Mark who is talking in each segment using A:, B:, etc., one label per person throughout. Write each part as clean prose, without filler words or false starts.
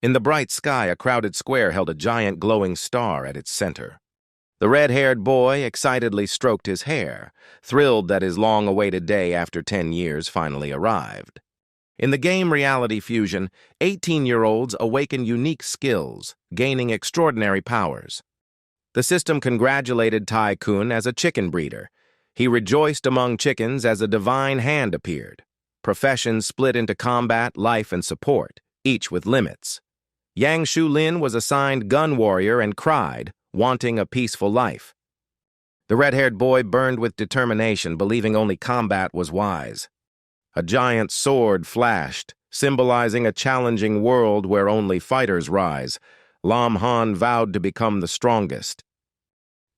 A: In the bright sky, a crowded square held a giant glowing star at its center. The red-haired boy excitedly stroked his hair, thrilled that his long-awaited day after 10 years finally arrived. In the game Reality Fusion, 18-year-olds awaken unique skills, gaining extraordinary powers. The system congratulated Tai-kun as a chicken breeder. He rejoiced among chickens as a divine hand appeared. Professions split into combat, life, and support, each with limits. Yang Shu-lin was assigned gun warrior and cried, wanting a peaceful life. The red-haired boy burned with determination, believing only combat was wise. A giant sword flashed, symbolizing a challenging world where only fighters rise. Lam Han vowed to become the strongest.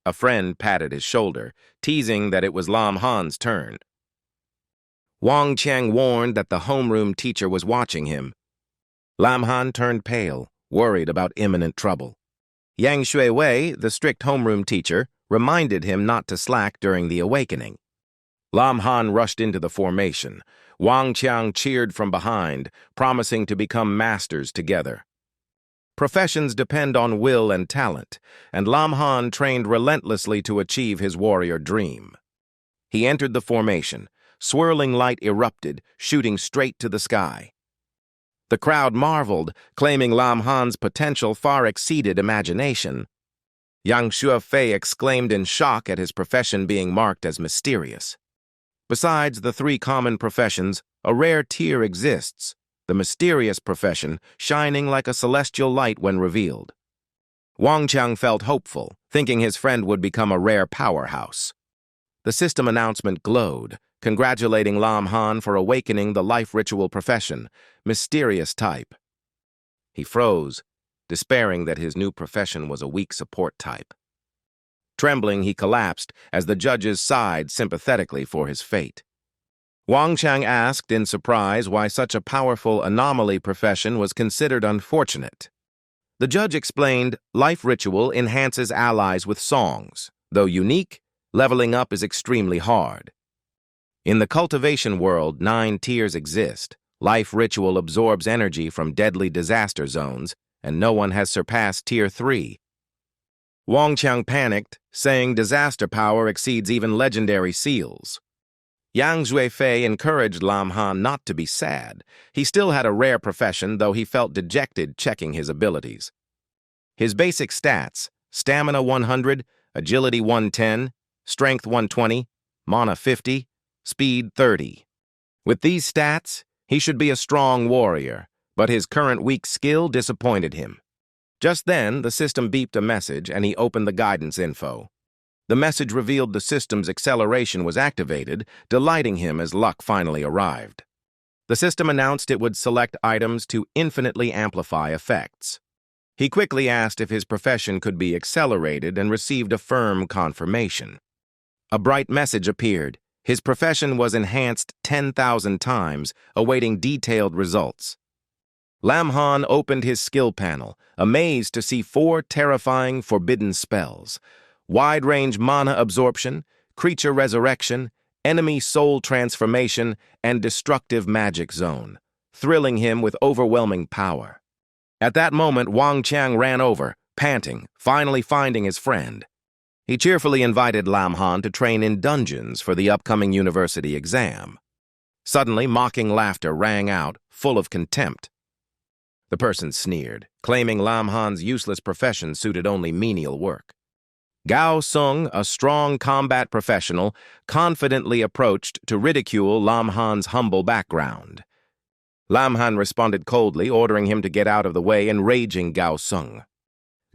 A: A friend patted his shoulder, teasing that it was Lam Han's turn. Wang Qiang warned that the homeroom teacher was watching him. Lam Han turned pale, worried about imminent trouble. Yang Shui-wei, the strict homeroom teacher, reminded him not to slack during the awakening. Lam Han rushed into the formation. Wang Qiang cheered from behind, promising to become masters together. Professions depend on will and talent, and Lam Han trained relentlessly to achieve his warrior dream. He entered the formation. Swirling light erupted, shooting straight to the sky. The crowd marveled, claiming Lam Han's potential far exceeded imagination. Yang Shuofei exclaimed in shock at his profession being marked as mysterious. Besides the 3 common professions, a rare tier exists, the mysterious profession, shining like a celestial light when revealed. Wang Qiang felt hopeful, thinking his friend would become a rare powerhouse. The system announcement glowed, congratulating Lam Han for awakening the life ritual profession, mysterious type. He froze, despairing that his new profession was a weak support type. Trembling, he collapsed as the judges sighed sympathetically for his fate. Wang Qiang asked in surprise why such a powerful anomaly profession was considered unfortunate. The judge explained, life ritual enhances allies with songs. Though unique, leveling up is extremely hard. In the cultivation world, 9 tiers exist. Life ritual absorbs energy from deadly disaster zones, and no one has surpassed tier 3. Wang Qiang panicked, saying disaster power exceeds even legendary seals. Yang Shuofei encouraged Lam Han not to be sad. He still had a rare profession, though he felt dejected checking his abilities. His basic stats, stamina 100, agility 110, strength 120, mana 50, speed 30. With these stats, he should be a strong warrior, but his current weak skill disappointed him. Just then, the system beeped a message and he opened the guidance info. The message revealed the system's acceleration was activated, delighting him as luck finally arrived. The system announced it would select items to infinitely amplify effects. He quickly asked if his profession could be accelerated and received a firm confirmation. A bright message appeared. His profession was enhanced 10,000 times, awaiting detailed results. Lam Han opened his skill panel, amazed to see 4 terrifying forbidden spells: wide-range mana absorption, creature resurrection, enemy soul transformation, and destructive magic zone, thrilling him with overwhelming power. At that moment, Wang Qiang ran over, panting, finally finding his friend. He cheerfully invited Lam Han to train in dungeons for the upcoming university exam. Suddenly, mocking laughter rang out, full of contempt. The person sneered, claiming Lam Han's useless profession suited only menial work. Gao Sung, a strong combat professional, confidently approached to ridicule Lam Han's humble background. Lam Han responded coldly, ordering him to get out of the way, enraging Gao Sung.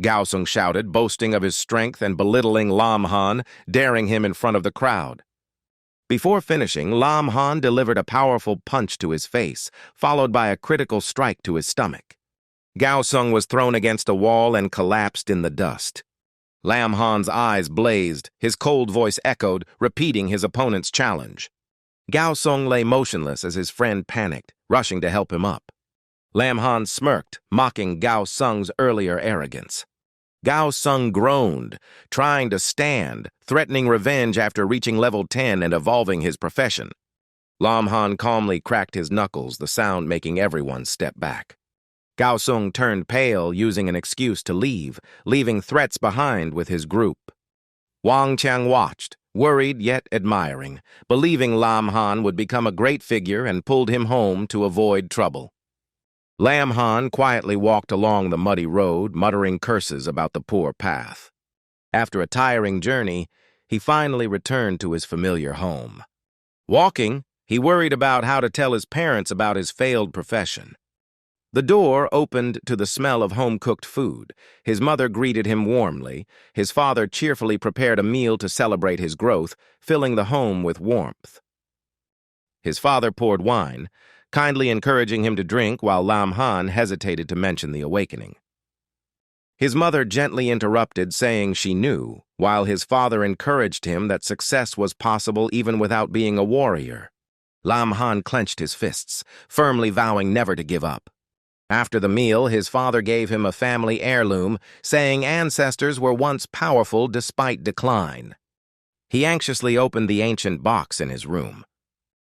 A: Gao Sung shouted, boasting of his strength and belittling Lam Han, daring him in front of the crowd. Before finishing, Lam Han delivered a powerful punch to his face, followed by a critical strike to his stomach. Gao Sung was thrown against a wall and collapsed in the dust. Lam Han's eyes blazed, his cold voice echoed, repeating his opponent's challenge. Gao Sung lay motionless as his friend panicked, rushing to help him up. Lam Han smirked, mocking Gao Sung's earlier arrogance. Gao Sung groaned, trying to stand, threatening revenge after reaching level 10 and evolving his profession. Lam Han calmly cracked his knuckles, the sound making everyone step back. Gao Sung turned pale, using an excuse to leave, leaving threats behind with his group. Wang Qiang watched, worried yet admiring, believing Lam Han would become a great figure and pulled him home to avoid trouble. Lam Han quietly walked along the muddy road, muttering curses about the poor path. After a tiring journey, he finally returned to his familiar home. Walking, he worried about how to tell his parents about his failed profession. The door opened to the smell of home-cooked food. His mother greeted him warmly. His father cheerfully prepared a meal to celebrate his growth, filling the home with warmth. His father poured wine, kindly encouraging him to drink while Lam Han hesitated to mention the awakening. His mother gently interrupted, saying she knew, while his father encouraged him that success was possible even without being a warrior. Lam Han clenched his fists, firmly vowing never to give up. After the meal, his father gave him a family heirloom, saying ancestors were once powerful despite decline. He anxiously opened the ancient box in his room.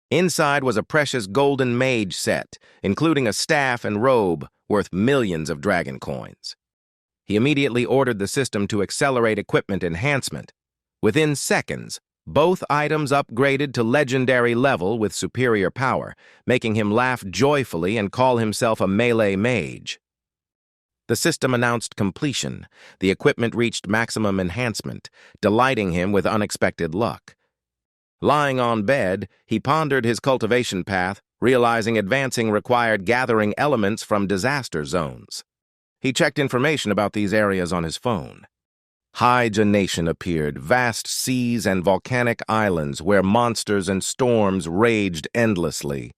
A: Inside was a precious golden mage set, including a staff and robe worth millions of dragon coins. He immediately ordered the system to accelerate equipment enhancement. Within seconds, both items upgraded to legendary level with superior power, making him laugh joyfully and call himself a melee mage. The system announced completion. The equipment reached maximum enhancement, delighting him with unexpected luck. Lying on bed, he pondered his cultivation path, realizing advancing required gathering elements from disaster zones. He checked information about these areas on his phone. Assassination appeared, vast seas and volcanic islands where monsters and storms raged endlessly.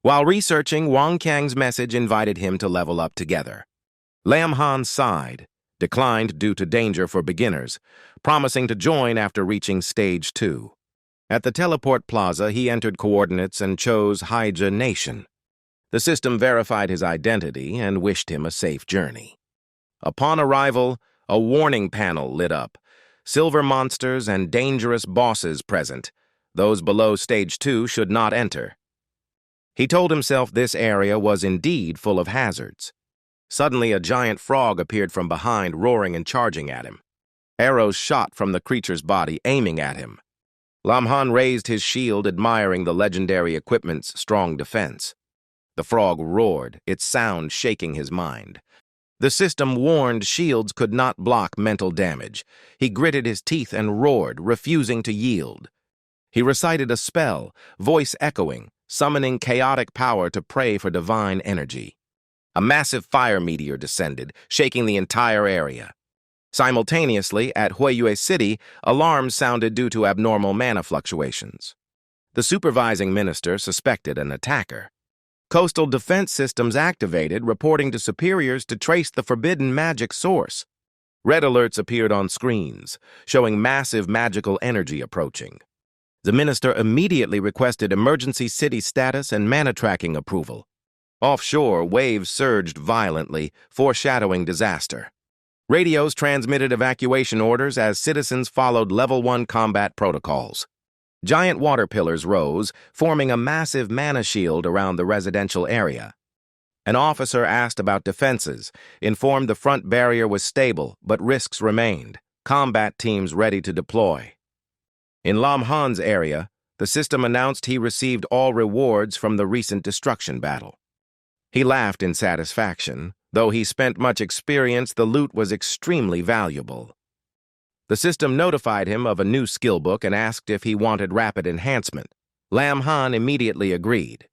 A: While researching, Wang Qiang's message invited him to level up together. Lam Han sighed, declined due to danger for beginners, promising to join after reaching Stage 2. At the teleport plaza, he entered coordinates and chose Assassination. The system verified his identity and wished him a safe journey. Upon arrival, a warning panel lit up. Silver monsters and dangerous bosses present. Those below Stage 2 should not enter. He told himself this area was indeed full of hazards. Suddenly, a giant frog appeared from behind, roaring and charging at him. Arrows shot from the creature's body, aiming at him. Lam Han raised his shield, admiring the legendary equipment's strong defense. The frog roared, its sound shaking his mind. The system warned shields could not block mental damage. He gritted his teeth and roared, refusing to yield. He recited a spell, voice echoing, summoning chaotic power to pray for divine energy. A massive fire meteor descended, shaking the entire area. Simultaneously, at Huiyue City, alarms sounded due to abnormal mana fluctuations. The supervising minister suspected an attacker. Coastal defense systems activated, reporting to superiors to trace the forbidden magic source. Red alerts appeared on screens, showing massive magical energy approaching. The minister immediately requested emergency city status and mana tracking approval. Offshore, waves surged violently, foreshadowing disaster. Radios transmitted evacuation orders as citizens followed Level 1 combat protocols. Giant water pillars rose, forming a massive mana shield around the residential area. An officer asked about defenses, informed the front barrier was stable, but risks remained. Combat teams ready to deploy. In Lam Han's area, the system announced he received all rewards from the recent destruction battle. He laughed in satisfaction. Though he spent much experience, the loot was extremely valuable. The system notified him of a new skill book and asked if he wanted rapid enhancement. Lam Han immediately agreed.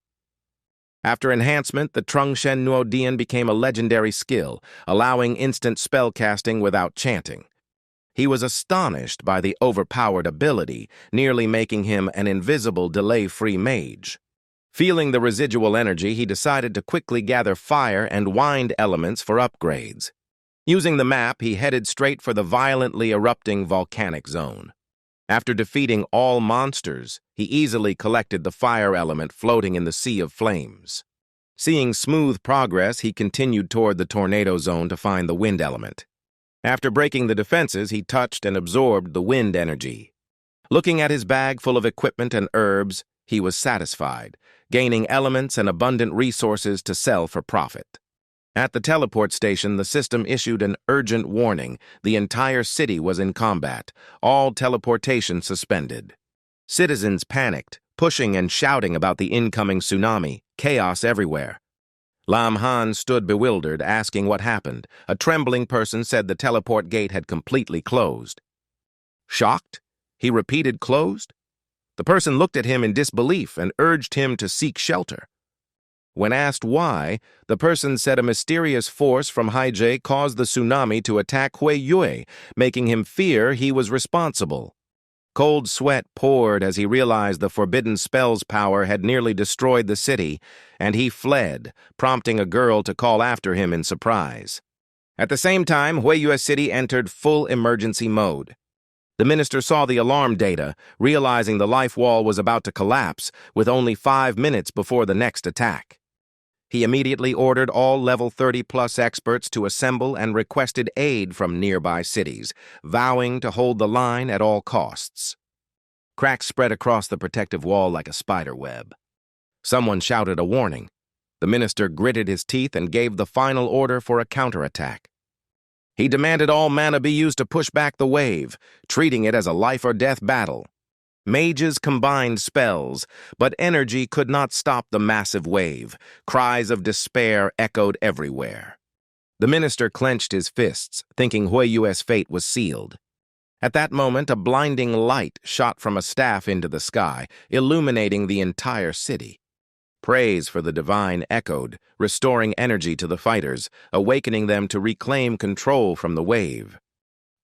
A: After enhancement, the Trung Shen Nuo Dian became a legendary skill, allowing instant spellcasting without chanting. He was astonished by the overpowered ability, nearly making him an invisible, delay-free mage. Feeling the residual energy, he decided to quickly gather fire and wind elements for upgrades. Using the map, he headed straight for the violently erupting volcanic zone. After defeating all monsters, he easily collected the fire element floating in the sea of flames. Seeing smooth progress, he continued toward the tornado zone to find the wind element. After breaking the defenses, he touched and absorbed the wind energy. Looking at his bag full of equipment and herbs, he was satisfied, gaining elements and abundant resources to sell for profit. At the teleport station, the system issued an urgent warning. The entire city was in combat, all teleportation suspended. Citizens panicked, pushing and shouting about the incoming tsunami, chaos everywhere. Lam Han stood bewildered, asking what happened. A trembling person said the teleport gate had completely closed. Shocked, he repeated, "Closed?" The person looked at him in disbelief and urged him to seek shelter. When asked why, the person said a mysterious force from Haijie caused the tsunami to attack Hui Yue, making him fear he was responsible. Cold sweat poured as he realized the forbidden spell's power had nearly destroyed the city, and he fled, prompting a girl to call after him in surprise. At the same time, Hui Yue City entered full emergency mode. The minister saw the alarm data, realizing the life wall was about to collapse with only 5 minutes before the next attack. He immediately ordered all level 30-plus experts to assemble and requested aid from nearby cities, vowing to hold the line at all costs. Cracks spread across the protective wall like a spider web. Someone shouted a warning. The minister gritted his teeth and gave the final order for a counterattack. He demanded all mana be used to push back the wave, treating it as a life-or-death battle. Mages combined spells, but energy could not stop the massive wave. Cries of despair echoed everywhere. The minister clenched his fists, thinking Hui Yue's fate was sealed. At that moment, a blinding light shot from a staff into the sky, illuminating the entire city. Praise for the divine echoed, restoring energy to the fighters, awakening them to reclaim control from the wave.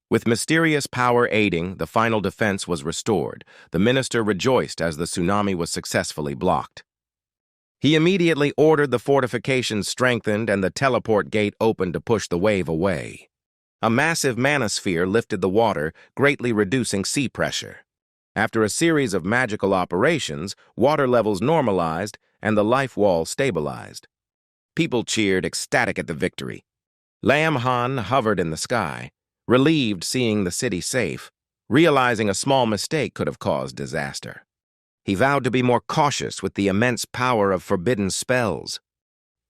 A: With mysterious power aiding, the final defense was restored. The minister rejoiced as the tsunami was successfully blocked. He immediately ordered the fortifications strengthened and the teleport gate opened to push the wave away. A massive manosphere lifted the water, greatly reducing sea pressure. After a series of magical operations, water levels normalized and the life wall stabilized. People cheered, ecstatic at the victory. Lam Han hovered in the sky, relieved seeing the city safe, realizing a small mistake could have caused disaster. He vowed to be more cautious with the immense power of forbidden spells.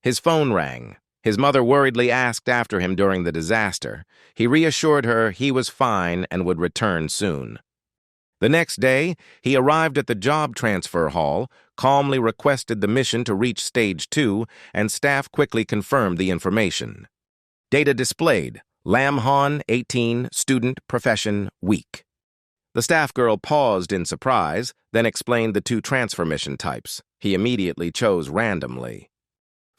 A: His phone rang. His mother worriedly asked after him during the disaster. He reassured her he was fine and would return soon. The next day, he arrived at the job transfer hall, calmly requested the mission to reach Stage 2, and staff quickly confirmed the information. Data displayed: Lam Han, 18, student, profession, weak. The staff girl paused in surprise, then explained the 2 transfer mission types. He immediately chose randomly.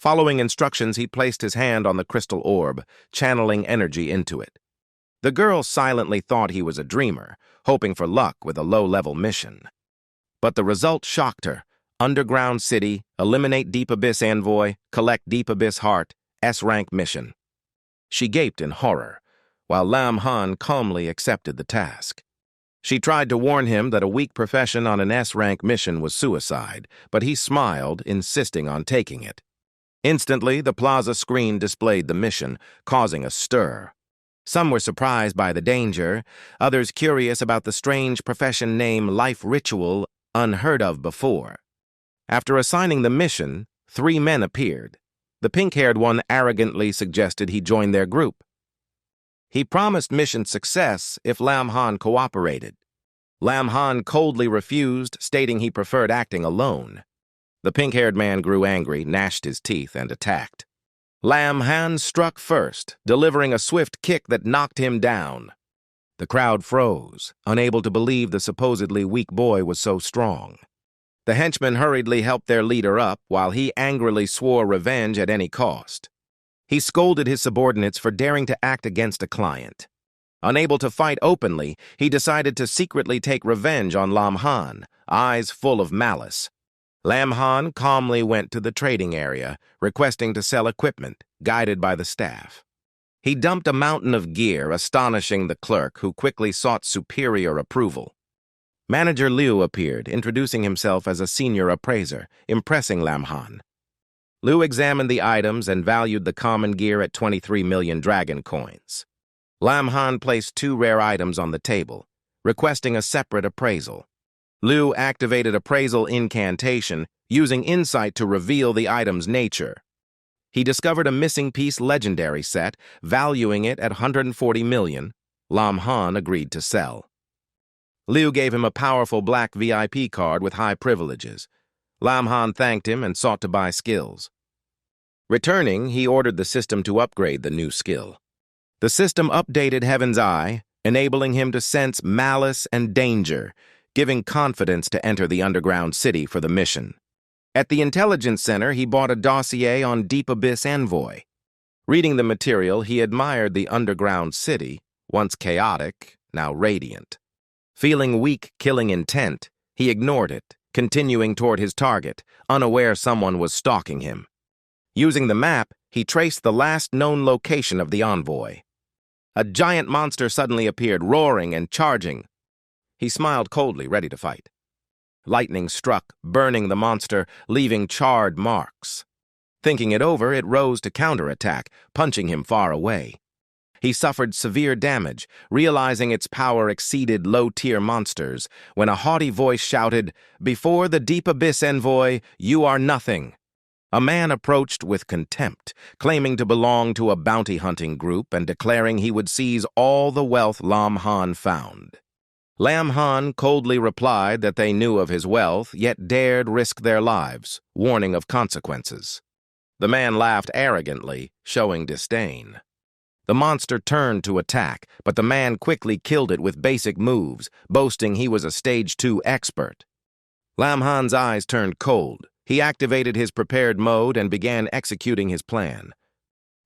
A: Following instructions, he placed his hand on the crystal orb, channeling energy into it. The girl silently thought he was a dreamer, hoping for luck with a low-level mission. But the result shocked her. Underground city, eliminate Deep Abyss envoy, collect Deep Abyss heart, S-rank mission. She gaped in horror, while Lam Han calmly accepted the task. She tried to warn him that a weak profession on an S-rank mission was suicide, but he smiled, insisting on taking it. Instantly, the plaza screen displayed the mission, causing a stir. Some were surprised by the danger, others curious about the strange profession name Life Ritual, unheard of before. After assigning the mission, 3 men appeared. The pink-haired one arrogantly suggested he join their group. He promised mission success if Lam Han cooperated. Lam Han coldly refused, stating he preferred acting alone. The pink-haired man grew angry, gnashed his teeth, and attacked. Lam Han struck first, delivering a swift kick that knocked him down. The crowd froze, unable to believe the supposedly weak boy was so strong. The henchmen hurriedly helped their leader up, while he angrily swore revenge at any cost. He scolded his subordinates for daring to act against a client. Unable to fight openly, he decided to secretly take revenge on Lam Han, eyes full of malice. Lam Han calmly went to the trading area, requesting to sell equipment, guided by the staff. He dumped a mountain of gear, astonishing the clerk, who quickly sought superior approval. Manager Liu appeared, introducing himself as a senior appraiser, impressing Lam Han. Liu examined the items and valued the common gear at 23 million dragon coins. Lam Han placed 2 rare items on the table, requesting a separate appraisal. Liu activated appraisal incantation, using insight to reveal the item's nature. He discovered a missing piece legendary set, valuing it at 140 million. Lam Han agreed to sell. Liu gave him a powerful black VIP card with high privileges. Lam Han thanked him and sought to buy skills. Returning, he ordered the system to upgrade the new skill. The system updated Heaven's Eye, enabling him to sense malice and danger, giving confidence to enter the underground city for the mission. At the intelligence center, he bought a dossier on Deep Abyss Envoy. Reading the material, he admired the underground city, once chaotic, now radiant. Feeling weak killing intent, he ignored it, continuing toward his target, unaware someone was stalking him. Using the map, he traced the last known location of the envoy. A giant monster suddenly appeared, roaring and charging. He smiled coldly, ready to fight. Lightning struck, burning the monster, leaving charred marks. Thinking it over, it rose to counterattack, punching him far away. He suffered severe damage, realizing its power exceeded low-tier monsters, when a haughty voice shouted, "Before the Deep Abyss Envoy, you are nothing." A man approached with contempt, claiming to belong to a bounty-hunting group and declaring he would seize all the wealth Lam Han found. Lam Han coldly replied that they knew of his wealth, yet dared risk their lives, warning of consequences. The man laughed arrogantly, showing disdain. The monster turned to attack, but the man quickly killed it with basic moves, boasting he was a Stage 2 expert. Lam Han's eyes turned cold. He activated his prepared mode and began executing his plan.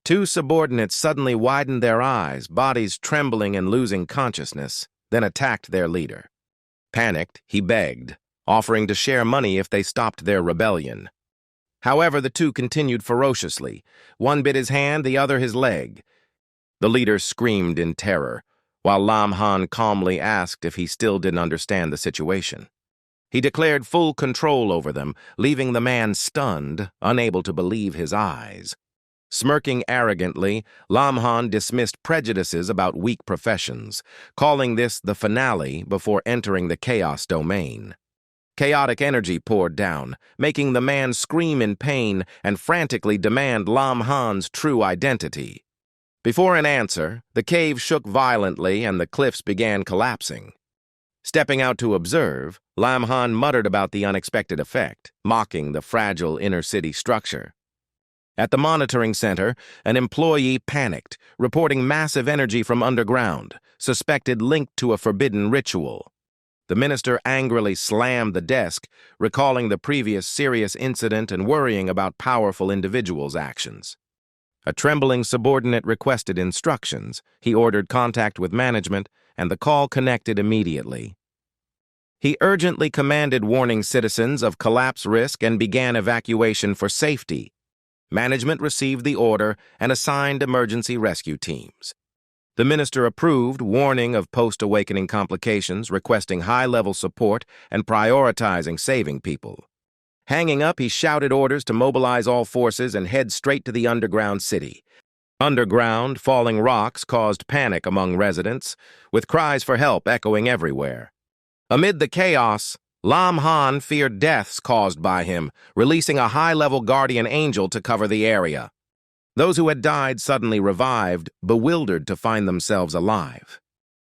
A: Two subordinates suddenly widened their eyes, bodies trembling and losing consciousness, then attacked their leader. Panicked, he begged, offering to share money if they stopped their rebellion. However, the two continued ferociously. One bit his hand, the other his leg. The leader screamed in terror, while Lam Han calmly asked if he still didn't understand the situation. He declared full control over them, leaving the man stunned, unable to believe his eyes. Smirking arrogantly, Lam Han dismissed prejudices about weak professions, calling this the finale before entering the chaos domain. Chaotic energy poured down, making the man scream in pain and frantically demand Lam Han's true identity. Before an answer, the cave shook violently and the cliffs began collapsing. Stepping out to observe, Lam Han muttered about the unexpected effect, mocking the fragile inner-city structure. At the monitoring center, an employee panicked, reporting massive energy from underground, suspected linked to a forbidden ritual. The minister angrily slammed the desk, recalling the previous serious incident and worrying about powerful individuals' actions. A trembling subordinate requested instructions. He ordered contact with management, and the call connected immediately. He urgently commanded warning citizens of collapse risk and began evacuation for safety. Management received the order and assigned emergency rescue teams. The minister approved, warning of post-awakening complications, requesting high-level support, and prioritizing saving people. Hanging up, he shouted orders to mobilize all forces and head straight to the underground city. Underground, falling rocks caused panic among residents, with cries for help echoing everywhere. Amid the chaos, Lam Han feared deaths caused by him, releasing a high-level guardian angel to cover the area. Those who had died suddenly revived, bewildered to find themselves alive.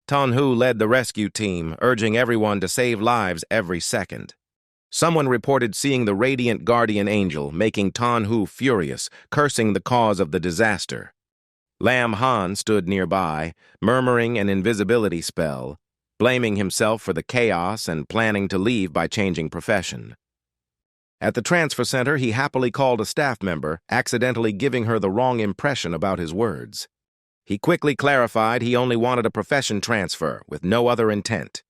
A: Tan Hu led the rescue team, urging everyone to save lives every second. Someone reported seeing the radiant guardian angel, making Tan Hu furious, cursing the cause of the disaster. Lam Han stood nearby, murmuring an invisibility spell, blaming himself for the chaos and planning to leave by changing profession. At the transfer center, he happily called a staff member, accidentally giving her the wrong impression about his words. He quickly clarified he only wanted a profession transfer, with no other intent.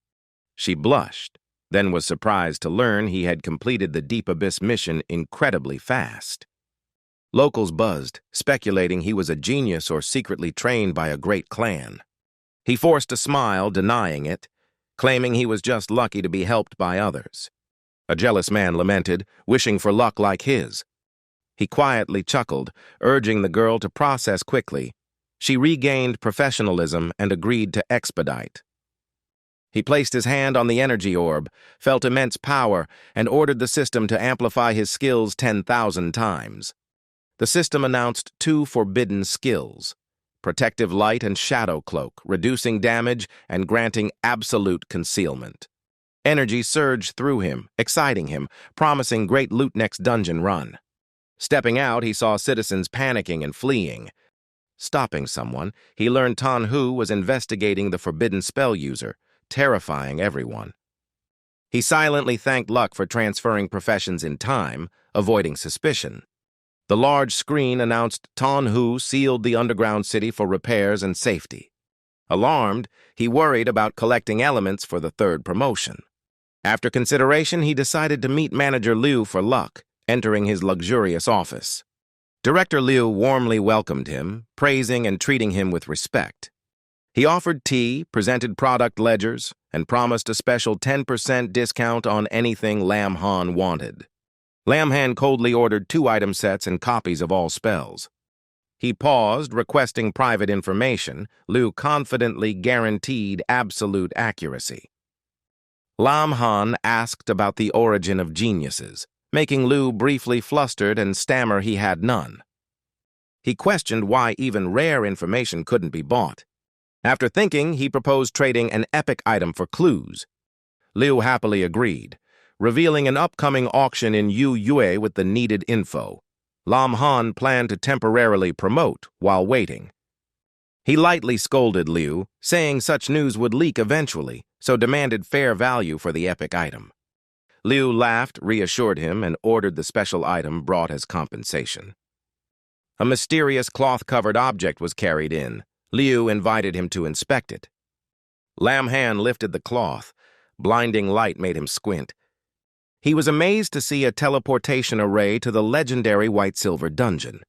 A: She blushed, then was surprised to learn he had completed the Deep Abyss mission incredibly fast. Locals buzzed, speculating he was a genius or secretly trained by a great clan. He forced a smile, denying it, claiming he was just lucky to be helped by others. A jealous man lamented, wishing for luck like his. He quietly chuckled, urging the girl to process quickly. She regained professionalism and agreed to expedite. He placed his hand on the energy orb, felt immense power, and ordered the system to amplify his skills 10,000 times. The system announced 2 forbidden skills: protective light and shadow cloak, reducing damage and granting absolute concealment. Energy surged through him, exciting him, promising great loot next dungeon run. Stepping out, he saw citizens panicking and fleeing. Stopping someone, he learned Tan Hu was investigating the forbidden spell user, terrifying everyone. He silently thanked luck for transferring professions in time, avoiding suspicion. The large screen announced Tan Hu sealed the underground city for repairs and safety. Alarmed, he worried about collecting elements for the 3rd promotion. After consideration, he decided to meet Manager Liu for luck, entering his luxurious office. Director Liu warmly welcomed him, praising and treating him with respect. He offered tea, presented product ledgers, and promised a special 10% discount on anything Lam Han wanted. Lam Han coldly ordered 2 item sets and copies of all spells. He paused, requesting private information. Liu confidently guaranteed absolute accuracy. Lam Han asked about the origin of geniuses, making Liu briefly flustered and stammer he had none. He questioned why even rare information couldn't be bought. After thinking, he proposed trading an epic item for clues. Liu happily agreed, revealing an upcoming auction in Yu Yue with the needed info. Lam Han planned to temporarily promote while waiting. He lightly scolded Liu, saying such news would leak eventually, so demanded fair value for the epic item. Liu laughed, reassured him, and ordered the special item brought as compensation. A mysterious cloth-covered object was carried in. Liu invited him to inspect it. Lam Han lifted the cloth. Blinding light made him squint. He was amazed to see a teleportation array to the legendary White-Silver dungeon.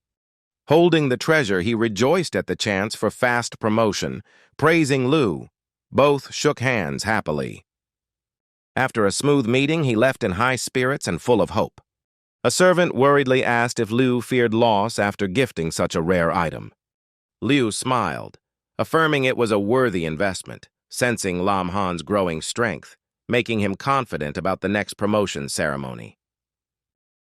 A: Holding the treasure, he rejoiced at the chance for fast promotion, praising Liu. Both shook hands happily. After a smooth meeting, he left in high spirits and full of hope. A servant worriedly asked if Liu feared loss after gifting such a rare item. Liu smiled, affirming it was a worthy investment, sensing Lam Han's growing strength, making him confident about the next promotion ceremony.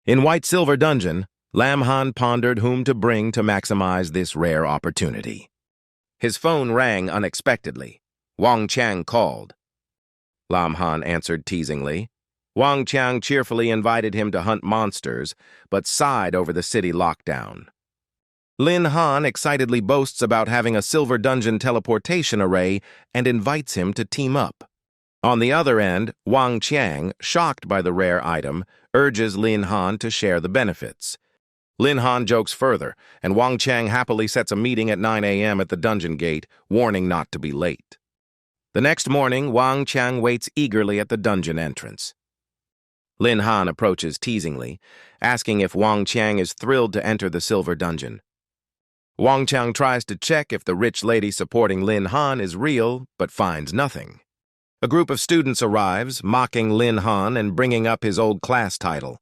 A: In White-Silver Dungeon, Lam Han pondered whom to bring to maximize this rare opportunity. His phone rang unexpectedly. Wang Qiang called. Lam Han answered teasingly. Wang Qiang cheerfully invited him to hunt monsters, but sighed over the city lockdown. Lin Han excitedly boasts about having a silver dungeon teleportation array and invites him to team up. On the other end, Wang Qiang, shocked by the rare item, urges Lin Han to share the benefits. Lin Han jokes further, and Wang Qiang happily sets a meeting at 9 a.m. at the dungeon gate, warning not to be late. The next morning, Wang Qiang waits eagerly at the dungeon entrance. Lin Han approaches teasingly, asking if Wang Qiang is thrilled to enter the silver dungeon. Wang Qiang tries to check if the rich lady supporting Lin Han is real, but finds nothing. A group of students arrives, mocking Lin Han and bringing up his old class title.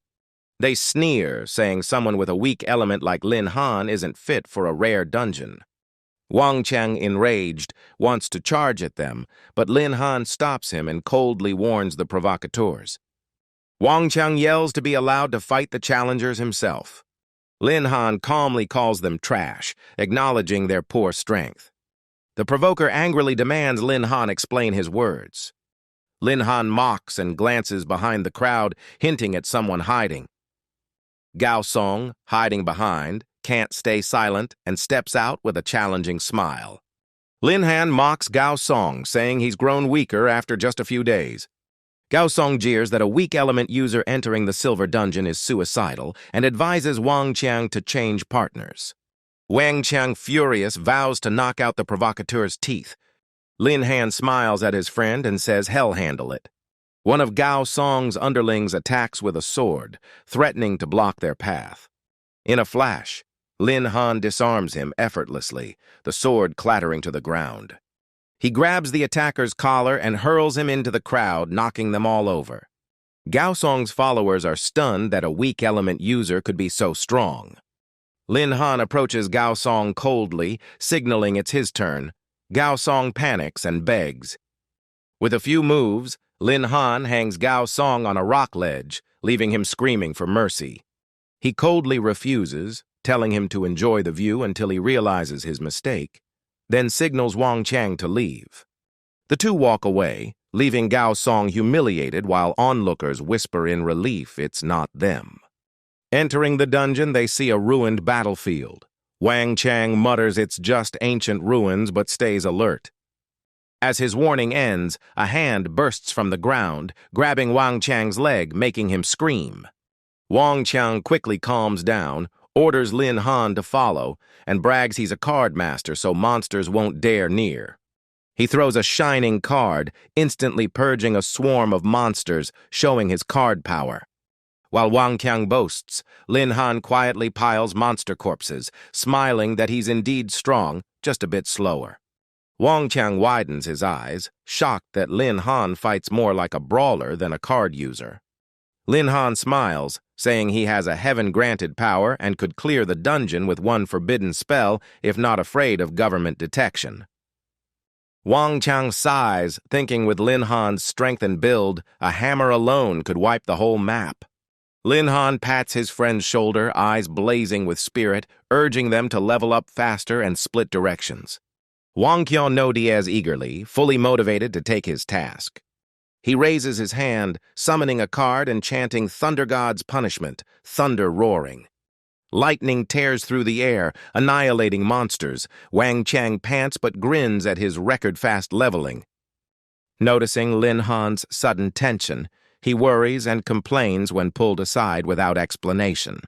A: They sneer, saying someone with a weak element like Lin Han isn't fit for a rare dungeon. Wang Qiang, enraged, wants to charge at them, but Lin Han stops him and coldly warns the provocateurs. Wang Qiang yells to be allowed to fight the challengers himself. Lin Han calmly calls them trash, acknowledging their poor strength. The provoker angrily demands Lin Han explain his words. Lin Han mocks and glances behind the crowd, hinting at someone hiding. Gao Song, hiding behind, can't stay silent and steps out with a challenging smile. Lin Han mocks Gao Song, saying he's grown weaker after just a few days. Gao Song jeers that a weak element user entering the silver dungeon is suicidal and advises Wang Qiang to change partners. Wang Qiang, furious, vows to knock out the provocateur's teeth. Lin Han smiles at his friend and says he'll handle it. One of Gao Song's underlings attacks with a sword, threatening to block their path. In a flash, Lin Han disarms him effortlessly, the sword clattering to the ground. He grabs the attacker's collar and hurls him into the crowd, knocking them all over. Gao Song's followers are stunned that a weak element user could be so strong. Lin Han approaches Gao Song coldly, signaling it's his turn. Gao Song panics and begs. With a few moves, Lin Han hangs Gao Song on a rock ledge, leaving him screaming for mercy. He coldly refuses, telling him to enjoy the view until he realizes his mistake, then signals Wang Qiang to leave. The two walk away, leaving Gao Song humiliated while onlookers whisper in relief it's not them. Entering the dungeon, they see a ruined battlefield. Wang Qiang mutters it's just ancient ruins but stays alert. As his warning ends, a hand bursts from the ground, grabbing Wang Qiang's leg, making him scream. Wang Qiang quickly calms down, orders Lin Han to follow, and brags he's a card master so monsters won't dare near. He throws a shining card, instantly purging a swarm of monsters, showing his card power. While Wang Qiang boasts, Lin Han quietly piles monster corpses, smiling that he's indeed strong, just a bit slower. Wang Qiang widens his eyes, shocked that Lin Han fights more like a brawler than a card user. Lin Han smiles, saying he has a heaven-granted power and could clear the dungeon with one forbidden spell if not afraid of government detection. Wang Qiang sighs, thinking with Lin Han's strength and build, a hammer alone could wipe the whole map. Lin Han pats his friend's shoulder, eyes blazing with spirit, urging them to level up faster and split directions. Wang Qiang nods eagerly, fully motivated to take his task. He raises his hand, summoning a card and chanting Thunder God's punishment, thunder roaring. Lightning tears through the air, annihilating monsters. Wang Qiang pants but grins at his record-fast leveling. Noticing Lin Han's sudden tension, he worries and complains when pulled aside without explanation.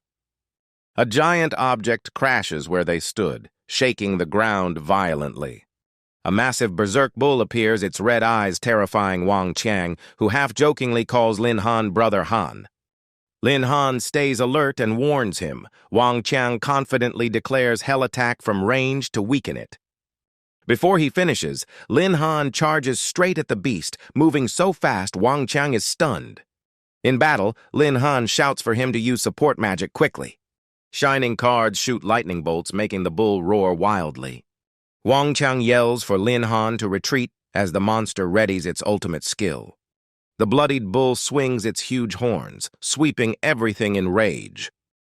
A: A giant object crashes where they stood, shaking the ground violently. A massive berserk bull appears, its red eyes terrifying Wang Qiang, who half-jokingly calls Lin Han Brother Han. Lin Han stays alert and warns him. Wang Qiang confidently declares hell attack from range to weaken it. Before he finishes, Lin Han charges straight at the beast, moving so fast Wang Qiang is stunned. In battle, Lin Han shouts for him to use support magic quickly. Shining cards shoot lightning bolts, making the bull roar wildly. Wang Qiang yells for Lin Han to retreat as the monster readies its ultimate skill. The bloodied bull swings its huge horns, sweeping everything in rage.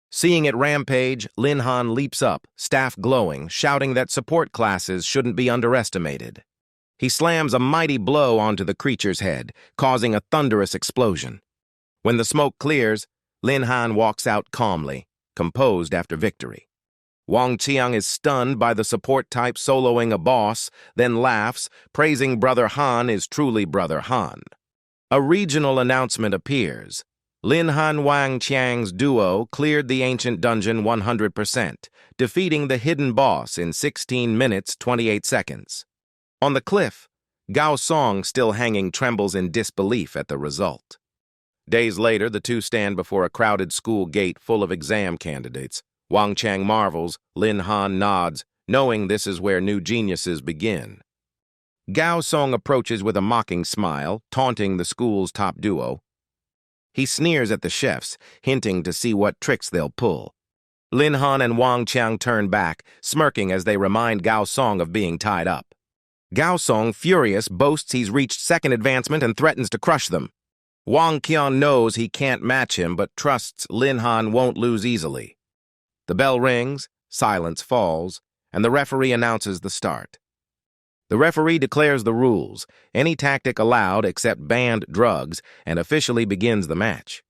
A: Seeing it rampage, Lin Han leaps up, staff glowing, shouting that support classes shouldn't be underestimated. He slams a mighty blow onto the creature's head, causing a thunderous explosion. When the smoke clears, Lin Han walks out calmly, composed after victory. Wang Qiang is stunned by the support type soloing a boss, then laughs, praising Brother Han is truly Brother Han. A regional announcement appears. Lin Han Wang Qiang's duo cleared the ancient dungeon 100%, defeating the hidden boss in 16 minutes 28 seconds. On the cliff, Gao Song, still hanging, trembles in disbelief at the result. Days later, the two stand before a crowded school gate full of exam candidates. Wang Qiang marvels, Lin Han nods, knowing this is where new geniuses begin. Gao Song approaches with a mocking smile, taunting the school's top duo. He sneers at the chefs, hinting to see what tricks they'll pull. Lin Han and Wang Qiang turn back, smirking as they remind Gao Song of being tied up. Gao Song, furious, boasts he's reached second advancement and threatens to crush them. Wang Qiang knows he can't match him but trusts Lin Han won't lose easily. The bell rings, silence falls, and the referee announces the start. The referee declares the rules, any tactic allowed except banned drugs, and officially begins the match.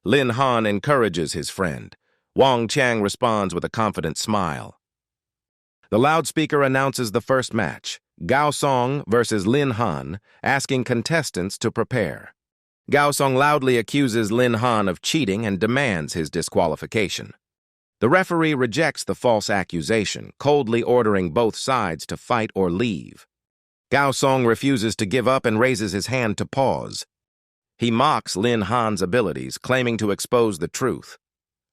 A: Lin Han encourages his friend. Wang Qiang responds with a confident smile. The loudspeaker announces the first match, Gao Song versus Lin Han, asking contestants to prepare. Gao Song loudly accuses Lin Han of cheating and demands his disqualification. The referee rejects the false accusation, coldly ordering both sides to fight or leave. Gao Song refuses to give up and raises his hand to pause. He mocks Lin Han's abilities, claiming to expose the truth.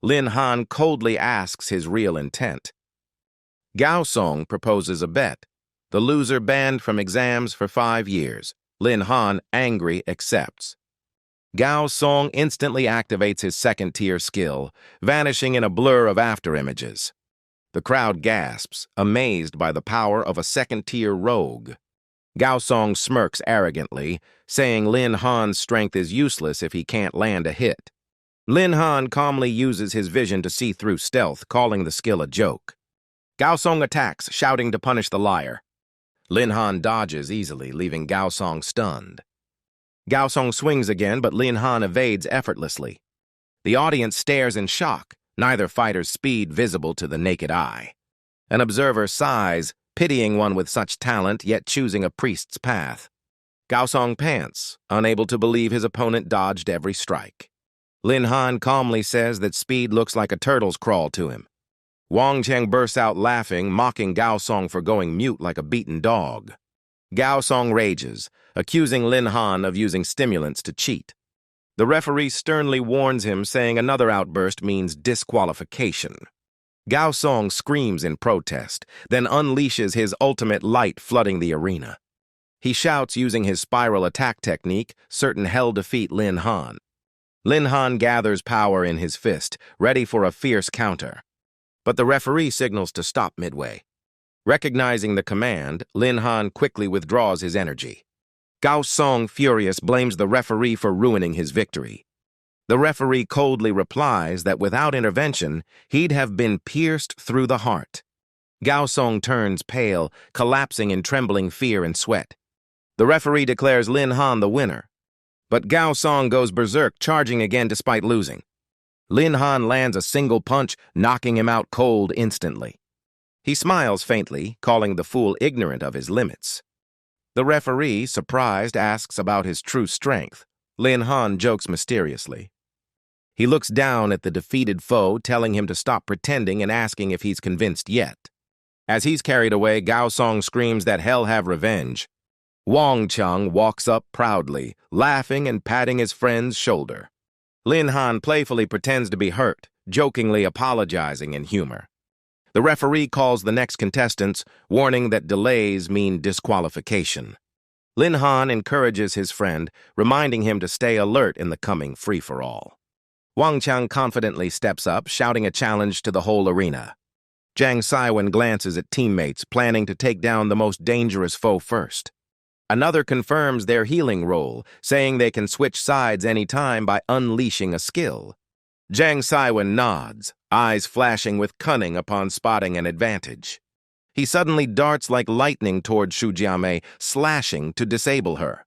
A: Lin Han coldly asks his real intent. Gao Song proposes a bet. The loser banned from exams for 5 years. Lin Han, angry, accepts. Gao Song instantly activates his second-tier skill, vanishing in a blur of afterimages. The crowd gasps, amazed by the power of a second-tier rogue. Gao Song smirks arrogantly, saying Lin Han's strength is useless if he can't land a hit. Lin Han calmly uses his vision to see through stealth, calling the skill a joke. Gao Song attacks, shouting to punish the liar. Lin Han dodges easily, leaving Gao Song stunned. Gao Song swings again, but Lin Han evades effortlessly. The audience stares in shock, neither fighter's speed visible to the naked eye. An observer sighs, pitying one with such talent, yet choosing a priest's path. Gao Song pants, unable to believe his opponent dodged every strike. Lin Han calmly says that speed looks like a turtle's crawl to him. Wang Cheng bursts out laughing, mocking Gao Song for going mute like a beaten dog. Gao Song rages, accusing Lin Han of using stimulants to cheat. The referee sternly warns him, saying another outburst means disqualification. Gao Song screams in protest, then unleashes his ultimate light, flooding the arena. He shouts using his spiral attack technique, certain hell defeat Lin Han. Lin Han gathers power in his fist, ready for a fierce counter. But the referee signals to stop midway. Recognizing the command, Lin Han quickly withdraws his energy. Gao Song, furious, blames the referee for ruining his victory. The referee coldly replies that without intervention, he'd have been pierced through the heart. Gao Song turns pale, collapsing in trembling fear and sweat. The referee declares Lin Han the winner. But Gao Song goes berserk, charging again despite losing. Lin Han lands a single punch, knocking him out cold instantly. He smiles faintly, calling the fool ignorant of his limits. The referee, surprised, asks about his true strength. Lin Han jokes mysteriously. He looks down at the defeated foe, telling him to stop pretending and asking if he's convinced yet. As he's carried away, Gao Song screams that hell have revenge. Wang Cheng walks up proudly, laughing and patting his friend's shoulder. Lin Han playfully pretends to be hurt, jokingly apologizing in humor. The referee calls the next contestants, warning that delays mean disqualification. Lin Han encourages his friend, reminding him to stay alert in the coming free-for-all. Wang Cheng confidently steps up, shouting a challenge to the whole arena. Zhang Saiwen glances at teammates, planning to take down the most dangerous foe first. Another confirms their healing role, saying they can switch sides anytime by unleashing a skill. Zhang Saiwen nods, eyes flashing with cunning upon spotting an advantage. He suddenly darts like lightning toward Xu Jiamei, slashing to disable her.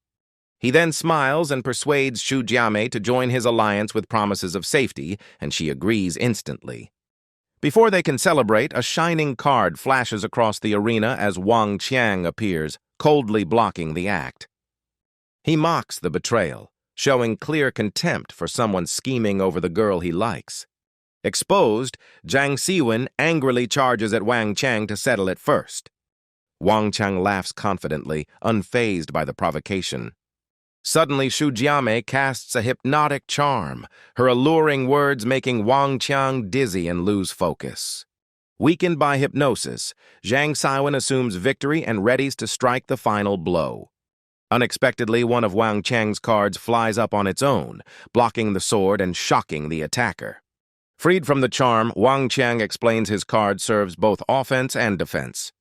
A: He then smiles and persuades Xu Jiamei to join his alliance with promises of safety, and she agrees instantly. Before they can celebrate, a shining card flashes across the arena as Wang Qiang appears, coldly blocking the act. He mocks the betrayal, showing clear contempt for someone scheming over the girl he likes. Exposed, Zhang Siwen angrily charges at Wang Cheng to settle it first. Wang Cheng laughs confidently, unfazed by the provocation. Suddenly, Xu Jiamei casts a hypnotic charm, her alluring words making Wang Qiang dizzy and lose focus. Weakened by hypnosis, Zhang Siwen assumes victory and readies to strike the final blow. Unexpectedly, one of Wang Cheng's cards flies up on its own, blocking the sword and shocking the attacker. Freed from the charm, Wang Cheng explains his card serves both offense and defense.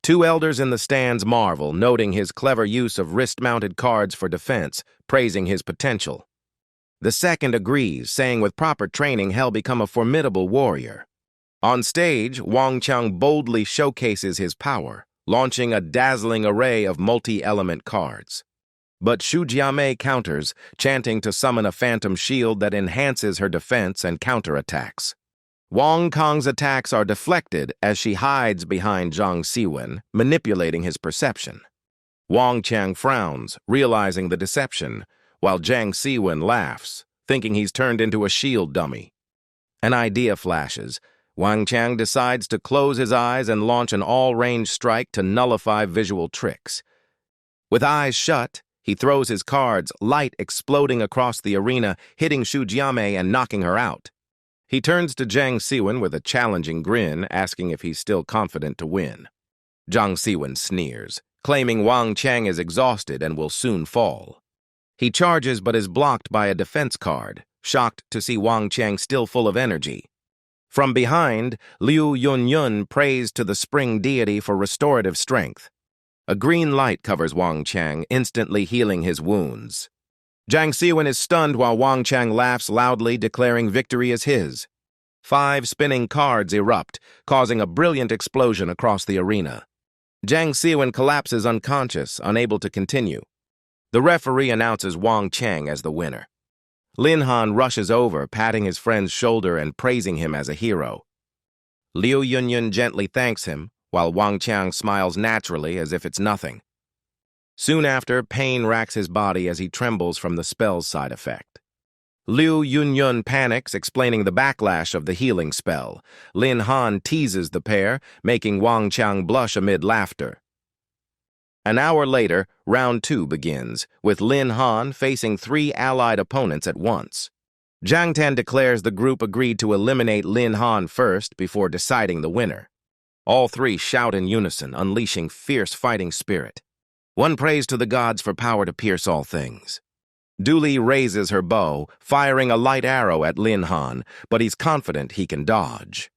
A: Two elders in the stands marvel, noting his clever use of wrist-mounted cards for defense, praising his potential. The second agrees, saying with proper training he'll become a formidable warrior. On stage, Wang Cheng boldly showcases his power, launching a dazzling array of multi-element cards. But Xu Jiamei counters, chanting to summon a phantom shield that enhances her defense and counterattacks. Wang Kong's attacks are deflected as she hides behind Zhang Siwen, manipulating his perception. Wang Cheng frowns, realizing the deception, while Zhang Siwen laughs, thinking he's turned into a shield dummy. An idea flashes. Wang Cheng decides to close his eyes and launch an all-range strike to nullify visual tricks. With eyes shut, he throws his cards, light exploding across the arena, hitting Xu Jiamei and knocking her out. He turns to Zhang Siwen with a challenging grin, asking if he's still confident to win. Zhang Siwen sneers, claiming Wang Cheng is exhausted and will soon fall. He charges but is blocked by a defense card, shocked to see Wang Cheng still full of energy. From behind, Liu Yunyun prays to the spring deity for restorative strength. A green light covers Wang Cheng, instantly healing his wounds. Jiang Siwen is stunned while Wang Chang laughs loudly, declaring victory is his. 5 spinning cards erupt, causing a brilliant explosion across the arena. Jiang Siwen collapses unconscious, unable to continue. The referee announces Wang Chang as the winner. Lin Han rushes over, patting his friend's shoulder and praising him as a hero. Liu Yunyun gently thanks him, while Wang Chang smiles naturally as if it's nothing. Soon after, pain racks his body as he trembles from the spell's side effect. Liu Yunyun panics, explaining the backlash of the healing spell. Lin Han teases the pair, making Wang Chang blush amid laughter. An hour later, round 2 begins, with Lin Han facing 3 allied opponents at once. Zhang Tan declares the group agreed to eliminate Lin Han first before deciding the winner. All 3 shout in unison, unleashing fierce fighting spirit. One prays to the gods for power to pierce all things. Duli raises her bow, firing a light arrow at Lin Han, but he's confident he can dodge.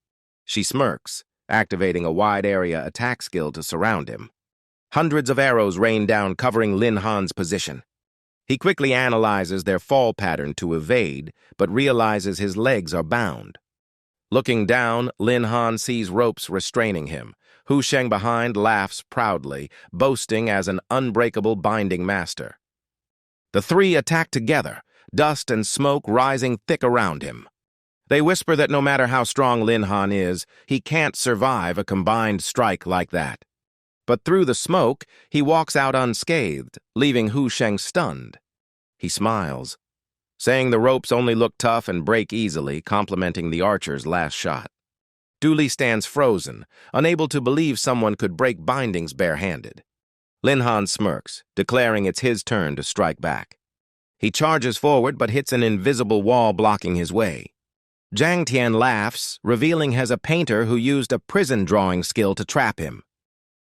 A: She smirks, activating a wide-area attack skill to surround him. Hundreds of arrows rain down, covering Lin Han's position. He quickly analyzes their fall pattern to evade, but realizes his legs are bound. Looking down, Lin Han sees ropes restraining him. Hu Sheng behind laughs proudly, boasting as an unbreakable binding master. The 3 attack together, dust and smoke rising thick around him. They whisper that no matter how strong Lin Han is, he can't survive a combined strike like that. But through the smoke, he walks out unscathed, leaving Hu Sheng stunned. He smiles, saying the ropes only look tough and break easily, complimenting the archer's last shot. Duli stands frozen, unable to believe someone could break bindings barehanded. Lin Han smirks, declaring it's his turn to strike back. He charges forward but hits an invisible wall blocking his way. Zhang Tian laughs, revealing he has a painter who used a prison drawing skill to trap him.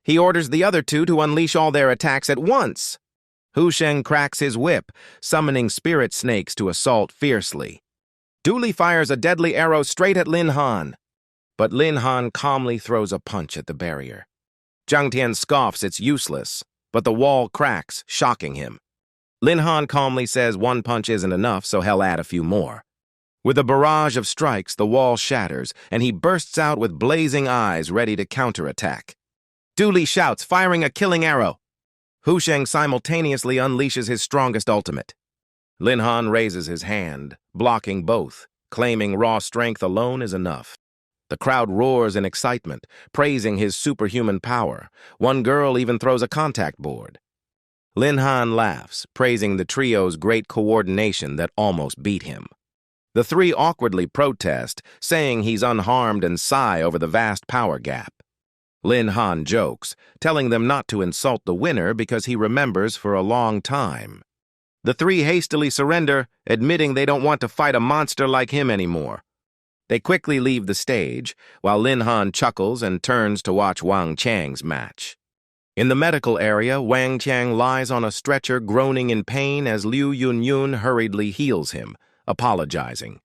A: He orders the other 2 to unleash all their attacks at once. Hu Sheng cracks his whip, summoning spirit snakes to assault fiercely. Duli fires a deadly arrow straight at Lin Han, but Lin Han calmly throws a punch at the barrier. Zhang Tian scoffs it's useless, but the wall cracks, shocking him. Lin Han calmly says 1 punch isn't enough, so he'll add a few more. With a barrage of strikes, the wall shatters, and he bursts out with blazing eyes ready to counterattack. Duli shouts, firing a killing arrow. Hu Sheng simultaneously unleashes his strongest ultimate. Lin Han raises his hand, blocking both, claiming raw strength alone is enough. The crowd roars in excitement, praising his superhuman power. One girl even throws a contact board. Lin Han laughs, praising the trio's great coordination that almost beat him. The 3 awkwardly protest, saying he's unharmed and sigh over the vast power gap. Lin Han jokes, telling them not to insult the winner because he remembers for a long time. The 3 hastily surrender, admitting they don't want to fight a monster like him anymore. They quickly leave the stage, while Lin Han chuckles and turns to watch Wang Chang's match. In the medical area, Wang Chang lies on a stretcher groaning in pain as Liu Yunyun hurriedly heals him, apologizing.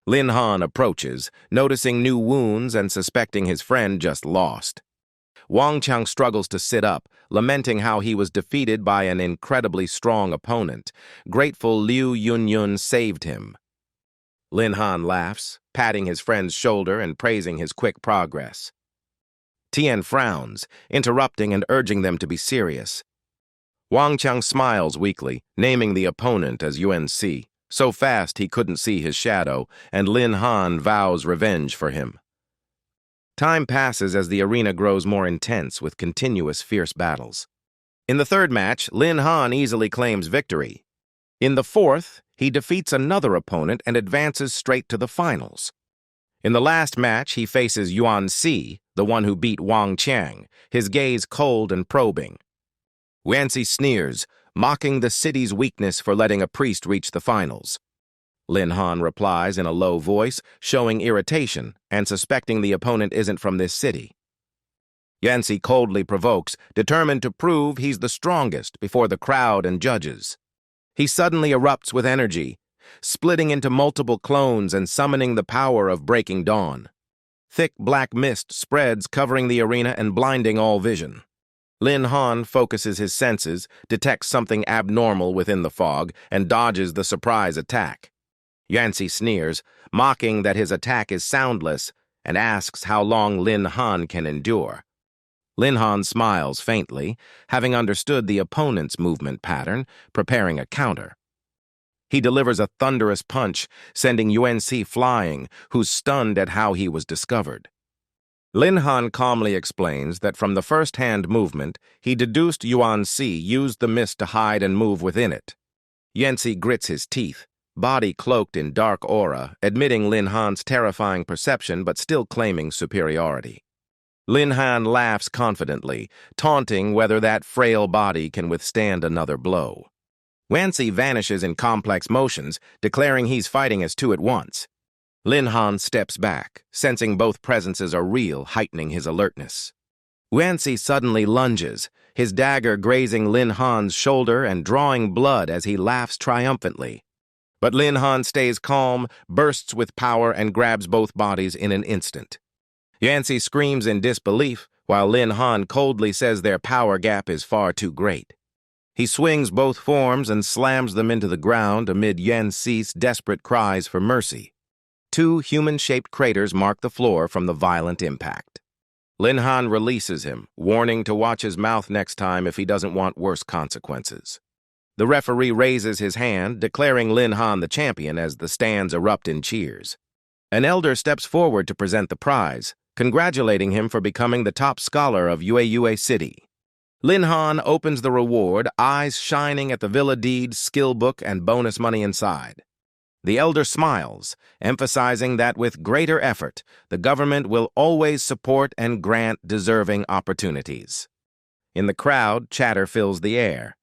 A: Lin Han approaches, noticing new wounds and suspecting his friend just lost. Wang Chang struggles to sit up, lamenting how he was defeated by an incredibly strong opponent. Grateful Liu Yunyun saved him. Lin Han laughs, patting his friend's shoulder and praising his quick progress. Tian frowns, interrupting and urging them to be serious. Wang Chang smiles weakly, naming the opponent as UNC, so fast he couldn't see his shadow, and Lin Han vows revenge for him. Time passes as the arena grows more intense with continuous fierce battles. In the 3rd match, Lin Han easily claims victory. In the 4th, he defeats another opponent and advances straight to the finals. In the last match, he faces Yuan Si, the one who beat Wang Chang, his gaze cold and probing. Yuan Si sneers, mocking the city's weakness for letting a priest reach the finals. Lin Han replies in a low voice, showing irritation and suspecting the opponent isn't from this city. Yuan Si coldly provokes, determined to prove he's the strongest before the crowd and judges. He suddenly erupts with energy, splitting into multiple clones and summoning the power of breaking dawn. Thick black mist spreads, covering the arena and blinding all vision. Lin Han focuses his senses, detects something abnormal within the fog, and dodges the surprise attack. Yancey sneers, mocking that his attack is soundless, and asks how long Lin Han can endure. Lin Han smiles faintly, having understood the opponent's movement pattern, preparing a counter. He delivers a thunderous punch, sending UNC flying, who's stunned at how he was discovered. Lin Han calmly explains that from the first-hand movement, he deduced UNC used the mist to hide and move within it. Yancey grits his teeth, body cloaked in dark aura, admitting Lin Han's terrifying perception but still claiming superiority. Lin Han laughs confidently, taunting whether that frail body can withstand another blow. Yancey vanishes in complex motions, declaring he's fighting as two at once. Lin Han steps back, sensing both presences are real, heightening his alertness. Yancey suddenly lunges, his dagger grazing Lin Han's shoulder and drawing blood as he laughs triumphantly. But Lin Han stays calm, bursts with power, and grabs both bodies in an instant. Yancey screams in disbelief, while Lin Han coldly says their power gap is far too great. He swings both forms and slams them into the ground amid Yancey's desperate cries for mercy. Two human-shaped craters mark the floor from the violent impact. Lin Han releases him, warning to watch his mouth next time if he doesn't want worse consequences. The referee raises his hand, declaring Lin Han the champion as the stands erupt in cheers. An elder steps forward to present the prize, congratulating him for becoming the top scholar of Yue City. Lin Han opens the reward, eyes shining at the Villa Deed, skill book, and bonus money inside. The elder smiles, emphasizing that with greater effort, the government will always support and grant deserving opportunities. In the crowd, chatter fills the air.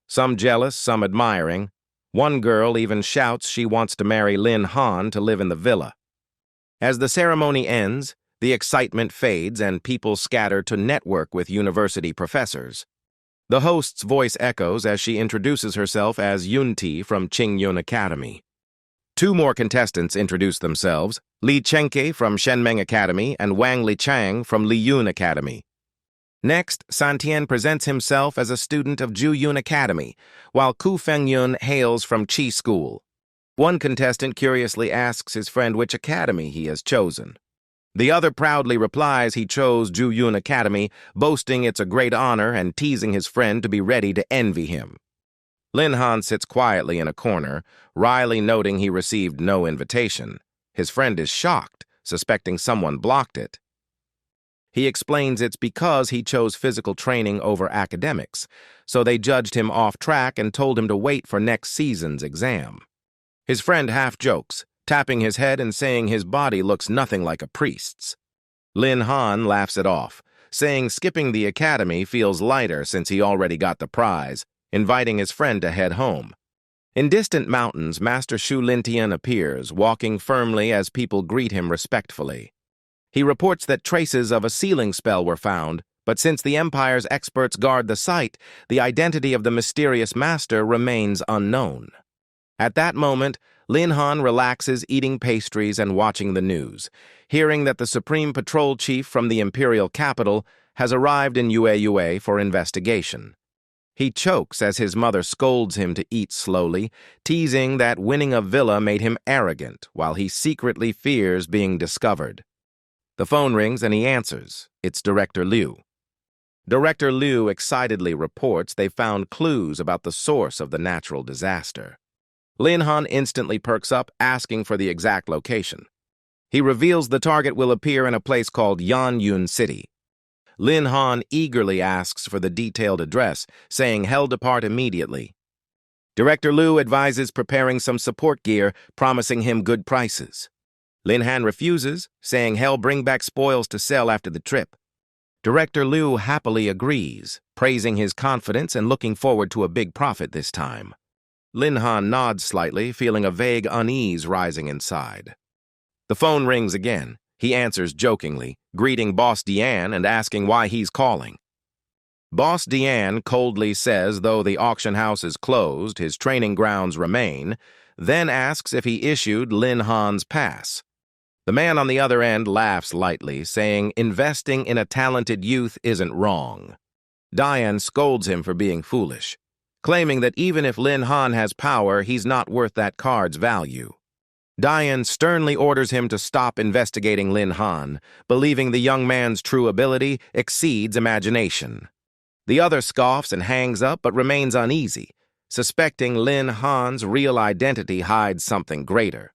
A: Some jealous, some admiring. One girl even shouts she wants to marry Lin Han to live in the villa. As the ceremony ends, the excitement fades and people scatter to network with university professors. The host's voice echoes as she introduces herself as Yun-Ti from Qingyun Academy. Two more contestants introduce themselves, Li Chenke from Shenmeng Academy and Wang Lichang from Liyun Academy. Next, Santian presents himself as a student of Juyun Academy, while Ku Fengyun hails from Qi School. One contestant curiously asks his friend which academy he has chosen. The other proudly replies he chose Juyun Academy, boasting it's a great honor and teasing his friend to be ready to envy him. Lin Han sits quietly in a corner, wryly noting he received no invitation. His friend is shocked, suspecting someone blocked it. He explains it's because he chose physical training over academics, so they judged him off track and told him to wait for next season's exam. His friend half jokes, tapping his head and saying his body looks nothing like a priest's. Lin Han laughs it off, saying skipping the academy feels lighter since he already got the prize, inviting his friend to head home. In distant mountains, Master Shu Lintian appears, walking firmly as people greet him respectfully. He reports that traces of a sealing spell were found, but since the Empire's experts guard the site, the identity of the mysterious master remains unknown. At that moment, Lin Han relaxes eating pastries and watching the news, hearing that the Supreme Patrol Chief from the Imperial Capital has arrived in Yue for investigation. He chokes as his mother scolds him to eat slowly, teasing that winning a villa made him arrogant while he secretly fears being discovered. The phone rings and he answers. It's Director Liu. Director Liu excitedly reports they found clues about the source of the natural disaster. Lin Han instantly perks up, asking for the exact location. He reveals the target will appear in a place called Yanyun City. Lin Han eagerly asks for the detailed address, saying hell depart immediately. Director Liu advises preparing some support gear, promising him good prices. Lin Han refuses, saying hell bring back spoils to sell after the trip. Director Liu happily agrees, praising his confidence and looking forward to a big profit this time. Lin Han nods slightly, feeling a vague unease rising inside. The phone rings again. He answers jokingly, greeting Boss Diane and asking why he's calling. Boss Diane coldly says though the auction house is closed, his training grounds remain, then asks if he issued Lin Han's pass. The man on the other end laughs lightly, saying investing in a talented youth isn't wrong. Diane scolds him for being foolish, claiming that even if Lin Han has power, he's not worth that card's value. Diane sternly orders him to stop investigating Lin Han, believing the young man's true ability exceeds imagination. The other scoffs and hangs up but remains uneasy, suspecting Lin Han's real identity hides something greater.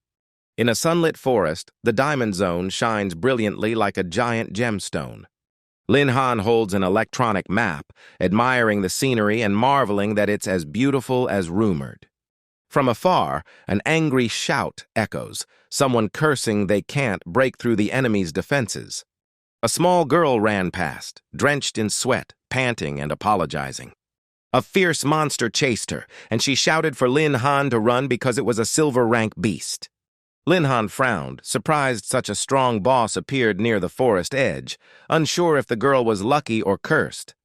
A: In a sunlit forest, the diamond zone shines brilliantly like a giant gemstone. Lin Han holds an electronic map, admiring the scenery and marveling that it's as beautiful as rumored. From afar, an angry shout echoes, someone cursing they can't break through the enemy's defenses. A small girl ran past, drenched in sweat, panting and apologizing. A fierce monster chased her, and she shouted for Lin Han to run because it was a silver-rank beast. Lin Han frowned, surprised such a strong boss appeared near the forest edge, unsure if the girl was lucky or cursed.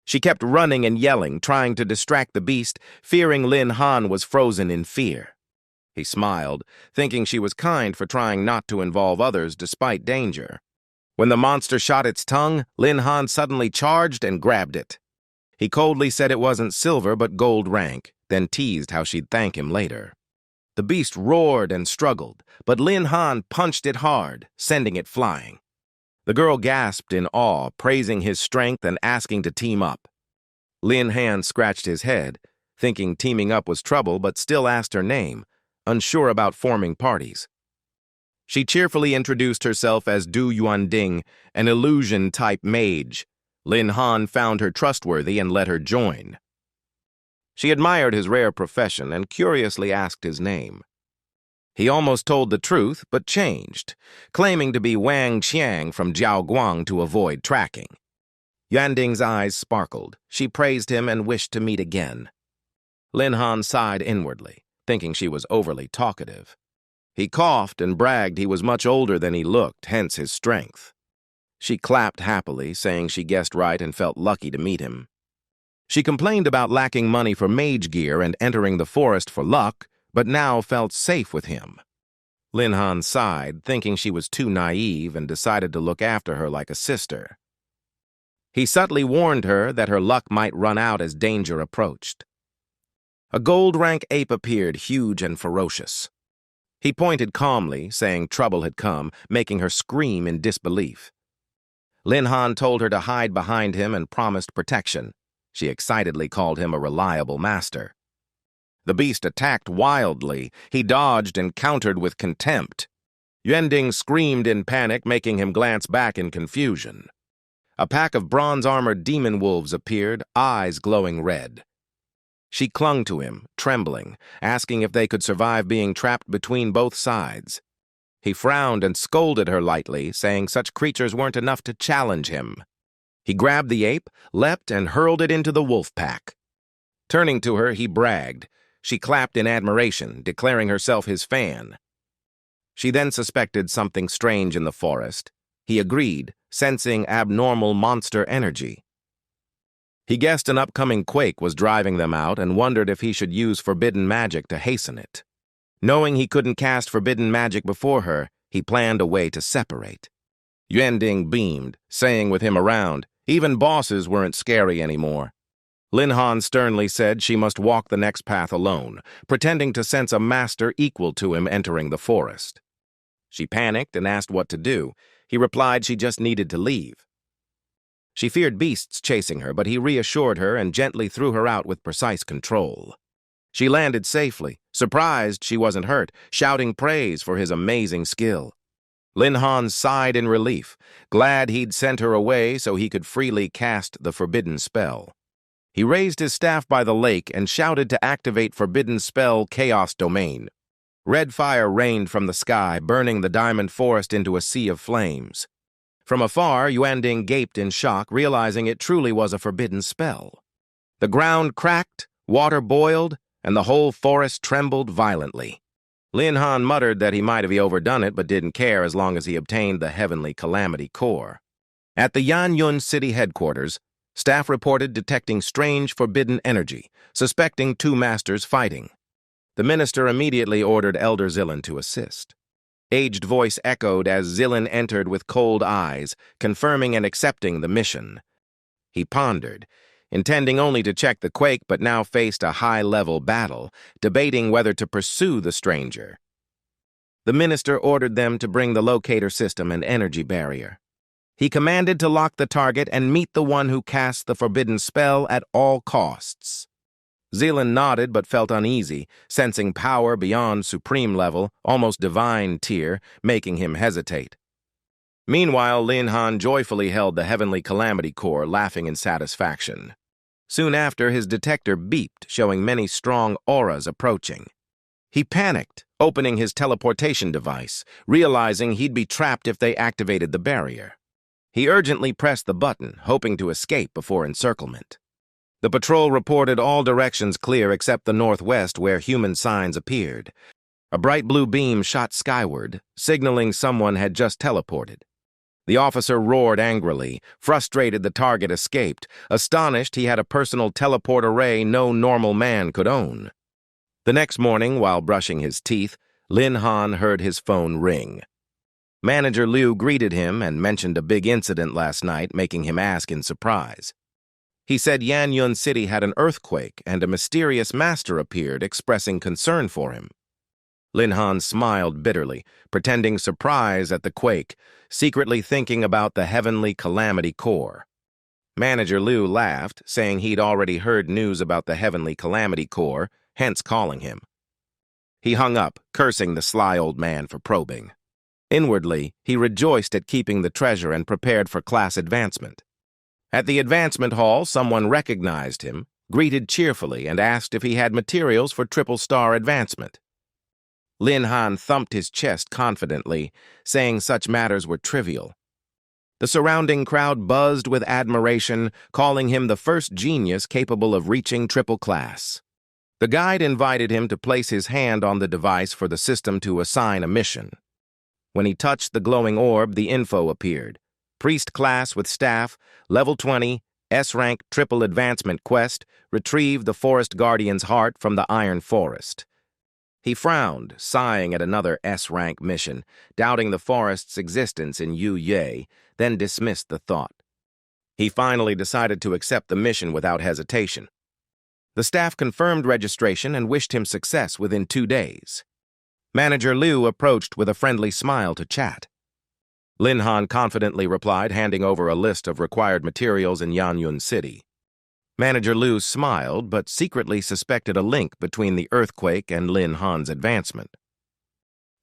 A: She kept running and yelling, trying to distract the beast, fearing Lin Han was frozen in fear. He smiled, thinking she was kind for trying not to involve others despite danger. When the monster shot its tongue, Lin Han suddenly charged and grabbed it. He coldly said it wasn't silver but gold rank, then teased how she'd thank him later. The beast roared and struggled, but Lin Han punched it hard, sending it flying. The girl gasped in awe, praising his strength and asking to team up. Lin Han scratched his head, thinking teaming up was trouble, but still asked her name, unsure about forming parties. She cheerfully introduced herself as Du Yuanding, an illusion-type mage. Lin Han found her trustworthy and let her join. She admired his rare profession and curiously asked his name. He almost told the truth, but changed, claiming to be Wang Qiang from Jiaoguang to avoid tracking. Yuanding's eyes sparkled. She praised him and wished to meet again. Lin Han sighed inwardly, thinking she was overly talkative. He coughed and bragged he was much older than he looked, hence his strength. She clapped happily, saying she guessed right and felt lucky to meet him. She complained about lacking money for mage gear and entering the forest for luck, but now felt safe with him. Lin Han sighed, thinking she was too naive, and decided to look after her like a sister. He subtly warned her that her luck might run out as danger approached. A gold-rank ape appeared, huge and ferocious. He pointed calmly, saying trouble had come, making her scream in disbelief. Lin Han told her to hide behind him and promised protection. She excitedly called him a reliable master. The beast attacked wildly. He dodged and countered with contempt. Yuanding screamed in panic, making him glance back in confusion. A pack of bronze-armored demon wolves appeared, eyes glowing red. She clung to him, trembling, asking if they could survive being trapped between both sides. He frowned and scolded her lightly, saying such creatures weren't enough to challenge him. He grabbed the ape, leapt, and hurled it into the wolf pack. Turning to her, he bragged. She clapped in admiration, declaring herself his fan. She then suspected something strange in the forest. He agreed, sensing abnormal monster energy. He guessed an upcoming quake was driving them out and wondered if he should use forbidden magic to hasten it. Knowing he couldn't cast forbidden magic before her, he planned a way to separate. Yuanding beamed, saying with him around, even bosses weren't scary anymore. Lin Han sternly said she must walk the next path alone, pretending to sense a master equal to him entering the forest. She panicked and asked what to do. He replied she just needed to leave. She feared beasts chasing her, but he reassured her and gently threw her out with precise control. She landed safely, surprised she wasn't hurt, shouting praise for his amazing skill. Lin Han sighed in relief, glad he'd sent her away so he could freely cast the forbidden spell. He raised his staff by the lake and shouted to activate forbidden spell Chaos Domain. Red fire rained from the sky, burning the diamond forest into a sea of flames. From afar, Yuanding gaped in shock, realizing it truly was a forbidden spell. The ground cracked, water boiled, and the whole forest trembled violently. Lin Han muttered that he might have overdone it, but didn't care as long as he obtained the Heavenly Calamity Core. At the Yanyun City headquarters, staff reported detecting strange forbidden energy, suspecting two masters fighting. The minister immediately ordered Elder Zilin to assist. Aged voice echoed as Zilin entered with cold eyes, confirming and accepting the mission. He pondered. intending only to check the quake but now faced a high-level battle, debating whether to pursue the stranger. The minister ordered them to bring the locator system and energy barrier. He commanded to lock the target and meet the one who cast the forbidden spell at all costs. Zealand nodded but felt uneasy, sensing power beyond supreme level, almost divine tier, making him hesitate. Meanwhile, Lin Han joyfully held the heavenly calamity core, laughing in satisfaction. Soon after, his detector beeped, showing many strong auras approaching. He panicked, opening his teleportation device, realizing he'd be trapped if they activated the barrier. He urgently pressed the button, hoping to escape before encirclement. The patrol reported all directions clear except the northwest where human signs appeared. A bright blue beam shot skyward, signaling someone had just teleported. The officer roared angrily, frustrated the target escaped, astonished he had a personal teleport array no normal man could own. The next morning, while brushing his teeth, Lin Han heard his phone ring. Manager Liu greeted him and mentioned a big incident last night, making him ask in surprise. He said Yanyun City had an earthquake and a mysterious master appeared, expressing concern for him. Lin Han smiled bitterly, pretending surprise at the quake, secretly thinking about the heavenly calamity core. Manager Liu laughed, saying he'd already heard news about the heavenly calamity core, hence calling him. He hung up, cursing the sly old man for probing. Inwardly, he rejoiced at keeping the treasure and prepared for class advancement. At the advancement hall, someone recognized him, greeted cheerfully, and asked if he had materials for triple-star advancement. Lin Han thumped his chest confidently, saying such matters were trivial. The surrounding crowd buzzed with admiration, calling him the first genius capable of reaching triple class. The guide invited him to place his hand on the device for the system to assign a mission. When he touched the glowing orb, the info appeared. Priest class with staff, level 20, S-rank triple advancement quest, retrieve the forest guardian's heart from the iron forest. He frowned, sighing at another S-rank mission, doubting the forest's existence in Yu Ye, then dismissed the thought. He finally decided to accept the mission without hesitation. The staff confirmed registration and wished him success within 2 days. Manager Liu approached with a friendly smile to chat. Lin Han confidently replied, handing over a list of required materials in Yanyun City. Manager Liu smiled, but secretly suspected a link between the earthquake and Lin Han's advancement.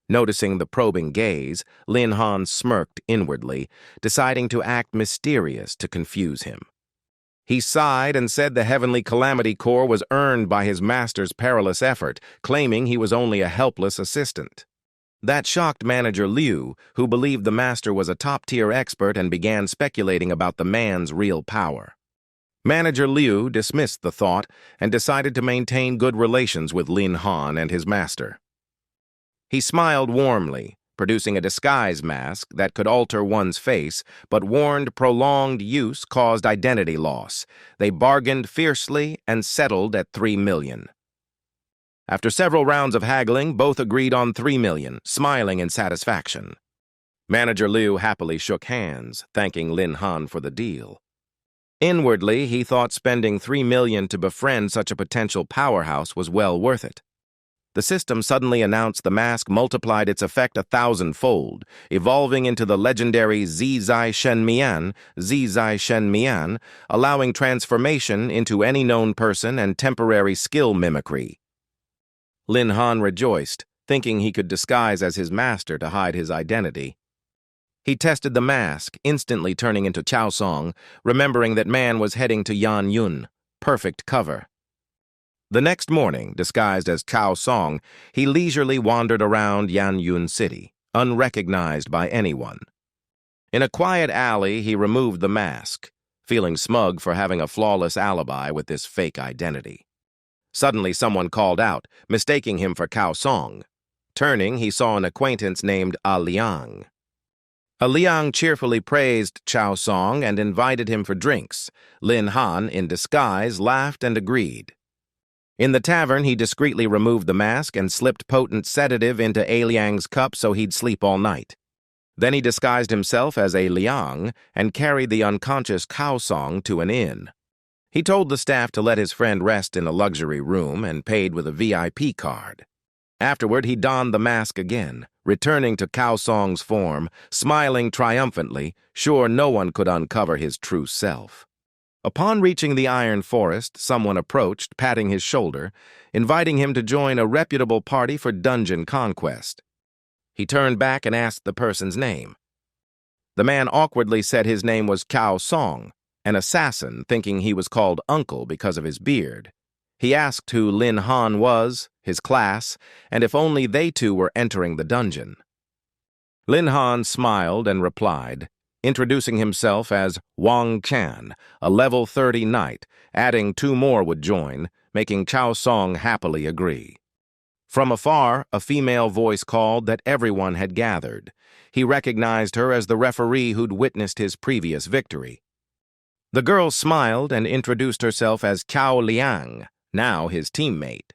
A: Noticing the probing gaze, Lin Han smirked inwardly, deciding to act mysterious to confuse him. He sighed and said the heavenly calamity core was earned by his master's perilous effort, claiming he was only a helpless assistant. That shocked Manager Liu, who believed the master was a top-tier expert and began speculating about the man's real power. Manager Liu dismissed the thought and decided to maintain good relations with Lin Han and his master. He smiled warmly, producing a disguise mask that could alter one's face, but warned prolonged use caused identity loss. They bargained fiercely and settled at 3 million. After several rounds of haggling, both agreed on 3 million, smiling in satisfaction. Manager Liu happily shook hands, thanking Lin Han for the deal. Inwardly, he thought spending 3 million to befriend such a potential powerhouse was well worth it. The system suddenly announced the mask multiplied its effect 1,000-fold, evolving into the legendary Zizai Shen Mian, allowing transformation into any known person and temporary skill mimicry. Lin Han rejoiced, thinking he could disguise as his master to hide his identity. He tested the mask, instantly turning into Chao Song, remembering that man was heading to Yanyun. Perfect cover. The next morning, disguised as Chao Song, he leisurely wandered around Yanyun City, unrecognized by anyone. In a quiet alley, he removed the mask, feeling smug for having a flawless alibi with this fake identity. Suddenly, someone called out, mistaking him for Cao Song. Turning, he saw an acquaintance named A Liang. A Liang cheerfully praised Chao Song and invited him for drinks. Lin Han, in disguise, laughed and agreed. In the tavern, he discreetly removed the mask and slipped potent sedative into A Liang's cup so he'd sleep all night. Then he disguised himself as A Liang and carried the unconscious Cao Song to an inn. He told the staff to let his friend rest in a luxury room and paid with a VIP card. Afterward, he donned the mask again, returning to Cao Song's form, smiling triumphantly, sure no one could uncover his true self. Upon reaching the Iron Forest, someone approached, patting his shoulder, inviting him to join a reputable party for dungeon conquest. He turned back and asked the person's name. The man awkwardly said his name was Cao Song, an assassin, thinking he was called Uncle because of his beard. He asked who Lin Han was, his class, and if only they two were entering the dungeon. Lin Han smiled and replied, introducing himself as Wang Can, a level 30 knight, adding 2 more would join, making Cao Song happily agree. From afar, a female voice called that everyone had gathered. He recognized her as the referee who'd witnessed his previous victory. The girl smiled and introduced herself as Cao Liang, now his teammate.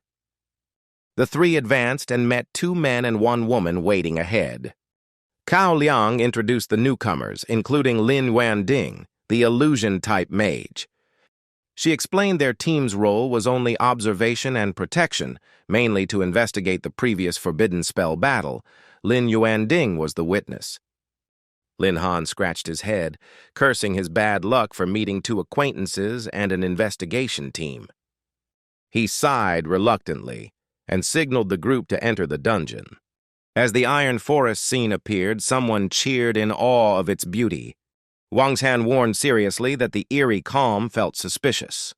A: The 3 advanced and met 2 men and 1 woman waiting ahead. Cao Liang introduced the newcomers, including Lin Yuanding, the illusion-type mage. She explained their team's role was only observation and protection, mainly to investigate the previous forbidden spell battle. Lin Yuanding was the witness. Lin Han scratched his head, cursing his bad luck for meeting 2 acquaintances and an investigation team. He sighed reluctantly and signaled the group to enter the dungeon. As the Iron Forest scene appeared, someone cheered in awe of its beauty. Wang Han warned seriously that the eerie calm felt suspicious.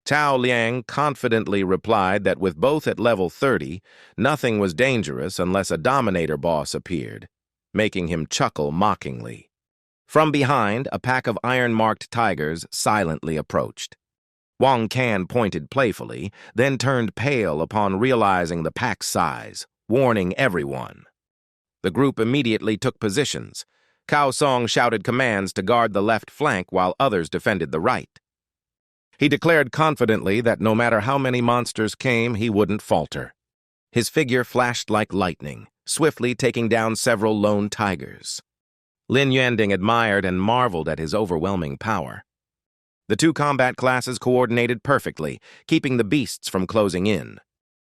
A: Cao Liang confidently replied that with both at level 30, nothing was dangerous unless a dominator boss appeared, making him chuckle mockingly. From behind, a pack of iron-marked tigers silently approached. Wang Can pointed playfully, then turned pale upon realizing the pack's size, warning everyone. The group immediately took positions. Cao Song shouted commands to guard the left flank while others defended the right. He declared confidently that no matter how many monsters came, he wouldn't falter. His figure flashed like lightning, swiftly taking down several lone tigers. Lin Yuanding admired and marveled at his overwhelming power. The 2 combat classes coordinated perfectly, keeping the beasts from closing in.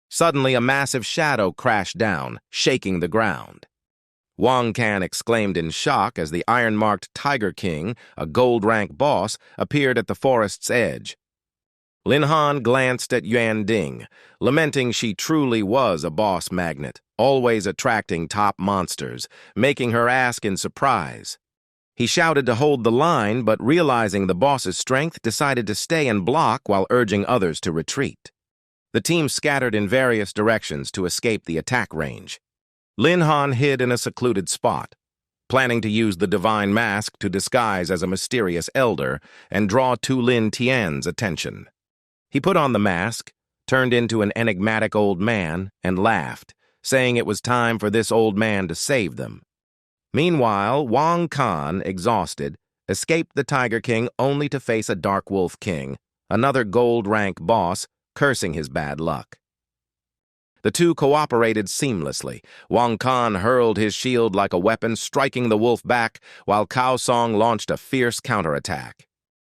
A: Suddenly, a massive shadow crashed down, shaking the ground. Wang Can exclaimed in shock as the iron-marked Tiger King, a gold-rank boss, appeared at the forest's edge. Lin Han glanced at Yuanding, lamenting she truly was a boss magnet, always attracting top monsters, making her ask in surprise. He shouted to hold the line, but realizing the boss's strength, decided to stay and block while urging others to retreat. The team scattered in various directions to escape the attack range. Lin Han hid in a secluded spot, planning to use the divine mask to disguise as a mysterious elder and draw Tu Lin Tian's attention. He put on the mask, turned into an enigmatic old man, and laughed, saying it was time for this old man to save them. Meanwhile, Wang Can, exhausted, escaped the Tiger King only to face a Dark Wolf King, another gold-rank boss, cursing his bad luck. The 2 cooperated seamlessly. Wang Can hurled his shield like a weapon, striking the wolf back, while Cao Song launched a fierce counterattack.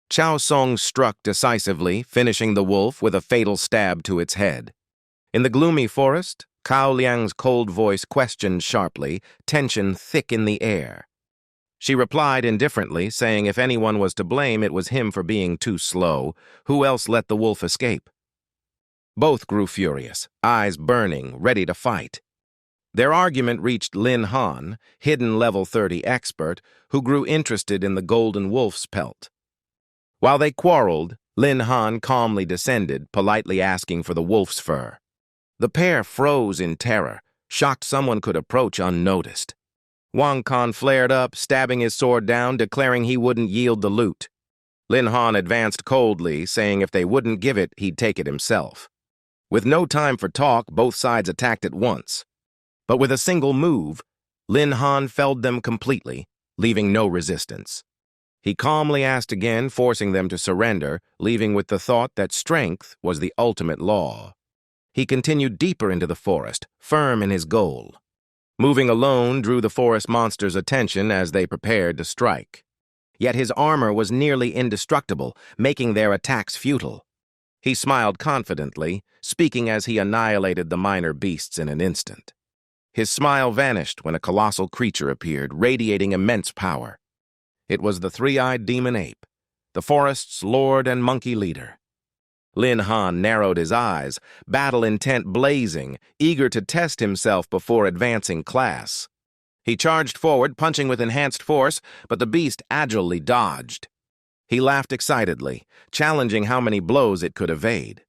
A: Cao Song struck decisively, finishing the wolf with a fatal stab to its head. In the gloomy forest, Cao Liang's cold voice questioned sharply, tension thick in the air. She replied indifferently, saying if anyone was to blame, it was him for being too slow. Who else let the wolf escape? Both grew furious, eyes burning, ready to fight. Their argument reached Lin Han, hidden level 30 expert, who grew interested in the golden wolf's pelt. While they quarreled, Lin Han calmly descended, politely asking for the wolf's fur. The pair froze in terror, shocked someone could approach unnoticed. Wang Can flared up, stabbing his sword down, declaring he wouldn't yield the loot. Lin Han advanced coldly, saying if they wouldn't give it, he'd take it himself. With no time for talk, both sides attacked at once. But with a single move, Lin Han felled them completely, leaving no resistance. He calmly asked again, forcing them to surrender, leaving with the thought that strength was the ultimate law. He continued deeper into the forest, firm in his goal. Moving alone drew the forest monster's attention as they prepared to strike. yet his armor was nearly indestructible, making their attacks futile. He smiled confidently, speaking as he annihilated the minor beasts in an instant. His smile vanished when a colossal creature appeared, radiating immense power. It was the three-eyed demon ape, the forest's lord and monkey leader. Lin Han narrowed his eyes, battle intent blazing, eager to test himself before advancing class. He charged forward, punching with enhanced force, but the beast agilely dodged. He laughed excitedly, challenging how many blows it could evade.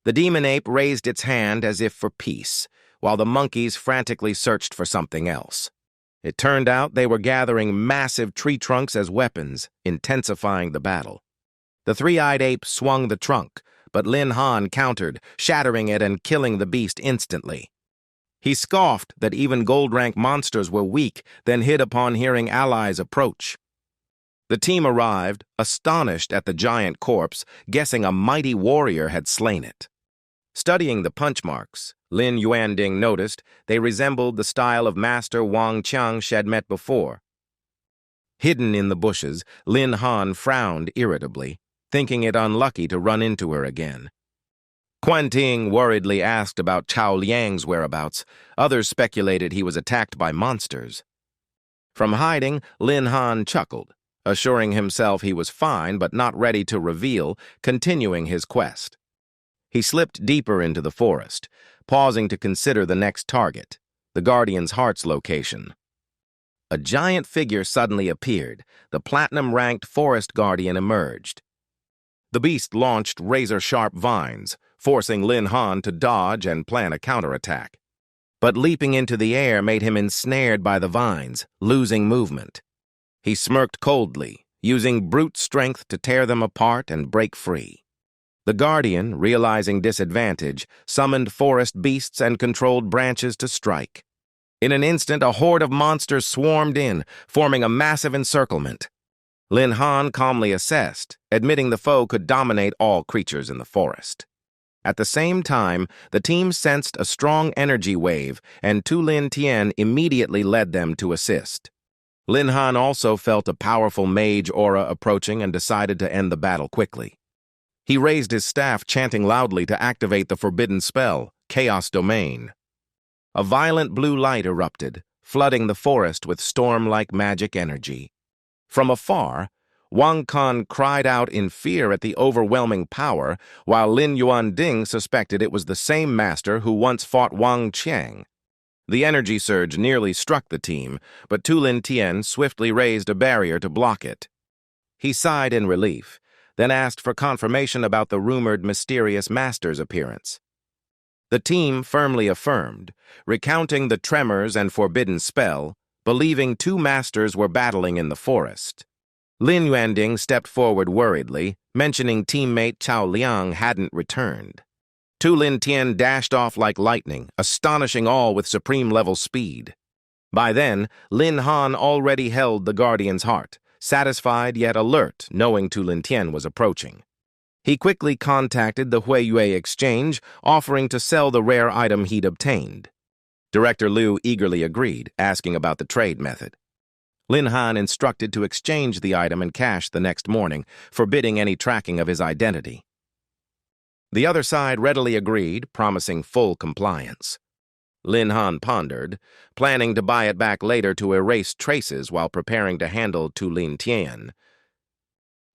A: The demon ape raised its hand as if for peace, while the monkeys frantically searched for something else. It turned out they were gathering massive tree trunks as weapons, intensifying the battle. The three-eyed ape swung the trunk, but Lin Han countered, shattering it and killing the beast instantly. He scoffed that even gold-rank monsters were weak, then hid upon hearing allies approach. The team arrived, astonished at the giant corpse, guessing a mighty warrior had slain it. Studying the punch marks, Lin Yuanding noticed they resembled the style of Master Wang Qiang she had met before. Hidden in the bushes, Lin Han frowned irritably, thinking it unlucky to run into her again. Quan Ting worriedly asked about Chao Liang's whereabouts. Others speculated he was attacked by monsters. From hiding, Lin Han chuckled, assuring himself he was fine but not ready to reveal, continuing his quest. He slipped deeper into the forest, pausing to consider the next target, the Guardian's Heart's location. A giant figure suddenly appeared. The platinum-ranked forest guardian emerged. The beast launched razor-sharp vines, forcing Lin Han to dodge and plan a counterattack. But leaping into the air made him ensnared by the vines, losing movement. He smirked coldly, using brute strength to tear them apart and break free. The Guardian, realizing disadvantage, summoned forest beasts and controlled branches to strike. In an instant, a horde of monsters swarmed in, forming a massive encirclement. Lin Han calmly assessed, admitting the foe could dominate all creatures in the forest. At the same time, the team sensed a strong energy wave, and Tu Lin Tian immediately led them to assist. Lin Han also felt a powerful mage aura approaching and decided to end the battle quickly. He raised his staff, chanting loudly to activate the forbidden spell, Chaos Domain. A violent blue light erupted, flooding the forest with storm-like magic energy. From afar, Wang Kan cried out in fear at the overwhelming power, while Lin Yuanding suspected it was the same master who once fought Wang Qiang. The energy surge nearly struck the team, but Tu Lin Tian swiftly raised a barrier to block it. He sighed in relief, then asked for confirmation about the rumored mysterious master's appearance. The team firmly affirmed, recounting the tremors and forbidden spell, believing two masters were battling in the forest. Lin Yuanding stepped forward worriedly, mentioning teammate Chao Liang hadn't returned. Tu Lin Tian dashed off like lightning, astonishing all with supreme-level speed. By then, Lin Han already held the Guardian's heart, satisfied yet alert, knowing Tu Lin Tian was approaching. He quickly contacted the Huiyue Exchange, offering to sell the rare item he'd obtained. Director Liu eagerly agreed, asking about the trade method. Lin Han instructed to exchange the item in cash the next morning, forbidding any tracking of his identity. The other side readily agreed, promising full compliance. Lin Han pondered, planning to buy it back later to erase traces while preparing to handle Tu Lin Tian.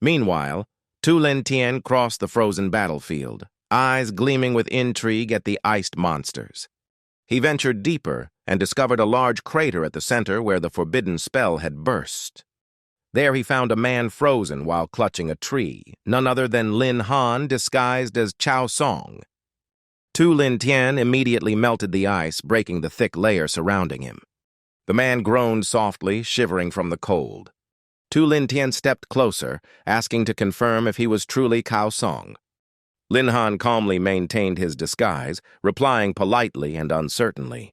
A: Meanwhile, Tu Lin Tian crossed the frozen battlefield, eyes gleaming with intrigue at the iced monsters. He ventured deeper and discovered a large crater at the center where the forbidden spell had burst. There he found a man frozen while clutching a tree, none other than Lin Han disguised as Chao Song. Tu Lin Tian immediately melted the ice, breaking the thick layer surrounding him. The man groaned softly, shivering from the cold. Tu Lin Tian stepped closer, asking to confirm if he was truly Cao Song. Lin Han calmly maintained his disguise, replying politely and uncertainly.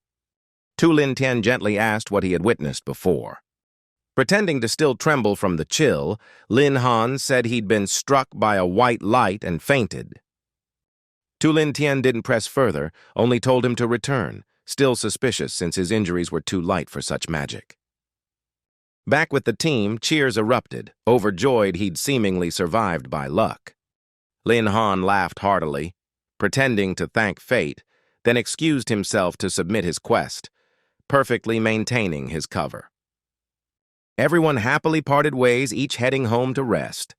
A: Tu Lin Tian gently asked what he had witnessed before. Pretending to still tremble from the chill, Lin Han said he'd been struck by a white light and fainted. Tu Lin Tian didn't press further, only told him to return, still suspicious since his injuries were too light for such magic. Back with the team, cheers erupted, overjoyed he'd seemingly survived by luck. Lin Han laughed heartily, pretending to thank fate, then excused himself to submit his quest, perfectly maintaining his cover. Everyone happily parted ways, each heading home to rest.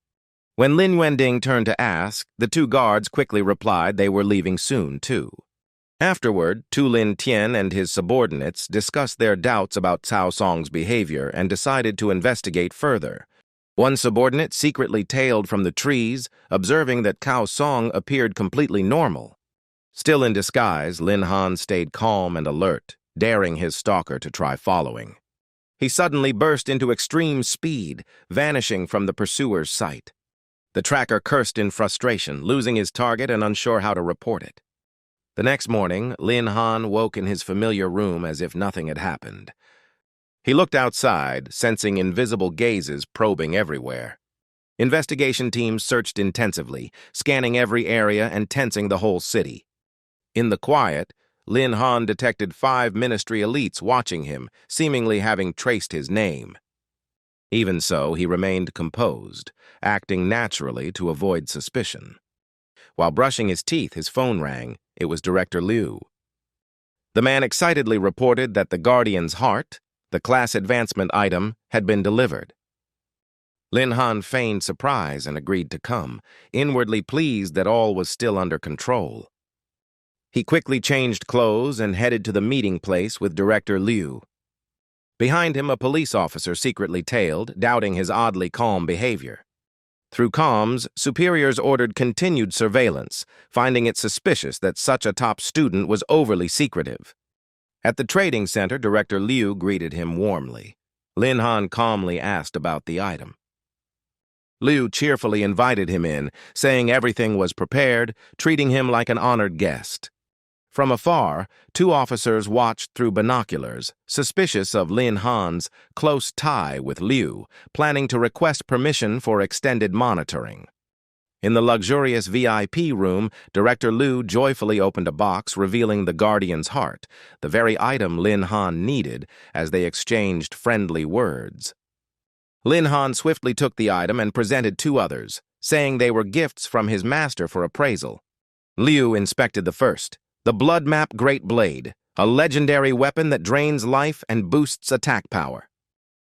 A: When Lin Wending turned to ask, the two guards quickly replied they were leaving soon, too. Afterward, Tu Lin Tian and his subordinates discussed their doubts about Cao Song's behavior and decided to investigate further. One subordinate secretly tailed from the trees, observing that Cao Song appeared completely normal. Still in disguise, Lin Han stayed calm and alert, daring his stalker to try following. He suddenly burst into extreme speed, vanishing from the pursuer's sight. The tracker cursed in frustration, losing his target and unsure how to report it. The next morning, Lin Han woke in his familiar room as if nothing had happened. He looked outside, sensing invisible gazes probing everywhere. Investigation teams searched intensively, scanning every area and tensing the whole city. In the quiet, Lin Han detected 5 ministry elites watching him, seemingly having traced his name. Even so, he remained composed, acting naturally to avoid suspicion. While brushing his teeth, his phone rang. It was Director Liu. The man excitedly reported that the Guardian's heart, the class advancement item, had been delivered. Lin Han feigned surprise and agreed to come, inwardly pleased that all was still under control. He quickly changed clothes and headed to the meeting place with Director Liu. Behind him, a police officer secretly tailed, doubting his oddly calm behavior. Through comms, superiors ordered continued surveillance, finding it suspicious that such a top student was overly secretive. At the trading center, Director Liu greeted him warmly. Lin Han calmly asked about the item. Liu cheerfully invited him in, saying everything was prepared, treating him like an honored guest. From afar, 2 officers watched through binoculars, suspicious of Lin Han's close tie with Liu, planning to request permission for extended monitoring. In the luxurious VIP room, Director Liu joyfully opened a box revealing the Guardian's heart, the very item Lin Han needed, as they exchanged friendly words. Lin Han swiftly took the item and presented 2 others, saying they were gifts from his master for appraisal. Liu inspected the first. The Blood Map Great Blade, a legendary weapon that drains life and boosts attack power.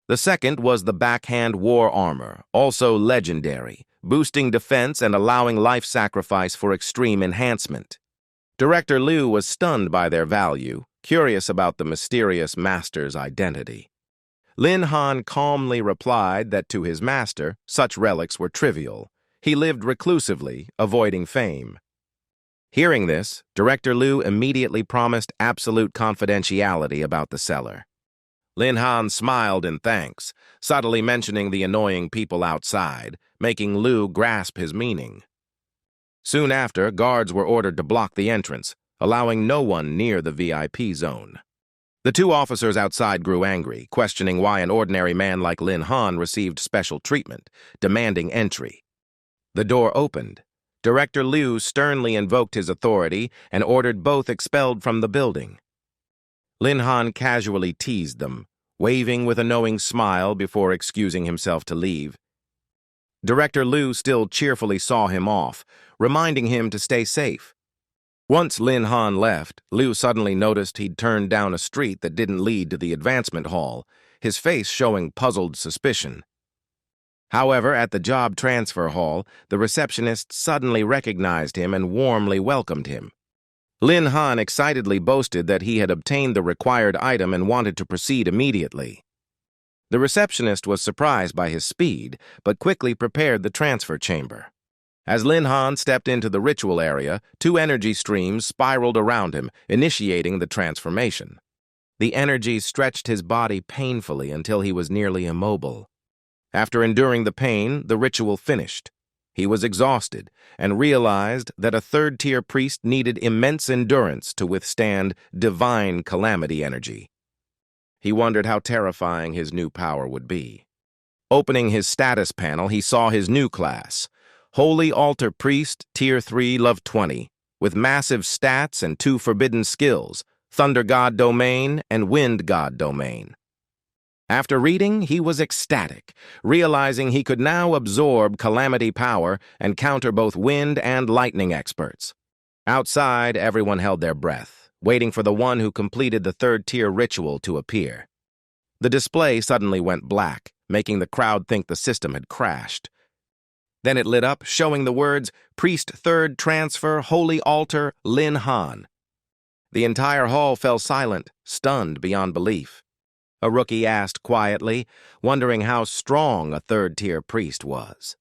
A: The second was the Backhand War Armor, also legendary, boosting defense and allowing life sacrifice for extreme enhancement. Director Liu was stunned by their value, curious about the mysterious master's identity. Lin Han calmly replied that to his master, such relics were trivial. He lived reclusively, avoiding fame. Hearing this, Director Liu immediately promised absolute confidentiality about the seller. Lin Han smiled in thanks, subtly mentioning the annoying people outside, making Liu grasp his meaning. Soon after, guards were ordered to block the entrance, allowing no one near the VIP zone. The 2 officers outside grew angry, questioning why an ordinary man like Lin Han received special treatment, demanding entry. The door opened. Director Liu sternly invoked his authority and ordered both expelled from the building. Lin Han casually teased them, waving with a knowing smile before excusing himself to leave. Director Liu still cheerfully saw him off, reminding him to stay safe. Once Lin Han left, Liu suddenly noticed he'd turned down a street that didn't lead to the advancement hall, his face showing puzzled suspicion. However, at the job transfer hall, the receptionist suddenly recognized him and warmly welcomed him. Lin Han excitedly boasted that he had obtained the required item and wanted to proceed immediately. The receptionist was surprised by his speed, but quickly prepared the transfer chamber. As Lin Han stepped into the ritual area, 2 energy streams spiraled around him, initiating the transformation. The energy stretched his body painfully until he was nearly immobile. After enduring the pain, the ritual finished. He was exhausted and realized that a 3rd-tier priest needed immense endurance to withstand divine calamity energy. He wondered how terrifying his new power would be. Opening his status panel, he saw his new class, Holy Altar Priest, Tier 3, Level 20, with massive stats and 2 forbidden skills, Thunder God Domain and Wind God Domain. After reading, he was ecstatic, realizing he could now absorb calamity power and counter both wind and lightning experts. Outside, everyone held their breath, waiting for the one who completed the third-tier ritual to appear. The display suddenly went black, making the crowd think the system had crashed. Then it lit up, showing the words, Priest Third Transfer, Holy Altar, Lin Han. The entire hall fell silent, stunned beyond belief. A rookie asked quietly, wondering how strong a third-tier priest was.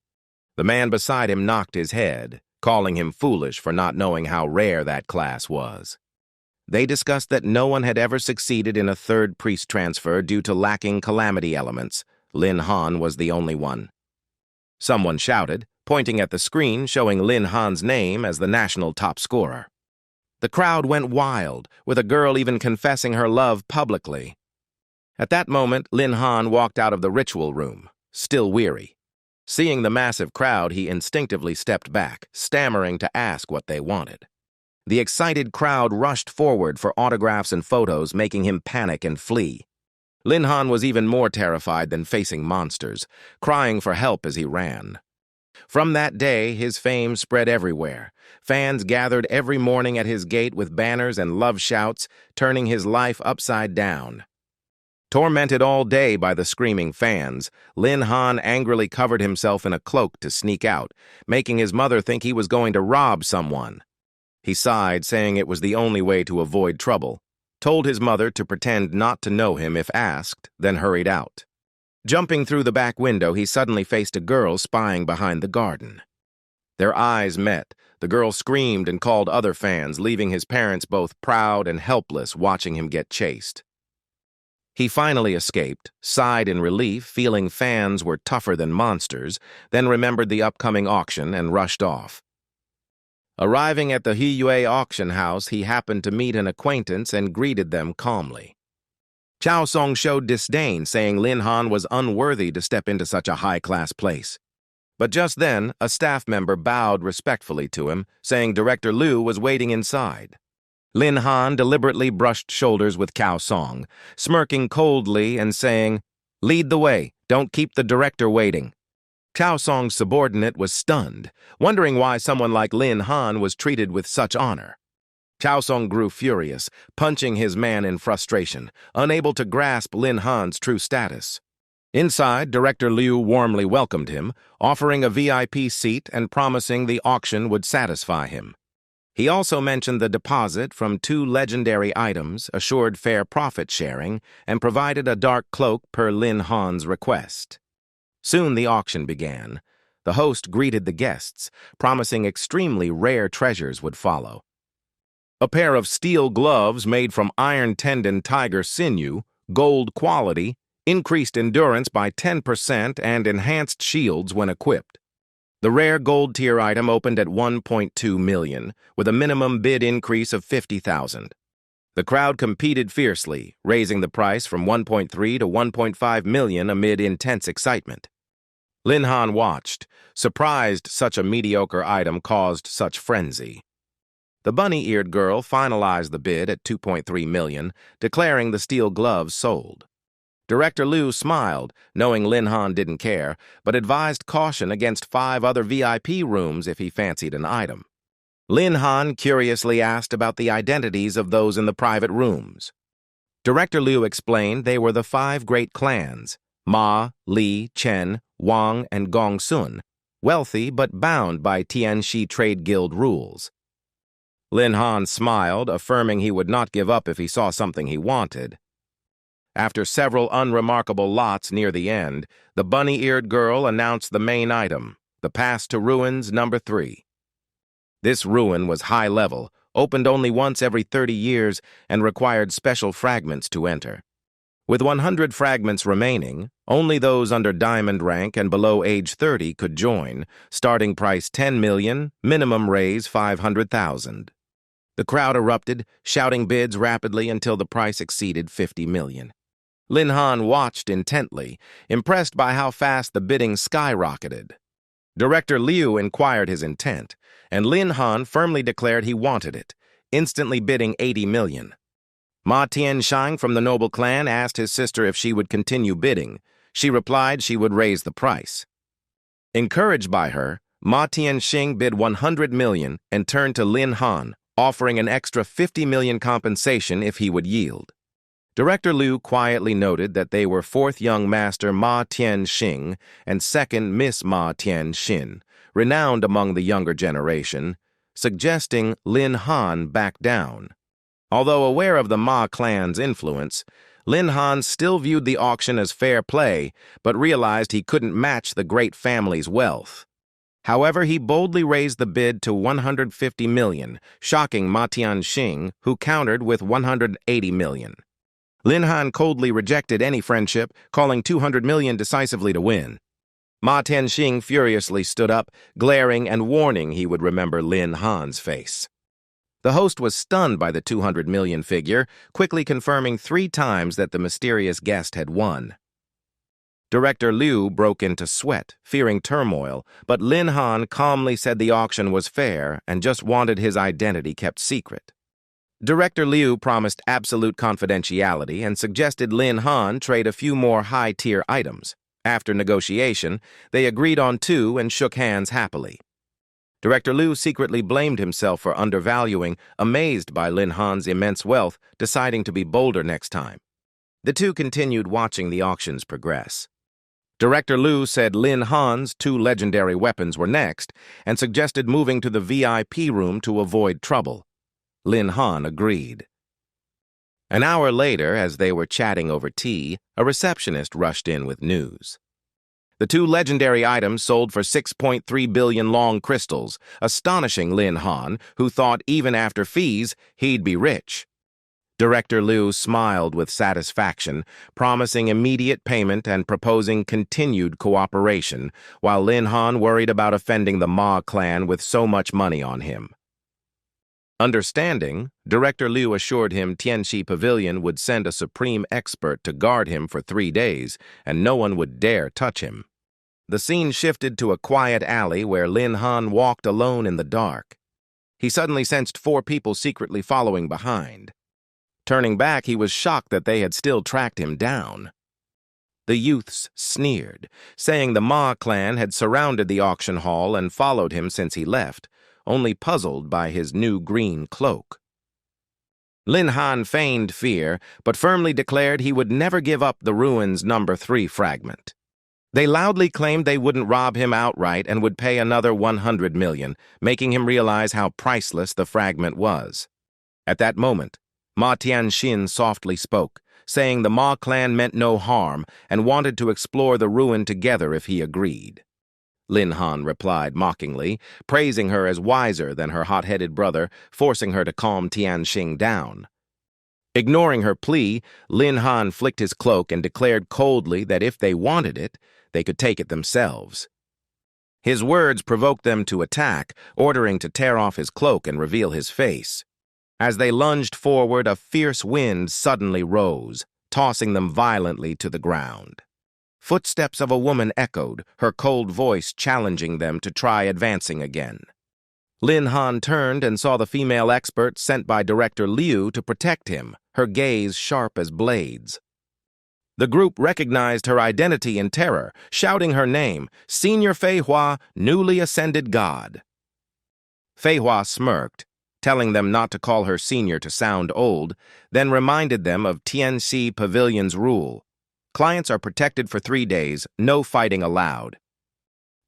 A: The man beside him knocked his head, calling him foolish for not knowing how rare that class was. They discussed that no one had ever succeeded in a third priest transfer due to lacking calamity elements. Lin Han was the only one. Someone shouted, pointing at the screen showing Lin Han's name as the national top scorer. The crowd went wild, with a girl even confessing her love publicly. At that moment, Lin Han walked out of the ritual room, still weary. Seeing the massive crowd, he instinctively stepped back, stammering to ask what they wanted. The excited crowd rushed forward for autographs and photos, making him panic and flee. Lin Han was even more terrified than facing monsters, crying for help as he ran. From that day, his fame spread everywhere. Fans gathered every morning at his gate with banners and love shouts, turning his life upside down. Tormented all day by the screaming fans, Lin Han angrily covered himself in a cloak to sneak out, making his mother think he was going to rob someone. He sighed, saying it was the only way to avoid trouble, told his mother to pretend not to know him if asked, then hurried out. Jumping through the back window, he suddenly faced a girl spying behind the garden. Their eyes met. The girl screamed and called other fans, leaving his parents both proud and helpless watching him get chased. He finally escaped, sighed in relief, feeling fans were tougher than monsters, then remembered the upcoming auction and rushed off. Arriving at the Hiyue auction house, he happened to meet an acquaintance and greeted them calmly. Chao Song showed disdain, saying Lin Han was unworthy to step into such a high-class place. But just then, a staff member bowed respectfully to him, saying Director Liu was waiting inside. Lin Han deliberately brushed shoulders with Cao Song, smirking coldly and saying, "Lead the way, don't keep the director waiting." Cao Song's subordinate was stunned, wondering why someone like Lin Han was treated with such honor. Cao Song grew furious, punching his man in frustration, unable to grasp Lin Han's true status. Inside, Director Liu warmly welcomed him, offering a VIP seat and promising the auction would satisfy him. He also mentioned the deposit from 2 legendary items, assured fair profit sharing, and provided a dark cloak per Lin Han's request. Soon the auction began. The host greeted the guests, promising extremely rare treasures would follow. A pair of steel gloves made from iron tendon tiger sinew, gold quality, increased endurance by 10% and enhanced shields when equipped. The rare gold tier item opened at 1.2 million, with a minimum bid increase of 50,000. The crowd competed fiercely, raising the price from 1.3 to 1.5 million amid intense excitement. Lin Han watched, surprised such a mediocre item caused such frenzy. The bunny-eared girl finalized the bid at 2.3 million, declaring the steel gloves sold. Director Liu smiled, knowing Lin Han didn't care, but advised caution against 5 other VIP rooms if he fancied an item. Lin Han curiously asked about the identities of those in the private rooms. Director Liu explained they were the 5 great clans, Ma, Li, Chen, Wang, and Gong Sun, wealthy but bound by Tianxi Trade Guild rules. Lin Han smiled, affirming he would not give up if he saw something he wanted. After several unremarkable lots near the end, the bunny-eared girl announced the main item, the Pass to Ruins No. 3. This ruin was high-level, opened only once every 30 years, and required special fragments to enter. With 100 fragments remaining, only those under diamond rank and below age 30 could join, starting price 10 million, minimum raise 500,000. The crowd erupted, shouting bids rapidly until the price exceeded 50 million. Lin Han watched intently, impressed by how fast the bidding skyrocketed. Director Liu inquired his intent, and Lin Han firmly declared he wanted it, instantly bidding 80 million. Ma Tianshang from the noble clan asked his sister if she would continue bidding. She replied she would raise the price. Encouraged by her, Ma Tianxing bid 100 million and turned to Lin Han, offering an extra 50 million compensation if he would yield. Director Liu quietly noted that they were fourth young master Ma Tianxing and second Miss Ma Tianxin, renowned among the younger generation, suggesting Lin Han back down. Although aware of the Ma clan's influence, Lin Han still viewed the auction as fair play, but realized he couldn't match the great family's wealth. However, he boldly raised the bid to 150 million, shocking Ma Tianxing, who countered with 180 million. Lin Han coldly rejected any friendship, calling 200 million decisively to win. Ma Tianxing furiously stood up, glaring and warning he would remember Lin Han's face. The host was stunned by the 200 million figure, quickly confirming 3 times that the mysterious guest had won. Director Liu broke into sweat, fearing turmoil, but Lin Han calmly said the auction was fair and just wanted his identity kept secret. Director Liu promised absolute confidentiality and suggested Lin Han trade a few more high-tier items. After negotiation, they agreed on 2 and shook hands happily. Director Liu secretly blamed himself for undervaluing, amazed by Lin Han's immense wealth, deciding to be bolder next time. The two continued watching the auctions progress. Director Liu said Lin Han's 2 legendary weapons were next and suggested moving to the VIP room to avoid trouble. Lin Han agreed. An hour later, as they were chatting over tea, a receptionist rushed in with news. The 2 legendary items sold for 6.3 billion long crystals, astonishing Lin Han, who thought even after fees, he'd be rich. Director Liu smiled with satisfaction, promising immediate payment and proposing continued cooperation, while Lin Han worried about offending the Ma clan with so much money on him. Understanding, Director Liu assured him Tianxi Pavilion would send a supreme expert to guard him for 3 days, and no one would dare touch him. The scene shifted to a quiet alley where Lin Han walked alone in the dark. He suddenly sensed 4 people secretly following behind. Turning back, he was shocked that they had still tracked him down. The youths sneered, saying the Ma clan had surrounded the auction hall and followed him since he left, only puzzled by his new green cloak. Lin Han feigned fear, but firmly declared he would never give up the ruins number 3 fragment. They loudly claimed they wouldn't rob him outright and would pay another 100 million, making him realize how priceless the fragment was. At that moment, Ma Tianxin softly spoke, saying the Ma clan meant no harm and wanted to explore the ruin together if he agreed. Lin Han replied mockingly, praising her as wiser than her hot-headed brother, forcing her to calm Tianxing down. Ignoring her plea, Lin Han flicked his cloak and declared coldly that if they wanted it, they could take it themselves. His words provoked them to attack, ordering to tear off his cloak and reveal his face. As they lunged forward, a fierce wind suddenly rose, tossing them violently to the ground. Footsteps of a woman echoed, her cold voice challenging them to try advancing again. Lin Han turned and saw the female expert sent by Director Liu to protect him, her gaze sharp as blades. The group recognized her identity in terror, shouting her name, Senior Fei Hua, newly ascended god. Fei Hua smirked, telling them not to call her senior to sound old, then reminded them of Tianxi Pavilion's rule. Clients are protected for 3 days, no fighting allowed.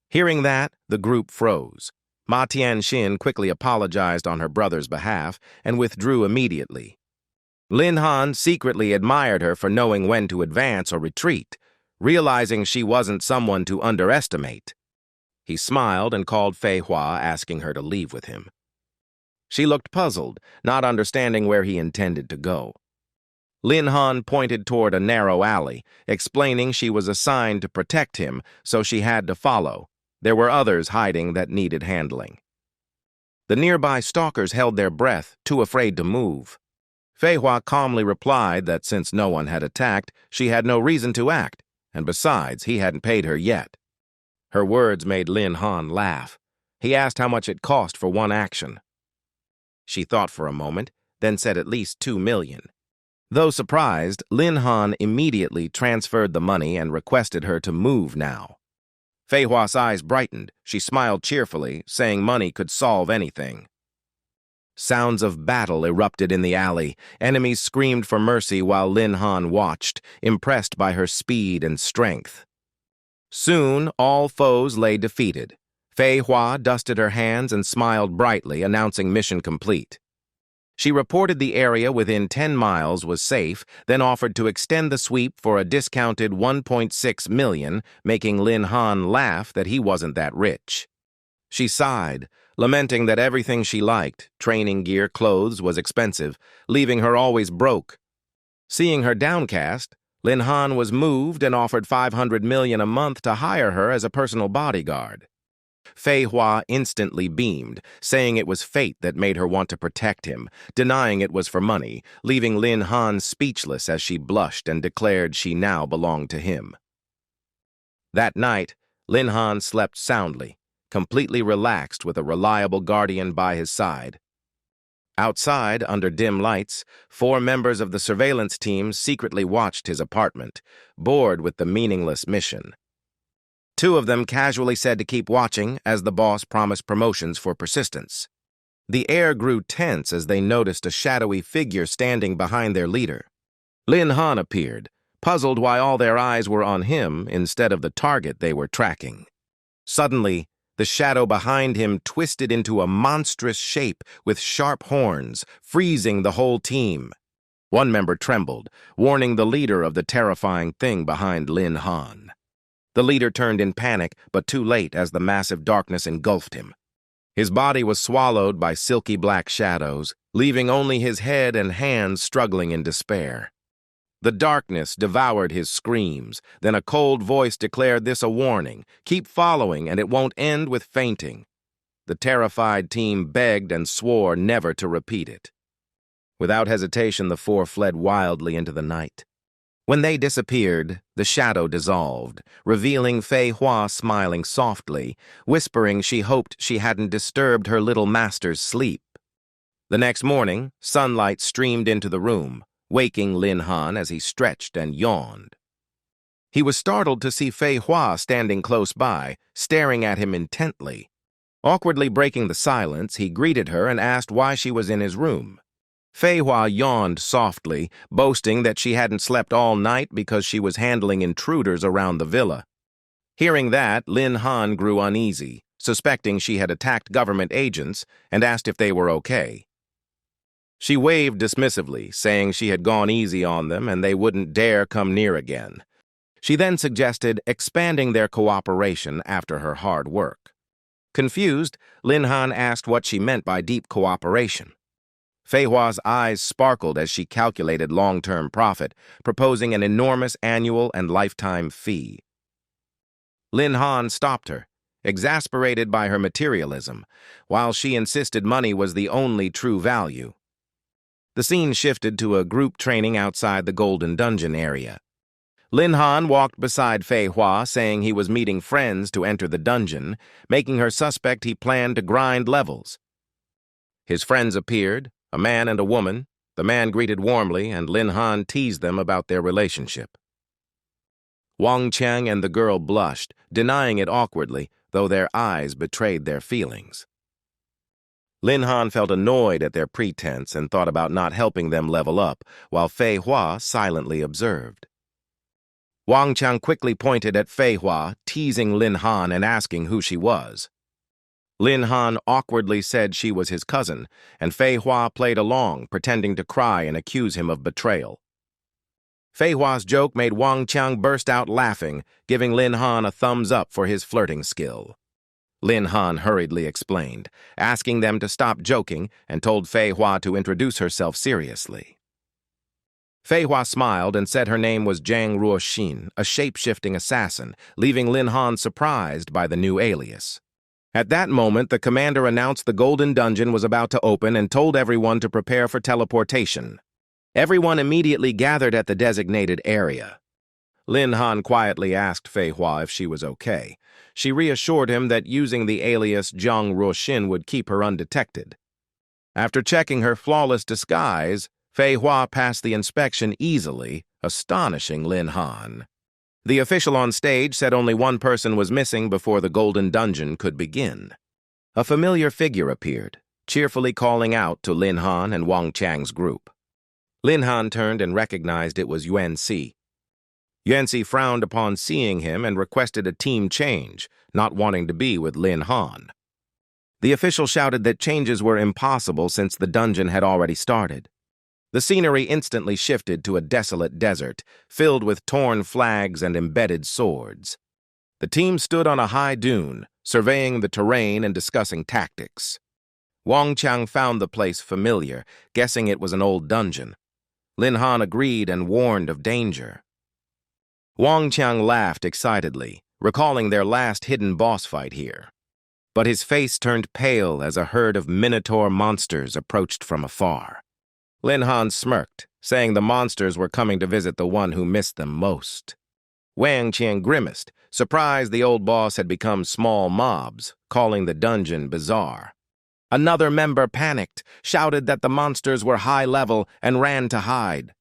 A: Hearing that, the group froze. Ma Tianxin quickly apologized on her brother's behalf and withdrew immediately. Lin Han secretly admired her for knowing when to advance or retreat, realizing she wasn't someone to underestimate. He smiled and called Fei Hua, asking her to leave with him. She looked puzzled, not understanding where he intended to go. Lin Han pointed toward a narrow alley, explaining she was assigned to protect him, so she had to follow. There were others hiding that needed handling. The nearby stalkers held their breath, too afraid to move. Fei Hua calmly replied that since no one had attacked, she had no reason to act, and besides, he hadn't paid her yet. Her words made Lin Han laugh. He asked how much it cost for one action. She thought for a moment, then said at least 2 million. Though surprised, Lin Han immediately transferred the money and requested her to move now. Fei Hua's eyes brightened. She smiled cheerfully, saying money could solve anything. Sounds of battle erupted in the alley. Enemies screamed for mercy while Lin Han watched, impressed by her speed and strength. Soon, all foes lay defeated. Fei Hua dusted her hands and smiled brightly, announcing mission complete. She reported the area within 10 miles was safe, then offered to extend the sweep for a discounted 1.6 million, making Lin Han laugh that he wasn't that rich. She sighed, lamenting that everything she liked, training gear, clothes, was expensive, leaving her always broke. Seeing her downcast, Lin Han was moved and offered 500 million a month to hire her as a personal bodyguard. Fei Hua instantly beamed, saying it was fate that made her want to protect him, denying it was for money, leaving Lin Han speechless as she blushed and declared she now belonged to him. That night, Lin Han slept soundly, completely relaxed with a reliable guardian by his side. Outside, under dim lights, 4 members of the surveillance team secretly watched his apartment, bored with the meaningless mission. 2 of them casually said to keep watching as the boss promised promotions for persistence. The air grew tense as they noticed a shadowy figure standing behind their leader. Lin Han appeared, puzzled why all their eyes were on him instead of the target they were tracking. Suddenly, the shadow behind him twisted into a monstrous shape with sharp horns, freezing the whole team. One member trembled, warning the leader of the terrifying thing behind Lin Han. The leader turned in panic, but too late as the massive darkness engulfed him. His body was swallowed by silky black shadows, leaving only his head and hands struggling in despair. The darkness devoured his screams, then a cold voice declared this a warning. Keep following and it won't end with fainting. The terrified team begged and swore never to repeat it. Without hesitation, the 4 fled wildly into the night. When they disappeared, the shadow dissolved, revealing Fei Hua smiling softly, whispering she hoped she hadn't disturbed her little master's sleep. The next morning, sunlight streamed into the room, waking Lin Han as he stretched and yawned. He was startled to see Fei Hua standing close by, staring at him intently. Awkwardly breaking the silence, he greeted her and asked why she was in his room. Fei Hua yawned softly, boasting that she hadn't slept all night because she was handling intruders around the villa. Hearing that, Lin Han grew uneasy, suspecting she had attacked government agents, and asked if they were okay. She waved dismissively, saying she had gone easy on them and they wouldn't dare come near again. She then suggested expanding their cooperation after her hard work. Confused, Lin Han asked what she meant by deep cooperation. Fei Hua's eyes sparkled as she calculated long-term profit, proposing an enormous annual and lifetime fee. Lin Han stopped her, exasperated by her materialism, while she insisted money was the only true value. The scene shifted to a group training outside the Golden Dungeon area. Lin Han walked beside Fei Hua, saying he was meeting friends to enter the dungeon, making her suspect he planned to grind levels. His friends appeared, a man and a woman. The man greeted warmly, and Lin Han teased them about their relationship. Wang Qiang and the girl blushed, denying it awkwardly, though their eyes betrayed their feelings. Lin Han felt annoyed at their pretense and thought about not helping them level up, while Fei Hua silently observed. Wang Qiang quickly pointed at Fei Hua, teasing Lin Han and asking who she was. Lin Han awkwardly said she was his cousin, and Fei Hua played along, pretending to cry and accuse him of betrayal. Fei Hua's joke made Wang Qiang burst out laughing, giving Lin Han a thumbs up for his flirting skill. Lin Han hurriedly explained, asking them to stop joking, and told Fei Hua to introduce herself seriously. Fei Hua smiled and said her name was Zhang Ruoxin, a shape-shifting assassin, leaving Lin Han surprised by the new alias. At that moment, the commander announced the Golden Dungeon was about to open and told everyone to prepare for teleportation. Everyone immediately gathered at the designated area. Lin Han quietly asked Fei Hua if she was okay. She reassured him that using the alias Zhang Ruoxin would keep her undetected. After checking her flawless disguise, Fei Hua passed the inspection easily, astonishing Lin Han. The official on stage said only one person was missing before the Golden Dungeon could begin. A familiar figure appeared, cheerfully calling out to Lin Han and Wang Chang's group. Lin Han turned and recognized it was Yuan Si. Yuan Si frowned upon seeing him and requested a team change, not wanting to be with Lin Han. The official shouted that changes were impossible since the dungeon had already started. The scenery instantly shifted to a desolate desert, filled with torn flags and embedded swords. The team stood on a high dune, surveying the terrain and discussing tactics. Wang Chang found the place familiar, guessing it was an old dungeon. Lin Han agreed and warned of danger. Wang Chang laughed excitedly, recalling their last hidden boss fight here. But his face turned pale as a herd of minotaur monsters approached from afar. Lin Han smirked, saying the monsters were coming to visit the one who missed them most. Wang Chang grimaced, surprised the old boss had become small mobs, calling the dungeon bizarre. Another member panicked, shouted that the monsters were high level, and ran to hide.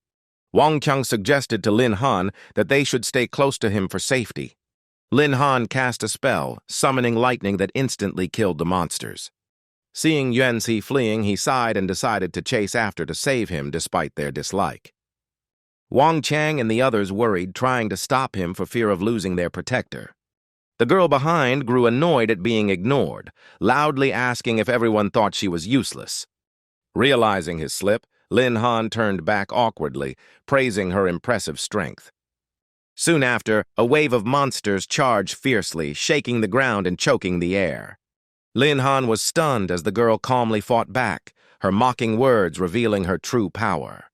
A: Wang Chang suggested to Lin Han that they should stay close to him for safety. Lin Han cast a spell, summoning lightning that instantly killed the monsters. Seeing Yuan Si fleeing, he sighed and decided to chase after to save him despite their dislike. Wang Chang and the others worried, trying to stop him for fear of losing their protector. The girl behind grew annoyed at being ignored, loudly asking if everyone thought she was useless. Realizing his slip, Lin Han turned back awkwardly, praising her impressive strength. Soon after, a wave of monsters charged fiercely, shaking the ground and choking the air. Lin Han was stunned as the girl calmly fought back, her mocking words revealing her true power.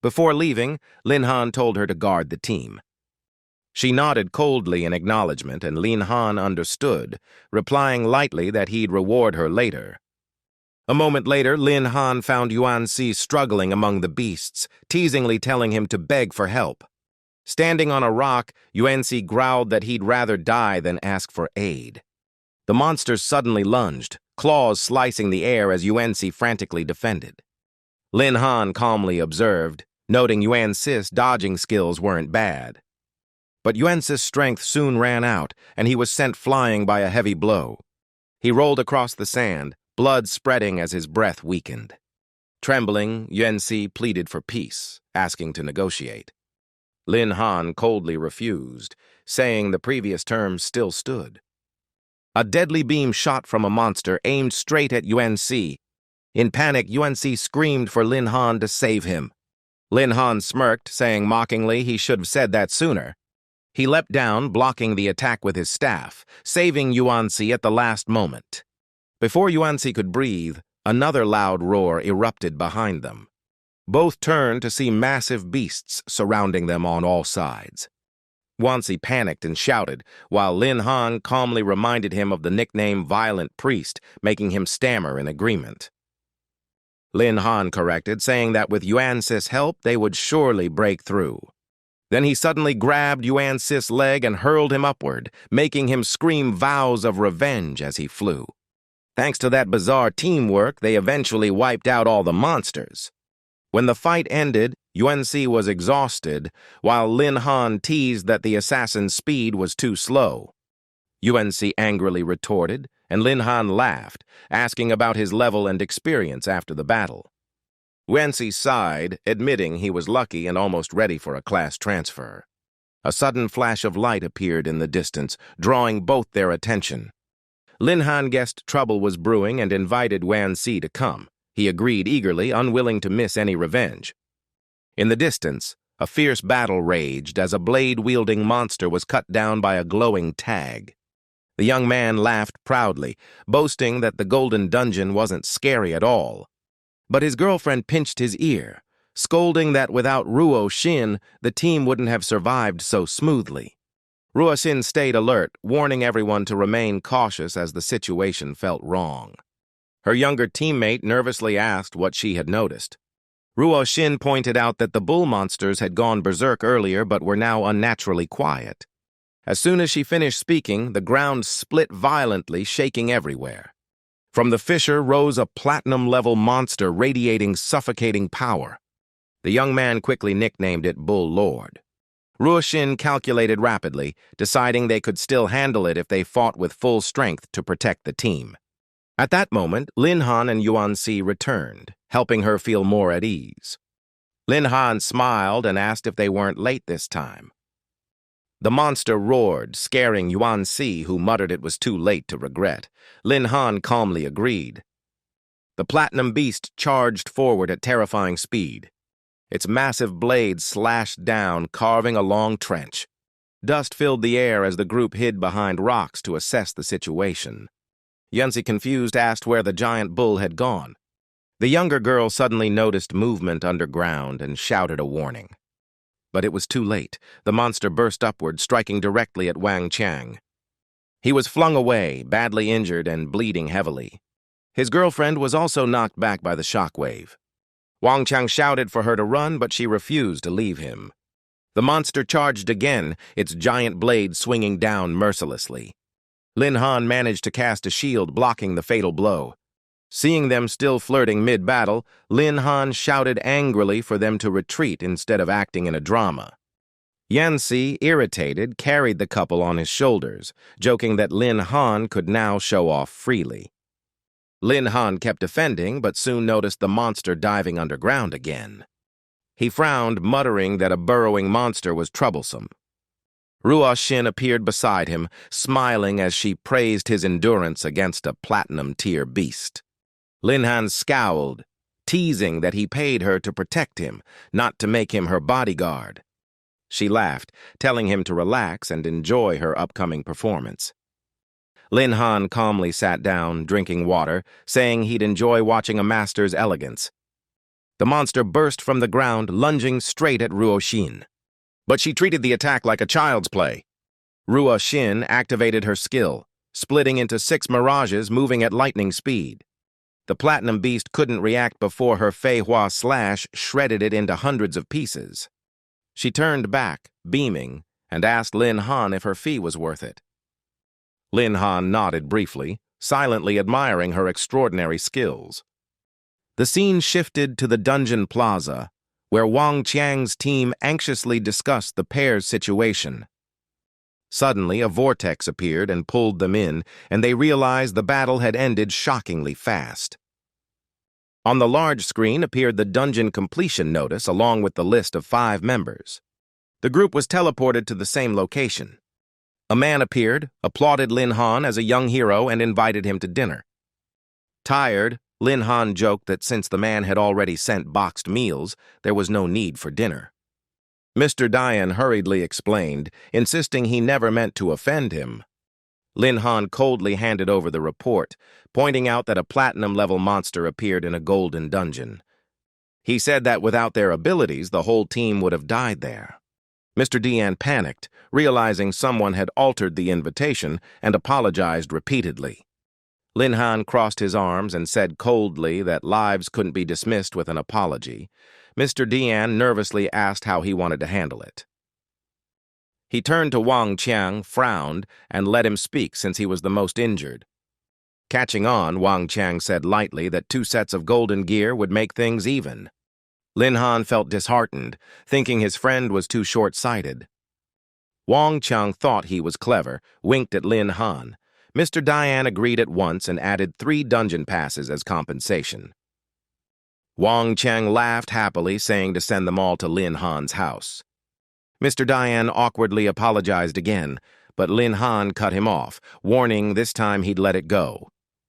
A: Before leaving, Lin Han told her to guard the team. She nodded coldly in acknowledgement, and Lin Han understood, replying lightly that he'd reward her later. A moment later, Lin Han found Yuan Si struggling among the beasts, teasingly telling him to beg for help. Standing on a rock, Yuan Si growled that he'd rather die than ask for aid. The monsters suddenly lunged, claws slicing the air as Yuan Si frantically defended. Lin Han calmly observed, noting Yuan Si's dodging skills weren't bad. But Yuan Si's strength soon ran out, and he was sent flying by a heavy blow. He rolled across the sand, blood spreading as his breath weakened. Trembling, Yuan Si pleaded for peace, asking to negotiate. Lin Han coldly refused, saying the previous terms still stood. A deadly beam shot from a monster, aimed straight at Yuan Si. In panic, Yuan Si screamed for Lin Han to save him. Lin Han smirked, saying mockingly he should have said that sooner. He leapt down, blocking the attack with his staff, saving Yuan Si at the last moment. Before Yuan Si could breathe, another loud roar erupted behind them. Both turned to see massive beasts surrounding them on all sides. Yuan Si panicked and shouted, while Lin Han calmly reminded him of the nickname Violent Priest, making him stammer in agreement. Lin Han corrected, saying that with Yuan Si's help, they would surely break through. Then he suddenly grabbed Yuan Si's leg and hurled him upward, making him scream vows of revenge as he flew. Thanks to that bizarre teamwork, they eventually wiped out all the monsters. When the fight ended, Yuan Si was exhausted, while Lin Han teased that the assassin's speed was too slow. Yuan Si angrily retorted, and Lin Han laughed, asking about his level and experience after the battle. Yuan Si sighed, admitting he was lucky and almost ready for a class transfer. A sudden flash of light appeared in the distance, drawing both their attention. Lin Han guessed trouble was brewing and invited Yuan Si to come. He agreed eagerly, unwilling to miss any revenge. In the distance, a fierce battle raged as a blade-wielding monster was cut down by a glowing tag. The young man laughed proudly, boasting that the Golden Dungeon wasn't scary at all. But his girlfriend pinched his ear, scolding that without Ruo Xin, the team wouldn't have survived so smoothly. Ruo Xin stayed alert, warning everyone to remain cautious as the situation felt wrong. Her younger teammate nervously asked what she had noticed. Ruo Xin pointed out that the bull monsters had gone berserk earlier but were now unnaturally quiet. As soon as she finished speaking, the ground split violently, shaking everywhere. From the fissure rose a platinum-level monster radiating suffocating power. The young man quickly nicknamed it Bull Lord. Ruoshin calculated rapidly, deciding they could still handle it if they fought with full strength to protect the team. At that moment, Lin Han and Yuan Si returned, helping her feel more at ease. Lin Han smiled and asked if they weren't late this time. The monster roared, scaring Yuan Si, who muttered it was too late to regret. Lin Han calmly agreed. The platinum beast charged forward at terrifying speed. Its massive blade slashed down, carving a long trench. Dust filled the air as the group hid behind rocks to assess the situation. Yunzi, confused, asked where the giant bull had gone. The younger girl suddenly noticed movement underground and shouted a warning. But it was too late. The monster burst upward, striking directly at Wang Qiang. He was flung away, badly injured and bleeding heavily. His girlfriend was also knocked back by the shockwave. Wang Qiang shouted for her to run, but she refused to leave him. The monster charged again, its giant blade swinging down mercilessly. Lin Han managed to cast a shield, blocking the fatal blow. Seeing them still flirting mid-battle, Lin Han shouted angrily for them to retreat instead of acting in a drama. Yanxi, irritated, carried the couple on his shoulders, joking that Lin Han could now show off freely. Lin Han kept defending, but soon noticed the monster diving underground again. He frowned, muttering that a burrowing monster was troublesome. Ruoshin appeared beside him, smiling as she praised his endurance against a platinum-tier beast. Lin Han scowled, teasing that he paid her to protect him, not to make him her bodyguard. She laughed, telling him to relax and enjoy her upcoming performance. Lin Han calmly sat down, drinking water, saying he'd enjoy watching a master's elegance. The monster burst from the ground, lunging straight at Ruoshin. But she treated the attack like a child's play. Ruoshin activated her skill, splitting into 6 mirages moving at lightning speed. The platinum beast couldn't react before her Fei Hua slash shredded it into hundreds of pieces. She turned back, beaming, and asked Lin Han if her fee was worth it. Lin Han nodded briefly, silently admiring her extraordinary skills. The scene shifted to the dungeon plaza, where Wang Qiang's team anxiously discussed the pair's situation. Suddenly, a vortex appeared and pulled them in, and they realized the battle had ended shockingly fast. On the large screen appeared the dungeon completion notice along with the list of 5 members. The group was teleported to the same location. A man appeared, applauded Lin Han as a young hero, and invited him to dinner. Tired, Lin Han joked that since the man had already sent boxed meals, there was no need for dinner. Mr. Dian hurriedly explained, insisting he never meant to offend him. Lin Han coldly handed over the report, pointing out that a platinum-level monster appeared in a golden dungeon. He said that without their abilities, the whole team would have died there. Mr. Dian panicked, realizing someone had altered the invitation, and apologized repeatedly. Lin Han crossed his arms and said coldly that lives couldn't be dismissed with an apology. Mr. Dian nervously asked how he wanted to handle it. He turned to Wang Qiang, frowned, and let him speak since he was the most injured. Catching on, Wang Qiang said lightly that 2 sets of golden gear would make things even. Lin Han felt disheartened, thinking his friend was too short-sighted. Wang Qiang thought he was clever, winked at Lin Han. Mr. Dian agreed at once and added 3 dungeon passes as compensation. Wang Qiang laughed happily, saying to send them all to Lin Han's house. Mr. Dian awkwardly apologized again, but Lin Han cut him off, warning this time he'd let it go.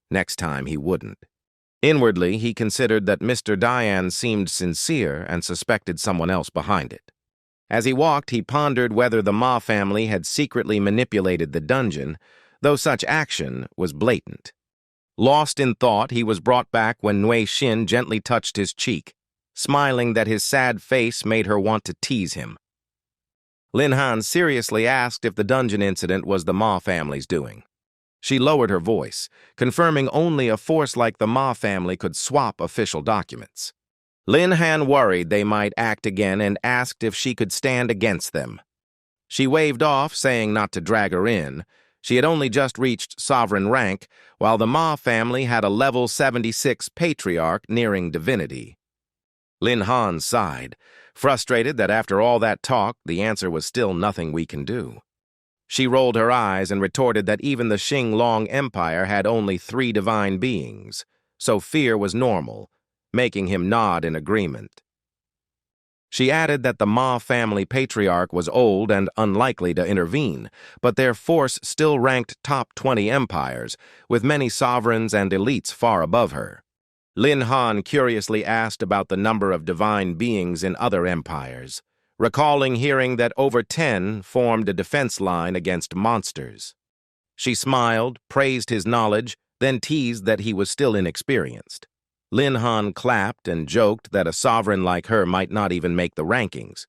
A: Next time he wouldn't. Inwardly, he considered that Mr. Dian seemed sincere and suspected someone else behind it. As he walked, he pondered whether the Ma family had secretly manipulated the dungeon, though such action was blatant. Lost in thought, he was brought back when Nui Xin gently touched his cheek, smiling that his sad face made her want to tease him. Lin Han seriously asked if the dungeon incident was the Ma family's doing. She lowered her voice, confirming only a force like the Ma family could swap official documents. Lin Han worried they might act again and asked if she could stand against them. She waved off, saying not to drag her in. She had only just reached sovereign rank, while the Ma family had a level 76 patriarch nearing divinity. Lin Han sighed, frustrated that after all that talk, the answer was still nothing we can do. She rolled her eyes and retorted that even the Xinglong Empire had only 3 divine beings, so fear was normal, making him nod in agreement. She added that the Ma family patriarch was old and unlikely to intervene, but their force still ranked top 20 empires, with many sovereigns and elites far above her. Lin Han curiously asked about the number of divine beings in other empires, recalling hearing that over 10 formed a defense line against monsters. She smiled, praised his knowledge, then teased that he was still inexperienced. Lin Han clapped and joked that a sovereign like her might not even make the rankings.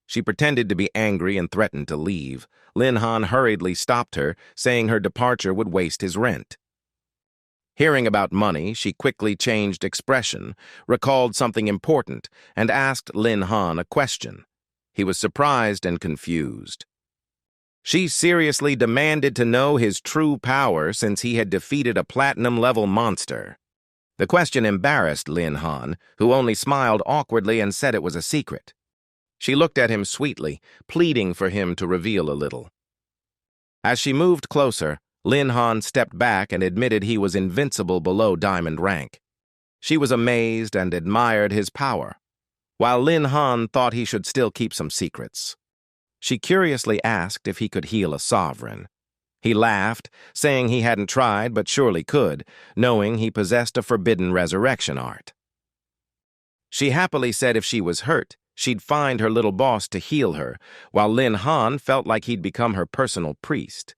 A: She pretended to be angry and threatened to leave. Lin Han hurriedly stopped her, saying her departure would waste his rent. Hearing about money, she quickly changed expression, recalled something important, and asked Lin Han a question. He was surprised and confused. She seriously demanded to know his true power since he had defeated a platinum-level monster. The question embarrassed Lin Han, who only smiled awkwardly and said it was a secret. She looked at him sweetly, pleading for him to reveal a little. As she moved closer, Lin Han stepped back and admitted he was invincible below diamond rank. She was amazed and admired his power, while Lin Han thought he should still keep some secrets. She curiously asked if he could heal a sovereign. He laughed, saying he hadn't tried but surely could, knowing he possessed a forbidden resurrection art. She happily said if she was hurt, she'd find her little boss to heal her, while Lin Han felt like he'd become her personal priest.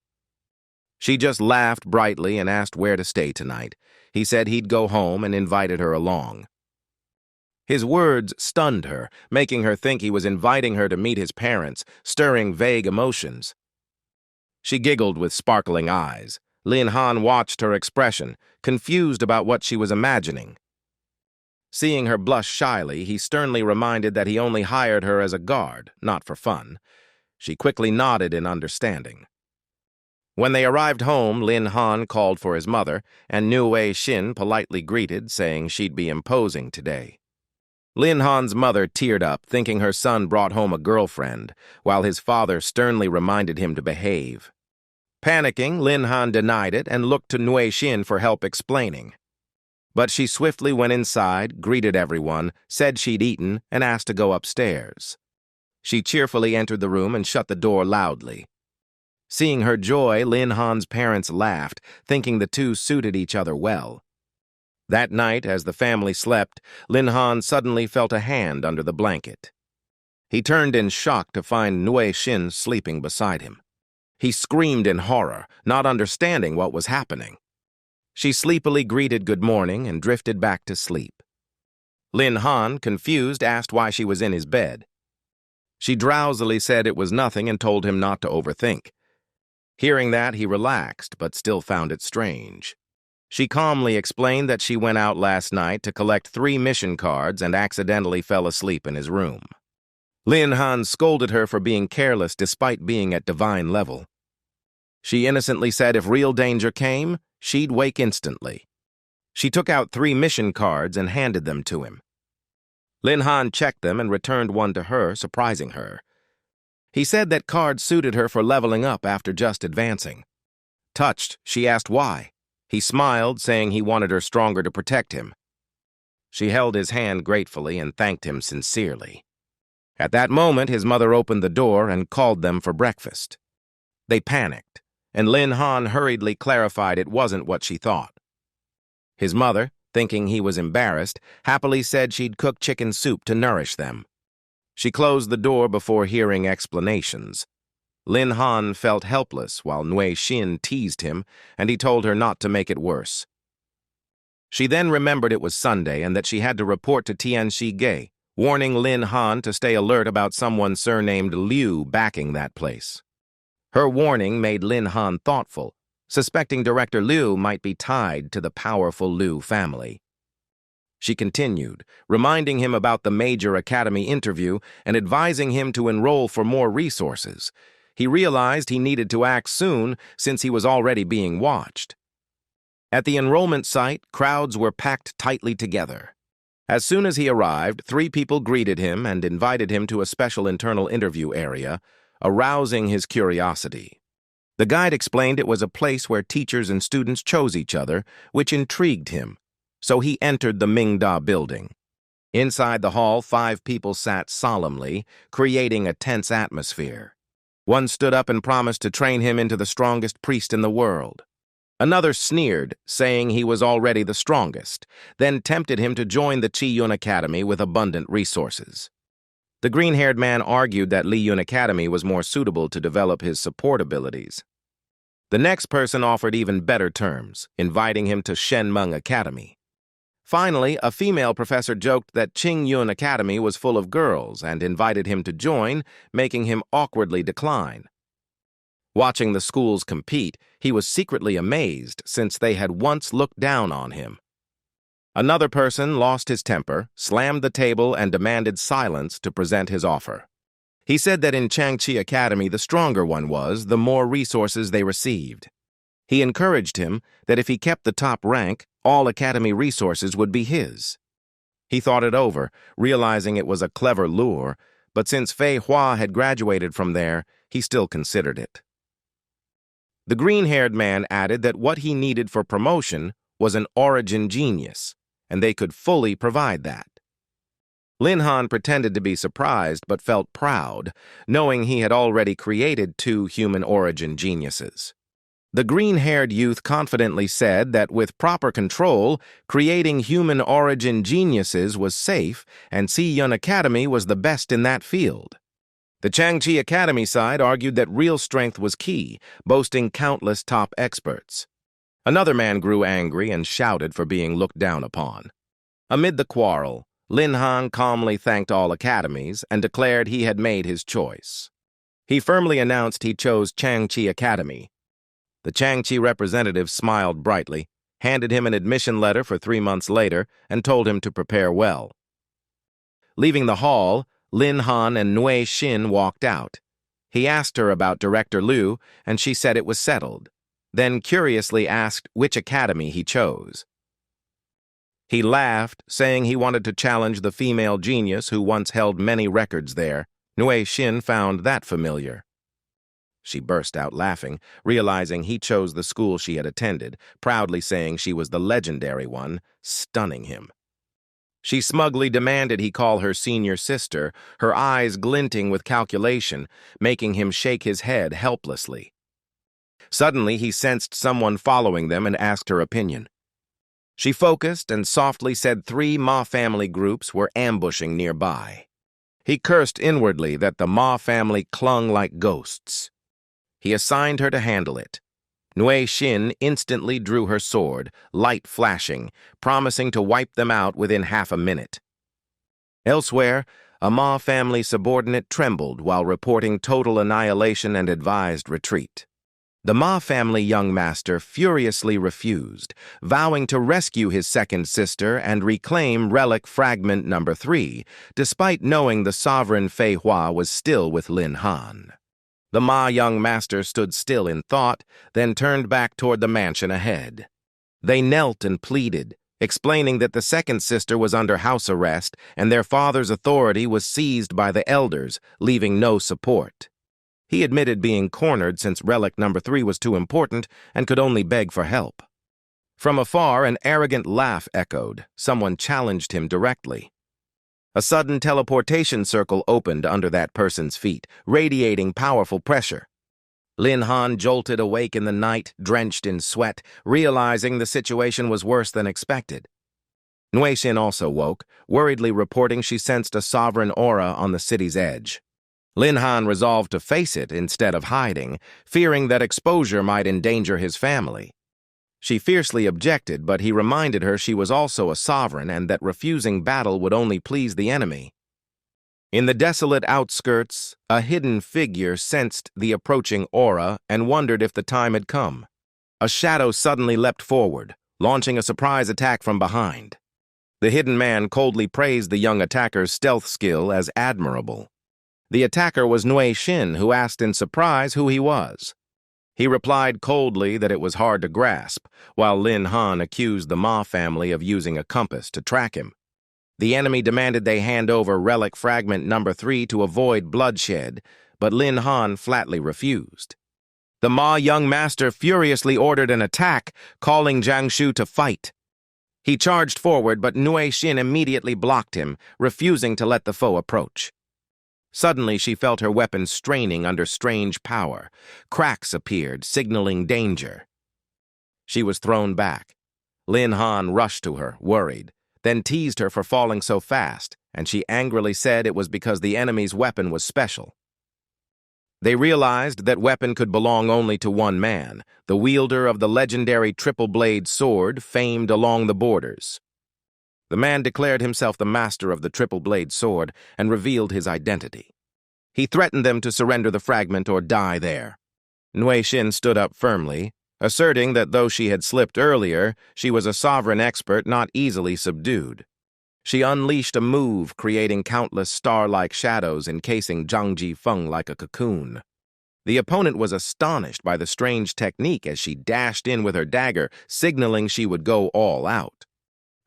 A: She just laughed brightly and asked where to stay tonight. He said he'd go home and invited her along. His words stunned her, making her think he was inviting her to meet his parents, stirring vague emotions. She giggled with sparkling eyes. Lin Han watched her expression, confused about what she was imagining. Seeing her blush shyly, he sternly reminded that he only hired her as a guard, not for fun. She quickly nodded in understanding. When they arrived home, Lin Han called for his mother, and Nue Xin politely greeted, saying she'd be imposing today. Lin Han's mother teared up, thinking her son brought home a girlfriend, while his father sternly reminded him to behave. Panicking, Lin Han denied it and looked to Nue Xin for help explaining. But she swiftly went inside, greeted everyone, said she'd eaten, and asked to go upstairs. She cheerfully entered the room and shut the door loudly. Seeing her joy, Lin Han's parents laughed, thinking the two suited each other well. That night, as the family slept, Lin Han suddenly felt a hand under the blanket. He turned in shock to find Nue Xin sleeping beside him. He screamed in horror, not understanding what was happening. She sleepily greeted good morning and drifted back to sleep. Lin Han, confused, asked why she was in his bed. She drowsily said it was nothing and told him not to overthink. Hearing that, he relaxed, but still found it strange. She calmly explained that she went out last night to collect 3 mission cards and accidentally fell asleep in his room. Lin Han scolded her for being careless despite being at divine level. She innocently said if real danger came, she'd wake instantly. She took out 3 mission cards and handed them to him. Lin Han checked them and returned one to her, surprising her. He said that cards suited her for leveling up after just advancing. Touched, she asked why. He smiled, saying he wanted her stronger to protect him. She held his hand gratefully and thanked him sincerely. At that moment, his mother opened the door and called them for breakfast. They panicked, and Lin Han hurriedly clarified it wasn't what she thought. His mother, thinking he was embarrassed, happily said she'd cook chicken soup to nourish them. She closed the door before hearing explanations. Lin Han felt helpless while Nue Xin teased him, and he told her not to make it worse. She then remembered it was Sunday and that she had to report to Tianxi, warning Lin Han to stay alert about someone surnamed Liu backing that place. Her warning made Lin Han thoughtful, suspecting Director Liu might be tied to the powerful Liu family. She continued, reminding him about the major academy interview and advising him to enroll for more resources. He realized he needed to act soon since he was already being watched. At the enrollment site, crowds were packed tightly together. As soon as he arrived, 3 people greeted him and invited him to a special internal interview area, arousing his curiosity. The guide explained it was a place where teachers and students chose each other, which intrigued him, so he entered the Mingda building. Inside the hall, 5 people sat solemnly, creating a tense atmosphere. One stood up and promised to train him into the strongest priest in the world. Another sneered, saying he was already the strongest, then tempted him to join the Chi-Yun Academy with abundant resources. The green-haired man argued that Li-Yun Academy was more suitable to develop his support abilities. The next person offered even better terms, inviting him to Shenmeng Academy. Finally, a female professor joked that Qing-Yun Academy was full of girls and invited him to join, making him awkwardly decline. Watching the schools compete, he was secretly amazed since they had once looked down on him. Another person lost his temper, slammed the table, and demanded silence to present his offer. He said that in Changchi Academy the stronger one was, the more resources they received. He encouraged him that if he kept the top rank, all academy resources would be his. He thought it over, realizing it was a clever lure, but since Fei Hua had graduated from there, he still considered it. The green-haired man added that what he needed for promotion was an origin genius, and they could fully provide that. Lin Han pretended to be surprised but felt proud, knowing he had already created 2 human origin geniuses. The green-haired youth confidently said that with proper control, creating human origin geniuses was safe, and Xiyun Academy was the best in that field. The Changchi Academy side argued that real strength was key, boasting countless top experts. Another man grew angry and shouted for being looked down upon. Amid the quarrel, Lin Han calmly thanked all academies and declared he had made his choice. He firmly announced he chose Changchi Academy. The Changchi representative smiled brightly, handed him an admission letter for 3 months later, and told him to prepare well. Leaving the hall, Lin Han and Nui Xin walked out. He asked her about Director Liu, and she said it was settled, then curiously asked which academy he chose. He laughed, saying he wanted to challenge the female genius who once held many records there. Nui Xin found that familiar. She burst out laughing, realizing he chose the school she had attended, proudly saying she was the legendary one, stunning him. She smugly demanded he call her senior sister, her eyes glinting with calculation, making him shake his head helplessly. Suddenly, he sensed someone following them and asked her opinion. She focused and softly said 3 Ma family groups were ambushing nearby. He cursed inwardly that the Ma family clung like ghosts. He assigned her to handle it. Nui Xin instantly drew her sword, light flashing, promising to wipe them out within half a minute. Elsewhere, a Ma family subordinate trembled while reporting total annihilation and advised retreat. The Ma family young master furiously refused, vowing to rescue his second sister and reclaim relic fragment number 3, despite knowing the sovereign Fei Hua was still with Lin Han. The Ma young master stood still in thought, then turned back toward the mansion ahead. They knelt and pleaded, explaining that the second sister was under house arrest and their father's authority was seized by the elders, leaving no support. He admitted being cornered since relic number 3 was too important and could only beg for help. From afar, an arrogant laugh echoed. Someone challenged him directly. A sudden teleportation circle opened under that person's feet, radiating powerful pressure. Lin Han jolted awake in the night, drenched in sweat, realizing the situation was worse than expected. Nui Xin also woke, worriedly reporting she sensed a sovereign aura on the city's edge. Lin Han resolved to face it instead of hiding, fearing that exposure might endanger his family. She fiercely objected, but he reminded her she was also a sovereign and that refusing battle would only please the enemy. In the desolate outskirts, a hidden figure sensed the approaching aura and wondered if the time had come. A shadow suddenly leapt forward, launching a surprise attack from behind. The hidden man coldly praised the young attacker's stealth skill as admirable. The attacker was Nui Xin, who asked in surprise who he was. He replied coldly that it was hard to grasp, while Lin Han accused the Ma family of using a compass to track him. The enemy demanded they hand over relic fragment number 3 to avoid bloodshed, but Lin Han flatly refused. The Ma young master furiously ordered an attack, calling Jiang Shu to fight. He charged forward, but Nui Xin immediately blocked him, refusing to let the foe approach. Suddenly, she felt her weapon straining under strange power. Cracks appeared, signaling danger. She was thrown back. Lin Han rushed to her, worried, then teased her for falling so fast, and she angrily said it was because the enemy's weapon was special. They realized that weapon could belong only to one man, the wielder of the legendary triple-blade sword famed along the borders. The man declared himself the master of the triple-blade sword and revealed his identity. He threatened them to surrender the fragment or die there. Nui Xin stood up firmly, asserting that though she had slipped earlier, she was a sovereign expert not easily subdued. She unleashed a move, creating countless star-like shadows encasing Zhang Jifeng like a cocoon. The opponent was astonished by the strange technique as she dashed in with her dagger, signaling she would go all out.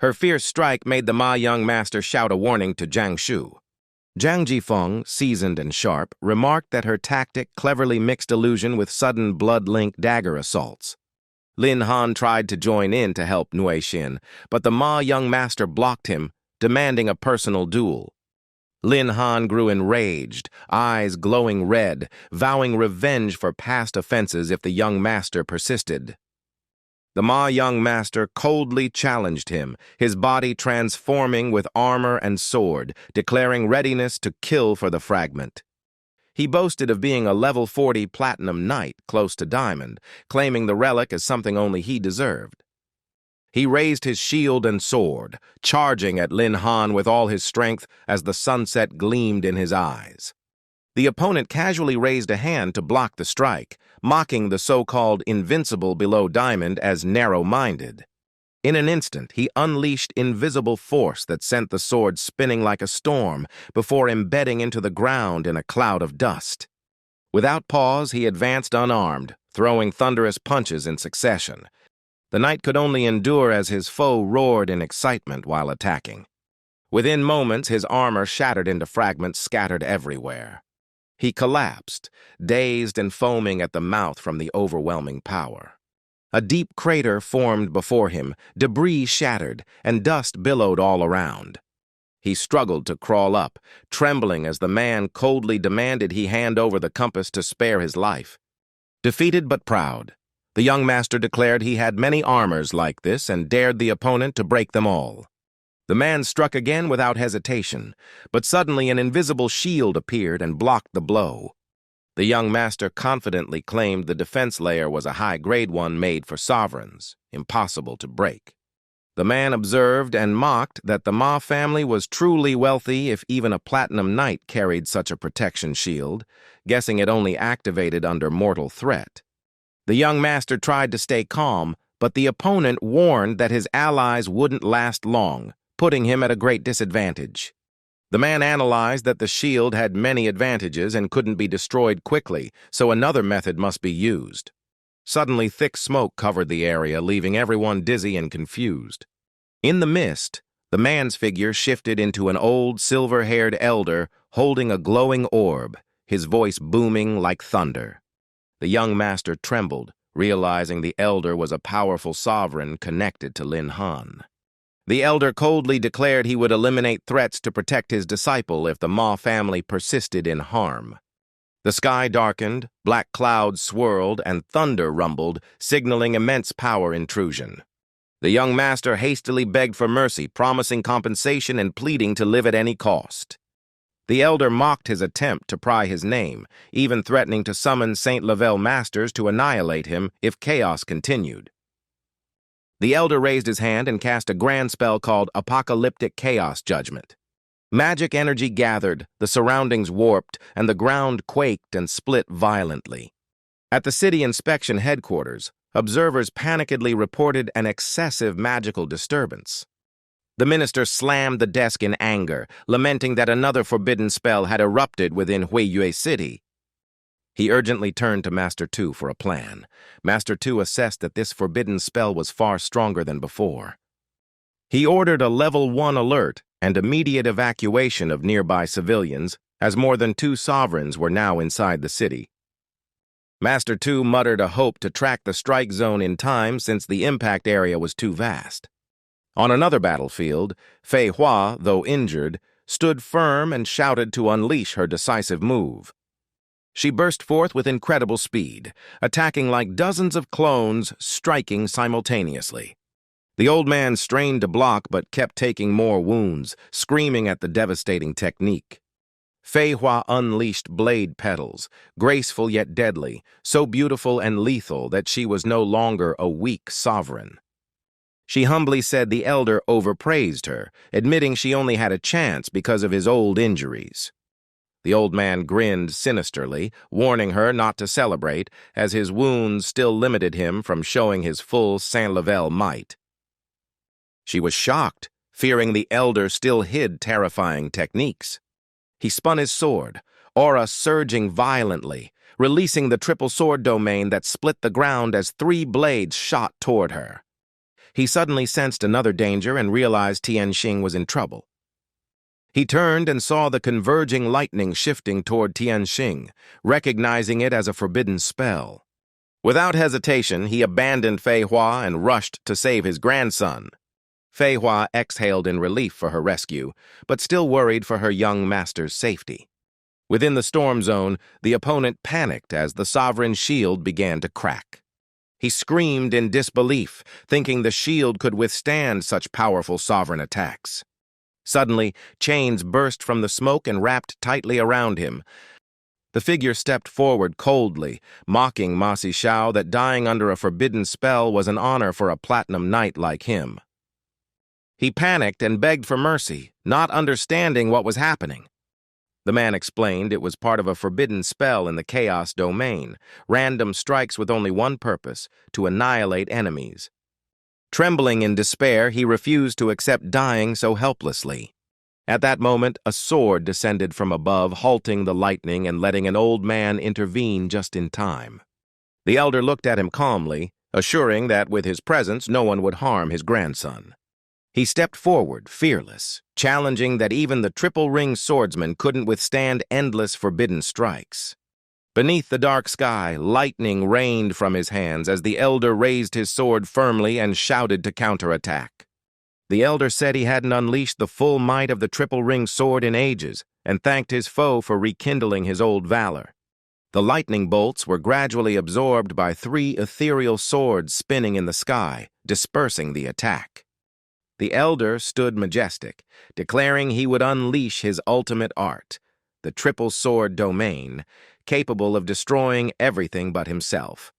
A: Her fierce strike made the Ma young master shout a warning to Jiang Shu. Zhang Jifeng, seasoned and sharp, remarked that her tactic cleverly mixed illusion with sudden blood-linked dagger assaults. Lin Han tried to join in to help Nui Xin, but the Ma young master blocked him, demanding a personal duel. Lin Han grew enraged, eyes glowing red, vowing revenge for past offenses if the young master persisted. The Ma young master coldly challenged him, his body transforming with armor and sword, declaring readiness to kill for the fragment. He boasted of being a level 40 platinum knight close to diamond, claiming the relic as something only he deserved. He raised his shield and sword, charging at Lin Han with all his strength as the sunset gleamed in his eyes. The opponent casually raised a hand to block the strike, mocking the so-called invincible below diamond as narrow-minded. In an instant, he unleashed invisible force that sent the sword spinning like a storm before embedding into the ground in a cloud of dust. Without pause, he advanced unarmed, throwing thunderous punches in succession. The knight could only endure as his foe roared in excitement while attacking. Within moments, his armor shattered into fragments scattered everywhere. He collapsed, dazed and foaming at the mouth from the overwhelming power. A deep crater formed before him, debris shattered, and dust billowed all around. He struggled to crawl up, trembling as the man coldly demanded he hand over the compass to spare his life. Defeated but proud, the young master declared he had many armors like this and dared the opponent to break them all. The man struck again without hesitation, but suddenly an invisible shield appeared and blocked the blow. The young master confidently claimed the defense layer was a high-grade one made for sovereigns, impossible to break. The man observed and mocked that the Ma family was truly wealthy if even a platinum knight carried such a protection shield, guessing it only activated under mortal threat. The young master tried to stay calm, but the opponent warned that his allies wouldn't last long, putting him at a great disadvantage. The man analyzed that the shield had many advantages and couldn't be destroyed quickly, so another method must be used. Suddenly, thick smoke covered the area, leaving everyone dizzy and confused. In the mist, the man's figure shifted into an old, silver-haired elder holding a glowing orb, his voice booming like thunder. The young master trembled, realizing the elder was a powerful sovereign connected to Lin Han. The elder coldly declared he would eliminate threats to protect his disciple if the Ma family persisted in harm. The sky darkened, black clouds swirled, and thunder rumbled, signaling immense power intrusion. The young master hastily begged for mercy, promising compensation and pleading to live at any cost. The elder mocked his attempt to pry his name, even threatening to summon Saint Lavelle masters to annihilate him if chaos continued. The elder raised his hand and cast a grand spell called Apocalyptic Chaos Judgment. Magic energy gathered, the surroundings warped, and the ground quaked and split violently. At the city inspection headquarters, observers panikedly reported an excessive magical disturbance. The minister slammed the desk in anger, lamenting that another forbidden spell had erupted within Huiyue City. He urgently turned to Master Tu for a plan. Master Tu assessed that this forbidden spell was far stronger than before. He ordered a level 1 alert and immediate evacuation of nearby civilians, as more than 2 sovereigns were now inside the city. Master Tu muttered a hope to track the strike zone in time since the impact area was too vast. On another battlefield, Fei Hua, though injured, stood firm and shouted to unleash her decisive move. She burst forth with incredible speed, attacking like dozens of clones, striking simultaneously. The old man strained to block but kept taking more wounds, screaming at the devastating technique. Fei Hua unleashed blade petals, graceful yet deadly, so beautiful and lethal that she was no longer a weak sovereign. She humbly said the elder overpraised her, admitting she only had a chance because of his old injuries. The old man grinned sinisterly, warning her not to celebrate, as his wounds still limited him from showing his full Saint-Level might. She was shocked, fearing the elder still hid terrifying techniques. He spun his sword, aura surging violently, releasing the triple sword domain that split the ground as 3 blades shot toward her. He suddenly sensed another danger and realized Tianxing was in trouble. He turned and saw the converging lightning shifting toward Tianxing, recognizing it as a forbidden spell. Without hesitation, he abandoned Fei Hua and rushed to save his grandson. Fei Hua exhaled in relief for her rescue, but still worried for her young master's safety. Within the storm zone, the opponent panicked as the sovereign's shield began to crack. He screamed in disbelief, thinking the shield could withstand such powerful sovereign attacks. Suddenly, chains burst from the smoke and wrapped tightly around him. The figure stepped forward coldly, mocking Ma Xixiao that dying under a forbidden spell was an honor for a platinum knight like him. He panicked and begged for mercy, not understanding what was happening. The man explained it was part of a forbidden spell in the chaos domain, random strikes with only one purpose, to annihilate enemies. Trembling in despair, he refused to accept dying so helplessly. At that moment, a sword descended from above, halting the lightning and letting an old man intervene just in time. The elder looked at him calmly, assuring that with his presence no one would harm his grandson. He stepped forward, fearless, challenging that even the triple-ring swordsman couldn't withstand endless forbidden strikes. Beneath the dark sky, lightning rained from his hands as the elder raised his sword firmly and shouted to counterattack. The elder said he hadn't unleashed the full might of the triple-ring sword in ages and thanked his foe for rekindling his old valor. The lightning bolts were gradually absorbed by 3 ethereal swords spinning in the sky, dispersing the attack. The elder stood majestic, declaring he would unleash his ultimate art, the triple sword domain, capable of destroying everything but himself.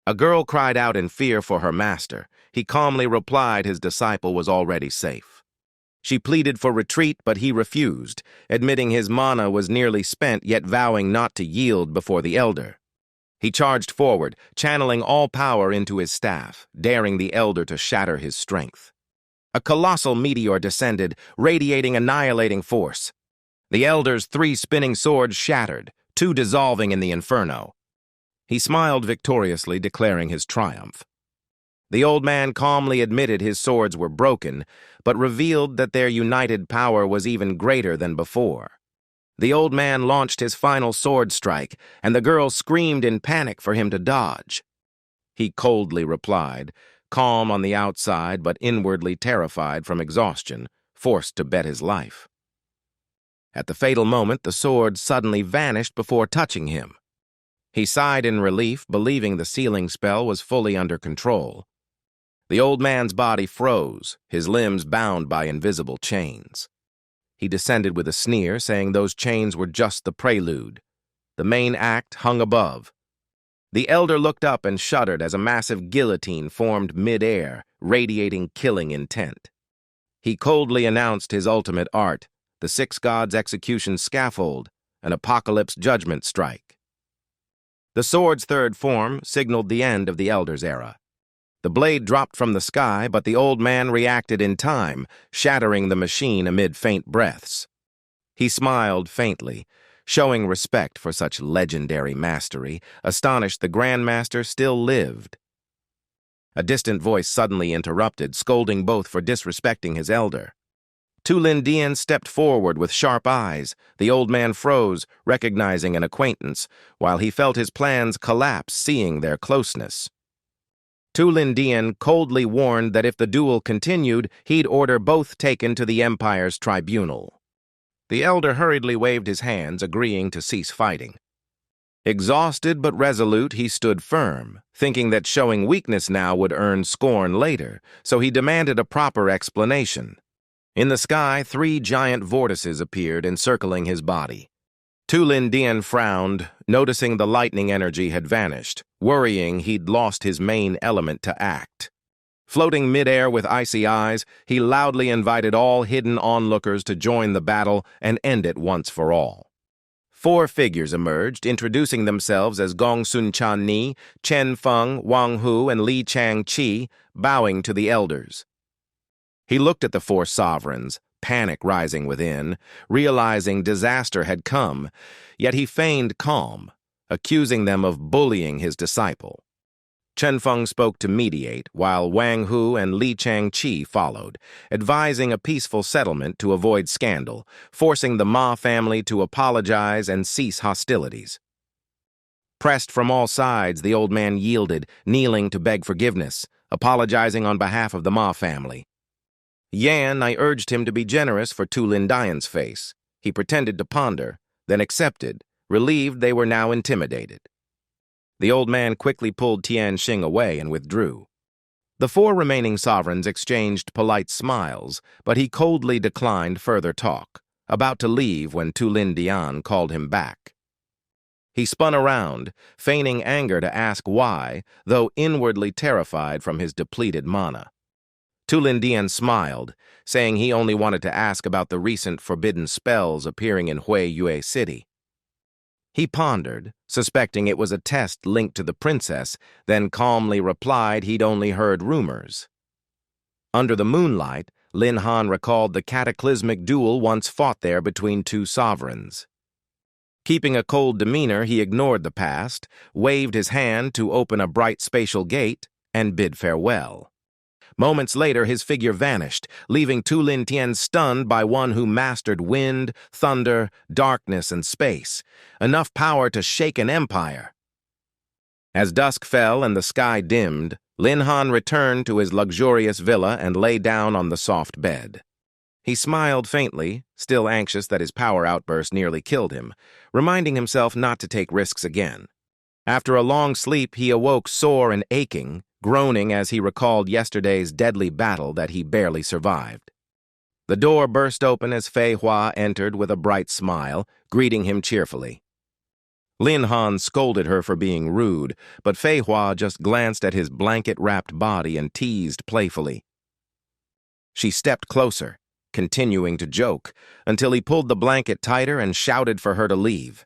A: A girl cried out in fear for her master. He calmly replied his disciple was already safe. She pleaded for retreat, but he refused, admitting his mana was nearly spent yet vowing not to yield before the elder. He charged forward, channeling all power into his staff, daring the elder to shatter his strength. A colossal meteor descended, radiating annihilating force. The elder's 3 spinning swords shattered, 2 dissolving in the inferno. He smiled victoriously, declaring his triumph. The old man calmly admitted his swords were broken, but revealed that their united power was even greater than before. The old man launched his final sword strike, and the girl screamed in panic for him to dodge. He coldly replied, calm on the outside but inwardly terrified from exhaustion, forced to bet his life. At the fatal moment, the sword suddenly vanished before touching him. He sighed in relief, believing the sealing spell was fully under control. The old man's body froze, his limbs bound by invisible chains. He descended with a sneer, saying those chains were just the prelude. The main act hung above. The elder looked up and shuddered as a massive guillotine formed mid-air, radiating killing intent. He coldly announced his ultimate art, the 6 gods' execution scaffold, an apocalypse judgment strike. The sword's 3rd form signaled the end of the elder's era. The blade dropped from the sky, but the old man reacted in time, shattering the machine amid faint breaths. He smiled faintly, showing respect for such legendary mastery, astonished the Grandmaster still lived. A distant voice suddenly interrupted, scolding both for disrespecting his elder. Tu Lindian stepped forward with sharp eyes. The old man froze, recognizing an acquaintance, while he felt his plans collapse, seeing their closeness. Tu Lindian coldly warned that if the duel continued, he'd order both taken to the Empire's tribunal. The elder hurriedly waved his hands, agreeing to cease fighting. Exhausted but resolute, he stood firm, thinking that showing weakness now would earn scorn later, so he demanded a proper explanation. In the sky, 3 giant vortices appeared, encircling his body. Tu Lindian frowned, noticing the lightning energy had vanished, worrying he'd lost his main element to act. Floating midair with icy eyes, he loudly invited all hidden onlookers to join the battle and end it once for all. 4 figures emerged, introducing themselves as Gong Sun Chan Ni, Chen Feng, Wang Hu, and Li Chang Chi, bowing to the elders. He looked at the 4 sovereigns, panic rising within, realizing disaster had come, yet he feigned calm, accusing them of bullying his disciple. Chen Feng spoke to mediate, while Wang Hu and Li Chang Chi followed, advising a peaceful settlement to avoid scandal, forcing the Ma family to apologize and cease hostilities. Pressed from all sides, the old man yielded, kneeling to beg forgiveness, apologizing on behalf of the Ma family. I urged him to be generous for Tu Lindian's face. He pretended to ponder, then accepted, relieved they were now intimidated. The old man quickly pulled Tian Xing away and withdrew. The 4 remaining sovereigns exchanged polite smiles, but he coldly declined further talk, about to leave when Tu Lindian called him back. He spun around, feigning anger to ask why, though inwardly terrified from his depleted mana. Tu Lindian smiled, saying he only wanted to ask about the recent forbidden spells appearing in Hui Yue City. He pondered, suspecting it was a test linked to the princess, then calmly replied he'd only heard rumors. Under the moonlight, Lin Han recalled the cataclysmic duel once fought there between 2 sovereigns. Keeping a cold demeanor, he ignored the past, waved his hand to open a bright spatial gate, and bid farewell. Moments later, his figure vanished, leaving Tu Lindian stunned by one who mastered wind, thunder, darkness, and space, enough power to shake an empire. As dusk fell and the sky dimmed, Lin Han returned to his luxurious villa and lay down on the soft bed. He smiled faintly, still anxious that his power outburst nearly killed him, reminding himself not to take risks again. After a long sleep, he awoke sore and aching, groaning as he recalled yesterday's deadly battle that he barely survived. The door burst open as Fei Hua entered with a bright smile, greeting him cheerfully. Lin Han scolded her for being rude, but Fei Hua just glanced at his blanket-wrapped body and teased playfully. She stepped closer, continuing to joke, until he pulled the blanket tighter and shouted for her to leave.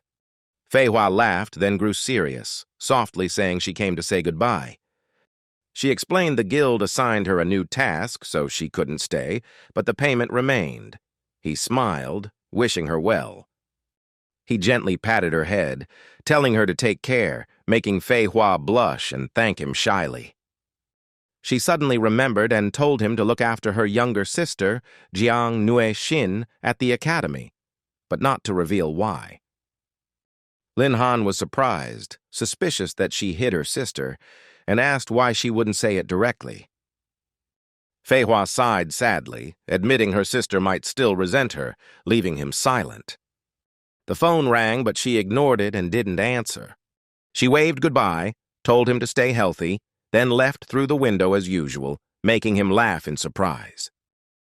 A: Fei Hua laughed, then grew serious, softly saying she came to say goodbye. She explained the guild assigned her a new task, so she couldn't stay, but the payment remained. He smiled, wishing her well. He gently patted her head, telling her to take care, making Fei Hua blush and thank him shyly. She suddenly remembered and told him to look after her younger sister, Jiang Nue Xin, at the academy, but not to reveal why. Lin Han was surprised, suspicious that she hid her sister, and asked why she wouldn't say it directly. Fei Hua sighed sadly, admitting her sister might still resent her, leaving him silent. The phone rang, but she ignored it and didn't answer. She waved goodbye, told him to stay healthy, then left through the window as usual, making him laugh in surprise.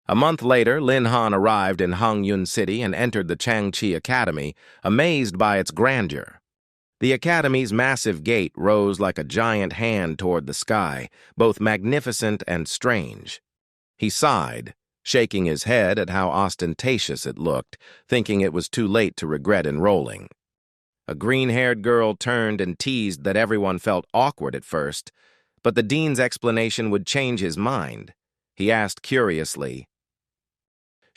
A: A month later, Lin Han arrived in Hangyun City and entered the Changchi Academy, amazed by its grandeur. The academy's massive gate rose like a giant hand toward the sky, both magnificent and strange. He sighed, shaking his head at how ostentatious it looked, thinking it was too late to regret enrolling. A green-haired girl turned and teased that everyone felt awkward at first, but the dean's explanation would change his mind. He asked curiously.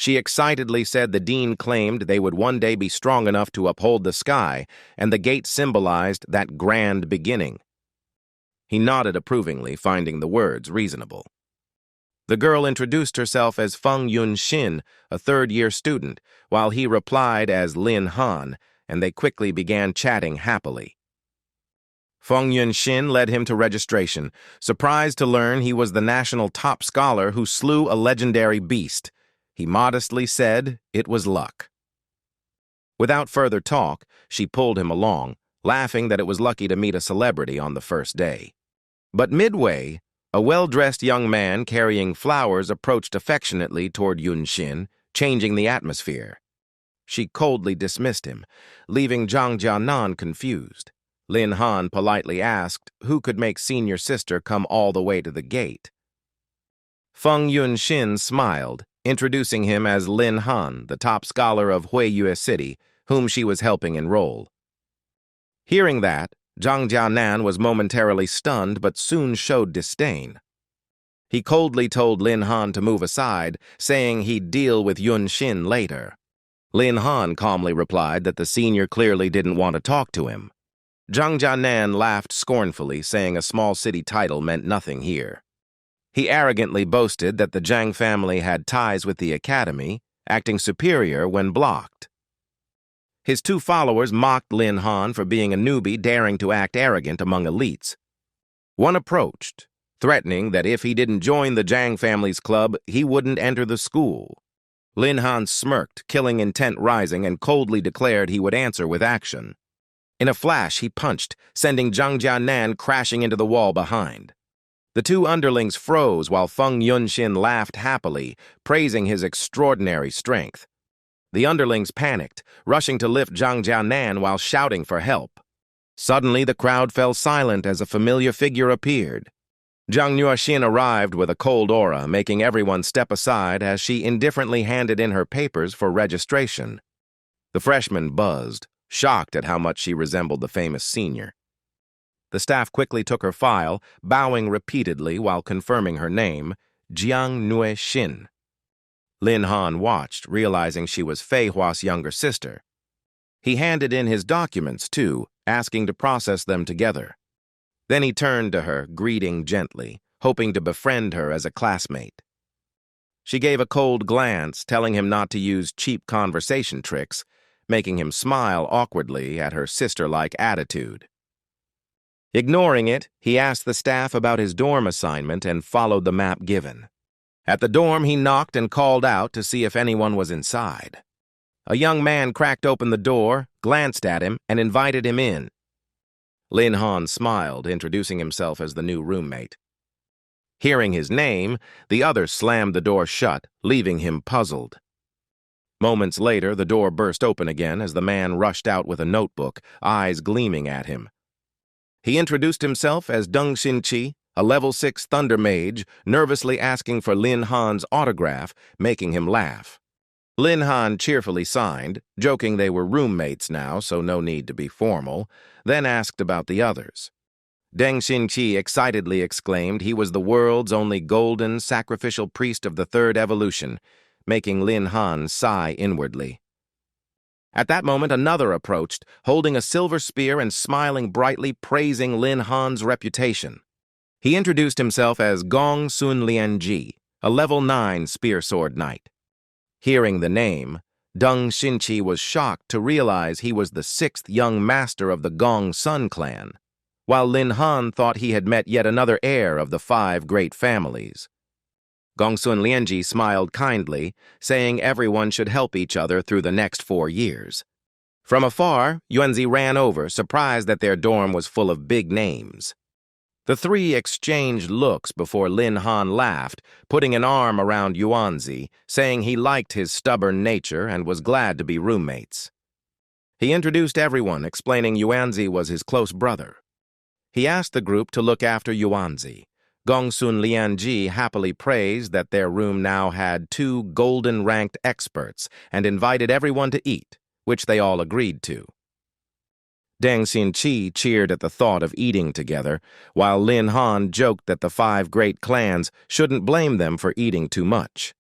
A: She excitedly said the dean claimed they would one day be strong enough to uphold the sky, and the gate symbolized that grand beginning. He nodded approvingly, finding the words reasonable. The girl introduced herself as Feng Yun-shin, a third-year student, while he replied as Lin Han, and they quickly began chatting happily. Feng Yun-shin led him to registration, surprised to learn he was the national top scholar who slew a legendary beast. He modestly said it was luck. Without further talk, she pulled him along, laughing that it was lucky to meet a celebrity on the first day. But midway, a well-dressed young man carrying flowers approached affectionately toward Yun-shin, changing the atmosphere. She coldly dismissed him, leaving Zhang Jianan confused. Lin Han politely asked who could make senior sister come all the way to the gate. Feng Yun-shin smiled, introducing him as Lin Han, the top scholar of Huiyue City, whom she was helping enroll. Hearing that, Zhang Jianan was momentarily stunned but soon showed disdain. He coldly told Lin Han to move aside, saying he'd deal with Yun-shin later. Lin Han calmly replied that the senior clearly didn't want to talk to him. Zhang Jianan laughed scornfully, saying a small city title meant nothing here. He arrogantly boasted that the Zhang family had ties with the academy, acting superior when blocked. His two followers mocked Lin Han for being a newbie daring to act arrogant among elites. One approached, threatening that if he didn't join the Zhang family's club, he wouldn't enter the school. Lin Han smirked, killing intent rising, and coldly declared he would answer with action. In a flash, he punched, sending Zhang Jianan crashing into the wall behind. The two underlings froze while Feng Yun-shin laughed happily, praising his extraordinary strength. The underlings panicked, rushing to lift Zhang Jianan while shouting for help. Suddenly, the crowd fell silent as a familiar figure appeared. Zhang Yuexin arrived with a cold aura, making everyone step aside as she indifferently handed in her papers for registration. The freshman buzzed, shocked at how much she resembled the famous senior. The staff quickly took her file, bowing repeatedly while confirming her name, Jiang Nuexin. Lin Han watched, realizing she was Fei Hua's younger sister. He handed in his documents, too, asking to process them together. Then he turned to her, greeting gently, hoping to befriend her as a classmate. She gave a cold glance, telling him not to use cheap conversation tricks, making him smile awkwardly at her sister-like attitude. Ignoring it, he asked the staff about his dorm assignment and followed the map given. At the dorm, he knocked and called out to see if anyone was inside. A young man cracked open the door, glanced at him, and invited him in. Lin Han smiled, introducing himself as the new roommate. Hearing his name, the other slammed the door shut, leaving him puzzled. Moments later, the door burst open again as the man rushed out with a notebook, eyes gleaming at him. He introduced himself as Deng Xinqi, a level 6 thunder mage, nervously asking for Lin Han's autograph, making him laugh. Lin Han cheerfully signed, joking they were roommates now, so no need to be formal, then asked about the others. Deng Xinqi excitedly exclaimed he was the world's only golden sacrificial priest of the third evolution, making Lin Han sigh inwardly. At that moment, another approached, holding a silver spear and smiling brightly, praising Lin Han's reputation. He introduced himself as Gong Sun Lianji, a level 9 spear sword knight. Hearing the name, Deng Xinqi was shocked to realize he was the 6th young master of the Gong Sun clan, while Lin Han thought he had met yet another heir of the 5 great families. Gong Sun Lianji smiled kindly, saying everyone should help each other through the next 4 years. From afar, Yuanzi ran over, surprised that their dorm was full of big names. The three exchanged looks before Lin Han laughed, putting an arm around Yuanzi, saying he liked his stubborn nature and was glad to be roommates. He introduced everyone, explaining Yuanzi was his close brother. He asked the group to look after Yuanzi. Gong Sun Lianji happily praised that their room now had 2 golden-ranked experts and invited everyone to eat, which they all agreed to. Deng Xinqi cheered at the thought of eating together, while Lin Han joked that the 5 great clans shouldn't blame them for eating too much.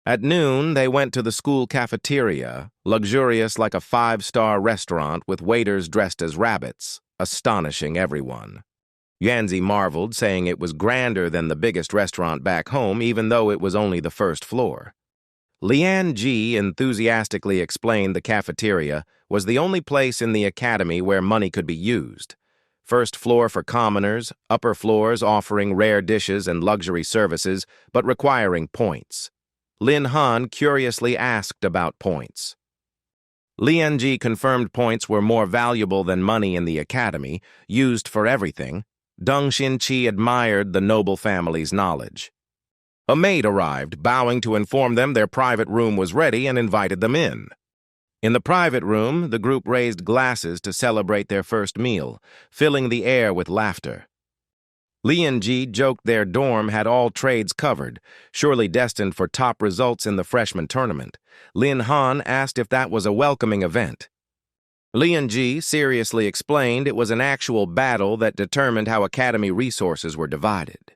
A: At noon, they went to the school cafeteria, luxurious like a 5-star restaurant with waiters dressed as rabbits, astonishing everyone. Yuanzi marveled, saying it was grander than the biggest restaurant back home, even though it was only the first floor. Lian Ji enthusiastically explained the cafeteria was the only place in the academy where money could be used. First floor for commoners, upper floors offering rare dishes and luxury services, but requiring points. Lin Han curiously asked about points. Lian Ji confirmed points were more valuable than money in the academy, used for everything. Deng Xinqi admired the noble family's knowledge. A maid arrived, bowing to inform them their private room was ready and invited them in. In the private room, the group raised glasses to celebrate their first meal, filling the air with laughter. Lian Ji joked their dorm had all trades covered, surely destined for top results in the freshman tournament. Lin Han asked if that was a welcoming event. Lian Ji seriously explained it was an actual battle that determined how academy resources were divided.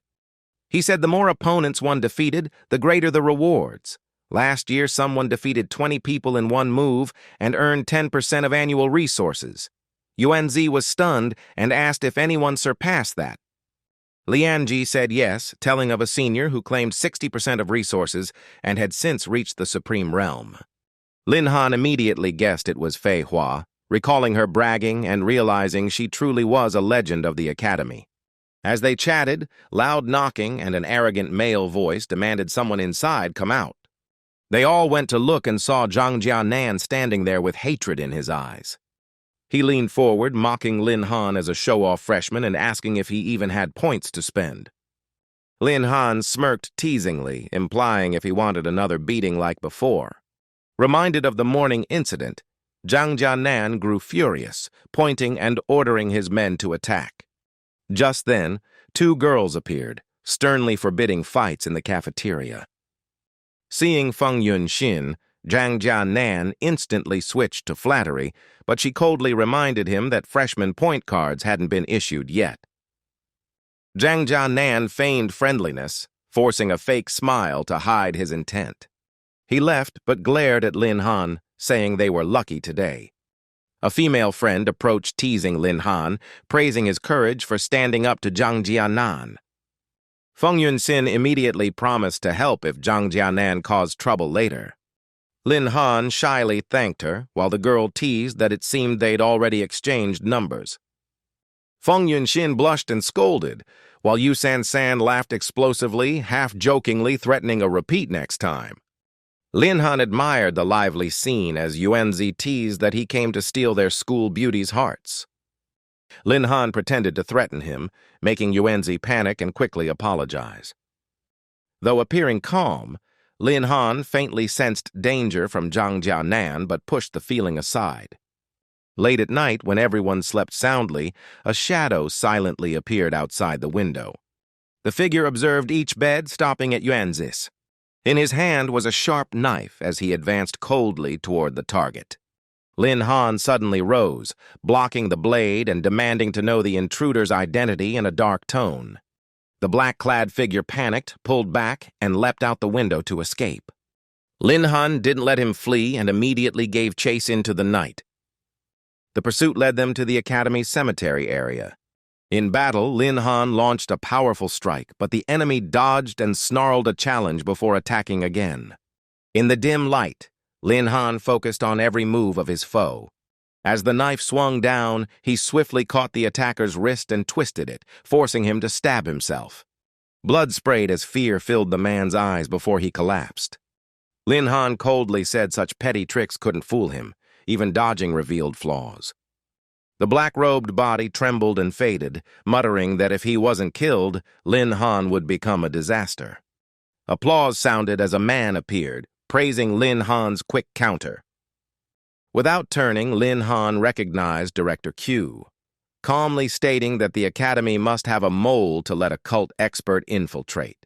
A: He said the more opponents one defeated, the greater the rewards. Last year, someone defeated 20 people in one move and earned 10% of annual resources. Yuanzi was stunned and asked if anyone surpassed that. Lian Ji said yes, telling of a senior who claimed 60% of resources and had since reached the supreme realm. Lin Han immediately guessed it was Fei Hua, recalling her bragging and realizing she truly was a legend of the academy. As they chatted, loud knocking and an arrogant male voice demanded someone inside come out. They all went to look and saw Zhang Jianan standing there with hatred in his eyes. He leaned forward, mocking Lin Han as a show-off freshman and asking if he even had points to spend. Lin Han smirked teasingly, implying if he wanted another beating like before. Reminded of the morning incident, Zhang Jianan grew furious, pointing and ordering his men to attack. Just then, two girls appeared, sternly forbidding fights in the cafeteria. Seeing Feng Yunxin, Zhang Jianan instantly switched to flattery, but she coldly reminded him that freshman point cards hadn't been issued yet. Zhang Jianan feigned friendliness, forcing a fake smile to hide his intent. He left but glared at Lin Han, saying they were lucky today. A female friend approached teasing Lin Han, praising his courage for standing up to Zhang Jianan. Feng Yunxin immediately promised to help if Zhang Jianan caused trouble later. Lin Han shyly thanked her, while the girl teased that it seemed they'd already exchanged numbers. Feng Yunxin blushed and scolded, while Yu San laughed explosively, half-jokingly threatening a repeat next time. Lin Han admired the lively scene as Yuanzi teased that he came to steal their school beauties' hearts. Lin Han pretended to threaten him, making Yuanzi panic and quickly apologize. Though appearing calm, Lin Han faintly sensed danger from Zhang Jianan but pushed the feeling aside. Late at night, when everyone slept soundly, a shadow silently appeared outside the window. The figure observed each bed, stopping at Yuanzi's. In his hand was a sharp knife as he advanced coldly toward the target. Lin Han suddenly rose, blocking the blade and demanding to know the intruder's identity in a dark tone. The black-clad figure panicked, pulled back, and leapt out the window to escape. Lin Han didn't let him flee and immediately gave chase into the night. The pursuit led them to the academy's cemetery area. In battle, Lin Han launched a powerful strike, but the enemy dodged and snarled a challenge before attacking again. In the dim light, Lin Han focused on every move of his foe. As the knife swung down, he swiftly caught the attacker's wrist and twisted it, forcing him to stab himself. Blood sprayed as fear filled the man's eyes before he collapsed. Lin Han coldly said such petty tricks couldn't fool him, even dodging revealed flaws. The black-robed body trembled and faded, muttering that if he wasn't killed, Lin Han would become a disaster. Applause sounded as a man appeared, praising Lin Han's quick counter. Without turning, Lin Han recognized Director Q, calmly stating that the academy must have a mole to let a cult expert infiltrate.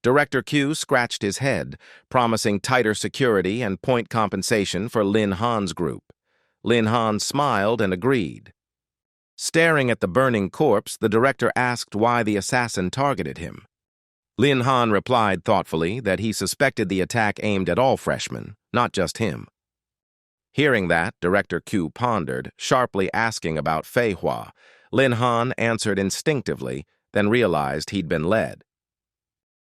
A: Director Q scratched his head, promising tighter security and point compensation for Lin Han's group. Lin Han smiled and agreed. Staring at the burning corpse, the director asked why the assassin targeted him. Lin Han replied thoughtfully that he suspected the attack aimed at all freshmen, not just him. Hearing that, Director Q pondered, sharply asking about Fei Hua, Lin Han answered instinctively, then realized he'd been led.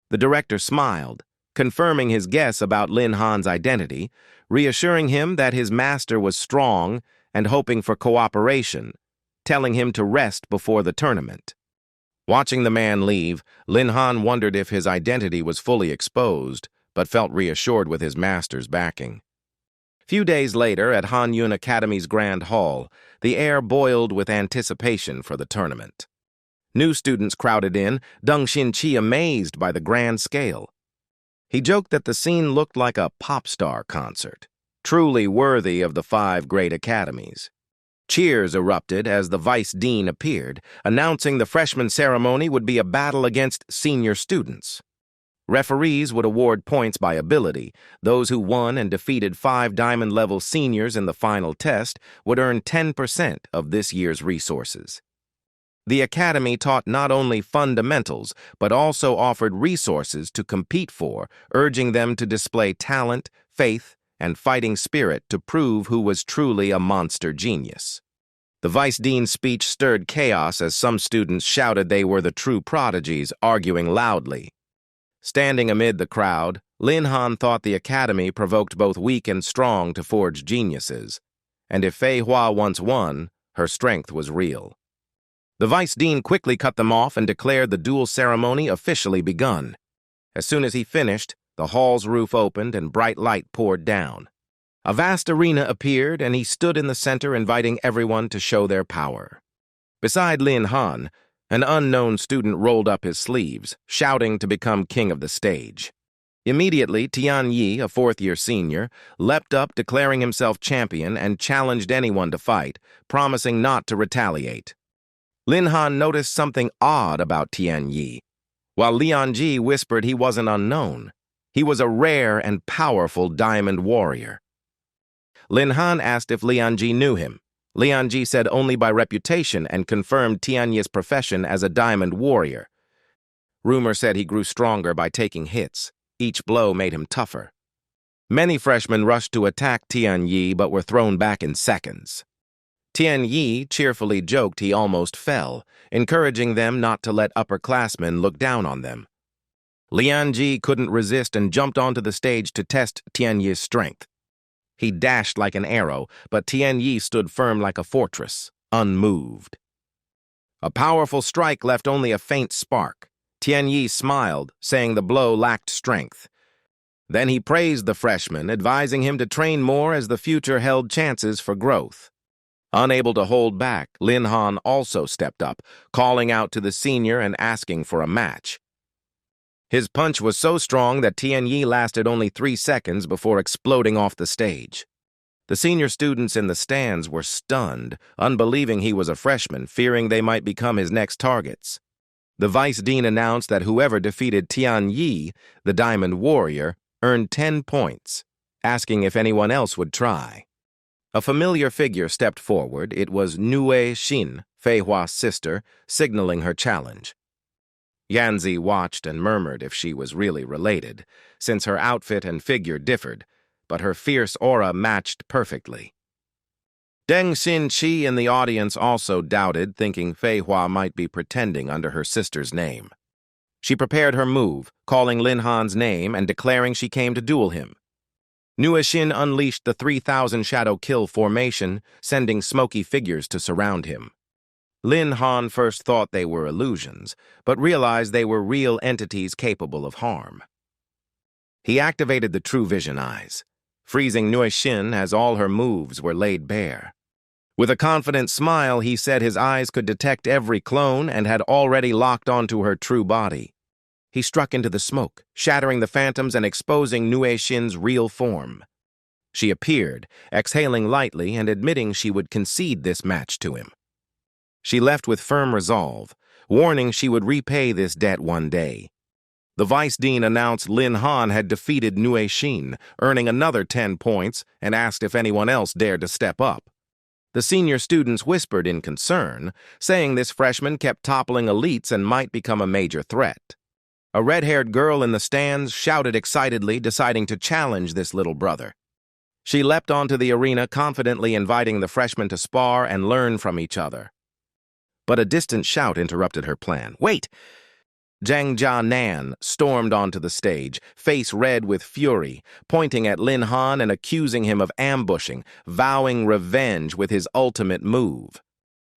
A: The director smiled, confirming his guess about Lin Han's identity, reassuring him that his master was strong and hoping for cooperation, telling him to rest before the tournament. Watching the man leave, Lin Han wondered if his identity was fully exposed, but felt reassured with his master's backing. Few days later, at Han Yun Academy's Grand Hall, the air boiled with anticipation for the tournament. New students crowded in, Deng Xin-chi amazed by the grand scale. He joked that the scene looked like a pop star concert, truly worthy of the 5 great academies. Cheers erupted as the vice dean appeared, announcing the freshman ceremony would be a battle against senior students. Referees would award points by ability. Those who won and defeated 5 diamond-level seniors in the final test would earn 10% of this year's resources. The academy taught not only fundamentals, but also offered resources to compete for, urging them to display talent, faith, and fighting spirit to prove who was truly a monster genius. The vice dean's speech stirred chaos as some students shouted they were the true prodigies, arguing loudly. Standing amid the crowd, Lin Han thought the academy provoked both weak and strong to forge geniuses, and if Fei Hua once won, her strength was real. The vice dean quickly cut them off and declared the duel ceremony officially begun. As soon as he finished, the hall's roof opened and bright light poured down. A vast arena appeared, and he stood in the center inviting everyone to show their power. Beside Lin Han, an unknown student rolled up his sleeves, shouting to become king of the stage. Immediately, Tian Yi, a 4th-year senior, leapt up declaring himself champion and challenged anyone to fight, promising not to retaliate. Lin Han noticed something odd about Tian Yi. While Lian Ji whispered he wasn't unknown, he was a rare and powerful diamond warrior. Lin Han asked if Lian Ji knew him. Lian Ji said only by reputation and confirmed Tian Yi's profession as a diamond warrior. Rumor said he grew stronger by taking hits. Each blow made him tougher. Many freshmen rushed to attack Tian Yi but were thrown back in seconds. Tian Yi cheerfully joked he almost fell, encouraging them not to let upperclassmen look down on them. Lian Ji couldn't resist and jumped onto the stage to test Tian Yi's strength. He dashed like an arrow, but Tian Yi stood firm like a fortress, unmoved. A powerful strike left only a faint spark. Tian Yi smiled, saying the blow lacked strength. Then he praised the freshman, advising him to train more as the future held chances for growth. Unable to hold back, Lin Han also stepped up, calling out to the senior and asking for a match. His punch was so strong that Tian Yi lasted only 3 seconds before exploding off the stage. The senior students in the stands were stunned, unbelieving he was a freshman, fearing they might become his next targets. The vice dean announced that whoever defeated Tian Yi, the diamond warrior, earned 10 points, asking if anyone else would try. A familiar figure stepped forward. It was Nue Xin, Fei Hua's sister, signaling her challenge. Yanzi watched and murmured if she was really related, since her outfit and figure differed, but her fierce aura matched perfectly. Deng Xin-chi in the audience also doubted, thinking Fei Hua might be pretending under her sister's name. She prepared her move, calling Lin Han's name and declaring she came to duel him. Nuexin unleashed the 3,000 shadow kill formation, sending smoky figures to surround him. Lin Han first thought they were illusions, but realized they were real entities capable of harm. He activated the True Vision eyes, freezing Nuexin as all her moves were laid bare. With a confident smile, he said his eyes could detect every clone and had already locked onto her true body. He struck into the smoke, shattering the phantoms and exposing Nuexin's real form. She appeared, exhaling lightly and admitting she would concede this match to him. She left with firm resolve, warning she would repay this debt one day. The vice dean announced Lin Han had defeated Nuexin, earning another 10 points, and asked if anyone else dared to step up. The senior students whispered in concern, saying this freshman kept toppling elites and might become a major threat. A red-haired girl in the stands shouted excitedly, deciding to challenge this little brother. She leapt onto the arena, confidently inviting the freshmen to spar and learn from each other. but a distant shout interrupted her plan. "Wait!" Zhang Jianan stormed onto the stage, face red with fury, pointing at Lin Han and accusing him of ambushing, vowing revenge with his ultimate move.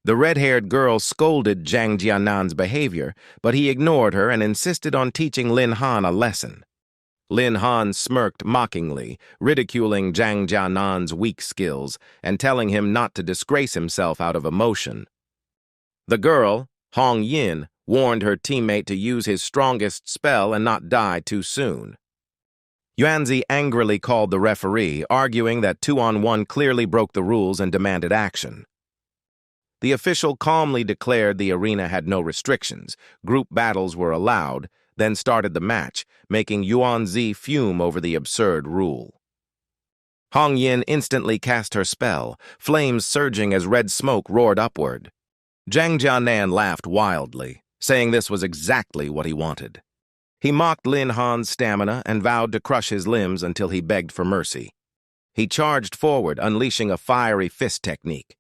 A: The red-haired girl scolded Zhang Jianan's behavior, but he ignored her and insisted on teaching Lin Han a lesson. Lin Han smirked mockingly, ridiculing Zhang Jianan's weak skills and telling him not to disgrace himself out of emotion. The girl, Hong Yin, warned her teammate to use his strongest spell and not die too soon. Yuanzi angrily called the referee, arguing that 2-on-1 clearly broke the rules and demanded action. The official calmly declared the arena had no restrictions, group battles were allowed, then started the match, making Yuanzi fume over the absurd rule. Hong Yin instantly cast her spell, flames surging as red smoke roared upward. Zhang Jianan laughed wildly, saying this was exactly what he wanted. He mocked Lin Han's stamina and vowed to crush his limbs until he begged for mercy. He charged forward, unleashing a fiery fist technique.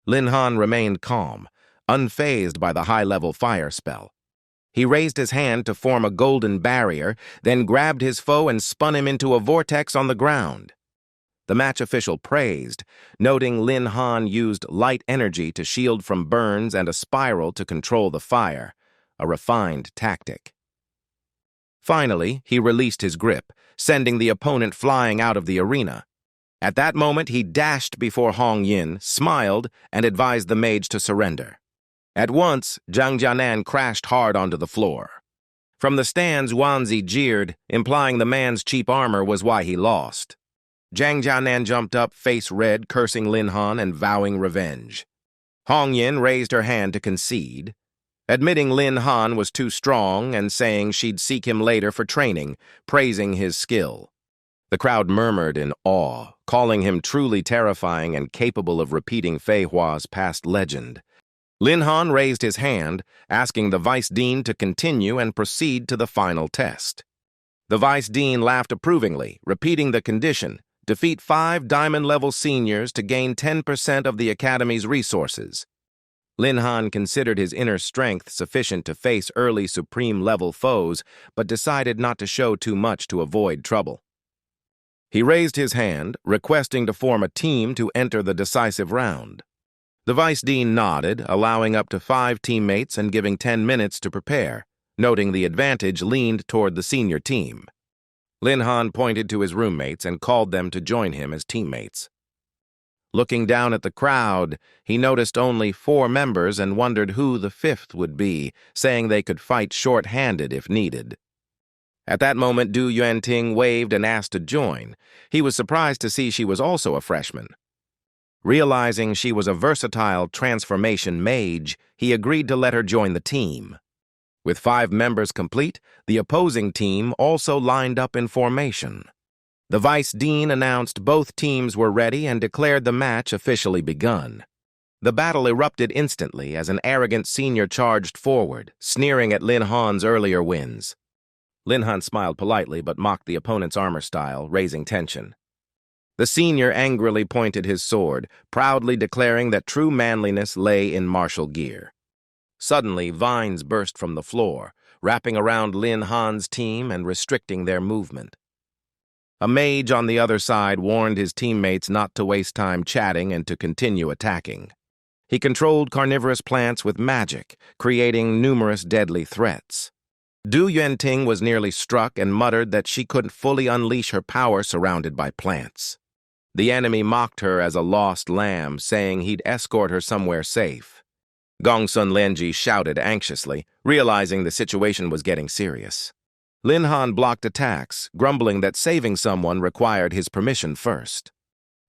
A: Lin Han remained calm, unfazed by the high-level fire spell. He raised his hand to form a golden barrier, then grabbed his foe and spun him into a vortex on the ground. The match official praised, noting Lin Han used light energy to shield from burns and a spiral to control the fire, a refined tactic. Finally, he released his grip, sending the opponent flying out of the arena. At that moment, he dashed before Hong Yin, smiled, and advised the mage to surrender. At once, Zhang Jianan crashed hard onto the floor. From the stands, Yuanzi jeered, implying the man's cheap armor was why he lost. Zhang Jianan jumped up, face red, cursing Lin Han and vowing revenge. Hong Yin raised her hand to concede, admitting Lin Han was too strong and saying she'd seek him later for training, praising his skill. The crowd murmured in awe, calling him truly terrifying and capable of repeating Fei Hua's past legend. Lin Han raised his hand, asking the Vice Dean to continue and proceed to the final test. The Vice Dean laughed approvingly, repeating the condition: defeat 5 diamond-level seniors to gain 10% of the Academy's resources. Lin Han considered his inner strength sufficient to face early supreme-level foes, but decided not to show too much to avoid trouble. He raised his hand, requesting to form a team to enter the decisive round. The Vice Dean nodded, allowing up to 5 teammates and giving 10 minutes to prepare, noting the advantage leaned toward the senior team. Lin Han pointed to his roommates and called them to join him as teammates. Looking down at the crowd, he noticed only 4 members and wondered who the 5th would be, saying they could fight short-handed if needed. At that moment, Du Yuanting waved and asked to join. He was surprised to see she was also a freshman. Realizing she was a versatile transformation mage, he agreed to let her join the team. With 5 members complete, the opposing team also lined up in formation. The Vice Dean announced both teams were ready and declared the match officially begun. The battle erupted instantly as an arrogant senior charged forward, sneering at Lin Han's earlier wins. Lin Han smiled politely but mocked the opponent's armor style, raising tension. The senior angrily pointed his sword, proudly declaring that true manliness lay in martial gear. Suddenly, vines burst from the floor, wrapping around Lin Han's team and restricting their movement. A mage on the other side warned his teammates not to waste time chatting and to continue attacking. He controlled carnivorous plants with magic, creating numerous deadly threats. Du Yuanting was nearly struck and muttered that she couldn't fully unleash her power surrounded by plants. The enemy mocked her as a lost lamb, saying he'd escort her somewhere safe. Gongsun Lenji shouted anxiously, realizing the situation was getting serious. Lin Han blocked attacks, grumbling that saving someone required his permission first.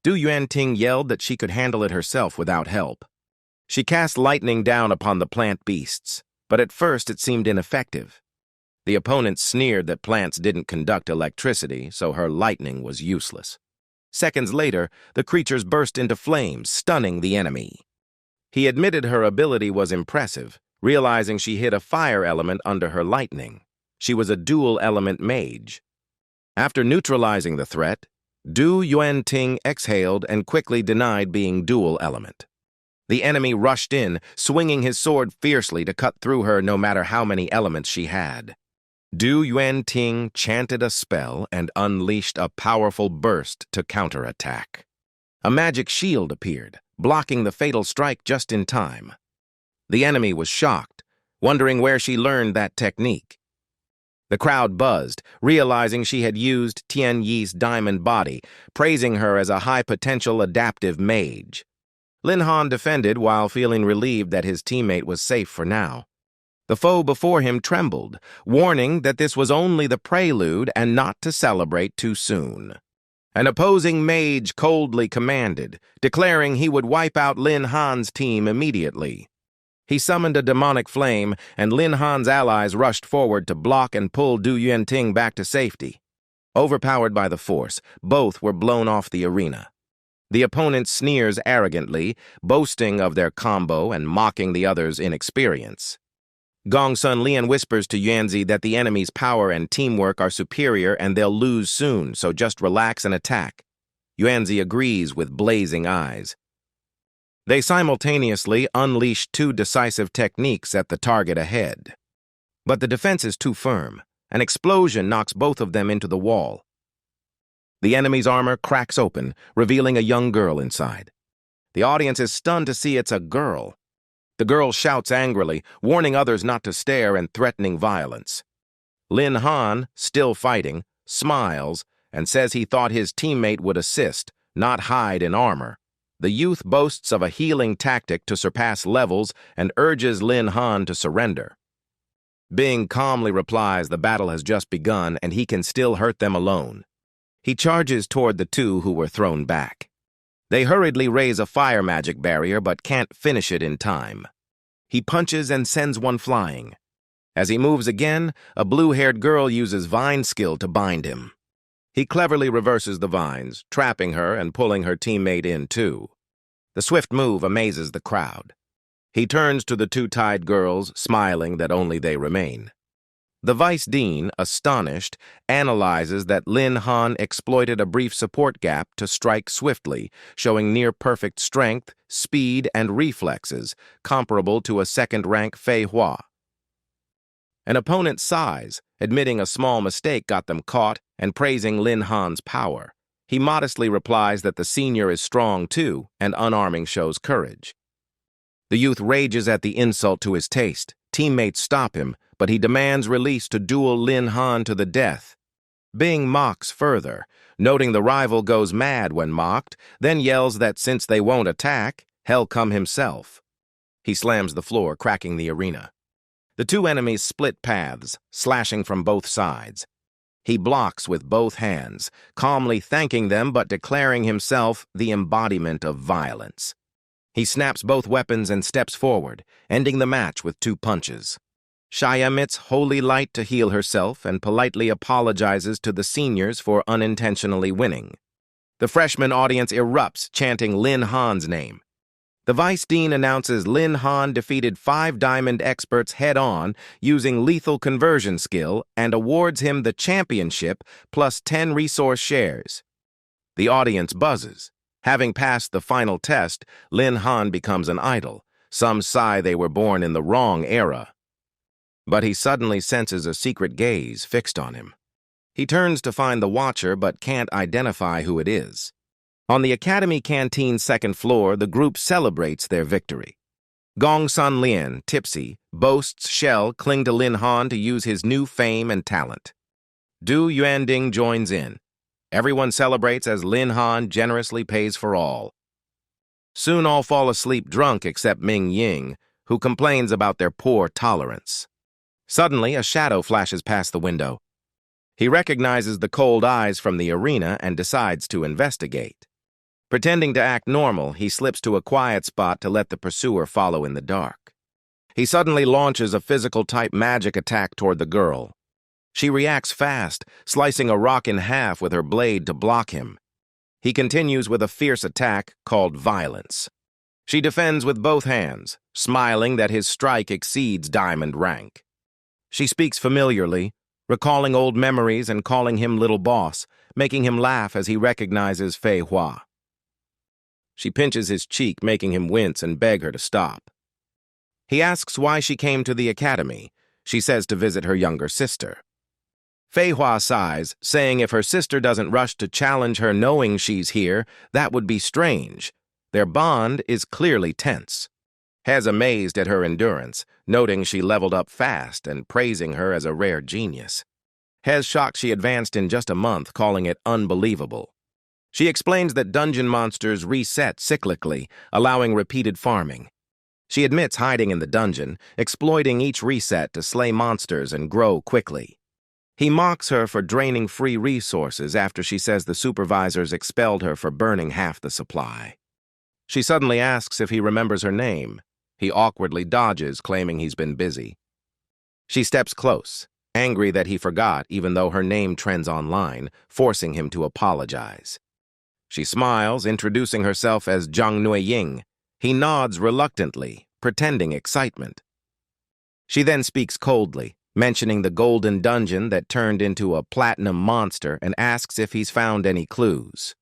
A: Du Yuanting yelled that she could handle it herself without help. She cast lightning down upon the plant beasts, but at first it seemed ineffective. The opponent sneered that plants didn't conduct electricity, so her lightning was useless. Seconds later, the creatures burst into flames, stunning the enemy. He admitted her ability was impressive, realizing she hid a fire element under her lightning. She was a dual-element mage. After neutralizing the threat, Du Yuanting exhaled and quickly denied being dual-element. The enemy rushed in, swinging his sword fiercely to cut through her no matter how many elements she had. Du chanted a spell and unleashed a powerful burst to counterattack. A magic shield appeared, blocking the fatal strike just in time. The enemy was shocked, wondering where she learned that technique. The crowd buzzed, realizing she had used Tian Yi's diamond body, praising her as a high-potential adaptive mage. Lin Han defended while feeling relieved that his teammate was safe for now. The foe before him trembled, warning that this was only the prelude and not to celebrate too soon. An opposing mage coldly commanded, declaring he would wipe out Lin Han's team immediately. He summoned a demonic flame, and Lin Han's allies rushed forward to block and pull Du Yuanting back to safety. Overpowered by the force, both were blown off the arena. The opponent sneers arrogantly, boasting of their combo and mocking the other's inexperience. Gong Sun Lian whispers to Yuanzi that the enemy's power and teamwork are superior and they'll lose soon, so just relax and attack. Yuanzi agrees with blazing eyes. They simultaneously unleash two decisive techniques at the target ahead. But the defense is too firm. An explosion knocks both of them into the wall. The enemy's armor cracks open, revealing a young girl inside. The audience is stunned to see it's a girl. The girl shouts angrily, warning others not to stare and threatening violence. Lin Han, still fighting, smiles and says he thought his teammate would assist, not hide in armor. The youth boasts of a healing tactic to surpass levels and urges Lin Han to surrender. Bing calmly replies the battle has just begun and he can still hurt them alone. He charges toward the two who were thrown back. They hurriedly raise a fire magic barrier but can't finish it in time. He punches and sends one flying. As he moves again, a blue-haired girl uses vine skill to bind him. He cleverly reverses the vines, trapping her and pulling her teammate in too. The swift move amazes the crowd. He turns to the two tied girls, smiling that only they remain. The vice dean, astonished, analyzes that Lin Han exploited a brief support gap to strike swiftly, showing near-perfect strength, speed, and reflexes, comparable to a second-rank Fei Hua. An opponent sighs, admitting a small mistake got them caught and praising Lin Han's power. He modestly replies that the senior is strong too, and unarming shows courage. The youth rages at the insult to his taste. Teammates stop him, but he demands release to duel Lin Han to the death. Bing mocks further, noting the rival goes mad when mocked, then yells that since they won't attack, hell come himself. He slams the floor, cracking the arena. The two enemies split paths, slashing from both sides. He blocks with both hands, calmly thanking them but declaring himself the embodiment of violence. He snaps both weapons and steps forward, ending the match with two punches. Shai emits holy light to heal herself and politely apologizes to the seniors for unintentionally winning. The freshman audience erupts, chanting Lin Han's name. The vice dean announces Lin Han defeated 5 diamond experts head-on using lethal conversion skill and awards him the championship plus 10 resource shares. The audience buzzes. Having passed the final test, Lin Han becomes an idol. Some sigh they were born in the wrong era. But he suddenly senses a secret gaze fixed on him. He turns to find the watcher but can't identify who it is. On the Academy Canteen's second floor, the group celebrates their victory. Gong Sun Lian, tipsy, boasts Shell cling to Lin Han to use his new fame and talent. Du Yuanding joins in. Everyone celebrates as Lin Han generously pays for all. Soon all fall asleep drunk except Ming Ying, who complains about their poor tolerance. Suddenly, a shadow flashes past the window. He recognizes the cold eyes from the arena and decides to investigate. Pretending to act normal, he slips to a quiet spot to let the pursuer follow in the dark. He suddenly launches a physical-type magic attack toward the girl. She reacts fast, slicing a rock in half with her blade to block him. He continues with a fierce attack called Violence. She defends with both hands, smiling that his strike exceeds diamond rank. She speaks familiarly, recalling old memories and calling him Little Boss, making him laugh as he recognizes Fei Hua. She pinches his cheek, making him wince and beg her to stop. He asks why she came to the academy. She says to visit her younger sister. Fei Hua sighs, saying if her sister doesn't rush to challenge her knowing she's here, that would be strange. Their bond is clearly tense. He's amazed at her endurance, noting she leveled up fast and praising her as a rare genius. He's shocked she advanced in just a month, calling it unbelievable. She explains that dungeon monsters reset cyclically, allowing repeated farming. She admits hiding in the dungeon, exploiting each reset to slay monsters and grow quickly. He mocks her for draining free resources after she says the supervisors expelled her for burning half the supply. She suddenly asks if he remembers her name. He awkwardly dodges, claiming he's been busy. She steps close, angry that he forgot even though her name trends online, forcing him to apologize. She smiles, introducing herself as Zhang Nuiying. He nods reluctantly, pretending excitement. She then speaks coldly, mentioning the golden dungeon that turned into a platinum monster and asks if he's found any clues.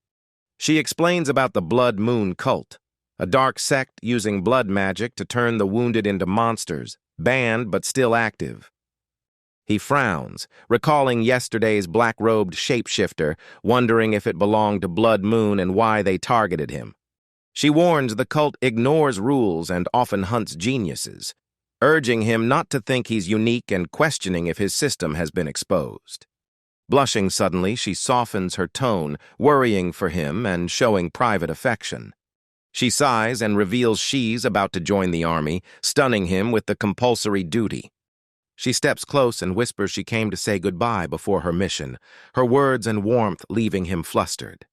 A: She explains about the Blood Moon cult, a dark sect using blood magic to turn the wounded into monsters, banned but still active. He frowns, recalling yesterday's black-robed shapeshifter, wondering if it belonged to Blood Moon and why they targeted him. She warns the cult ignores rules and often hunts geniuses, urging him not to think he's unique and questioning if his system has been exposed. Blushing suddenly, she softens her tone, worrying for him and showing private affection. She sighs and reveals she's about to join the army, stunning him with the compulsory duty. She steps close and whispers she came to say goodbye before her mission, her words and warmth leaving him flustered.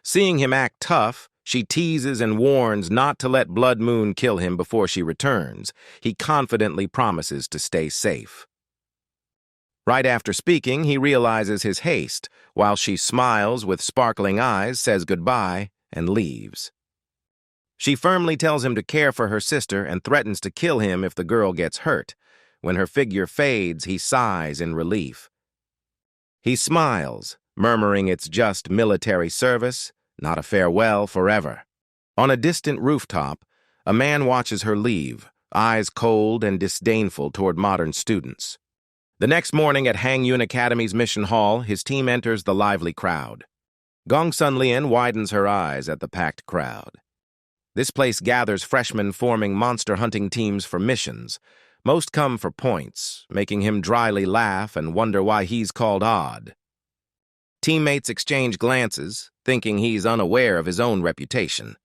A: Seeing him act tough, she teases and warns not to let Blood Moon kill him before she returns. He confidently promises to stay safe. Right after speaking, he realizes his haste, while she smiles with sparkling eyes, says goodbye, and leaves. She firmly tells him to care for her sister and threatens to kill him if the girl gets hurt. When her figure fades, he sighs in relief. He smiles, murmuring it's just military service, not a farewell forever. On a distant rooftop, a man watches her leave, eyes cold and disdainful toward modern students. The next morning at Hangyun Academy's mission hall, his team enters the lively crowd. Gongsun Lian widens her eyes at the packed crowd. This place gathers freshmen forming monster hunting teams for missions. Most come for points, making him dryly laugh and wonder why he's called odd. Teammates exchange glances, thinking he's unaware of his own reputation.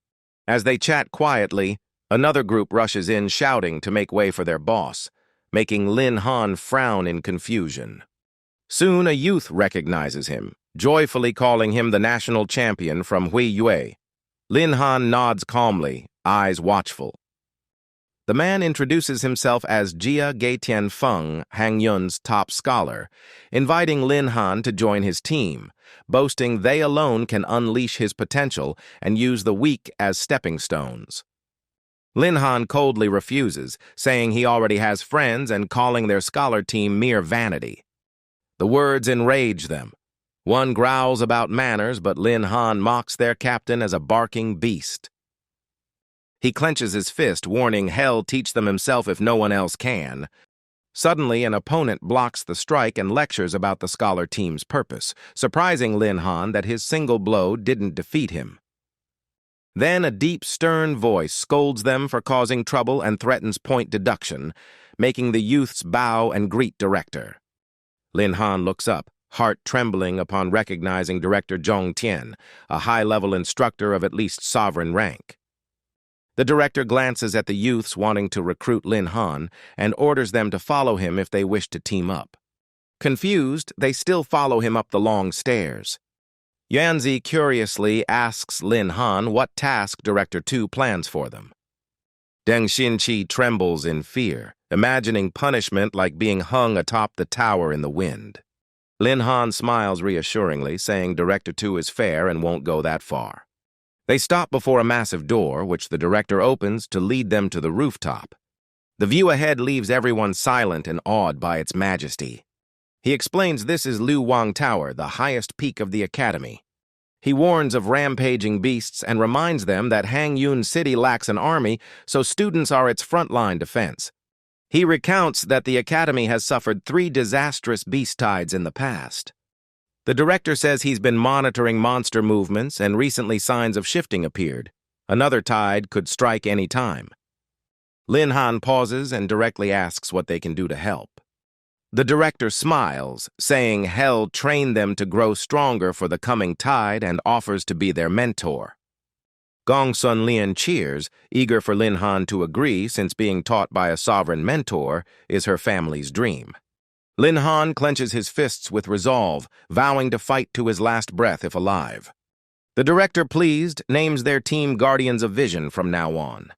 A: As they chat quietly, another group rushes in shouting to make way for their boss, making Lin Han frown in confusion. Soon a youth recognizes him, joyfully calling him the national champion from Hui Yue. Lin Han nods calmly, eyes watchful. The man introduces himself as Jia Geitian Feng, Hangyun's top scholar, inviting Lin Han to join his team, boasting they alone can unleash his potential and use the weak as stepping stones. Lin Han coldly refuses, saying he already has friends and calling their scholar team mere vanity. The words enrage them. One growls about manners, but Lin Han mocks their captain as a barking beast. He clenches his fist, warning hell teach them himself if no one else can. Suddenly, an opponent blocks the strike and lectures about the scholar team's purpose, surprising Lin Han that his single blow didn't defeat him. Then a deep, stern voice scolds them for causing trouble and threatens point deduction, making the youths bow and greet director. Lin Han looks up, heart trembling upon recognizing Director Zhong Tian, a high-level instructor of at least sovereign rank. The director glances at the youths wanting to recruit Lin Han and orders them to follow him if they wish to team up. Confused, they still follow him up the long stairs. Yanzi curiously asks Lin Han what task Director Tu plans for them. Deng Xinqi trembles in fear, imagining punishment like being hung atop the tower in the wind. Lin Han smiles reassuringly, saying Director Tu is fair and won't go that far. They stop before a massive door, which the director opens to lead them to the rooftop. The view ahead leaves everyone silent and awed by its majesty. He explains this is Lu Wang Tower, the highest peak of the academy. He warns of rampaging beasts and reminds them that Hangyun City lacks an army, so students are its frontline defense. He recounts that the academy has suffered 3 disastrous beast tides in the past. The director says he's been monitoring monster movements and recently signs of shifting appeared. Another tide could strike any time. Lin Han pauses and directly asks what they can do to help. The director smiles, saying hell trained them to grow stronger for the coming tide and offers to be their mentor. Gong Sun Lian cheers, eager for Lin Han to agree since being taught by a sovereign mentor is her family's dream. Lin Han clenches his fists with resolve, vowing to fight to his last breath if alive. The director, pleased, names their team Guardians of Vision from now on.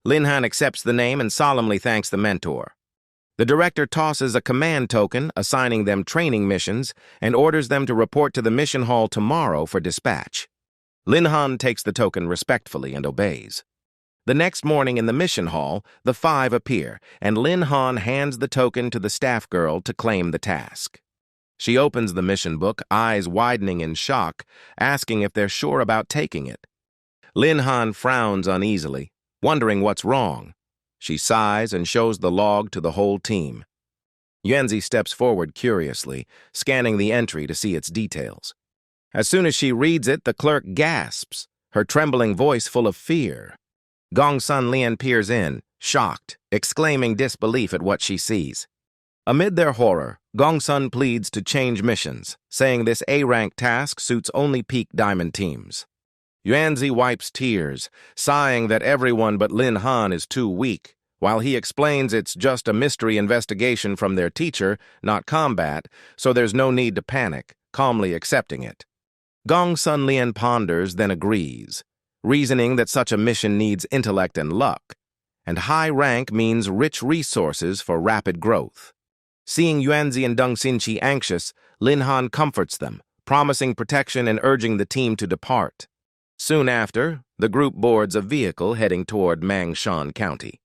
A: Lin Han accepts the name and solemnly thanks the mentor. The director tosses a command token, assigning them training missions, and orders them to report to the mission hall tomorrow for dispatch. Lin Han takes the token respectfully and obeys. The next morning in the mission hall, the 5 appear, and Lin Han hands the token to the staff girl to claim the task. She opens the mission book, eyes widening in shock, asking if they're sure about taking it. Lin Han frowns uneasily, wondering what's wrong. She sighs and shows the log to the whole team. Yuanzi steps forward curiously, scanning the entry to see its details. As soon as she reads it, the clerk gasps, her trembling voice full of fear. Gong Sun Lian peers in, shocked, exclaiming disbelief at what she sees. Amid their horror, Gong Sun pleads to change missions, saying this A-rank task suits only peak diamond teams. Yuanzi wipes tears, sighing that everyone but Lin Han is too weak, while he explains it's just a mystery investigation from their teacher, not combat, so there's no need to panic, calmly accepting it. Gong Sun Lian ponders, then agrees, reasoning that such a mission needs intellect and luck, and high rank means rich resources for rapid growth. Seeing Yuanzi and Deng Xinqi anxious, Lin Han comforts them, promising protection and urging the team to depart. Soon after, the group boards a vehicle heading toward Mangshan County.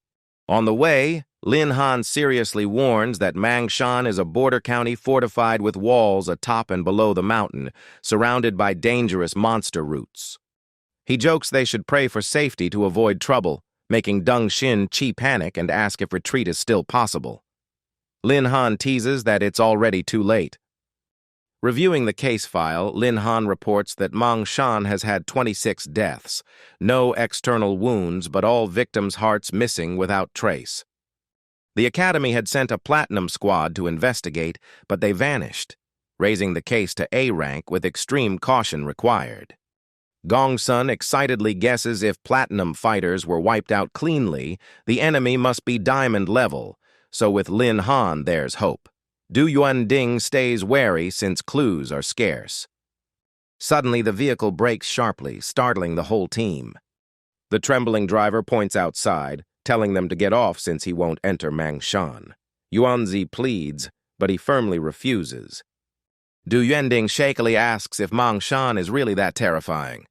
A: On the way, Lin Han seriously warns that Mangshan is a border county fortified with walls atop and below the mountain, surrounded by dangerous monster roots. He jokes they should pray for safety to avoid trouble, making Deng Xinqi panic and ask if retreat is still possible. Lin Han teases that it's already too late. Reviewing the case file, Lin Han reports that Mangshan has had 26 deaths, no external wounds, but all victims' hearts missing without trace. The Academy had sent a Platinum squad to investigate, but they vanished, raising the case to A rank with extreme caution required. Gong Sun excitedly guesses if Platinum fighters were wiped out cleanly, the enemy must be Diamond level, so with Lin Han there's hope. Du Yuanding stays wary since clues are scarce. Suddenly, the vehicle brakes sharply, startling the whole team. The trembling driver points outside, telling them to get off since he won't enter Mangshan. Yuanzi pleads, but he firmly refuses. Du Yuanding shakily asks if Mangshan is really that terrifying.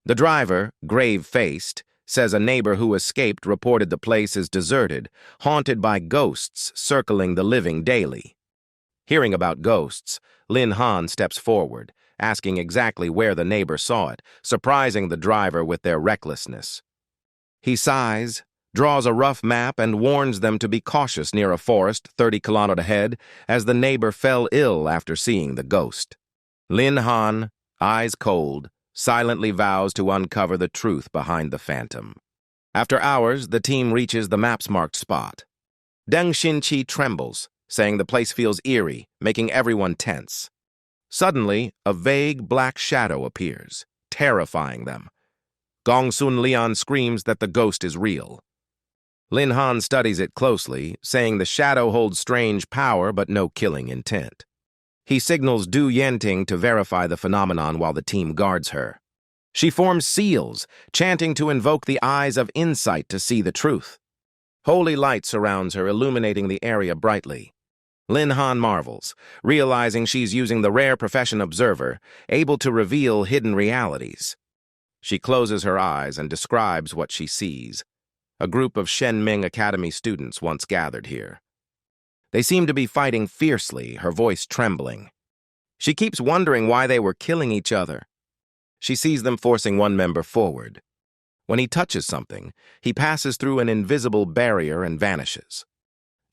A: The driver, grave-faced, says a neighbor who escaped reported the place is deserted, haunted by ghosts circling the living daily. Hearing about ghosts, Lin Han steps forward, asking exactly where the neighbor saw it, surprising the driver with their recklessness. He sighs, draws a rough map, and warns them to be cautious near a forest 30 kilometers ahead, as the neighbor fell ill after seeing the ghost. Lin Han, eyes cold, silently vows to uncover the truth behind the phantom. After hours, the team reaches the map's marked spot. Deng Xinqi trembles, saying the place feels eerie, making everyone tense. Suddenly, a vague black shadow appears, terrifying them. Gong Sun Lian screams that the ghost is real. Lin Han studies it closely, saying the shadow holds strange power but no killing intent. He signals Du Yenting to verify the phenomenon while the team guards her. She forms seals, chanting to invoke the eyes of insight to see the truth. Holy light surrounds her, illuminating the area brightly. Lin Han marvels, realizing she's using the rare profession observer, able to reveal hidden realities. She closes her eyes and describes what she sees. A group of Shenming Academy students once gathered here. They seem to be fighting fiercely, her voice trembling. She keeps wondering why they were killing each other. She sees them forcing one member forward. When he touches something, he passes through an invisible barrier and vanishes.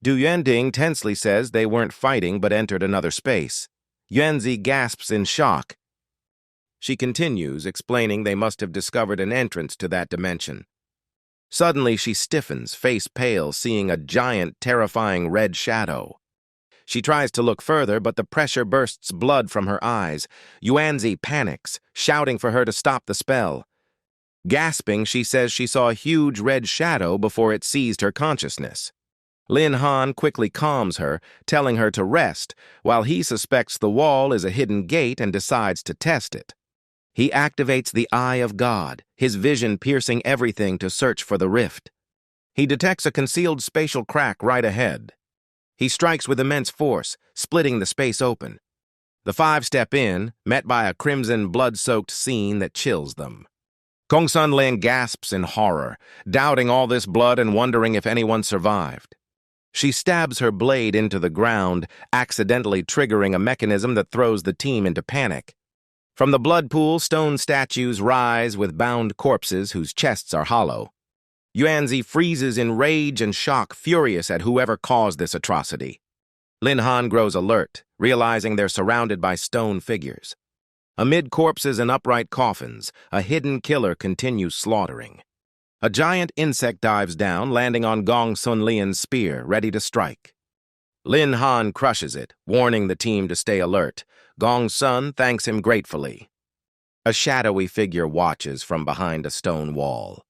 A: Du Yuanding tensely says they weren't fighting but entered another space. Yuanzi gasps in shock. She continues, explaining they must have discovered an entrance to that dimension. Suddenly she stiffens, face pale, seeing a giant, terrifying red shadow. She tries to look further, but the pressure bursts blood from her eyes. Yuanzi panics, shouting for her to stop the spell. Gasping, she says she saw a huge red shadow before it seized her consciousness. Lin Han quickly calms her, telling her to rest, while he suspects the wall is a hidden gate and decides to test it. He activates the Eye of God, his vision piercing everything to search for the rift. He detects a concealed spatial crack right ahead. He strikes with immense force, splitting the space open. The five step in, met by a crimson, blood-soaked scene that chills them. Gong Sunlin gasps in horror, doubting all this blood and wondering if anyone survived. She stabs her blade into the ground, accidentally triggering a mechanism that throws the team into panic. From the blood pool, stone statues rise with bound corpses whose chests are hollow. Yuanzi freezes in rage and shock, furious at whoever caused this atrocity. Lin Han grows alert, realizing they're surrounded by stone figures. Amid corpses and upright coffins, a hidden killer continues slaughtering. A giant insect dives down, landing on Gong Sunlian's spear, ready to strike. Lin Han crushes it, warning the team to stay alert. Gong Sun thanks him gratefully. A shadowy figure watches from behind a stone wall.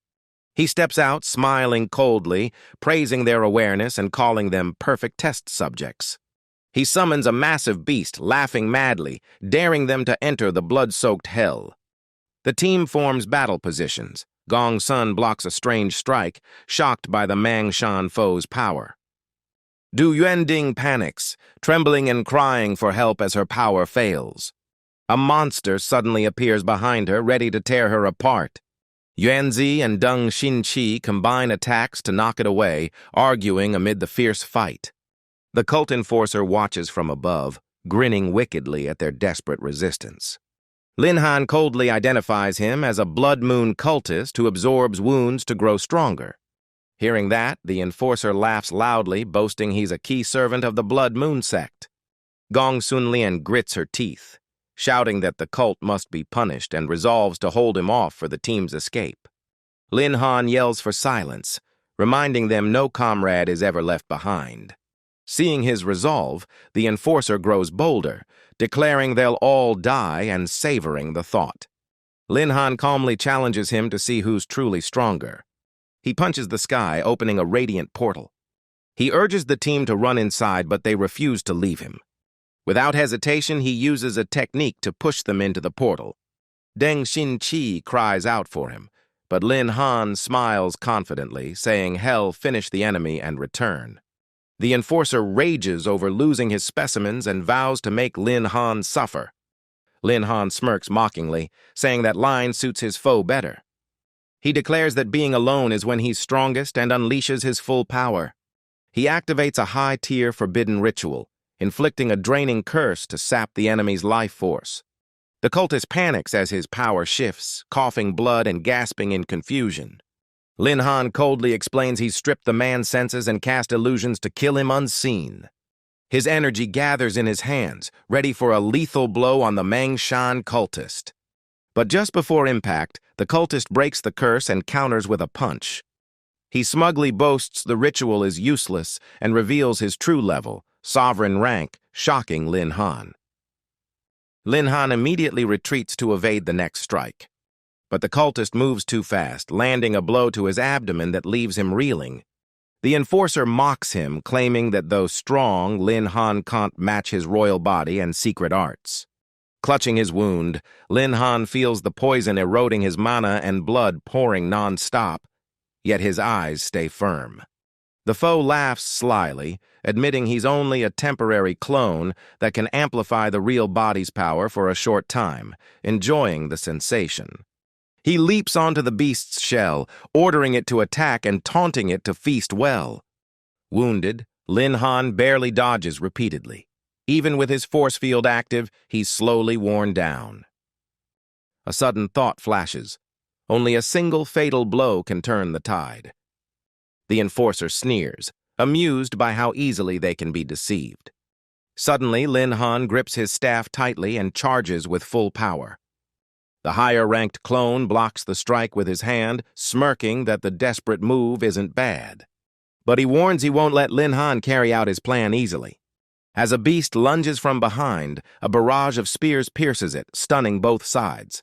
A: He steps out, smiling coldly, praising their awareness and calling them perfect test subjects. He summons a massive beast, laughing madly, daring them to enter the blood-soaked hell. The team forms battle positions. Gong Sun blocks a strange strike, shocked by the Mangshan foe's power. Du Yuanding panics, trembling and crying for help as her power fails. A monster suddenly appears behind her, ready to tear her apart. Yuanzi and Deng Xinqi combine attacks to knock it away, arguing amid the fierce fight. The cult enforcer watches from above, grinning wickedly at their desperate resistance. Lin Han coldly identifies him as a blood moon cultist who absorbs wounds to grow stronger. Hearing that, the enforcer laughs loudly, boasting he's a key servant of the Blood Moon sect. Gong Sunlian grits her teeth, shouting that the cult must be punished and resolves to hold him off for the team's escape. Lin Han yells for silence, reminding them no comrade is ever left behind. Seeing his resolve, the enforcer grows bolder, declaring they'll all die and savoring the thought. Lin Han calmly challenges him to see who's truly stronger. He punches the sky, opening a radiant portal. He urges the team to run inside, but they refuse to leave him. Without hesitation, he uses a technique to push them into the portal. Deng Xinqi cries out for him, but Lin Han smiles confidently, saying hell finish the enemy and return. The enforcer rages over losing his specimens and vows to make Lin Han suffer. Lin Han smirks mockingly, saying that line suits his foe better. He declares that being alone is when he's strongest and unleashes his full power. He activates a high-tier forbidden ritual, inflicting a draining curse to sap the enemy's life force. The cultist panics as his power shifts, coughing blood and gasping in confusion. Lin Han coldly explains he's stripped the man's senses and cast illusions to kill him unseen. His energy gathers in his hands, ready for a lethal blow on the Mangshan cultist. But just before impact, the cultist breaks the curse and counters with a punch. He smugly boasts the ritual is useless and reveals his true level, sovereign rank, shocking Lin Han. Lin Han immediately retreats to evade the next strike. But the cultist moves too fast, landing a blow to his abdomen that leaves him reeling. The enforcer mocks him, claiming that though strong, Lin Han can't match his royal body and secret arts. Clutching his wound, Lin Han feels the poison eroding his mana and blood pouring non-stop, yet his eyes stay firm. The foe laughs slyly, admitting he's only a temporary clone that can amplify the real body's power for a short time, enjoying the sensation. He leaps onto the beast's shell, ordering it to attack and taunting it to feast well. Wounded, Lin Han barely dodges repeatedly. Even with his force field active, he's slowly worn down. A sudden thought flashes. Only a single fatal blow can turn the tide. The enforcer sneers, amused by how easily they can be deceived. Suddenly, Lin Han grips his staff tightly and charges with full power. The higher-ranked clone blocks the strike with his hand, smirking that the desperate move isn't bad. But he warns he won't let Lin Han carry out his plan easily. As a beast lunges from behind, a barrage of spears pierces it, stunning both sides.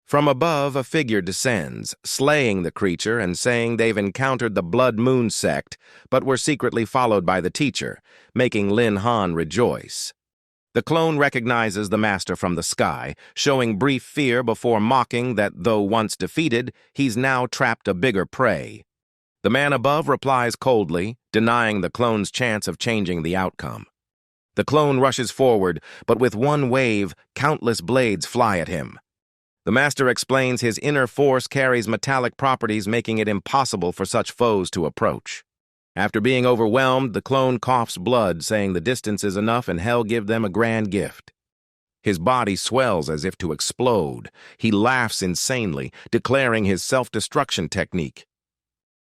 A: From above, a figure descends, slaying the creature and saying they've encountered the Blood Moon sect, but were secretly followed by the teacher, making Lin Han rejoice. The clone recognizes the master from the sky, showing brief fear before mocking that though once defeated, he's now trapped a bigger prey. The man above replies coldly, denying the clone's chance of changing the outcome. The clone rushes forward, but with one wave, countless blades fly at him. The master explains his inner force carries metallic properties, making it impossible for such foes to approach. After being overwhelmed, the clone coughs blood, saying the distance is enough and hell give them a grand gift. His body swells as if to explode. He laughs insanely, declaring his self-destruction technique.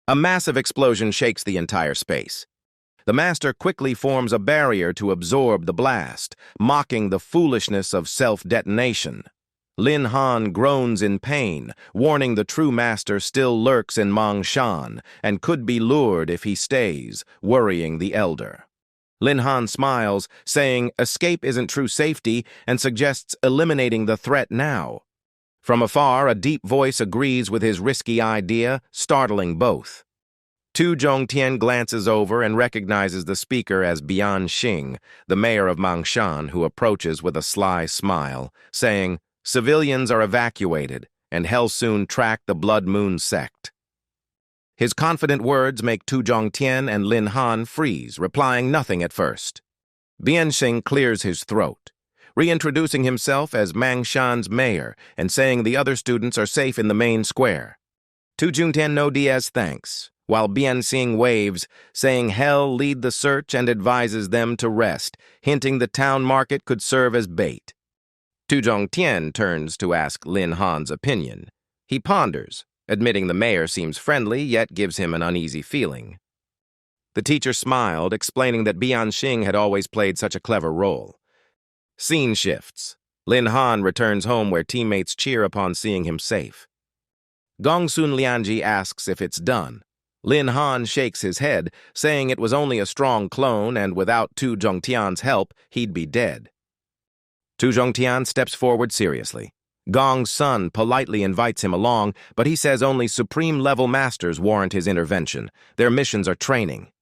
A: A massive explosion shakes the entire space. The master quickly forms a barrier to absorb the blast, mocking the foolishness of self-detonation. Lin Han groans in pain, warning the true master still lurks in Mangshan and could be lured if he stays, worrying the elder. Lin Han smiles, saying escape isn't true safety and suggests eliminating the threat now. From afar, a deep voice agrees with his risky idea, startling both. Tu Zhongtian glances over and recognizes the speaker as Bian Xing, the mayor of Mangshan, who approaches with a sly smile, saying, "Civilians are evacuated, and hell soon track the Blood Moon sect." His confident words make Tu Zhongtian and Lin Han freeze, replying nothing at first. Bian Xing clears his throat, reintroducing himself as Mangshan's mayor and saying the other students are safe in the main square. Tu Zhongtian no Diaz thanks, while Bian Xing waves, saying hell lead the search and advises them to rest, hinting the town market could serve as bait. Tu Zhongtian turns to ask Lin Han's opinion. He ponders, admitting the mayor seems friendly, yet gives him an uneasy feeling. The teacher smiled, explaining that Bian Xing had always played such a clever role. Scene shifts. Lin Han returns home where teammates cheer upon seeing him safe. Gongsun Lianji asks if it's done. Lin Han shakes his head, saying it was only a strong clone and without Tu Zhongtian's help, he'd be dead. Tu Zhongtian steps forward seriously. Gong's son politely invites him along, but he says only supreme-level masters warrant his intervention. Their missions are training.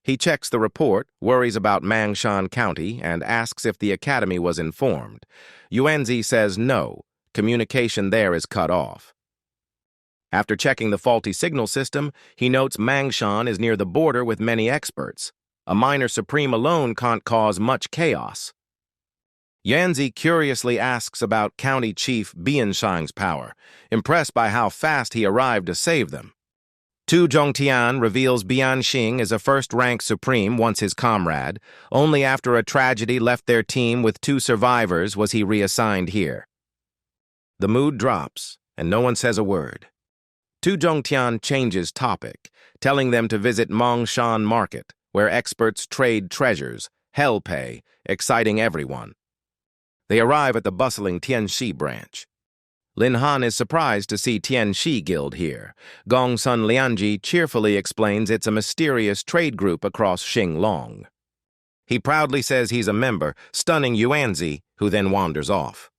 A: He checks the report, worries about Mangshan County, and asks if the academy was informed. Yuanzi says no, communication there is cut off. After checking the faulty signal system, he notes Mangshan is near the border with many experts. A minor supreme alone can't cause much chaos. Yanzi curiously asks about County Chief Bianshang's power, impressed by how fast he arrived to save them. Tu Zhongtian reveals Bian Xing is a first-rank supreme once his comrade. Only after a tragedy left their team with 2 survivors was he reassigned here. The mood drops, and no one says a word. Tu Zhongtian changes topic, telling them to visit Mangshan Market, where experts trade treasures, hell pay, exciting everyone. They arrive at the bustling Tianxi branch. Lin Han is surprised to see Tianxi Guild here. Gongsun Lianji cheerfully explains it's a mysterious trade group across Xinglong. He proudly says he's a member, stunning Yuanzi, who then wanders off.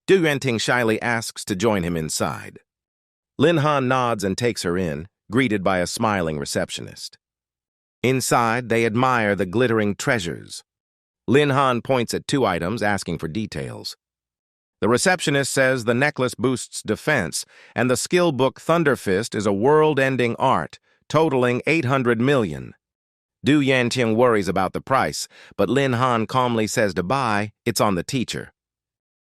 A: Du Yuanting shyly asks to join him inside. Lin Han nods and takes her in, greeted by a smiling receptionist. Inside, they admire the glittering treasures. Lin Han points at 2 items, asking for details. The receptionist says the necklace boosts defense, and the skill book Thunder Fist is a world-ending art, totaling 800 million. Du Yanting worries about the price, but Lin Han calmly says to buy, it's on the teacher.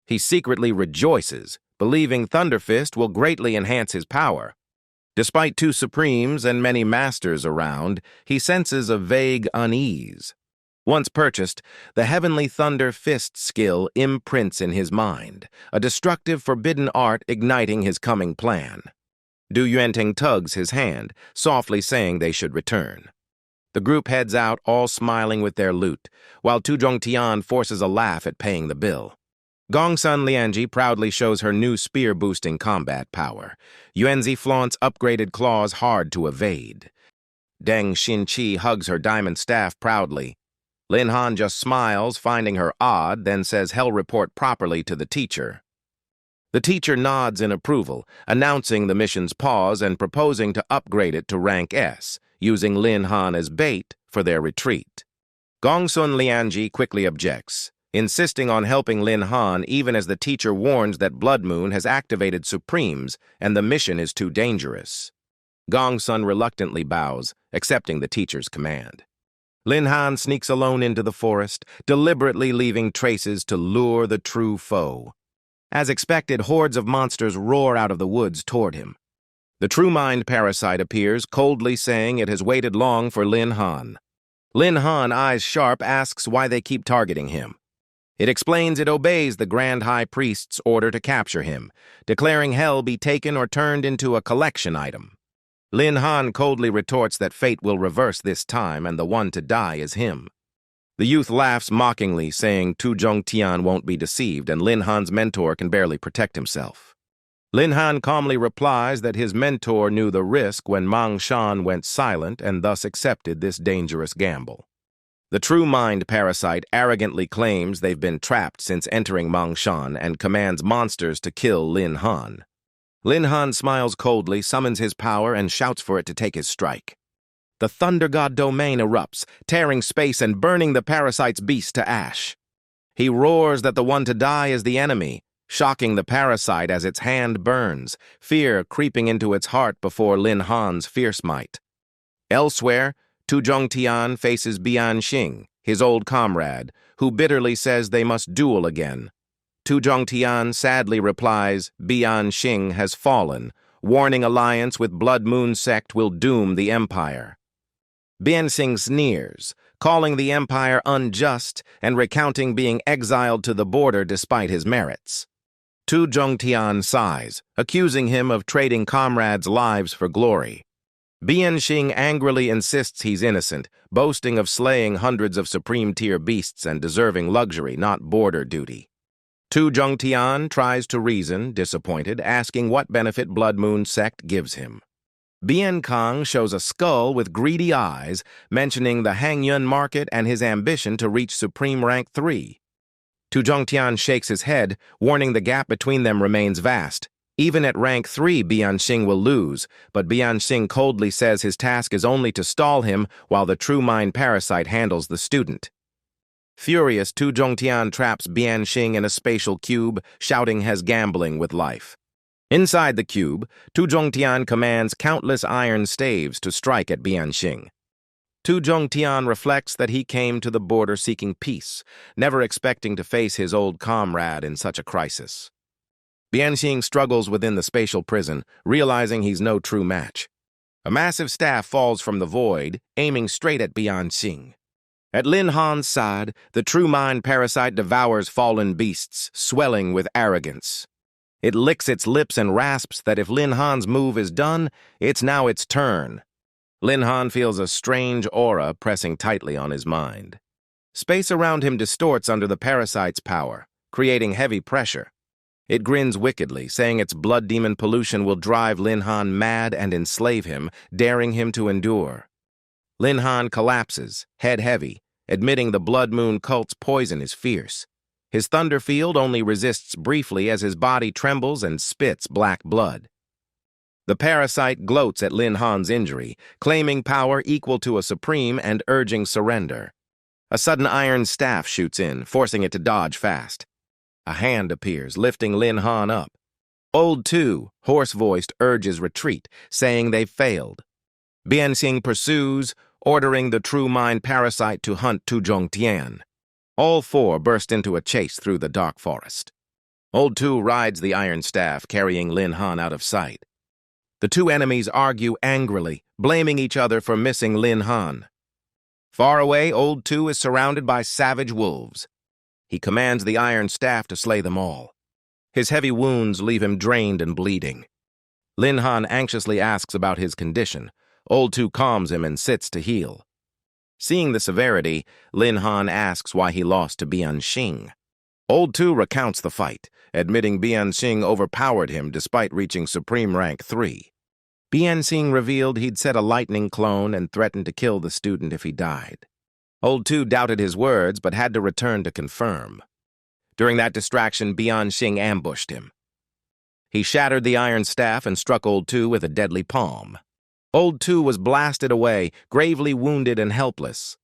A: He secretly rejoices, believing Thunder Fist will greatly enhance his power. Despite 2 supremes and many masters around, he senses a vague unease. Once purchased, the Heavenly Thunder Fist skill imprints in his mind, a destructive forbidden art igniting his coming plan. Du Yuanting tugs his hand, softly saying they should return. The group heads out, all smiling with their loot, while Tu Zhongtian forces a laugh at paying the bill. Gongsun Lianji proudly shows her new spear-boosting combat power. Yuanzi flaunts upgraded claws hard to evade. Deng Xinqi hugs her diamond staff proudly. Lin Han just smiles, finding her odd, then says he'll report properly to the teacher. The teacher nods in approval, announcing the mission's pause and proposing to upgrade it to rank S, using Lin Han as bait for their retreat. Gongsun Lianji quickly objects, insisting on helping Lin Han even as the teacher warns that Blood Moon has activated Supremes and the mission is too dangerous. Gongsun reluctantly bows, accepting the teacher's command. Lin Han sneaks alone into the forest, deliberately leaving traces to lure the true foe. As expected, hordes of monsters roar out of the woods toward him. The true mind parasite appears, coldly saying it has waited long for Lin Han. Lin Han, eyes sharp, asks why they keep targeting him. It explains it obeys the Grand High Priest's order to capture him, declaring hell be taken or turned into a collection item. Lin Han coldly retorts that fate will reverse this time and the one to die is him. The youth laughs mockingly, saying Tu Zhongtian won't be deceived and Lin Han's mentor can barely protect himself. Lin Han calmly replies that his mentor knew the risk when Mang Shan went silent and thus accepted this dangerous gamble. The true mind parasite arrogantly claims they've been trapped since entering Mang Shan and commands monsters to kill Lin Han. Lin Han smiles coldly, summons his power, and shouts for it to take his strike. The Thunder God domain erupts, tearing space and burning the parasite's beast to ash. He roars that the one to die is the enemy, shocking the parasite as its hand burns, fear creeping into its heart before Lin Han's fierce might. Elsewhere, Tu Zhongtian faces Bian Xing, his old comrade, who bitterly says they must duel again. Tu Zhongtian sadly replies Bian Xing has fallen, warning alliance with Blood Moon sect will doom the empire. Bian Xing sneers, calling the empire unjust and recounting being exiled to the border despite his merits. Tu Zhongtian sighs, accusing him of trading comrades' lives for glory. Bian Xing angrily insists he's innocent, boasting of slaying hundreds of supreme-tier beasts and deserving luxury, not border duty. Tu Zhongtian tries to reason, disappointed, asking what benefit Blood Moon sect gives him. Bian Kang shows a skull with greedy eyes, mentioning the Hangyun market and his ambition to reach Supreme Rank 3. Tu Zhongtian shakes his head, warning the gap between them remains vast. Even at Rank 3, Bian Xing will lose, but Bian Xing coldly says his task is only to stall him while the true mind parasite handles the student. Furious, Tu Zhongtian traps Bian Xing in a spatial cube, shouting he's gambling with life. Inside the cube, Tu Zhongtian commands countless iron staves to strike at Bian Xing. Tu Zhongtian reflects that he came to the border seeking peace, never expecting to face his old comrade in such a crisis. Bian Xing struggles within the spatial prison, realizing he's no true match. A massive staff falls from the void, aiming straight at Bian Xing. At Lin Han's side, the true mind parasite devours fallen beasts, swelling with arrogance. It licks its lips and rasps that if Lin Han's move is done, it's now its turn. Lin Han feels a strange aura pressing tightly on his mind. Space around him distorts under the parasite's power, creating heavy pressure. It grins wickedly, saying its blood demon pollution will drive Lin Han mad and enslave him, daring him to endure. Lin Han collapses, head heavy, admitting the Blood Moon cult's poison is fierce. His thunder field only resists briefly as his body trembles and spits black blood. The parasite gloats at Lin Han's injury, claiming power equal to a supreme and urging surrender. A sudden iron staff shoots in, forcing it to dodge fast. A hand appears, lifting Lin Han up. Old Tu, hoarse-voiced, urges retreat, saying they've failed. Bian Xing pursues, ordering the true mind parasite to hunt Tu Zhongtian. All four burst into a chase through the dark forest. Old Tu rides the iron staff, carrying Lin Han out of sight. The two enemies argue angrily, blaming each other for missing Lin Han. Far away, Old Two is surrounded by savage wolves. He commands the iron staff to slay them all. His heavy wounds leave him drained and bleeding. Lin Han anxiously asks about his condition. Old Two calms him and sits to heal. Seeing the severity, Lin Han asks why he lost to Bian Xing. Old Two recounts the fight, admitting Bian Xing overpowered him despite reaching Supreme Rank 3. Bian Xing revealed he'd set a lightning clone and threatened to kill the student if he died. Old Two doubted his words but had to return to confirm. During that distraction, Bian Xing ambushed him. He shattered the iron staff and struck Old Two with a deadly palm. Old Two was blasted away, gravely wounded and helpless.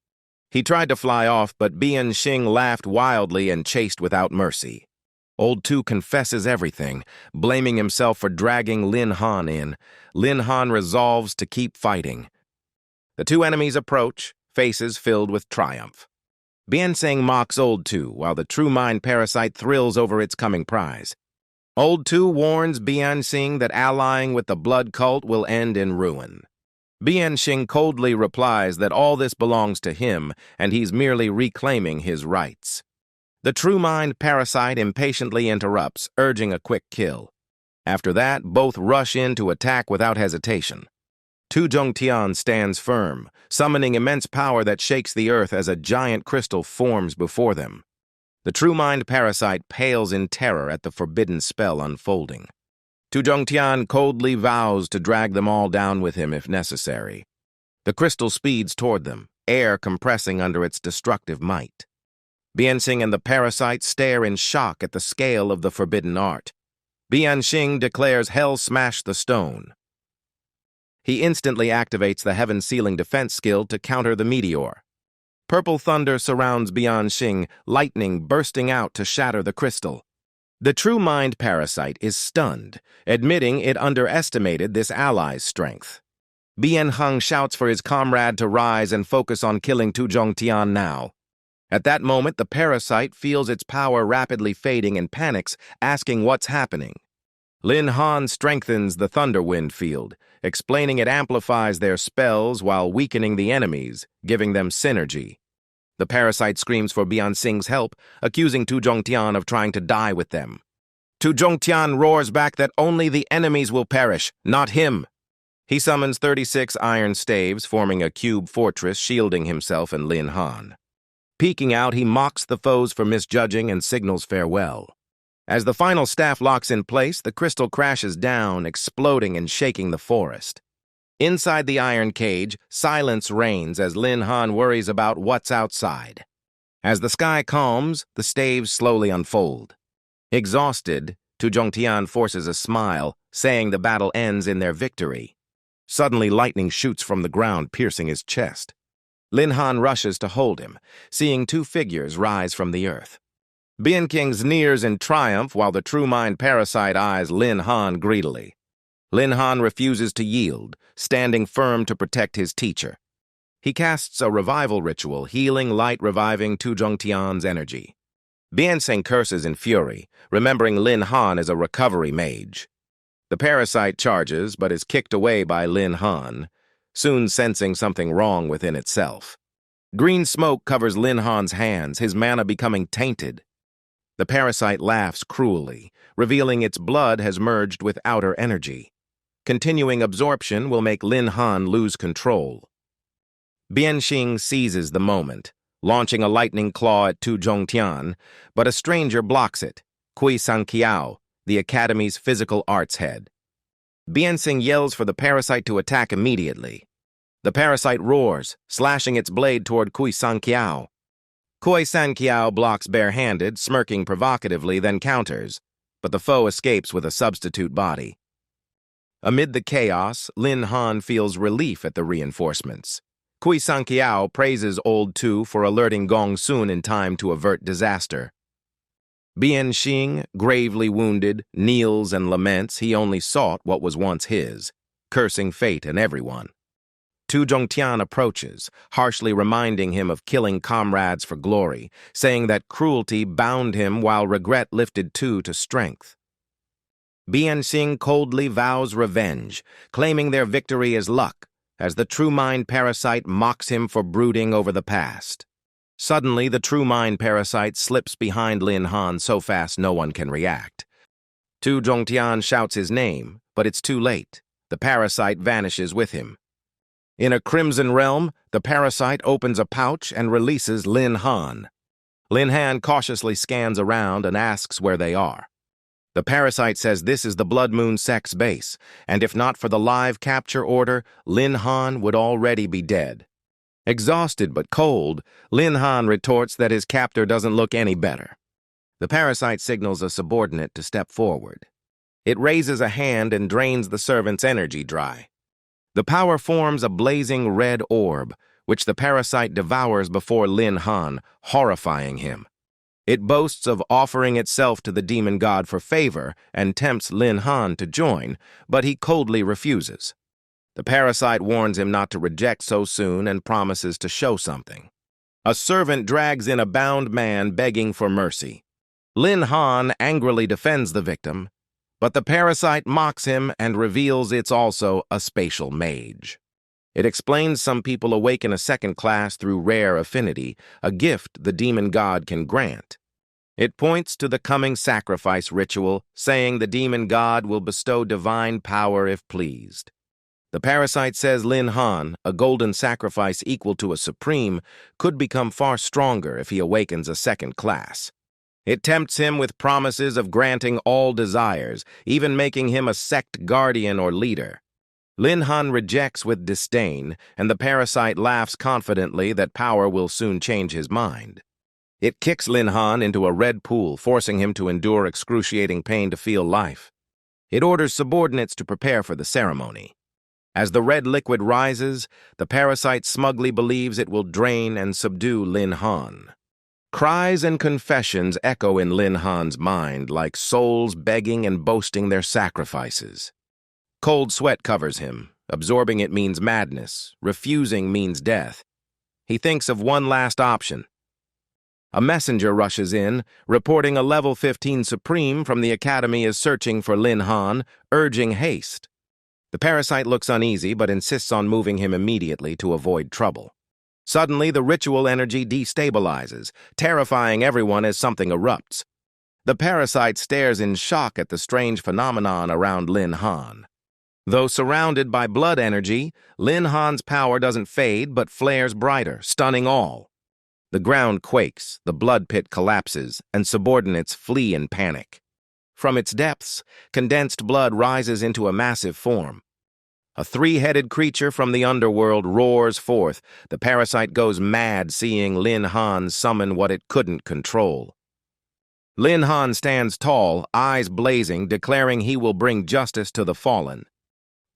A: He tried to fly off, but Bian Xing laughed wildly and chased without mercy. Old Two confesses everything, blaming himself for dragging Lin Han in. Lin Han resolves to keep fighting. The two enemies approach, faces filled with triumph. Bian Xing mocks Old Two, while the true mind parasite thrills over its coming prize. Old Two warns Bian Xing that allying with the blood cult will end in ruin. Bian Xing coldly replies that all this belongs to him, and he's merely reclaiming his rights. The true mind parasite impatiently interrupts, urging a quick kill. After that, both rush in to attack without hesitation. Tu Zhongtian stands firm, summoning immense power that shakes the earth as a giant crystal forms before them. The true mind parasite pales in terror at the forbidden spell unfolding. Tu Zhongtian coldly vows to drag them all down with him if necessary. The crystal speeds toward them, air compressing under its destructive might. Bian Xing and the parasite stare in shock at the scale of the forbidden art. Bian Xing declares hell smash the stone. He instantly activates the heaven-sealing defense skill to counter the meteor. Purple thunder surrounds Bian Xing, lightning bursting out to shatter the crystal. The true mind parasite is stunned, admitting it underestimated this ally's strength. Bian Heng shouts for his comrade to rise and focus on killing Tu Zhongtian now. At that moment, the parasite feels its power rapidly fading and panics, asking what's happening. Lin Han strengthens the Thunderwind field, explaining it amplifies their spells while weakening the enemies, giving them synergy. The parasite screams for Bian Xing's help, accusing Tu Zhongtian of trying to die with them. Tu Zhongtian roars back that only the enemies will perish, not him. He summons 36 iron staves, forming a cube fortress, shielding himself and Lin Han. Peeking out, he mocks the foes for misjudging and signals farewell. As the final staff locks in place, the crystal crashes down, exploding and shaking the forest. Inside the iron cage, silence reigns as Lin Han worries about what's outside. As the sky calms, the staves slowly unfold. Exhausted, Tu Zhongtian forces a smile, saying the battle ends in their victory. Suddenly, lightning shoots from the ground, piercing his chest. Lin Han rushes to hold him, seeing two figures rise from the earth. Bian Xing sneers in triumph while the true mind parasite eyes Lin Han greedily. Lin Han refuses to yield, standing firm to protect his teacher. He casts a revival ritual, healing light reviving Tu Zhongtian's energy. Bian Xing curses in fury, remembering Lin Han as a recovery mage. The parasite charges, but is kicked away by Lin Han, soon sensing something wrong within itself. Green smoke covers Lin Han's hands, his mana becoming tainted. The parasite laughs cruelly, revealing its blood has merged with outer energy. Continuing absorption will make Lin Han lose control. Bian Xing seizes the moment, launching a lightning claw at Tu Zhongtian, but a stranger blocks it, Kui Sanqiao, the Academy's physical arts head. Bian Xing yells for the parasite to attack immediately. The parasite roars, slashing its blade toward Kui Sanqiao. Kui Sanqiao blocks barehanded, smirking provocatively, then counters, but the foe escapes with a substitute body. Amid the chaos, Lin Han feels relief at the reinforcements. Kui Sanqiao praises Old Two for alerting Gong Sun in time to avert disaster. Bian Xing, gravely wounded, kneels and laments he only sought what was once his, cursing fate and everyone. Tu Zhongtian approaches, harshly reminding him of killing comrades for glory, saying that cruelty bound him while regret lifted Tu to strength. Bian Xing coldly vows revenge, claiming their victory as luck, as the true mind parasite mocks him for brooding over the past. Suddenly, the true mind parasite slips behind Lin Han so fast no one can react. Tu Zhongtian shouts his name, but it's too late. The parasite vanishes with him. In a crimson realm, the parasite opens a pouch and releases Lin Han. Lin Han cautiously scans around and asks where they are. The parasite says this is the Blood Moon sect's base, and if not for the live capture order, Lin Han would already be dead. Exhausted but cold, Lin Han retorts that his captor doesn't look any better. The parasite signals a subordinate to step forward. It raises a hand and drains the servant's energy dry. The power forms a blazing red orb, which the parasite devours before Lin Han, horrifying him. It boasts of offering itself to the demon god for favor and tempts Lin Han to join, but he coldly refuses. The parasite warns him not to reject so soon and promises to show something. A servant drags in a bound man begging for mercy. Lin Han angrily defends the victim, but the parasite mocks him and reveals it's also a spatial mage. It explains some people awaken a second class through rare affinity, a gift the demon god can grant. It points to the coming sacrifice ritual, saying the demon god will bestow divine power if pleased. The parasite says Lin Han, a golden sacrifice equal to a supreme, could become far stronger if he awakens a second class. It tempts him with promises of granting all desires, even making him a sect guardian or leader. Lin Han rejects with disdain, and the parasite laughs confidently that power will soon change his mind. It kicks Lin Han into a red pool, forcing him to endure excruciating pain to feel life. It orders subordinates to prepare for the ceremony. As the red liquid rises, the parasite smugly believes it will drain and subdue Lin Han. Cries and confessions echo in Lin Han's mind like souls begging and boasting their sacrifices. Cold sweat covers him. Absorbing it means madness. Refusing means death. He thinks of one last option. A messenger rushes in, reporting a level 15 Supreme from the Academy is searching for Lin Han, urging haste. The parasite looks uneasy but insists on moving him immediately to avoid trouble. Suddenly, the ritual energy destabilizes, terrifying everyone as something erupts. The parasite stares in shock at the strange phenomenon around Lin Han. Though surrounded by blood energy, Lin Han's power doesn't fade but flares brighter, stunning all. The ground quakes, the blood pit collapses, and subordinates flee in panic. From its depths, condensed blood rises into a massive form. A three-headed creature from the underworld roars forth. The parasite goes mad seeing Lin Han summon what it couldn't control. Lin Han stands tall, eyes blazing, declaring he will bring justice to the fallen.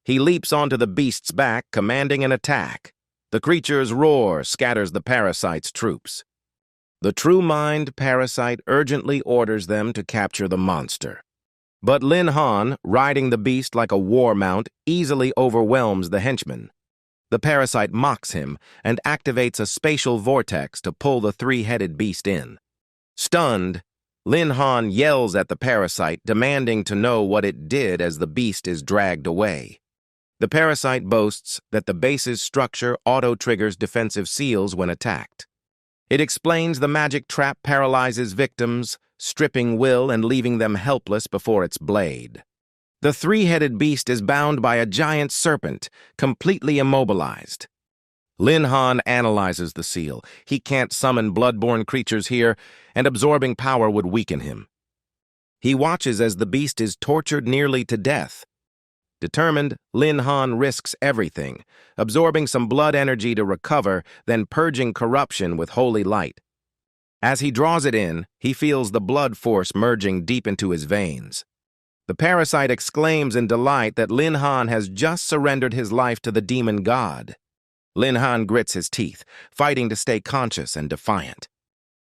A: He leaps onto the beast's back, commanding an attack. The creature's roar scatters the parasite's troops. The true mind parasite urgently orders them to capture the monster. But Lin Han, riding the beast like a war mount, easily overwhelms the henchman. The parasite mocks him and activates a spatial vortex to pull the three-headed beast in. Stunned, Lin Han yells at the parasite, demanding to know what it did as the beast is dragged away. The parasite boasts that the base's structure auto-triggers defensive seals when attacked. It explains the magic trap paralyzes victims, stripping will and leaving them helpless before its blade. The three-headed beast is bound by a giant serpent, completely immobilized. Lin Han analyzes the seal. He can't summon blood-borne creatures here, and absorbing power would weaken him. He watches as the beast is tortured nearly to death. Determined, Lin Han risks everything, absorbing some blood energy to recover, then purging corruption with holy light. As he draws it in, he feels the blood force merging deep into his veins. The parasite exclaims in delight that Lin Han has just surrendered his life to the demon god. Lin Han grits his teeth, fighting to stay conscious and defiant.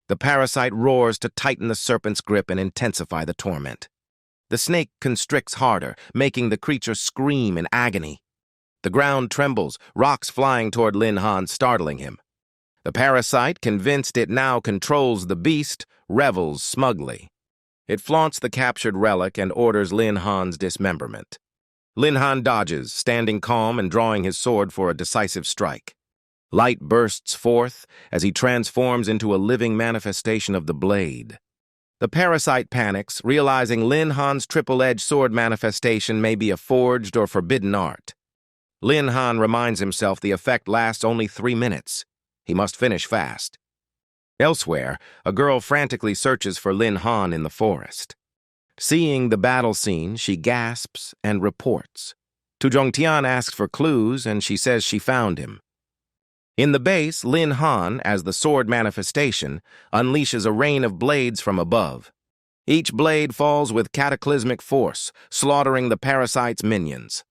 A: The parasite roars to tighten the serpent's grip and intensify the torment. The snake constricts harder, making the creature scream in agony. The ground trembles, rocks flying toward Lin Han, startling him. The parasite, convinced it now controls the beast, revels smugly. It flaunts the captured relic and orders Lin Han's dismemberment. Lin Han dodges, standing calm and drawing his sword for a decisive strike. Light bursts forth as he transforms into a living manifestation of the blade. The parasite panics, realizing Lin Han's triple-edged sword manifestation may be a forged or forbidden art. Lin Han reminds himself the effect lasts only 3 minutes. He must finish fast. Elsewhere, a girl frantically searches for Lin Han in the forest. Seeing the battle scene, she gasps and reports. Tu Zhongtian asks for clues, and she says she found him. In the base, Lin Han, as the sword manifestation, unleashes a rain of blades from above. Each blade falls with cataclysmic force, slaughtering the parasite's minions.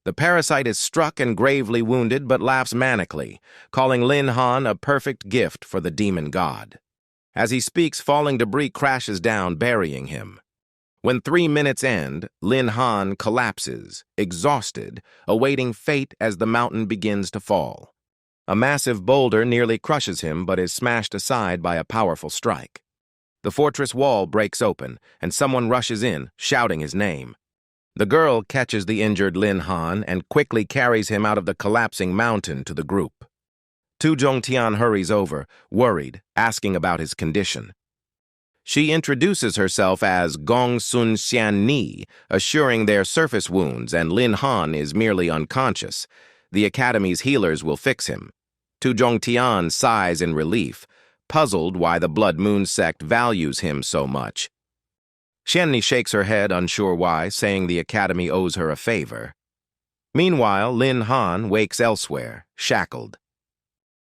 A: The parasite is struck and gravely wounded, but laughs manically, calling Lin Han a perfect gift for the demon god. As he speaks, falling debris crashes down, burying him. When 3 minutes end, Lin Han collapses, exhausted, awaiting fate as the mountain begins to fall. A massive boulder nearly crushes him but is smashed aside by a powerful strike. The fortress wall breaks open, and someone rushes in, shouting his name. The girl catches the injured Lin Han and quickly carries him out of the collapsing mountain to the group. Tu Zhongtian hurries over, worried, asking about his condition. She introduces herself as Gong Sun Xian Ni, assuring their surface wounds, and Lin Han is merely unconscious. The Academy's healers will fix him. Tu Zhongtian sighs in relief, puzzled why the Blood Moon sect values him so much. Xianni shakes her head, unsure why, saying the Academy owes her a favor. Meanwhile, Lin Han wakes elsewhere, shackled.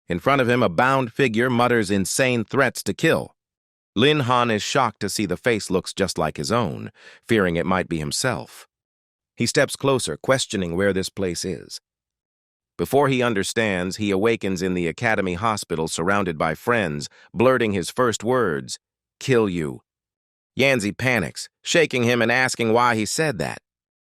A: In front of him, a bound figure mutters insane threats to kill. Lin Han is shocked to see the face looks just like his own, fearing it might be himself. He steps closer, questioning where this place is. Before he understands, he awakens in the Academy hospital surrounded by friends, blurting his first words, "Kill you." Yanzi panics, shaking him and asking why he said that.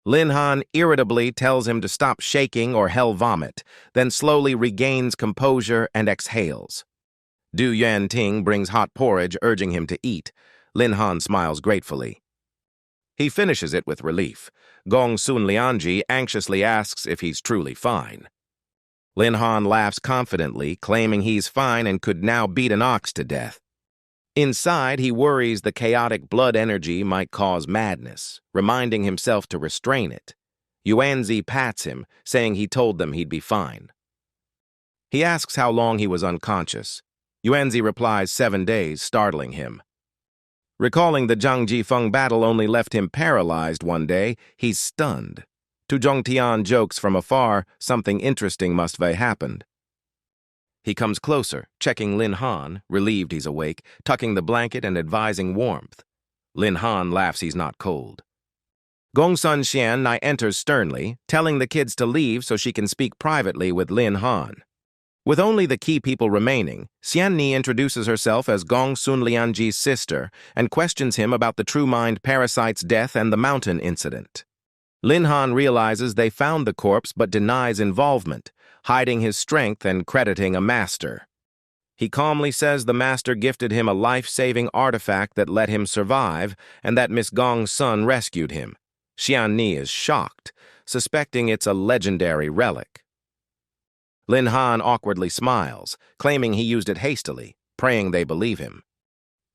A: Lin Han irritably tells him to stop shaking or hell vomit, then slowly regains composure and exhales. Du Yanting brings hot porridge, urging him to eat. Lin Han smiles gratefully. He finishes it with relief. Gong Sun Lianji anxiously asks if he's truly fine. Lin Han laughs confidently, claiming he's fine and could now beat an ox to death. Inside, he worries the chaotic blood energy might cause madness, reminding himself to restrain it. Yuanzi pats him, saying he told them he'd be fine. He asks how long he was unconscious. Yuanzi replies 7 days, startling him. Recalling the Zhang Jifeng battle only left him paralyzed one day, he's stunned. Tu Zhongtian jokes from afar something interesting must have happened. He comes closer, checking Lin Han, relieved he's awake, tucking the blanket and advising warmth. Lin Han laughs he's not cold. Gong Sun Xian Nai enters sternly, telling the kids to leave so she can speak privately with Lin Han. With only the key people remaining, Xian Ni introduces herself as Gong Sun Lianji's sister and questions him about the True Mind parasite's death and the mountain incident. Lin Han realizes they found the corpse but denies involvement, hiding his strength and crediting a master. He calmly says the master gifted him a life-saving artifact that let him survive and that Miss Gong Sun rescued him. Xian Ni is shocked, suspecting it's a legendary relic. Lin Han awkwardly smiles, claiming he used it hastily, praying they believe him.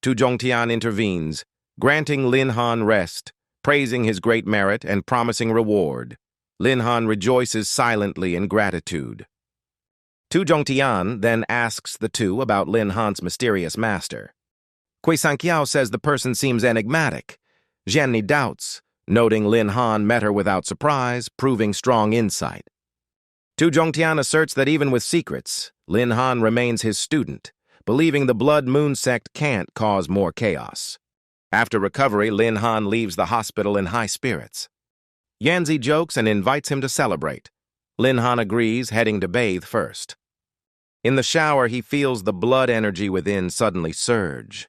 A: Tu Zhongtian intervenes, granting Lin Han rest, praising his great merit and promising reward. Lin Han rejoices silently in gratitude. Tu Zhongtian then asks the two about Lin Han's mysterious master. Kui Sanqiao says the person seems enigmatic. Jianni doubts, noting Lin Han met her without surprise, proving strong insight. Tu Zhongtian asserts that even with secrets, Lin Han remains his student, believing the Blood Moon sect can't cause more chaos. After recovery, Lin Han leaves the hospital in high spirits. Yanzi jokes and invites him to celebrate. Lin Han agrees, heading to bathe first. In the shower, he feels the blood energy within suddenly surge.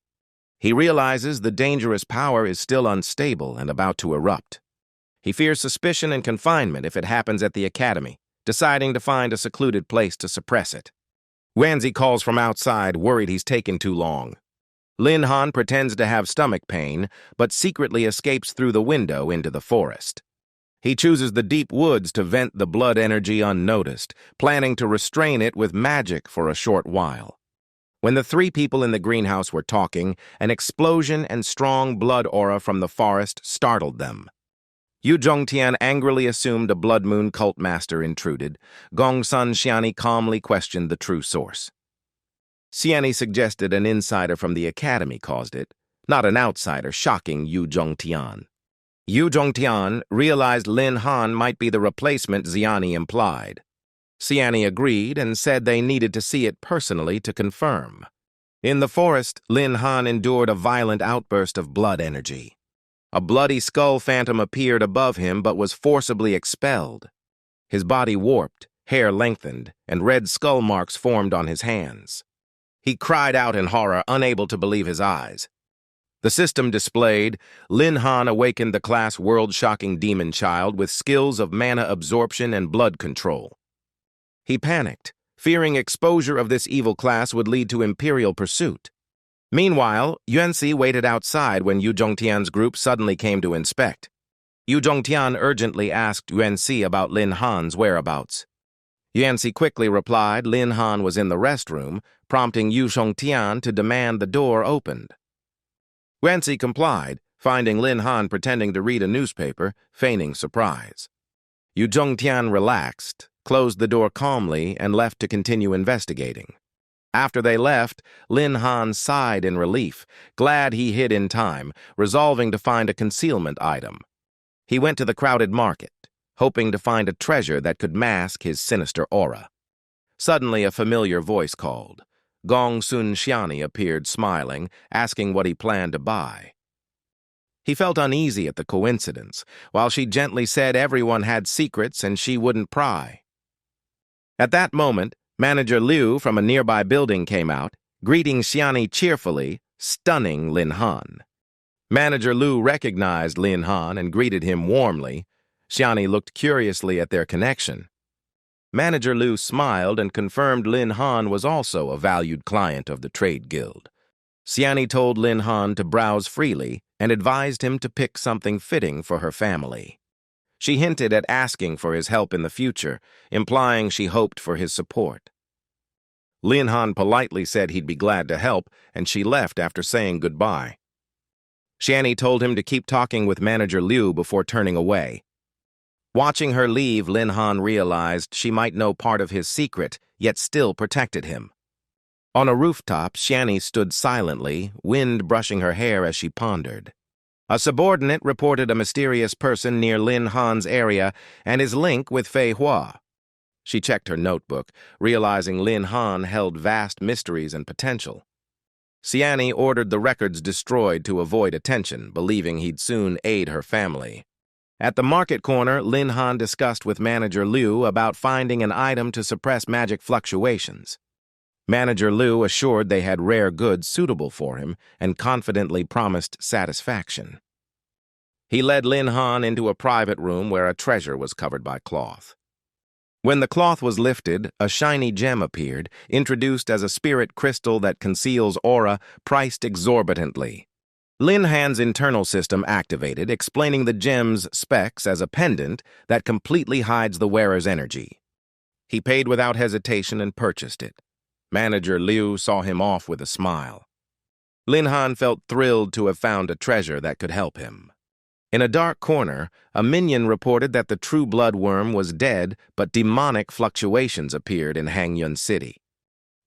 A: He realizes the dangerous power is still unstable and about to erupt. He fears suspicion and confinement if it happens at the Academy, deciding to find a secluded place to suppress it. Wanzi calls from outside, worried he's taken too long. Lin Han pretends to have stomach pain, but secretly escapes through the window into the forest. He chooses the deep woods to vent the blood energy unnoticed, planning to restrain it with magic for a short while. When the three people in the greenhouse were talking, an explosion and strong blood aura from the forest startled them. Yu Zhongtian angrily assumed a blood moon cult master intruded. Gongsun Xiani calmly questioned the true source. Xiani suggested an insider from the academy caused it, not an outsider, shocking Yu Zhongtian. Yu Zhongtian realized Lin Han might be the replacement Xiani implied. Xiani agreed and said they needed to see it personally to confirm. In the forest, Lin Han endured a violent outburst of blood energy. A bloody skull phantom appeared above him but was forcibly expelled. His body warped, hair lengthened, and red skull marks formed on his hands. He cried out in horror, unable to believe his eyes. The system displayed, Lin Han awakened the class world-shocking demon child with skills of mana absorption and blood control. He panicked, fearing exposure of this evil class would lead to imperial pursuit. Meanwhile, Yuanxi waited outside when Yu Zhongtian's group suddenly came to inspect. Yu Zhongtian urgently asked Yuanxi about Lin Han's whereabouts. Yuanxi quickly replied Lin Han was in the restroom, prompting Yu Zhongtian to demand the door opened. Yuanxi complied, finding Lin Han pretending to read a newspaper, feigning surprise. Yu Zhongtian relaxed, closed the door calmly, and left to continue investigating. After they left, Lin Han sighed in relief, glad he hid in time, resolving to find a concealment item. He went to the crowded market, hoping to find a treasure that could mask his sinister aura. Suddenly, a familiar voice called. Gongsun Xiani appeared smiling, asking what he planned to buy. He felt uneasy at the coincidence, while she gently said everyone had secrets and she wouldn't pry. At that moment, Manager Liu from a nearby building came out, greeting Xiani cheerfully, stunning Lin Han. Manager Liu recognized Lin Han and greeted him warmly. Xiani looked curiously at their connection. Manager Liu smiled and confirmed Lin Han was also a valued client of the trade guild. Xiani told Lin Han to browse freely and advised him to pick something fitting for her family. She hinted at asking for his help in the future, implying she hoped for his support. Lin Han politely said he'd be glad to help, and she left after saying goodbye. Xiani told him to keep talking with Manager Liu before turning away. Watching her leave, Lin Han realized she might know part of his secret, yet still protected him. On a rooftop, Xiani stood silently, wind brushing her hair as she pondered. A subordinate reported a mysterious person near Lin Han's area and his link with Fei Hua. She checked her notebook, realizing Lin Han held vast mysteries and potential. Xiani ordered the records destroyed to avoid attention, believing he'd soon aid her family. At the market corner, Lin Han discussed with Manager Liu about finding an item to suppress magic fluctuations. Manager Liu assured they had rare goods suitable for him and confidently promised satisfaction. He led Lin Han into a private room where a treasure was covered by cloth. When the cloth was lifted, a shiny gem appeared, introduced as a spirit crystal that conceals aura, priced exorbitantly. Lin Han's internal system activated, explaining the gem's specs as a pendant that completely hides the wearer's energy. He paid without hesitation and purchased it. Manager Liu saw him off with a smile. Lin Han felt thrilled to have found a treasure that could help him. In a dark corner, a minion reported that the true blood worm was dead, but demonic fluctuations appeared in Hangyun City.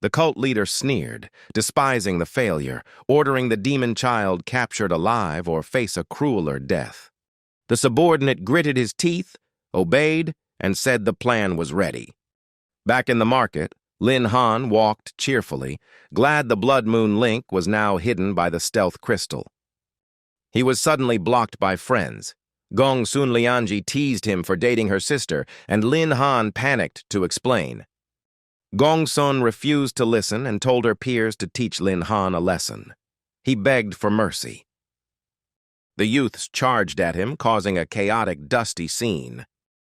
A: The cult leader sneered, despising the failure, ordering the demon child captured alive or face a crueler death. The subordinate gritted his teeth, obeyed, and said the plan was ready. Back in the market, Lin Han walked cheerfully, glad the blood moon link was now hidden by the stealth crystal. He was suddenly blocked by friends. Gong Sun Lianji teased him for dating her sister, and Lin Han panicked to explain. Gong Sun refused to listen and told her peers to teach Lin Han a lesson. He begged for mercy. The youths charged at him, causing a chaotic, dusty scene.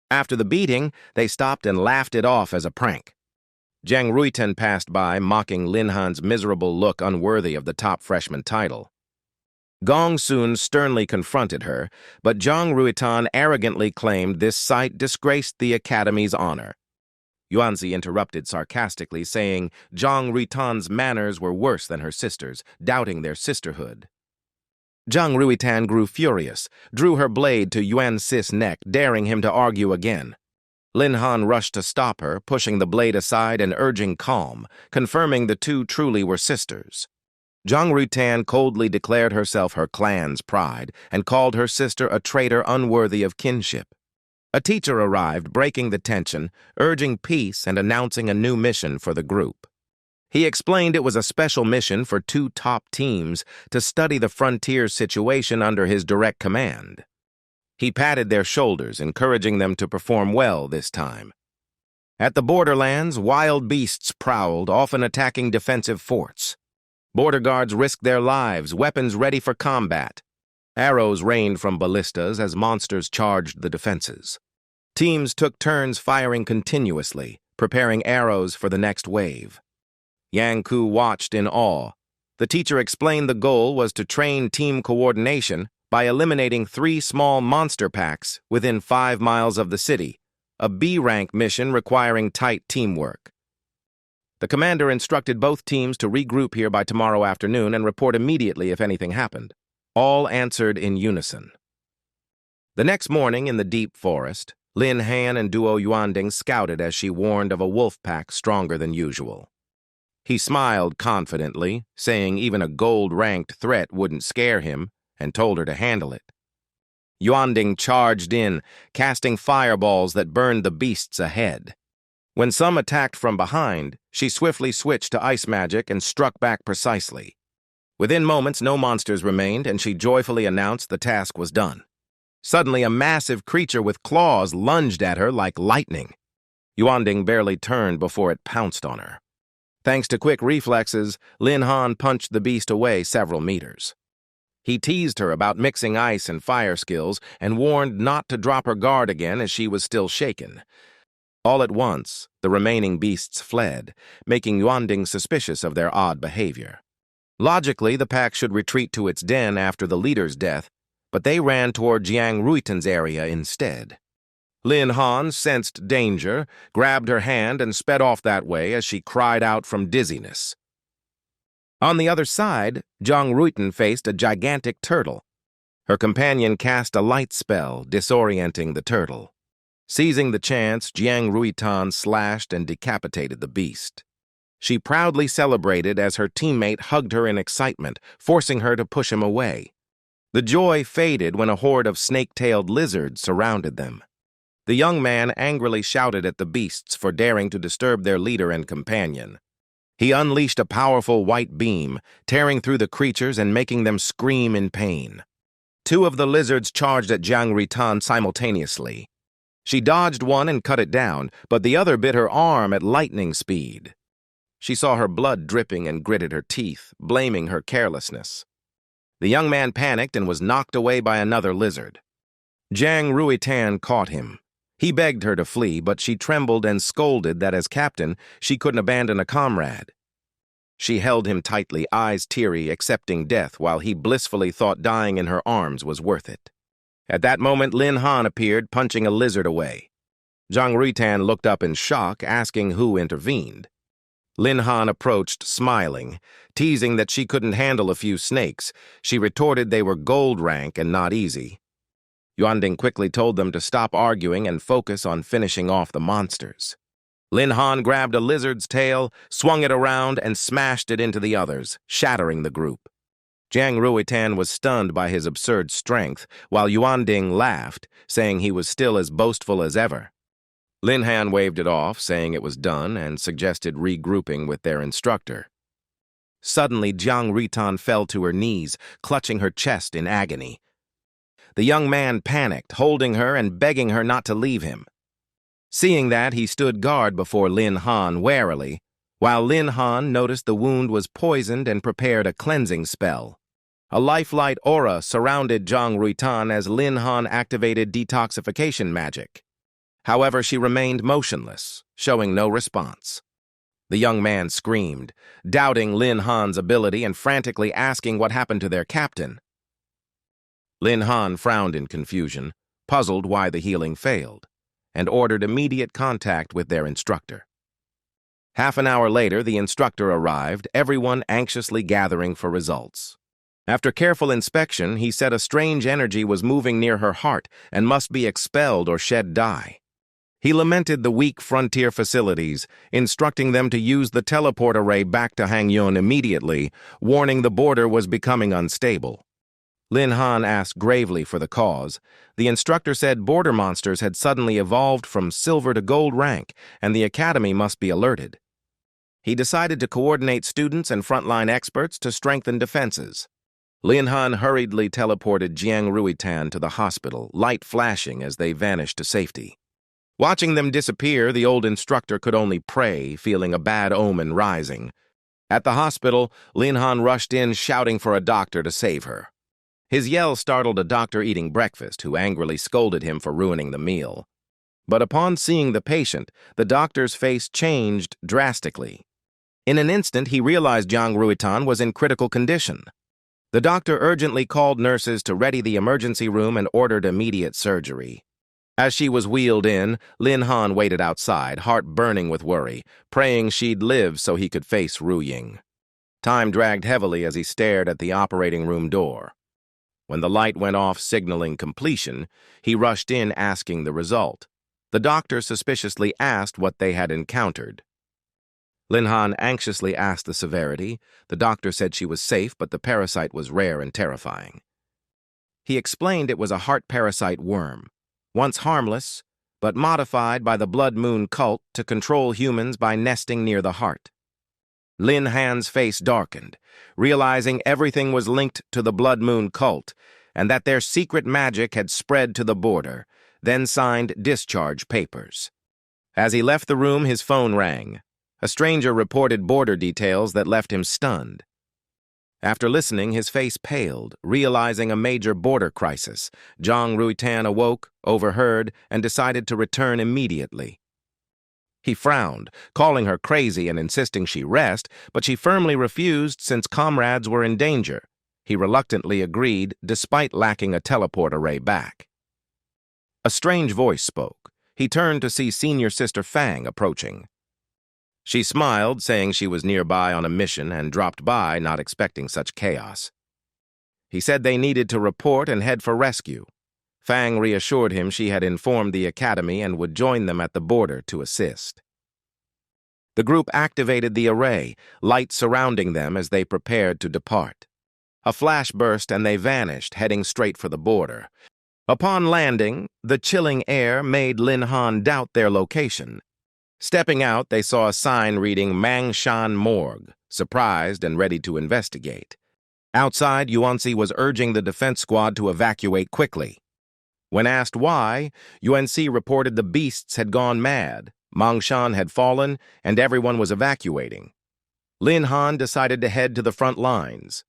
A: After the beating, they stopped and laughed it off as a prank. Jiang Ruiten passed by, mocking Lin Han's miserable look unworthy of the top freshman title. Gong Sun sternly confronted her, but Zhang Ruitan arrogantly claimed this sight disgraced the Academy's honor. Yuanzi interrupted sarcastically, saying Zhang Ruitan's manners were worse than her sister's, doubting their sisterhood. Zhang Ruitan grew furious, drew her blade to Yuan Si's neck, daring him to argue again. Lin Han rushed to stop her, pushing the blade aside and urging calm, confirming the two truly were sisters. Zhang Ruitan coldly declared herself her clan's pride and called her sister a traitor unworthy of kinship. A teacher arrived, breaking the tension, urging peace and announcing a new mission for the group. He explained it was a special mission for two top teams to study the frontier situation under his direct command. He patted their shoulders, encouraging them to perform well this time. At the borderlands, wild beasts prowled, often attacking defensive forts. Border guards risked their lives, weapons ready for combat. Arrows rained from ballistas as monsters charged the defenses. Teams took turns firing continuously, preparing arrows for the next wave. Yang Ku watched in awe. The teacher explained the goal was to train team coordination by eliminating 3 small monster packs within 5 miles of the city, a B-rank mission requiring tight teamwork. The commander instructed both teams to regroup here by tomorrow afternoon and report immediately if anything happened. All answered in unison. The next morning in the deep forest, Lin Han and Duo Yuanding scouted as she warned of a wolf pack stronger than usual. He smiled confidently, saying even a gold-ranked threat wouldn't scare him, and told her to handle it. Yuanding charged in, casting fireballs that burned the beasts ahead. When some attacked from behind, she swiftly switched to ice magic and struck back precisely. Within moments, no monsters remained, and she joyfully announced the task was done. Suddenly, a massive creature with claws lunged at her like lightning. Yuanding barely turned before it pounced on her. Thanks to quick reflexes, Lin Han punched the beast away several meters. He teased her about mixing ice and fire skills and warned not to drop her guard again as she was still shaken. All at once, the remaining beasts fled, making Yuanding suspicious of their odd behavior. Logically, the pack should retreat to its den after the leader's death, but they ran toward Jiang Ruitan's area instead. Lin Han sensed danger, grabbed her hand, and sped off that way as she cried out from dizziness. On the other side, Zhang Ruitan faced a gigantic turtle. Her companion cast a light spell, disorienting the turtle. Seizing the chance, Jiang Ruitan slashed and decapitated the beast. She proudly celebrated as her teammate hugged her in excitement, forcing her to push him away. The joy faded when a horde of snake-tailed lizards surrounded them. The young man angrily shouted at the beasts for daring to disturb their leader and companion. He unleashed a powerful white beam, tearing through the creatures and making them scream in pain. 2 of the lizards charged at Zhang Ruitan simultaneously. She dodged one and cut it down, but the other bit her arm at lightning speed. She saw her blood dripping and gritted her teeth, blaming her carelessness. The young man panicked and was knocked away by another lizard. Zhang Ruitan caught him. He begged her to flee, but she trembled and scolded that as captain, she couldn't abandon a comrade. She held him tightly, eyes teary, accepting death, while he blissfully thought dying in her arms was worth it. At that moment, Lin Han appeared, punching a lizard away. Zhang Ruitan looked up in shock, asking who intervened. Lin Han approached, smiling, teasing that she couldn't handle a few snakes. She retorted they were gold rank and not easy. Yuanding quickly told them to stop arguing and focus on finishing off the monsters. Lin Han grabbed a lizard's tail, swung it around, and smashed it into the others, shattering the group. Zhang Ruitan was stunned by his absurd strength, while Yuanding laughed, saying he was still as boastful as ever. Lin Han waved it off, saying it was done, and suggested regrouping with their instructor. Suddenly, Zhang Ruitan fell to her knees, clutching her chest in agony. The young man panicked, holding her and begging her not to leave him. Seeing that, he stood guard before Lin Han warily, while Lin Han noticed the wound was poisoned and prepared a cleansing spell. A lifelike aura surrounded Zhang Ruitan as Lin Han activated detoxification magic. However, she remained motionless, showing no response. The young man screamed, doubting Lin Han's ability and frantically asking what happened to their captain. Lin Han frowned in confusion, puzzled why the healing failed, and ordered immediate contact with their instructor. Half an hour later, the instructor arrived, everyone anxiously gathering for results. After careful inspection, he said a strange energy was moving near her heart and must be expelled or shed dye. He lamented the weak frontier facilities, instructing them to use the teleport array back to Hangyun immediately, warning the border was becoming unstable. Lin Han asked gravely for the cause. The instructor said border monsters had suddenly evolved from silver to gold rank, and the academy must be alerted. He decided to coordinate students and frontline experts to strengthen defenses. Lin Han hurriedly teleported Jiang Ruitan to the hospital, light flashing as they vanished to safety. Watching them disappear, the old instructor could only pray, feeling a bad omen rising. At the hospital, Lin Han rushed in, shouting for a doctor to save her. His yell startled a doctor eating breakfast, who angrily scolded him for ruining the meal. But upon seeing the patient, the doctor's face changed drastically. In an instant, he realized Jiang Ruitan was in critical condition. The doctor urgently called nurses to ready the emergency room and ordered immediate surgery. As she was wheeled in, Lin Han waited outside, heart burning with worry, praying she'd live so he could face Ru Ying. Time dragged heavily as he stared at the operating room door. When the light went off signaling completion, he rushed in asking the result. The doctor suspiciously asked what they had encountered. Lin Han anxiously asked the severity. The doctor said she was safe, but the parasite was rare and terrifying. He explained it was a heart parasite worm, once harmless, but modified by the Blood Moon cult to control humans by nesting near the heart. Lin Han's face darkened, realizing everything was linked to the Blood Moon cult and that their secret magic had spread to the border, then signed discharge papers. As he left the room, his phone rang. A stranger reported border details that left him stunned. After listening, his face paled, realizing a major border crisis. Jiang Ruitan awoke, overheard, and decided to return immediately. He frowned, calling her crazy and insisting she rest, but she firmly refused since comrades were in danger. He reluctantly agreed, despite lacking a teleport array back. A strange voice spoke. He turned to see Senior Sister Fang approaching. She smiled, saying she was nearby on a mission and dropped by, not expecting such chaos. He said they needed to report and head for rescue. Fang reassured him she had informed the academy and would join them at the border to assist. The group activated the array, light surrounding them as they prepared to depart. A flash burst and they vanished, heading straight for the border. Upon landing, the chilling air made Lin Han doubt their location. Stepping out, they saw a sign reading Mangshan Morgue, surprised and ready to investigate. Outside, Yuanxi was urging the defense squad to evacuate quickly. When asked why, UNC reported the beasts had gone mad, Mangshan had fallen, and everyone was evacuating. Lin Han decided to head to the front lines.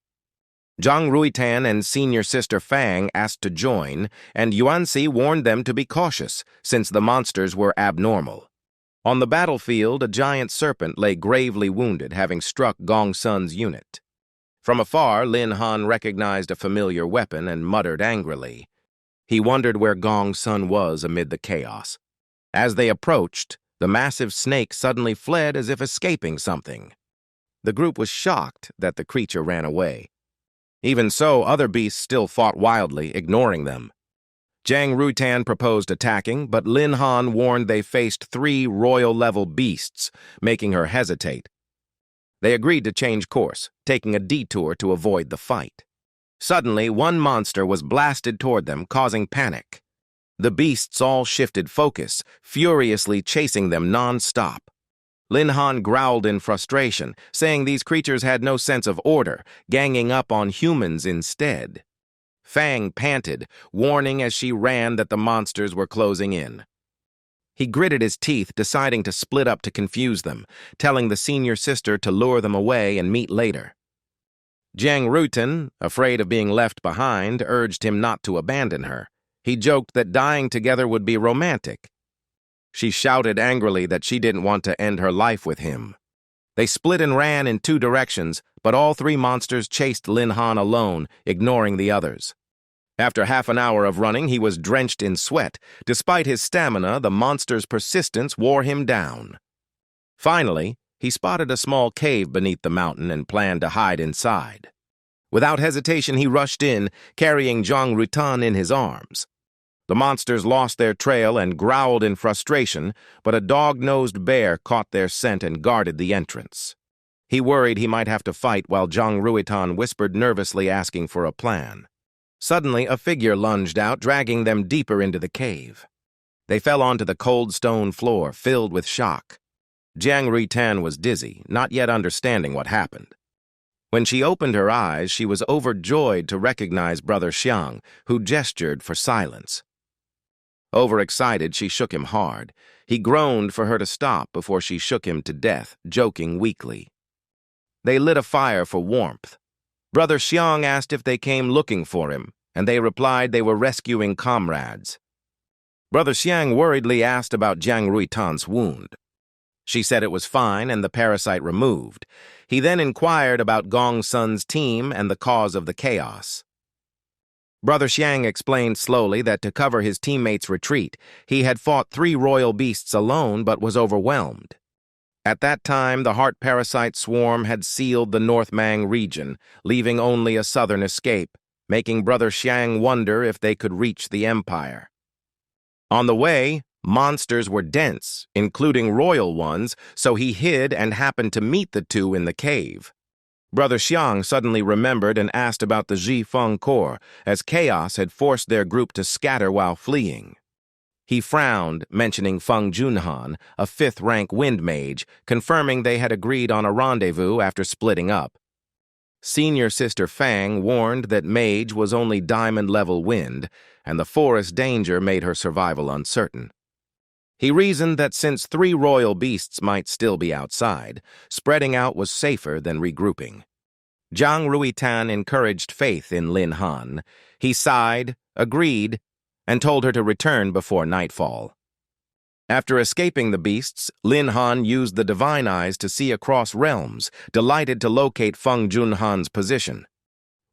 A: Jiang Ruitan and Senior Sister Fang asked to join, and Yuanxi warned them to be cautious, since the monsters were abnormal. On the battlefield, a giant serpent lay gravely wounded, having struck Gong Sun's unit. From afar, Lin Han recognized a familiar weapon and muttered angrily. He wondered where Gong Sun was amid the chaos. As they approached, the massive snake suddenly fled as if escaping something. The group was shocked that the creature ran away. Even so, other beasts still fought wildly, ignoring them. Jiang Ruitan proposed attacking, but Lin Han warned they faced 3 royal-level beasts, making her hesitate. They agreed to change course, taking a detour to avoid the fight. Suddenly, one monster was blasted toward them, causing panic. The beasts all shifted focus, furiously chasing them non-stop. Lin Han growled in frustration, saying these creatures had no sense of order, ganging up on humans instead. Fang panted, warning as she ran that the monsters were closing in. He gritted his teeth, deciding to split up to confuse them, telling the senior sister to lure them away and meet later. Jiang Ruitan, afraid of being left behind, urged him not to abandon her. He joked that dying together would be romantic. She shouted angrily that she didn't want to end her life with him. They split and ran in 2 directions, but all 3 monsters chased Lin Han alone, ignoring the others. After half an hour of running, he was drenched in sweat. Despite his stamina, the monster's persistence wore him down. Finally, he spotted a small cave beneath the mountain and planned to hide inside. Without hesitation, he rushed in, carrying Zhang Rutan in his arms. The monsters lost their trail and growled in frustration, but a dog-nosed bear caught their scent and guarded the entrance. He worried he might have to fight while Zhang Rutan whispered nervously, asking for a plan. Suddenly, a figure lunged out, dragging them deeper into the cave. They fell onto the cold stone floor, filled with shock. Zhang Rutan was dizzy, not yet understanding what happened. When she opened her eyes, she was overjoyed to recognize Brother Xiang, who gestured for silence. Overexcited, she shook him hard. He groaned for her to stop before she shook him to death, joking weakly. They lit a fire for warmth. Brother Xiang asked if they came looking for him, and they replied they were rescuing comrades. Brother Xiang worriedly asked about Zhang Ruitan's wound. She said it was fine and the parasite removed. He then inquired about Gong Sun's team and the cause of the chaos. Brother Xiang explained slowly that to cover his teammates' retreat, he had fought 3 royal beasts alone but was overwhelmed. At that time, the heart parasite swarm had sealed the North Mang region, leaving only a southern escape, making Brother Xiang wonder if they could reach the empire. On the way, monsters were dense, including royal ones, so he hid and happened to meet the 2 in the cave. Brother Xiang suddenly remembered and asked about the Zhifeng Corps, as chaos had forced their group to scatter while fleeing. He frowned, mentioning Feng Junhan, a 5th-rank wind mage, confirming they had agreed on a rendezvous after splitting up. Senior Sister Fang warned that mage was only diamond-level wind, and the forest danger made her survival uncertain. He reasoned that since 3 royal beasts might still be outside, spreading out was safer than regrouping. Zhang Ruitan encouraged faith in Lin Han. He sighed, agreed, and told her to return before nightfall. After escaping the beasts, Lin Han used the divine eyes to see across realms, delighted to locate Feng Junhan's position.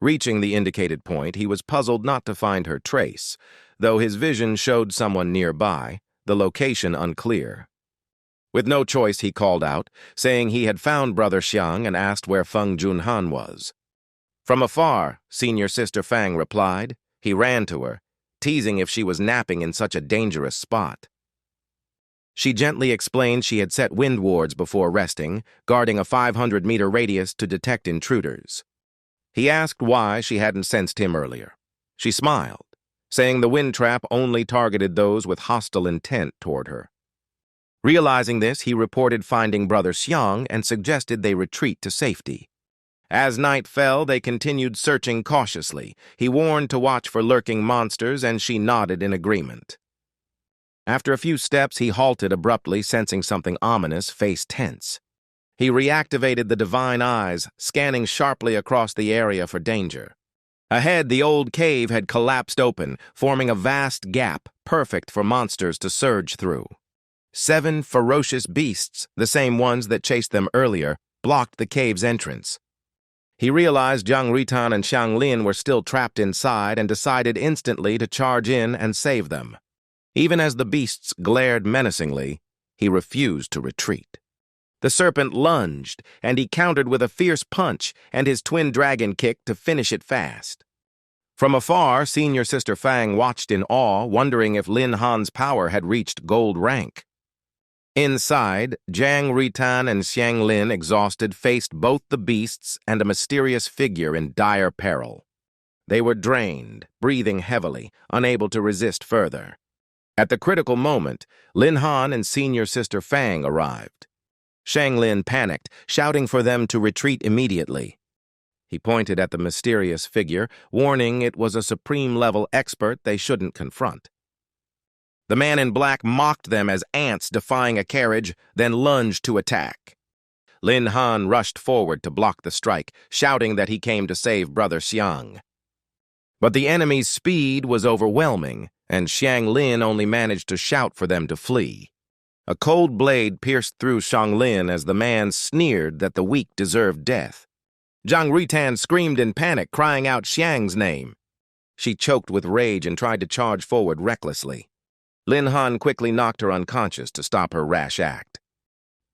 A: Reaching the indicated point, he was puzzled not to find her trace, though his vision showed someone nearby, the location unclear. With no choice, he called out, saying he had found Brother Xiang and asked where Feng Junhan was. From afar, Senior Sister Fang replied. He ran to her, teasing if she was napping in such a dangerous spot. She gently explained she had set wind wards before resting, guarding a 500-meter radius to detect intruders. He asked why she hadn't sensed him earlier. She smiled, saying the wind trap only targeted those with hostile intent toward her. Realizing this, he reported finding Brother Xiang and suggested they retreat to safety. As night fell, they continued searching cautiously. He warned to watch for lurking monsters, and she nodded in agreement. After a few steps, he halted abruptly, sensing something ominous, face tense. He reactivated the divine eyes, scanning sharply across the area for danger. Ahead, the old cave had collapsed open, forming a vast gap, perfect for monsters to surge through. 7 ferocious beasts, the same ones that chased them earlier, blocked the cave's entrance. He realized Zhang Ruitan and Xiang Lin were still trapped inside and decided instantly to charge in and save them. Even as the beasts glared menacingly, he refused to retreat. The serpent lunged, and he countered with a fierce punch and his twin dragon kick to finish it fast. From afar, Senior Sister Fang watched in awe, wondering if Lin Han's power had reached gold rank. Inside, Zhang Ruitan and Xiang Lin, exhausted, faced both the beasts and a mysterious figure in dire peril. They were drained, breathing heavily, unable to resist further. At the critical moment, Lin Han and Senior Sister Fang arrived. Xiang Lin panicked, shouting for them to retreat immediately. He pointed at the mysterious figure, warning it was a supreme-level expert they shouldn't confront. The man in black mocked them as ants defying a carriage, then lunged to attack. Lin Han rushed forward to block the strike, shouting that he came to save Brother Xiang. But the enemy's speed was overwhelming, and Xiang Lin only managed to shout for them to flee. A cold blade pierced through Xiang Lin as the man sneered that the weak deserved death. Zhang Ruitan screamed in panic, crying out Xiang's name. She choked with rage and tried to charge forward recklessly. Lin Han quickly knocked her unconscious to stop her rash act.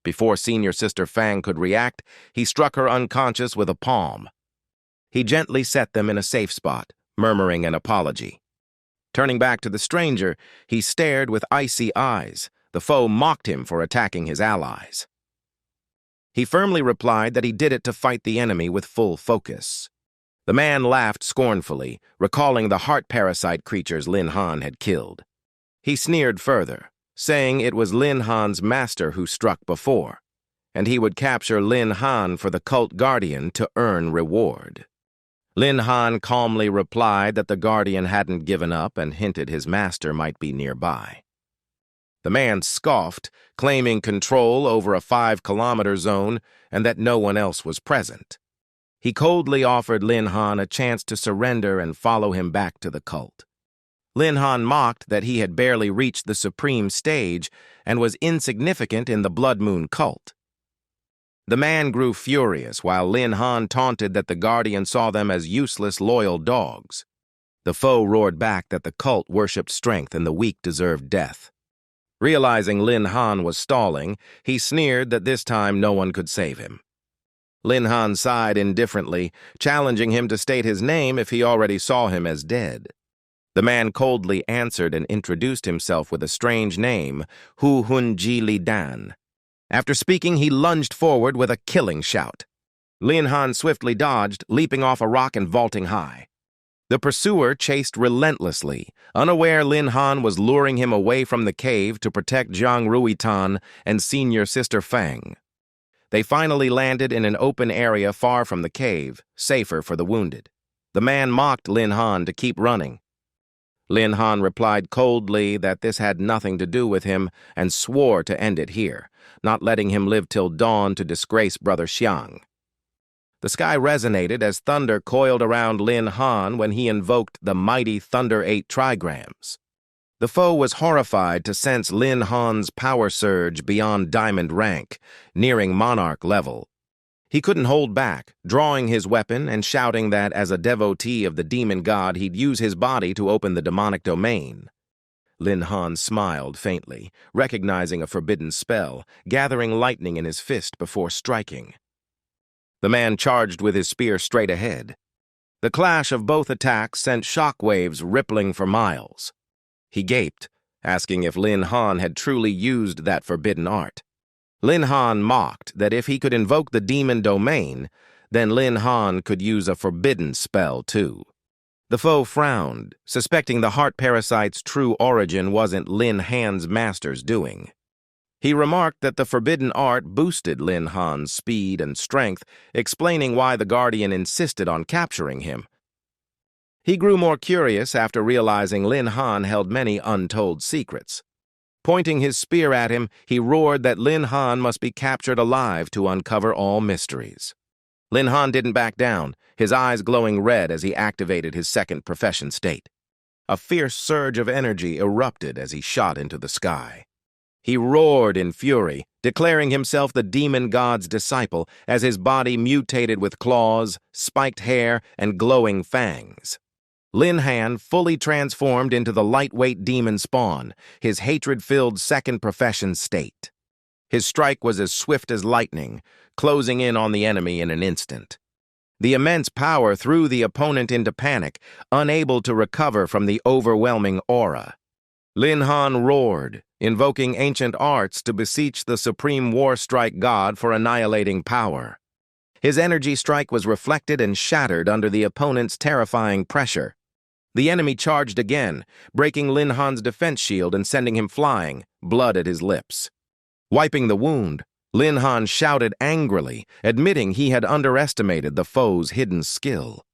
A: Before Senior Sister Fang could react, he struck her unconscious with a palm. He gently set them in a safe spot, murmuring an apology. Turning back to the stranger, he stared with icy eyes. The foe mocked him for attacking his allies. He firmly replied that he did it to fight the enemy with full focus. The man laughed scornfully, recalling the heart parasite creatures Lin Han had killed. He sneered further, saying it was Lin Han's master who struck before, and he would capture Lin Han for the cult guardian to earn reward. Lin Han calmly replied that the guardian hadn't given up and hinted his master might be nearby. The man scoffed, claiming control over a 5-kilometer zone and that no one else was present. He coldly offered Lin Han a chance to surrender and follow him back to the cult. Lin Han mocked that he had barely reached the supreme stage and was insignificant in the Blood Moon cult. The man grew furious while Lin Han taunted that the guardian saw them as useless, loyal dogs. The foe roared back that the cult worshipped strength and the weak deserved death. Realizing Lin Han was stalling, he sneered that this time no one could save him. Lin Han sighed indifferently, challenging him to state his name if he already saw him as dead. The man coldly answered and introduced himself with a strange name, Hu Hun Ji Li Dan. After speaking, he lunged forward with a killing shout. Lin Han swiftly dodged, leaping off a rock and vaulting high. The pursuer chased relentlessly, unaware Lin Han was luring him away from the cave to protect Zhang Ruitan and Senior Sister Fang. They finally landed in an open area far from the cave, safer for the wounded. The man mocked Lin Han to keep running. Lin Han replied coldly that this had nothing to do with him and swore to end it here, not letting him live till dawn to disgrace Brother Xiang. The sky resonated as thunder coiled around Lin Han when he invoked the mighty Thunder 8 trigrams. The foe was horrified to sense Lin Han's power surge beyond diamond rank, nearing monarch level. He couldn't hold back, drawing his weapon and shouting that as a devotee of the demon god he'd use his body to open the demonic domain. Lin Han smiled faintly, recognizing a forbidden spell, gathering lightning in his fist before striking. The man charged with his spear straight ahead. The clash of both attacks sent shockwaves rippling for miles. He gaped, asking if Lin Han had truly used that forbidden art. Lin Han mocked that if he could invoke the demon domain, then Lin Han could use a forbidden spell too. The foe frowned, suspecting the heart parasite's true origin wasn't Lin Han's master's doing. He remarked that the forbidden art boosted Lin Han's speed and strength, explaining why the guardian insisted on capturing him. He grew more curious after realizing Lin Han held many untold secrets. Pointing his spear at him, he roared that Lin Han must be captured alive to uncover all mysteries. Lin Han didn't back down, his eyes glowing red as he activated his second profession state. A fierce surge of energy erupted as he shot into the sky. He roared in fury, declaring himself the demon god's disciple as his body mutated with claws, spiked hair, and glowing fangs. Lin Han fully transformed into the lightweight demon spawn, his hatred-filled second profession state. His strike was as swift as lightning, closing in on the enemy in an instant. The immense power threw the opponent into panic, unable to recover from the overwhelming aura. Lin Han roared, invoking ancient arts to beseech the supreme war strike god for annihilating power. His energy strike was reflected and shattered under the opponent's terrifying pressure. The enemy charged again, breaking Lin Han's defense shield and sending him flying, blood at his lips. Wiping the wound, Lin Han shouted angrily, admitting he had underestimated the foe's hidden skill.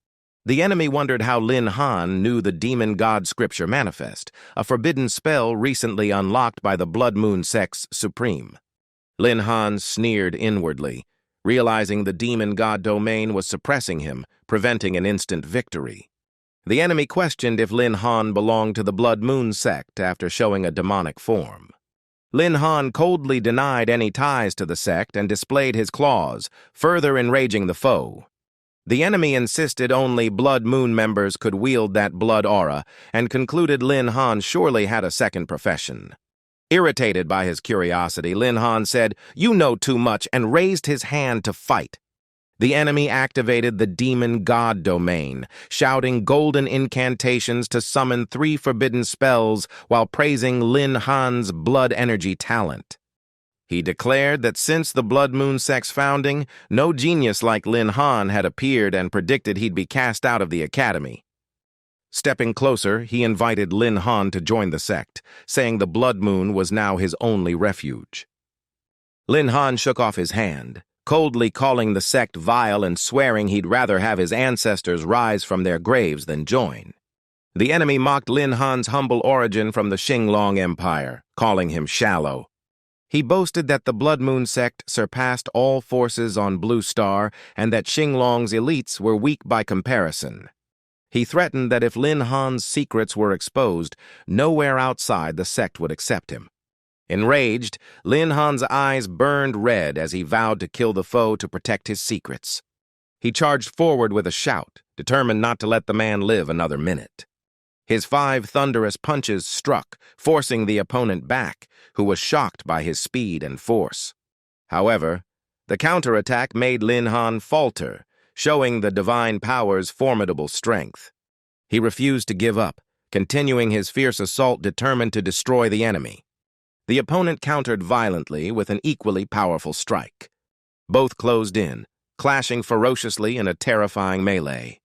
A: The enemy wondered how Lin Han knew the demon god scripture manifest, a forbidden spell recently unlocked by the Blood Moon sect's supreme. Lin Han sneered inwardly, realizing the demon god domain was suppressing him, preventing an instant victory. The enemy questioned if Lin Han belonged to the Blood Moon sect after showing a demonic form. Lin Han coldly denied any ties to the sect and displayed his claws, further enraging the foe. The enemy insisted only Blood Moon members could wield that blood aura and concluded Lin Han surely had a second profession. Irritated by his curiosity, Lin Han said, "You know too much," and raised his hand to fight. The enemy activated the demon god domain, shouting golden incantations to summon 3 forbidden spells while praising Lin Han's blood energy talent. He declared that since the Blood Moon sect's founding, no genius like Lin Han had appeared and predicted he'd be cast out of the academy. Stepping closer, he invited Lin Han to join the sect, saying the Blood Moon was now his only refuge. Lin Han shook off his hand, coldly calling the sect vile and swearing he'd rather have his ancestors rise from their graves than join. The enemy mocked Lin Han's humble origin from the Xinglong Empire, calling him shallow. He boasted that the Blood Moon sect surpassed all forces on Blue Star and that Xinglong's elites were weak by comparison. He threatened that if Lin Han's secrets were exposed, nowhere outside the sect would accept him. Enraged, Lin Han's eyes burned red as he vowed to kill the foe to protect his secrets. He charged forward with a shout, determined not to let the man live another minute. His 5 thunderous punches struck, forcing the opponent back, who was shocked by his speed and force. However, the counterattack made Lin Han falter, showing the divine power's formidable strength. He refused to give up, continuing his fierce assault determined to destroy the enemy. The opponent countered violently with an equally powerful strike. Both closed in, clashing ferociously in a terrifying melee.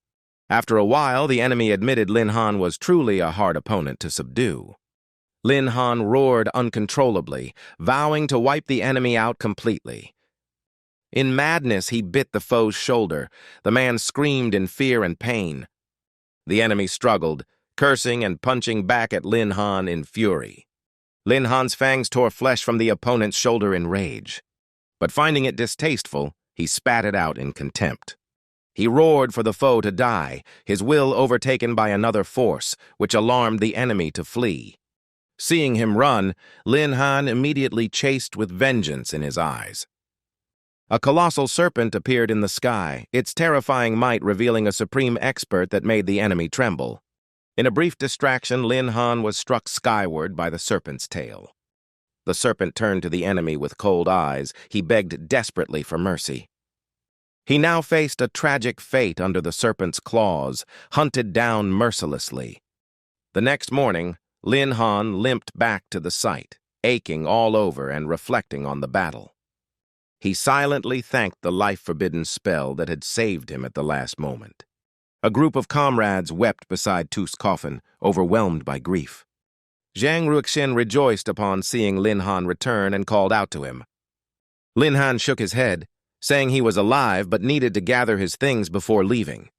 A: After a while, the enemy admitted Lin Han was truly a hard opponent to subdue. Lin Han roared uncontrollably, vowing to wipe the enemy out completely. In madness, he bit the foe's shoulder. The man screamed in fear and pain. The enemy struggled, cursing and punching back at Lin Han in fury. Lin Han's fangs tore flesh from the opponent's shoulder in rage. But finding it distasteful, he spat it out in contempt. He roared for the foe to die, his will overtaken by another force, which alarmed the enemy to flee. Seeing him run, Lin Han immediately chased with vengeance in his eyes. A colossal serpent appeared in the sky, its terrifying might revealing a supreme expert that made the enemy tremble. In a brief distraction, Lin Han was struck skyward by the serpent's tail. The serpent turned to the enemy with cold eyes. He begged desperately for mercy. He now faced a tragic fate under the serpent's claws, hunted down mercilessly. The next morning, Lin Han limped back to the site, aching all over and reflecting on the battle. He silently thanked the life-forbidden spell that had saved him at the last moment. A group of comrades wept beside Tu's coffin, overwhelmed by grief. Zhang Ruixin rejoiced upon seeing Lin Han return and called out to him. Lin Han shook his head, saying he was alive but needed to gather his things before leaving.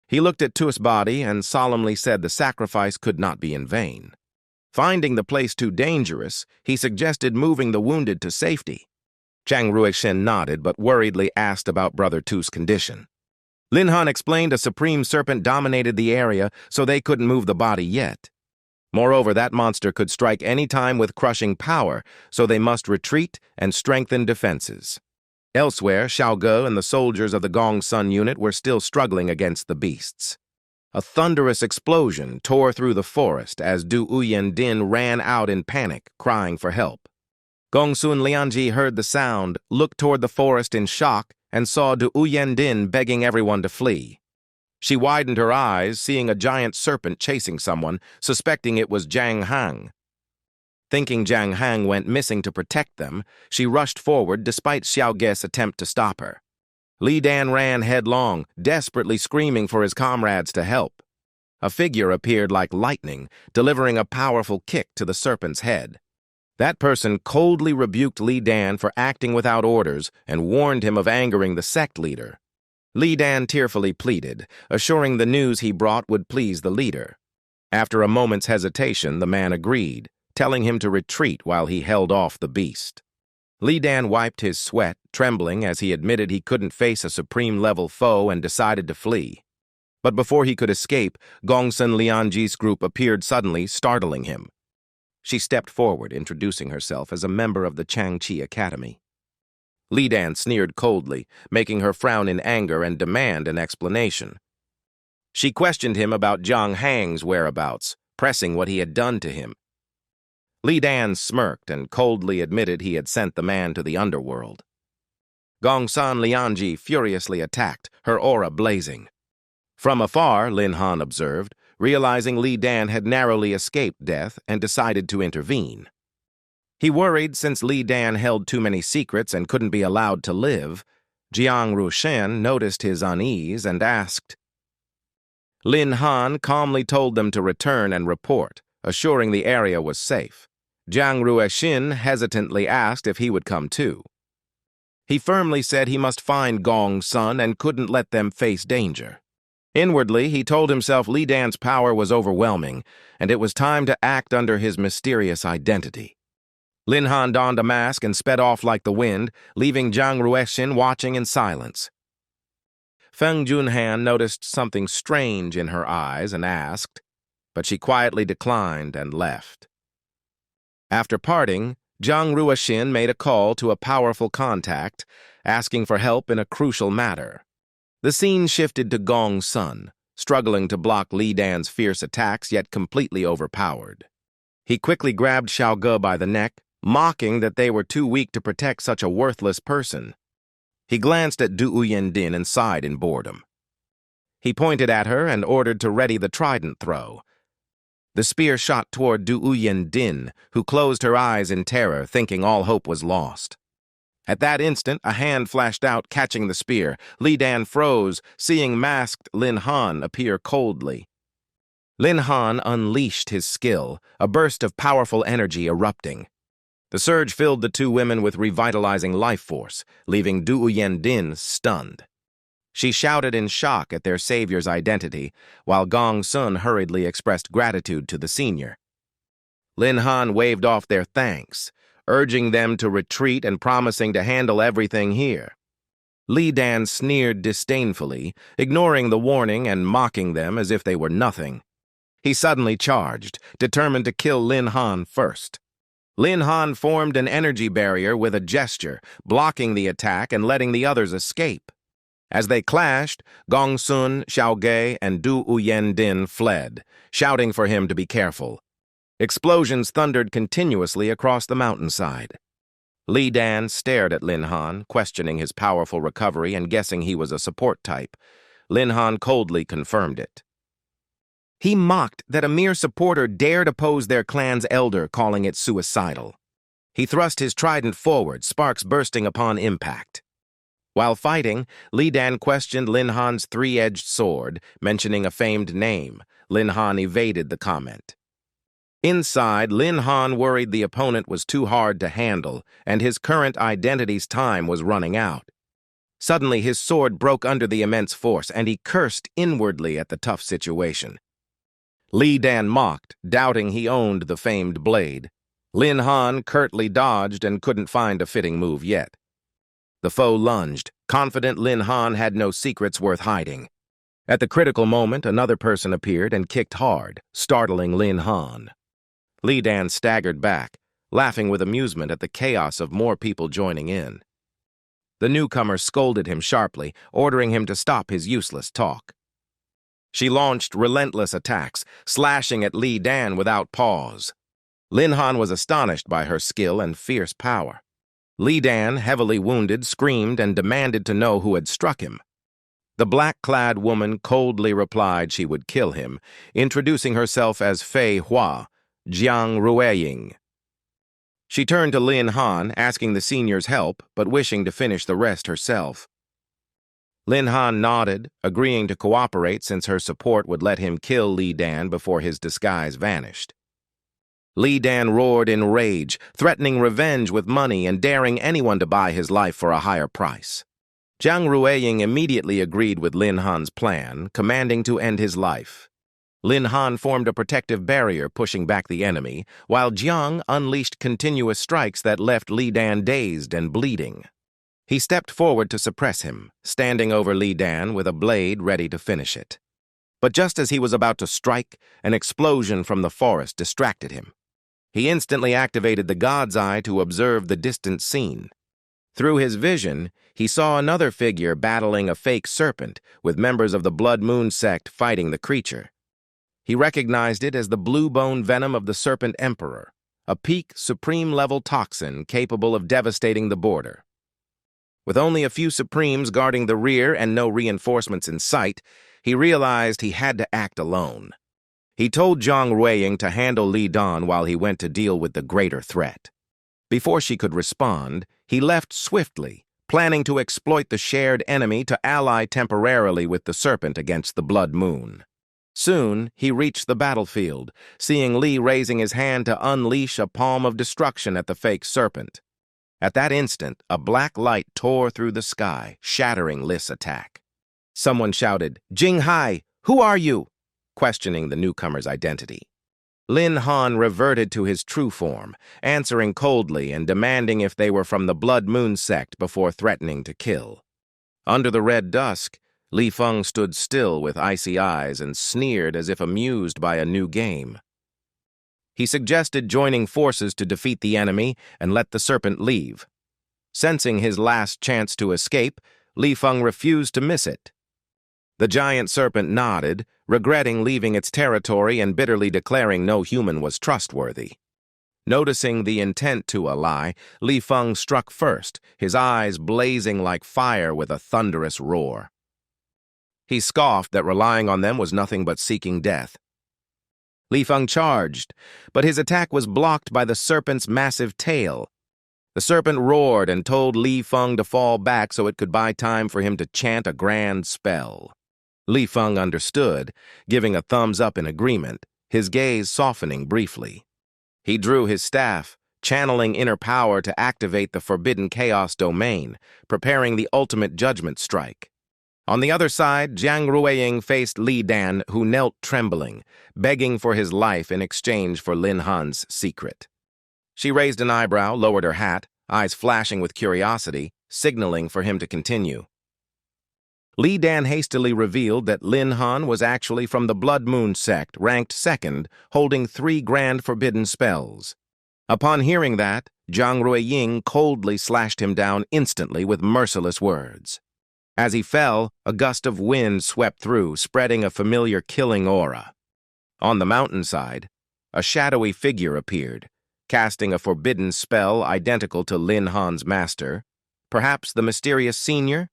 A: He looked at Tu's body and solemnly said the sacrifice could not be in vain. Finding the place too dangerous, he suggested moving the wounded to safety. Zhang Ruixin nodded but worriedly asked about Brother Tu's condition. Lin Han explained a supreme serpent dominated the area, so they couldn't move the body yet. Moreover, that monster could strike any time with crushing power, so they must retreat and strengthen defenses. Elsewhere, Xiao Ge and the soldiers of the Gong Sun unit were still struggling against the beasts. A thunderous explosion tore through the forest as Du Uyendin ran out in panic, crying for help. Gongsun Lianji heard the sound, looked toward the forest in shock, and saw Du Uyendin begging everyone to flee. She widened her eyes, seeing a giant serpent chasing someone, suspecting it was Jiang Hang. Thinking Jiang Hang went missing to protect them, she rushed forward despite Xiao Ge's attempt to stop her. Li Dan ran headlong, desperately screaming for his comrades to help. A figure appeared like lightning, delivering a powerful kick to the serpent's head. That person coldly rebuked Li Dan for acting without orders and warned him of angering the sect leader. Li Dan tearfully pleaded, assuring the news he brought would please the leader. After a moment's hesitation, the man agreed, telling him to retreat while he held off the beast. Li Dan wiped his sweat, trembling as he admitted he couldn't face a supreme-level foe and decided to flee. But before he could escape, Gongsun Lianji's group appeared suddenly, startling him. She stepped forward, introducing herself as a member of the Changqi Academy. Li Dan sneered coldly, making her frown in anger and demand an explanation. She questioned him about Jiang Hang's whereabouts, pressing what he had done to him. Li Dan smirked and coldly admitted he had sent the man to the underworld. Gongsun Lianji furiously attacked, her aura blazing. From afar, Lin Han observed, realizing Li Dan had narrowly escaped death and decided to intervene. He worried since Li Dan held too many secrets and couldn't be allowed to live. Jiang Rushen noticed his unease and asked. Lin Han calmly told them to return and report, assuring the area was safe. Jiang Ruexin hesitantly asked if he would come too. He firmly said he must find Gong Sun and couldn't let them face danger. Inwardly, he told himself Li Dan's power was overwhelming, and it was time to act under his mysterious identity. Lin Han donned a mask and sped off like the wind, leaving Jiang Ruexin watching in silence. Feng Junhan noticed something strange in her eyes and asked, but she quietly declined and left. After parting, Jiang Ruexin made a call to a powerful contact, asking for help in a crucial matter. The scene shifted to Gong Sun, struggling to block Li Dan's fierce attacks yet completely overpowered. He quickly grabbed Xiao Ge by the neck, mocking that they were too weak to protect such a worthless person. He glanced at Du Yendin and sighed in boredom. He pointed at her and ordered to ready the trident throw. The spear shot toward Du Yendin, who closed her eyes in terror, thinking all hope was lost. At that instant, a hand flashed out, catching the spear. Li Dan froze, seeing masked Lin Han appear coldly. Lin Han unleashed his skill, a burst of powerful energy erupting. The surge filled the two women with revitalizing life force, leaving Du Yendin stunned. She shouted in shock at their savior's identity, while Gong Sun hurriedly expressed gratitude to the senior. Lin Han waved off their thanks, urging them to retreat and promising to handle everything here. Li Dan sneered disdainfully, ignoring the warning and mocking them as if they were nothing. He suddenly charged, determined to kill Lin Han first. Lin Han formed an energy barrier with a gesture, blocking the attack and letting the others escape. As they clashed, Gong Sun, Xiao Ge, and Du Yendin fled, shouting for him to be careful. Explosions thundered continuously across the mountainside. Li Dan stared at Lin Han, questioning his powerful recovery and guessing he was a support type. Lin Han coldly confirmed it. He mocked that a mere supporter dared oppose their clan's elder, calling it suicidal. He thrust his trident forward, sparks bursting upon impact. While fighting, Li Dan questioned Lin Han's three-edged sword, mentioning a famed name. Lin Han evaded the comment. Inside, Lin Han worried the opponent was too hard to handle, and his current identity's time was running out. Suddenly, his sword broke under the immense force, and he cursed inwardly at the tough situation. Li Dan mocked, doubting he owned the famed blade. Lin Han curtly dodged and couldn't find a fitting move yet. The foe lunged, confident Lin Han had no secrets worth hiding. At the critical moment, another person appeared and kicked hard, startling Lin Han. Li Dan staggered back, laughing with amusement at the chaos of more people joining in. The newcomer scolded him sharply, ordering him to stop his useless talk. She launched relentless attacks, slashing at Li Dan without pause. Lin Han was astonished by her skill and fierce power. Li Dan, heavily wounded, screamed and demanded to know who had struck him. The black-clad woman coldly replied she would kill him, introducing herself as Fei Hua, Jiang Rueying. She turned to Lin Han, asking the senior's help, but wishing to finish the rest herself. Lin Han nodded, agreeing to cooperate since her support would let him kill Li Dan before his disguise vanished. Li Dan roared in rage, threatening revenge with money and daring anyone to buy his life for a higher price. Jiang Rueying immediately agreed with Lin Han's plan, commanding to end his life. Lin Han formed a protective barrier pushing back the enemy, while Jiang unleashed continuous strikes that left Li Dan dazed and bleeding. He stepped forward to suppress him, standing over Li Dan with a blade ready to finish it. But just as he was about to strike, an explosion from the forest distracted him. He instantly activated the God's Eye to observe the distant scene. Through his vision, he saw another figure battling a fake serpent, with members of the Blood Moon sect fighting the creature. He recognized it as the blue bone venom of the Serpent Emperor, a peak, supreme-level toxin capable of devastating the border. With only a few Supremes guarding the rear and no reinforcements in sight, he realized he had to act alone. He told Zhang Ruiying to handle Li Dan while he went to deal with the greater threat. Before she could respond, he left swiftly, planning to exploit the shared enemy to ally temporarily with the serpent against the Blood Moon. Soon, he reached the battlefield, seeing Li raising his hand to unleash a palm of destruction at the fake serpent. At that instant, a black light tore through the sky, shattering Li's attack. Someone shouted, "Jing Hai, who are you?" questioning the newcomer's identity. Lin Han reverted to his true form, answering coldly and demanding if they were from the Blood Moon sect before threatening to kill. Under the red dusk, Li Feng stood still with icy eyes and sneered as if amused by a new game. He suggested joining forces to defeat the enemy and let the serpent leave. Sensing his last chance to escape, Li Feng refused to miss it. The giant serpent nodded, regretting leaving its territory and bitterly declaring no human was trustworthy. Noticing the intent to ally, Li Feng struck first, his eyes blazing like fire with a thunderous roar. He scoffed that relying on them was nothing but seeking death. Li Feng charged, but his attack was blocked by the serpent's massive tail. The serpent roared and told Li Feng to fall back so it could buy time for him to chant a grand spell. Li Feng understood, giving a thumbs up in agreement, his gaze softening briefly. He drew his staff, channeling inner power to activate the forbidden chaos domain, preparing the ultimate judgment strike. On the other side, Zhang Ruiying faced Li Dan, who knelt trembling, begging for his life in exchange for Lin Han's secret. She raised an eyebrow, lowered her hat, eyes flashing with curiosity, signaling for him to continue. Li Dan hastily revealed that Lin Han was actually from the Blood Moon sect, ranked second, holding 3 grand forbidden spells. Upon hearing that, Zhang Ruiying coldly slashed him down instantly with merciless words. As he fell, a gust of wind swept through, spreading a familiar killing aura. On the mountainside, a shadowy figure appeared, casting a forbidden spell identical to Lin Han's master, perhaps the mysterious senior?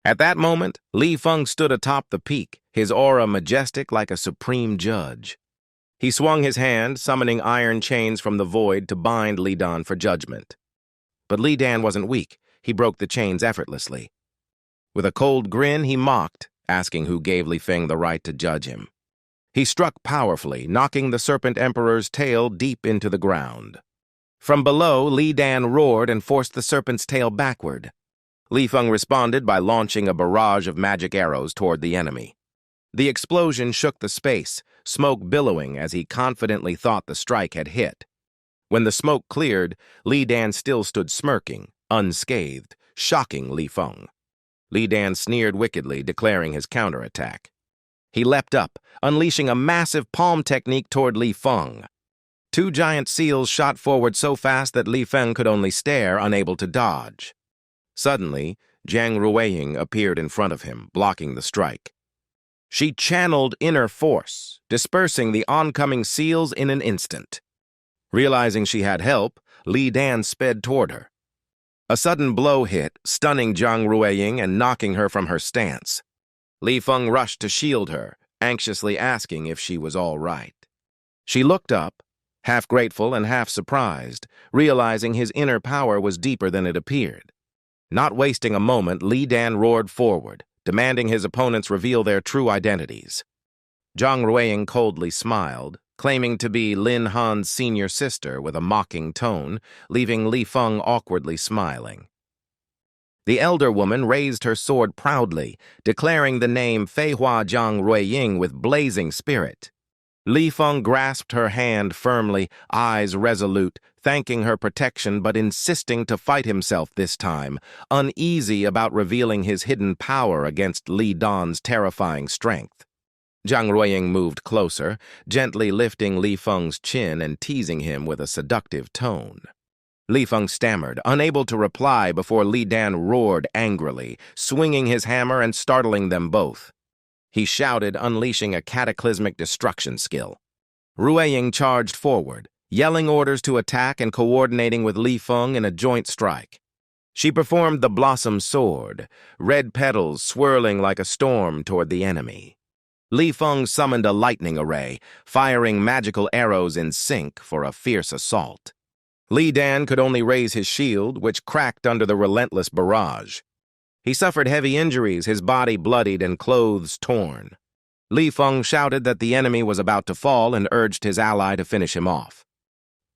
A: At that moment, Li Feng stood atop the peak, his aura majestic like a supreme judge. He swung his hand, summoning iron chains from the void to bind Li Dan for judgment. But Li Dan wasn't weak. He broke the chains effortlessly. With a cold grin, he mocked, asking who gave Li Feng the right to judge him. He struck powerfully, knocking the Serpent Emperor's tail deep into the ground. From below, Li Dan roared and forced the serpent's tail backward. Li Feng responded by launching a barrage of magic arrows toward the enemy. The explosion shook the space, smoke billowing as he confidently thought the strike had hit. When the smoke cleared, Li Dan still stood smirking, unscathed, shocking Li Feng. Li Dan sneered wickedly, declaring his counterattack. He leapt up, unleashing a massive palm technique toward Li Feng. 2 giant seals shot forward so fast that Li Feng could only stare, unable to dodge. Suddenly, Zhang Ruiying appeared in front of him, blocking the strike. She channeled inner force, dispersing the oncoming seals in an instant. Realizing she had help, Li Dan sped toward her. A sudden blow hit, stunning Zhang Ruiying and knocking her from her stance. Li Feng rushed to shield her, anxiously asking if she was all right. She looked up, half grateful and half surprised, realizing his inner power was deeper than it appeared. Not wasting a moment, Li Dan roared forward, demanding his opponents reveal their true identities. Zhang Ruiying coldly smiled, claiming to be Lin Han's senior sister with a mocking tone, leaving Li Feng awkwardly smiling. The elder woman raised her sword proudly, declaring the name Feihua Zhang Ruiying with blazing spirit. Li Feng grasped her hand firmly, eyes resolute, thanking her protection but insisting to fight himself this time, uneasy about revealing his hidden power against Li Dan's terrifying strength. Zhang Ruiying moved closer, gently lifting Li Feng's chin and teasing him with a seductive tone. Li Feng stammered, unable to reply before Li Dan roared angrily, swinging his hammer and startling them both. He shouted, unleashing a cataclysmic destruction skill. Rueying charged forward, yelling orders to attack and coordinating with Li Feng in a joint strike. She performed the Blossom Sword, red petals swirling like a storm toward the enemy. Li Feng summoned a lightning array, firing magical arrows in sync for a fierce assault. Li Dan could only raise his shield, which cracked under the relentless barrage. He suffered heavy injuries, his body bloodied and clothes torn. Li Feng shouted that the enemy was about to fall and urged his ally to finish him off.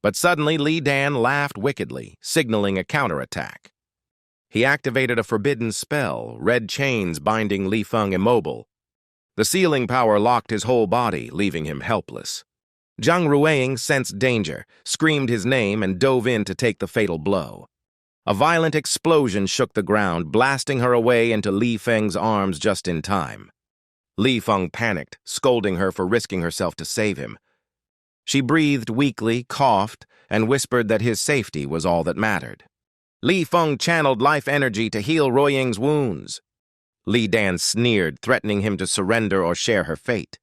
A: But suddenly Li Dan laughed wickedly, signaling a counterattack. He activated a forbidden spell, red chains binding Li Feng immobile. The sealing power locked his whole body, leaving him helpless. Zhang Rueying sensed danger, screamed his name, and dove in to take the fatal blow. A violent explosion shook the ground, blasting her away into Li Feng's arms just in time. Li Feng panicked, scolding her for risking herself to save him. She breathed weakly, coughed, and whispered that his safety was all that mattered. Li Feng channeled life energy to heal Rueying's wounds. Li Dan sneered, threatening him to surrender or share her fate.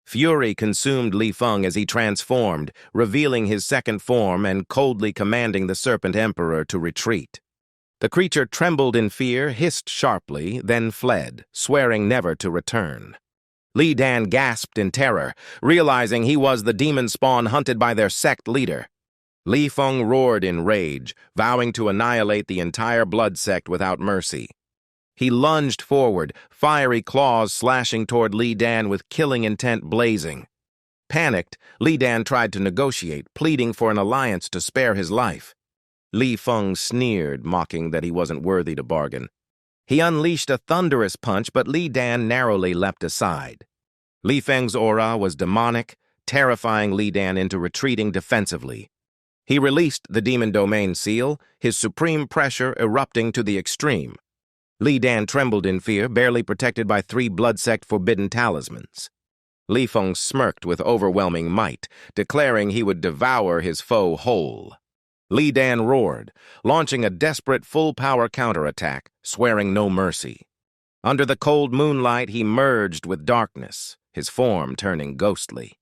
A: Fury consumed Li Feng as he transformed, revealing his second form and coldly commanding the Serpent Emperor to retreat. The creature trembled in fear, hissed sharply, then fled, swearing never to return. Li Dan gasped in terror, realizing he was the demon spawn hunted by their sect leader. Li Feng roared in rage, vowing to annihilate the entire blood sect without mercy. He lunged forward, fiery claws slashing toward Li Dan with killing intent blazing. Panicked, Li Dan tried to negotiate, pleading for an alliance to spare his life. Li Feng sneered, mocking that he wasn't worthy to bargain. He unleashed a thunderous punch, but Li Dan narrowly leapt aside. Li Feng's aura was demonic, terrifying Li Dan into retreating defensively. He released the Demon Domain seal, his supreme pressure erupting to the extreme. Li Dan trembled in fear, barely protected by 3 blood sect forbidden talismans. Li Feng smirked with overwhelming might, declaring he would devour his foe whole. Li Dan roared, launching a desperate full-power counterattack, swearing no mercy. Under the cold moonlight, he merged with darkness, his form turning ghostly.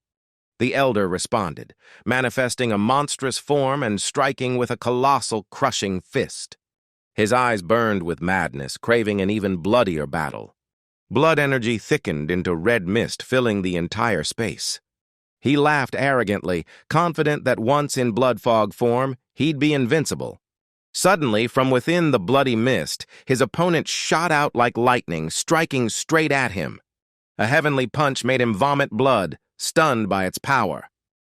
A: The Elder responded, manifesting a monstrous form and striking with a colossal, crushing fist. His eyes burned with madness, craving an even bloodier battle. Blood energy thickened into red mist, filling the entire space. He laughed arrogantly, confident that once in blood fog form, he'd be invincible. Suddenly, from within the bloody mist, his opponent shot out like lightning, striking straight at him. A heavenly punch made him vomit blood, stunned by its power.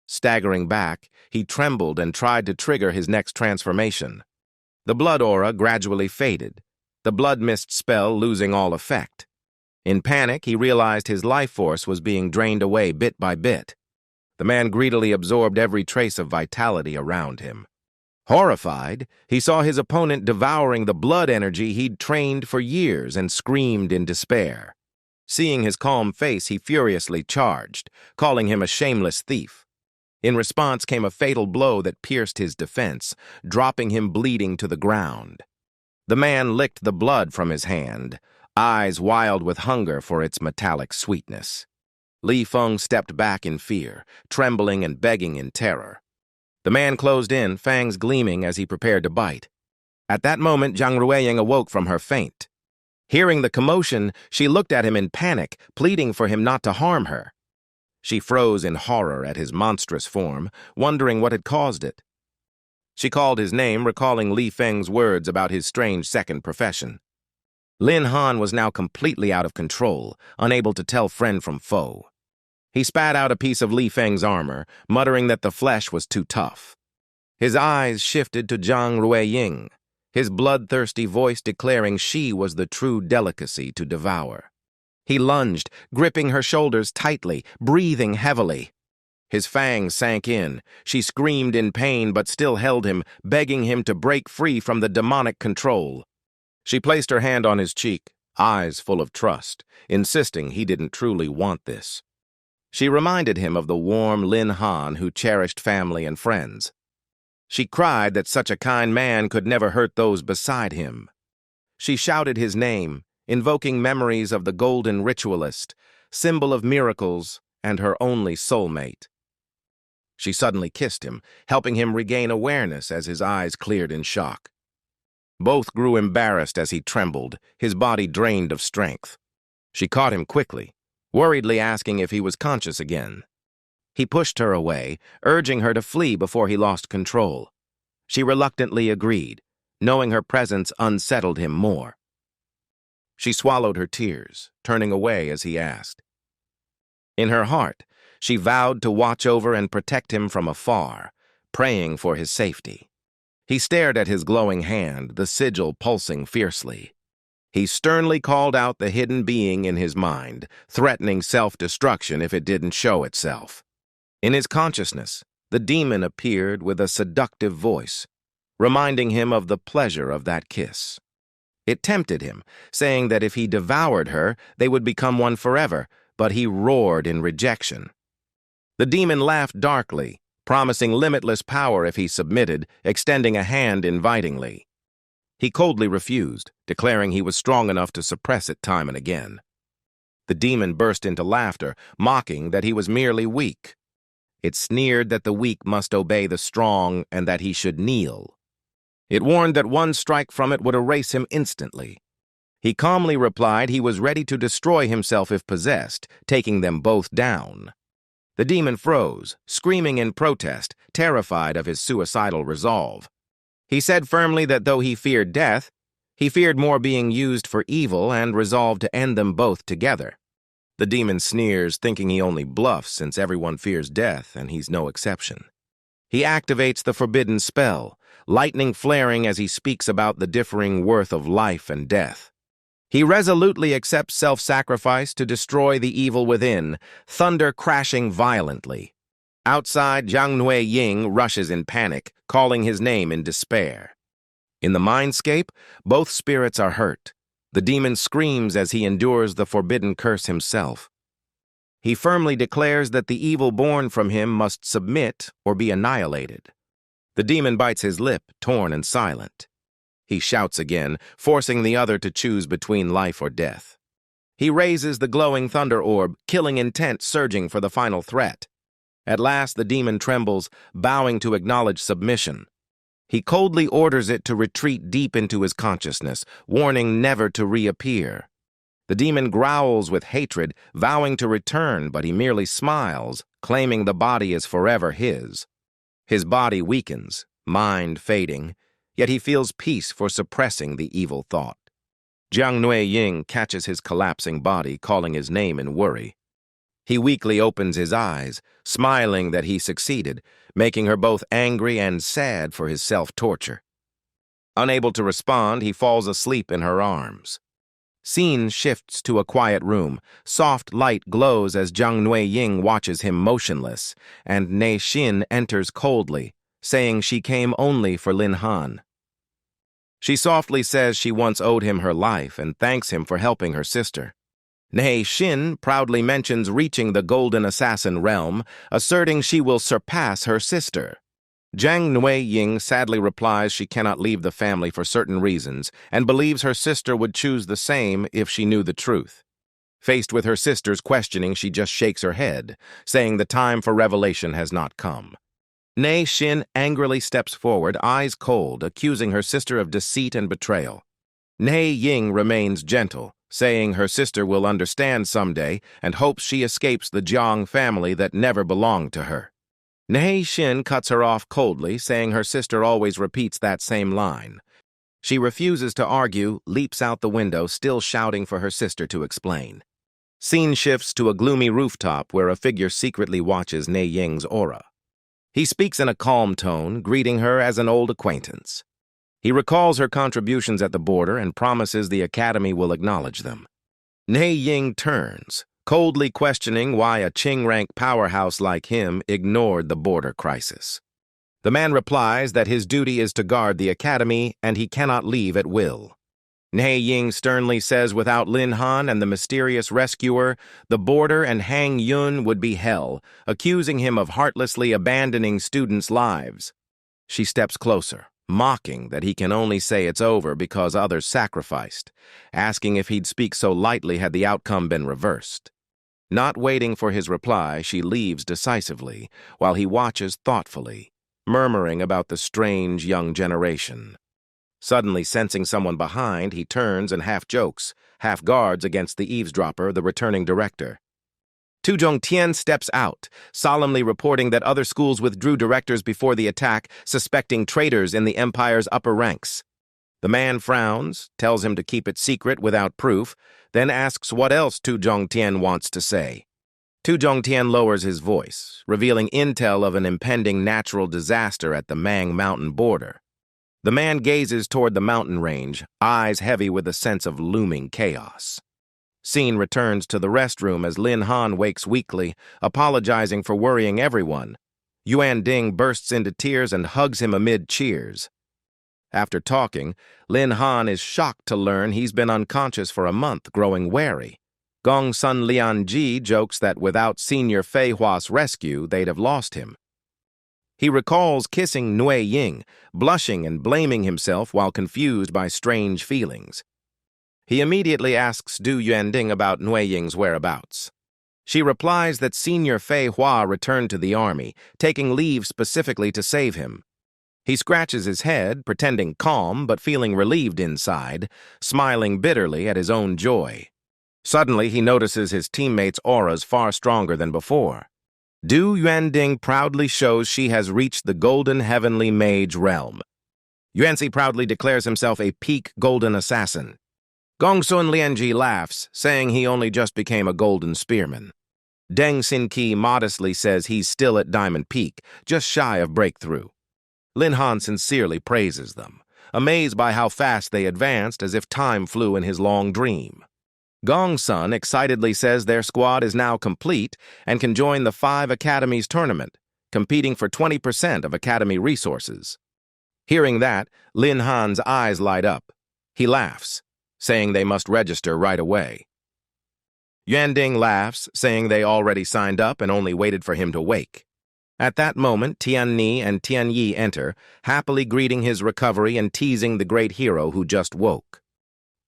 A: Staggering back, he trembled and tried to trigger his next transformation. The blood aura gradually faded, the blood mist spell losing all effect. In panic, he realized his life force was being drained away bit by bit. The man greedily absorbed every trace of vitality around him. Horrified, he saw his opponent devouring the blood energy he'd trained for years and screamed in despair. Seeing his calm face, he furiously charged, calling him a shameless thief. In response came a fatal blow that pierced his defense, dropping him bleeding to the ground. The man licked the blood from his hand, eyes wild with hunger for its metallic sweetness. Li Feng stepped back in fear, trembling and begging in terror. The man closed in, fangs gleaming as he prepared to bite. At that moment, Zhang Rueying awoke from her faint. Hearing the commotion, she looked at him in panic, pleading for him not to harm her. She froze in horror at his monstrous form, wondering what had caused it. She called his name, recalling Li Feng's words about his strange second profession. Lin Han was now completely out of control, unable to tell friend from foe. He spat out a piece of Li Feng's armor, muttering that the flesh was too tough. His eyes shifted to Zhang Rueying, his bloodthirsty voice declaring she was the true delicacy to devour. He lunged, gripping her shoulders tightly, breathing heavily. His fangs sank in. She screamed in pain but still held him, begging him to break free from the demonic control. She placed her hand on his cheek, eyes full of trust, insisting he didn't truly want this. She reminded him of the warm Lin Han who cherished family and friends. She cried that such a kind man could never hurt those beside him. She shouted his name, invoking memories of the golden ritualist, symbol of miracles, and her only soulmate. She suddenly kissed him, helping him regain awareness as his eyes cleared in shock. Both grew embarrassed as he trembled, his body drained of strength. She caught him quickly, worriedly asking if he was conscious again. He pushed her away, urging her to flee before he lost control. She reluctantly agreed, knowing her presence unsettled him more. She swallowed her tears, turning away as he asked. In her heart, she vowed to watch over and protect him from afar, praying for his safety. He stared at his glowing hand, the sigil pulsing fiercely. He sternly called out the hidden being in his mind, threatening self-destruction if it didn't show itself. In his consciousness, the demon appeared with a seductive voice, reminding him of the pleasure of that kiss. It tempted him, saying that if he devoured her, they would become one forever, but he roared in rejection. The demon laughed darkly, promising limitless power if he submitted, extending a hand invitingly. He coldly refused, declaring he was strong enough to suppress it time and again. The demon burst into laughter, mocking that he was merely weak. It sneered that the weak must obey the strong and that he should kneel. It warned that one strike from it would erase him instantly. He calmly replied he was ready to destroy himself if possessed, taking them both down. The demon froze, screaming in protest, terrified of his suicidal resolve. He said firmly that though he feared death, he feared more being used for evil and resolved to end them both together. The demon sneers, thinking he only bluffs since everyone fears death and he's no exception. He activates the forbidden spell, lightning flaring as he speaks about the differing worth of life and death. He resolutely accepts self-sacrifice to destroy the evil within, thunder crashing violently. Outside, Jiang Nui Ying rushes in panic, calling his name in despair. In the mindscape, both spirits are hurt. The demon screams as he endures the forbidden curse himself. He firmly declares that the evil born from him must submit or be annihilated. The demon bites his lip, torn and silent. He shouts again, forcing the other to choose between life or death. He raises the glowing thunder orb, killing intent surging for the final threat. At last the demon trembles, bowing to acknowledge submission. He coldly orders it to retreat deep into his consciousness, warning never to reappear. The demon growls with hatred, vowing to return, but he merely smiles, claiming the body is forever his. His body weakens, mind fading, yet he feels peace for suppressing the evil thought. Jiang Nui Ying catches his collapsing body, calling his name in worry. He weakly opens his eyes, smiling that he succeeded, making her both angry and sad for his self-torture. Unable to respond, he falls asleep in her arms. Scene shifts to a quiet room. Soft light glows as Jiang Nui Ying watches him motionless, and Nei Xin enters coldly, saying she came only for Lin Han. She softly says she once owed him her life and thanks him for helping her sister. Nei Xin proudly mentions reaching the Golden Assassin realm, asserting she will surpass her sister. Jiang Nui Ying sadly replies she cannot leave the family for certain reasons and believes her sister would choose the same if she knew the truth. Faced with her sister's questioning, she just shakes her head, saying the time for revelation has not come. Nei Xin angrily steps forward, eyes cold, accusing her sister of deceit and betrayal. Nei Ying remains gentle, saying her sister will understand someday and hopes she escapes the Jiang family that never belonged to her. Nei Xin cuts her off coldly, saying her sister always repeats that same line. She refuses to argue, leaps out the window, still shouting for her sister to explain. Scene shifts to a gloomy rooftop where a figure secretly watches Nei Ying's aura. He speaks in a calm tone, greeting her as an old acquaintance. He recalls her contributions at the border and promises the academy will acknowledge them. Nei Ying turns, coldly questioning why a Qing-rank powerhouse like him ignored the border crisis. The man replies that his duty is to guard the academy and he cannot leave at will. Nei Ying sternly says without Lin Han and the mysterious rescuer, the border and Hang Yun would be hell, accusing him of heartlessly abandoning students' lives. She steps closer, mocking that he can only say it's over because others sacrificed, asking if he'd speak so lightly had the outcome been reversed. Not waiting for his reply, she leaves decisively, while he watches thoughtfully, murmuring about the strange young generation. Suddenly sensing someone behind, he turns and half jokes, half guards against the eavesdropper, the returning director. Tu Zhongtian steps out, solemnly reporting that other schools withdrew directors before the attack, suspecting traitors in the Empire's upper ranks. The man frowns, tells him to keep it secret without proof, then asks what else Tu Zhongtian wants to say. Tu Zhongtian lowers his voice, revealing intel of an impending natural disaster at the Mang Mountain border. The man gazes toward the mountain range, eyes heavy with a sense of looming chaos. Scene returns to the restroom as Lin Han wakes weakly, apologizing for worrying everyone. Yuan Ding bursts into tears and hugs him amid cheers. After talking, Lin Han is shocked to learn he's been unconscious for a month, growing wary. Gong Sun Lianji jokes that without Senior Fei Hua's rescue, they'd have lost him. He recalls kissing Nui Ying, blushing and blaming himself while confused by strange feelings. He immediately asks Du Yuanding about Nui Ying's whereabouts. She replies that Senior Fei Hua returned to the army, taking leave specifically to save him. He scratches his head, pretending calm but feeling relieved inside, smiling bitterly at his own joy. Suddenly, he notices his teammates' auras far stronger than before. Du Yuanding proudly shows she has reached the golden heavenly mage realm. Yuanzi proudly declares himself a peak golden assassin. Gongsun Lianji laughs, saying he only just became a golden spearman. Deng Xinqi modestly says he's still at Diamond Peak, just shy of breakthrough. Lin Han sincerely praises them, amazed by how fast they advanced as if time flew in his long dream. Gong Sun excitedly says their squad is now complete and can join the 5 Academies tournament, competing for 20% of Academy resources. Hearing that, Lin Han's eyes light up. He laughs, saying they must register right away. Yuanding laughs, saying they already signed up and only waited for him to wake. At that moment, Tian Ni and Tian Yi enter, happily greeting his recovery and teasing the great hero who just woke.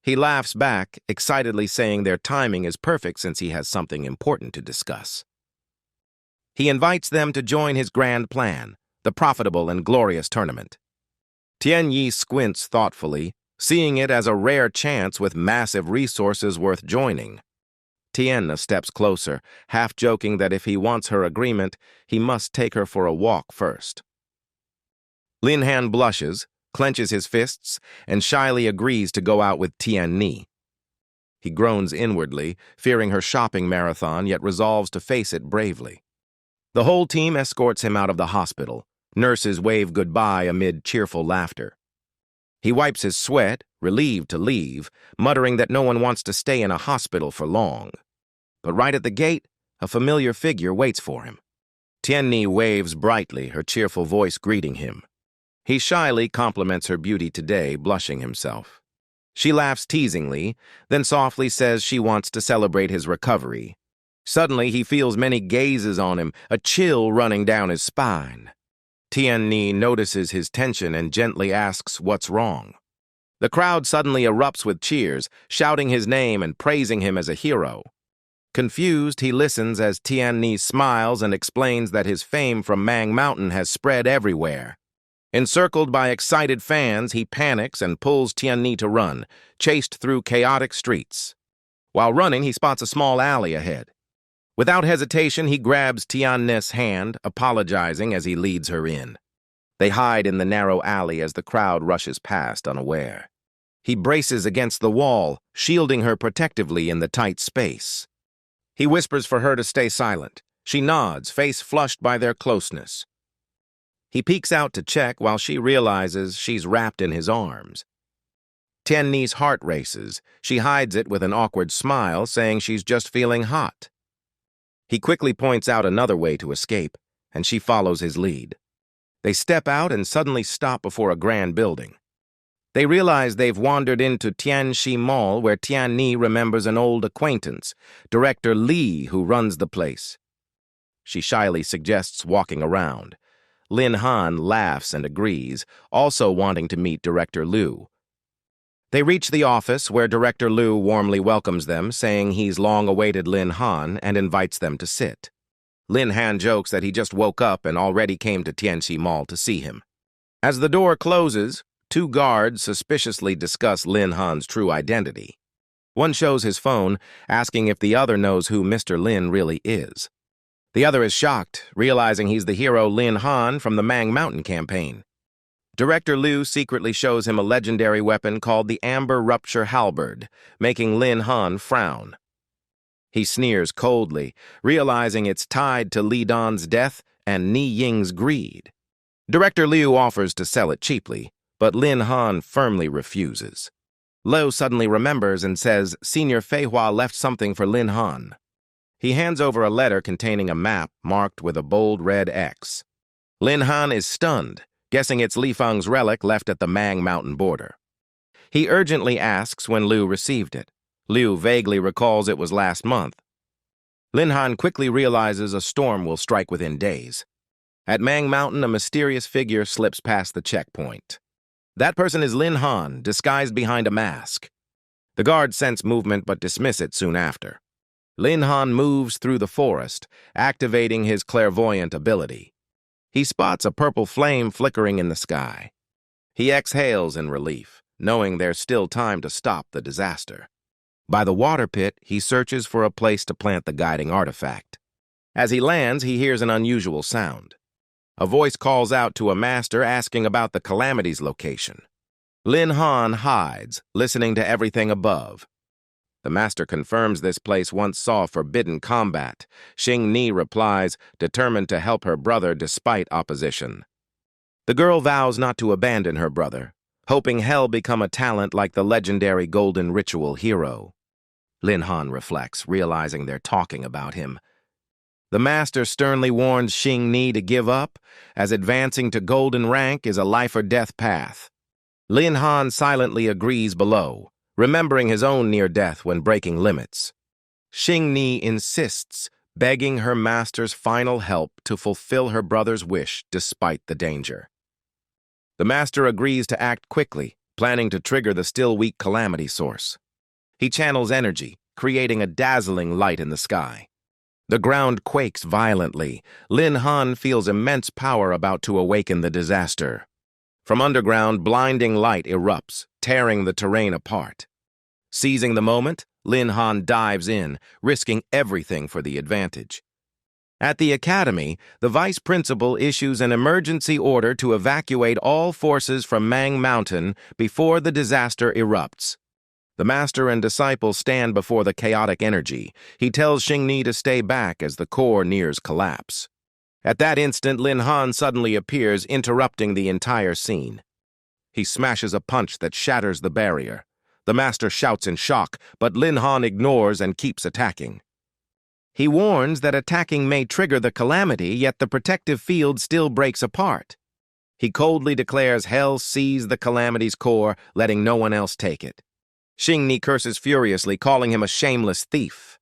A: He laughs back, excitedly saying their timing is perfect since he has something important to discuss. He invites them to join his grand plan, the profitable and glorious tournament. Tian Yi squints thoughtfully, seeing it as a rare chance with massive resources worth joining. Tianna steps closer, half joking that if he wants her agreement, he must take her for a walk first. Lin Han blushes, clenches his fists, and shyly agrees to go out with Tian Ni. He groans inwardly, fearing her shopping marathon, yet resolves to face it bravely. The whole team escorts him out of the hospital. Nurses wave goodbye amid cheerful laughter. He wipes his sweat, relieved to leave, muttering that no one wants to stay in a hospital for long. But right at the gate, a familiar figure waits for him. Tian Ni waves brightly, her cheerful voice greeting him. He shyly compliments her beauty today, blushing himself. She laughs teasingly, then softly says she wants to celebrate his recovery. Suddenly, he feels many gazes on him, a chill running down his spine. Tian Ni notices his tension and gently asks what's wrong. The crowd suddenly erupts with cheers, shouting his name and praising him as a hero. Confused, he listens as Tian Ni smiles and explains that his fame from Mang Mountain has spread everywhere. Encircled by excited fans, he panics and pulls Tian Ni to run, chased through chaotic streets. While running, he spots a small alley ahead. Without hesitation, he grabs Tian Ni's hand, apologizing as he leads her in. They hide in the narrow alley as the crowd rushes past unaware. He braces against the wall, shielding her protectively in the tight space. He whispers for her to stay silent. She nods, face flushed by their closeness. He peeks out to check while she realizes she's wrapped in his arms. Tian Ni's heart races. She hides it with an awkward smile, saying she's just feeling hot. He quickly points out another way to escape, and she follows his lead. They step out and suddenly stop before a grand building. They realize they've wandered into Tianxi Mall, where Tian Ni remembers an old acquaintance, Director Li, who runs the place. She shyly suggests walking around. Lin Han laughs and agrees, also wanting to meet Director Liu. They reach the office where Director Liu warmly welcomes them, saying he's long awaited Lin Han and invites them to sit. Lin Han jokes that he just woke up and already came to Tianxi Mall to see him. As the door closes, two guards suspiciously discuss Lin Han's true identity. One shows his phone, asking if the other knows who Mr. Lin really is. The other is shocked, realizing he's the hero Lin Han from the Mang Mountain campaign. Director Liu secretly shows him a legendary weapon called the Amber Rupture Halberd, making Lin Han frown. He sneers coldly, realizing it's tied to Li Dan's death and Ni Ying's greed. Director Liu offers to sell it cheaply, but Lin Han firmly refuses. Liu suddenly remembers and says Senior Fei Hua left something for Lin Han. He hands over a letter containing a map marked with a bold red X. Lin Han is stunned, guessing it's Li Feng's relic left at the Mang Mountain border. He urgently asks when Liu received it. Liu vaguely recalls it was last month. Lin Han quickly realizes a storm will strike within days. At Mang Mountain, a mysterious figure slips past the checkpoint. That person is Lin Han, disguised behind a mask. The guards sense movement but dismiss it soon after. Lin Han moves through the forest, activating his clairvoyant ability. He spots a purple flame flickering in the sky. He exhales in relief, knowing there's still time to stop the disaster. By the water pit, he searches for a place to plant the guiding artifact. As he lands, he hears an unusual sound. A voice calls out to a master asking about the calamity's location. Lin Han hides, listening to everything above. The master confirms this place once saw forbidden combat. Xing Ni replies, determined to help her brother despite opposition. The girl vows not to abandon her brother, hoping he'll become a talent like the legendary golden ritual hero. Lin Han reflects, realizing they're talking about him. The master sternly warns Xing Ni to give up, as advancing to golden rank is a life-or-death path. Lin Han silently agrees below, remembering his own near death when breaking limits. Xing Ni insists, begging her master's final help to fulfill her brother's wish despite the danger. The master agrees to act quickly, planning to trigger the still-weak calamity source. He channels energy, creating a dazzling light in the sky. The ground quakes violently. Lin Han feels immense power about to awaken the disaster. From underground, blinding light erupts, tearing the terrain apart. Seizing the moment, Lin Han dives in, risking everything for the advantage. At the academy, the vice principal issues an emergency order to evacuate all forces from Mang Mountain before the disaster erupts. The master and disciple stand before the chaotic energy. He tells Xing Ni to stay back as the core nears collapse. At that instant, Lin Han suddenly appears, interrupting the entire scene. He smashes a punch that shatters the barrier. The master shouts in shock, but Lin Han ignores and keeps attacking. He warns that attacking may trigger the calamity, yet the protective field still breaks apart. He coldly declares hell seized the calamity's core, letting no one else take it. Xing Ni curses furiously, calling him a shameless thief.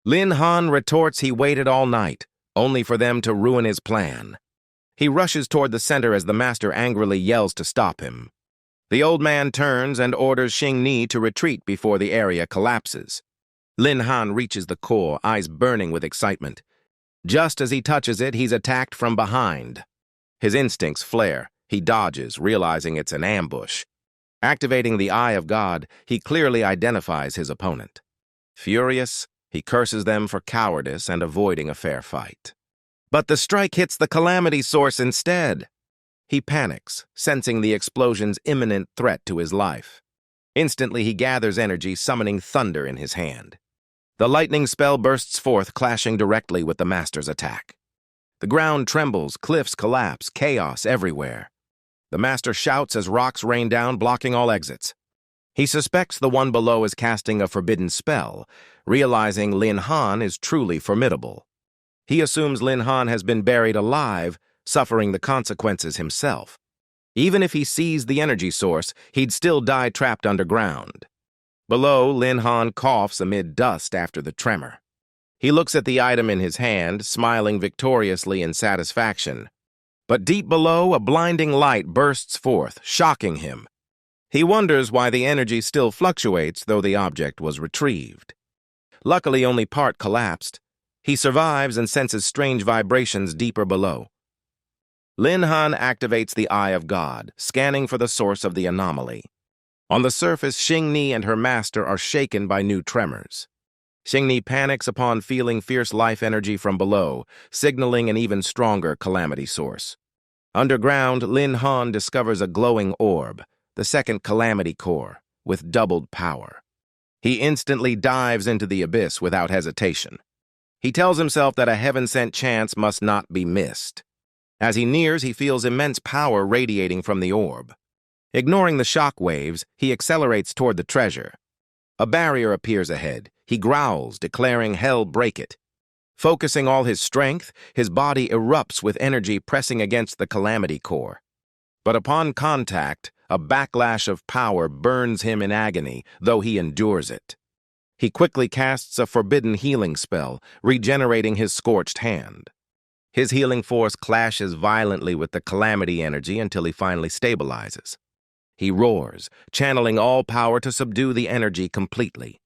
A: Lin Han retorts he waited all night, only for them to ruin his plan. He rushes toward the center as the master angrily yells to stop him. The old man turns and orders Xing Ni to retreat before the area collapses. Lin Han reaches the core, eyes burning with excitement. Just as he touches it, he's attacked from behind. His instincts flare. He dodges, realizing it's an ambush. Activating the Eye of God, he clearly identifies his opponent. Furious, he curses them for cowardice and avoiding a fair fight. But the strike hits the calamity source instead. He panics, sensing the explosion's imminent threat to his life. Instantly, he gathers energy, summoning thunder in his hand. The lightning spell bursts forth, clashing directly with the master's attack. The ground trembles, cliffs collapse, chaos everywhere. The master shouts as rocks rain down, blocking all exits. He suspects the one below is casting a forbidden spell, realizing Lin Han is truly formidable. He assumes Lin Han has been buried alive, suffering the consequences himself. Even if he seized the energy source, he'd still die trapped underground. Below, Lin Han coughs amid dust after the tremor. He looks at the item in his hand, smiling victoriously in satisfaction. But deep below, a blinding light bursts forth, shocking him. He wonders why the energy still fluctuates, though the object was retrieved. Luckily, only part collapsed. He survives and senses strange vibrations deeper below. Lin Han activates the Eye of God, scanning for the source of the anomaly. On the surface, Xing Ni and her master are shaken by new tremors. Xing Ni panics upon feeling fierce life energy from below, signaling an even stronger calamity source. Underground, Lin Han discovers a glowing orb, the second calamity core, with doubled power. He instantly dives into the abyss without hesitation. He tells himself that a heaven-sent chance must not be missed. As he nears, he feels immense power radiating from the orb. Ignoring the shock waves, he accelerates toward the treasure. A barrier appears ahead. He growls, declaring hell break it. Focusing all his strength, his body erupts with energy pressing against the calamity core. But upon contact, a backlash of power burns him in agony, though he endures it. He quickly casts a forbidden healing spell, regenerating his scorched hand. His healing force clashes violently with the calamity energy until he finally stabilizes. He roars, channeling all power to subdue the energy completely.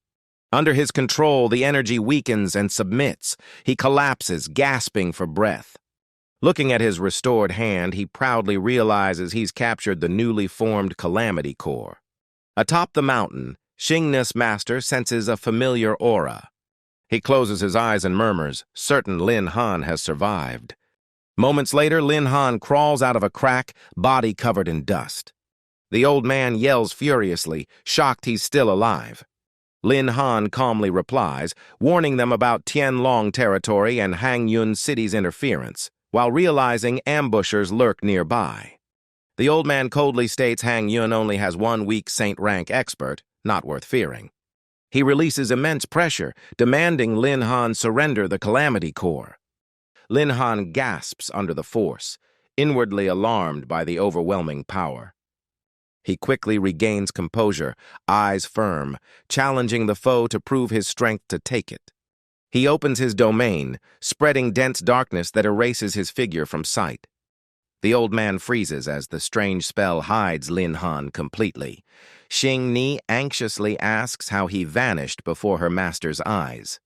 A: Under his control, the energy weakens and submits. He collapses, gasping for breath. Looking at his restored hand, he proudly realizes he's captured the newly formed Calamity Core. Atop the mountain, Xing Ni's master senses a familiar aura. He closes his eyes and murmurs, certain Lin Han has survived. Moments later, Lin Han crawls out of a crack, body covered in dust. The old man yells furiously, shocked he's still alive. Lin Han calmly replies, warning them about Tianlong territory and Hangyun City's interference, while realizing ambushers lurk nearby. The old man coldly states Hangyun only has one weak saint-rank expert, not worth fearing. He releases immense pressure, demanding Lin Han surrender the Calamity Core. Lin Han gasps under the force, inwardly alarmed by the overwhelming power. He quickly regains composure, eyes firm, challenging the foe to prove his strength to take it. He opens his domain, spreading dense darkness that erases his figure from sight. The old man freezes as the strange spell hides Lin Han completely. Xing Ni anxiously asks how he vanished before her master's eyes.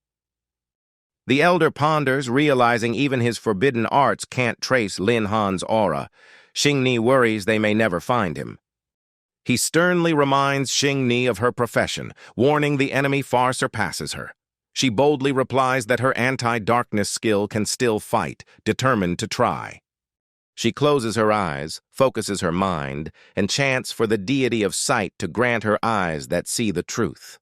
A: The elder ponders, realizing even his forbidden arts can't trace Lin Han's aura. Xing Ni worries they may never find him. He sternly reminds Xing Ni of her profession, warning the enemy far surpasses her. She boldly replies that her anti-darkness skill can still fight, determined to try. She closes her eyes, focuses her mind, and chants for the deity of sight to grant her eyes that see the truth.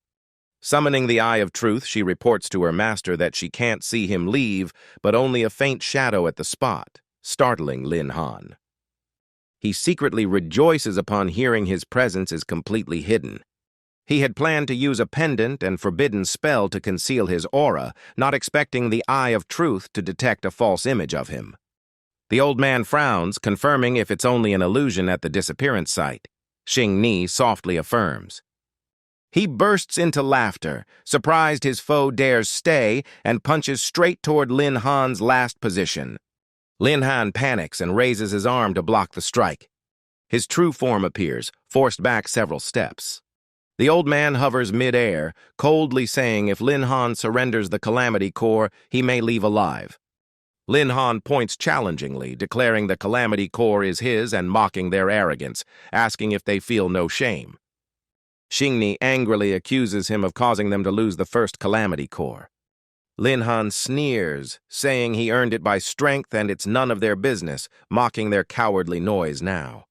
A: Summoning the Eye of Truth, she reports to her master that she can't see him leave, but only a faint shadow at the spot, startling Lin Han. He secretly rejoices upon hearing his presence is completely hidden. He had planned to use a pendant and forbidden spell to conceal his aura, not expecting the Eye of Truth to detect a false image of him. The old man frowns, confirming if it's only an illusion at the disappearance site. Xing Ni softly affirms. He bursts into laughter, surprised his foe dares stay, and punches straight toward Lin Han's last position. Lin Han panics and raises his arm to block the strike. His true form appears, forced back several steps. The old man hovers mid-air, coldly saying if Lin Han surrenders the Calamity Core, he may leave alive. Lin Han points challengingly, declaring the Calamity Core is his and mocking their arrogance, asking if they feel no shame. Xing Ni angrily accuses him of causing them to lose the first Calamity Core. Lin Han sneers, saying he earned it by strength and it's none of their business, mocking their cowardly noise now.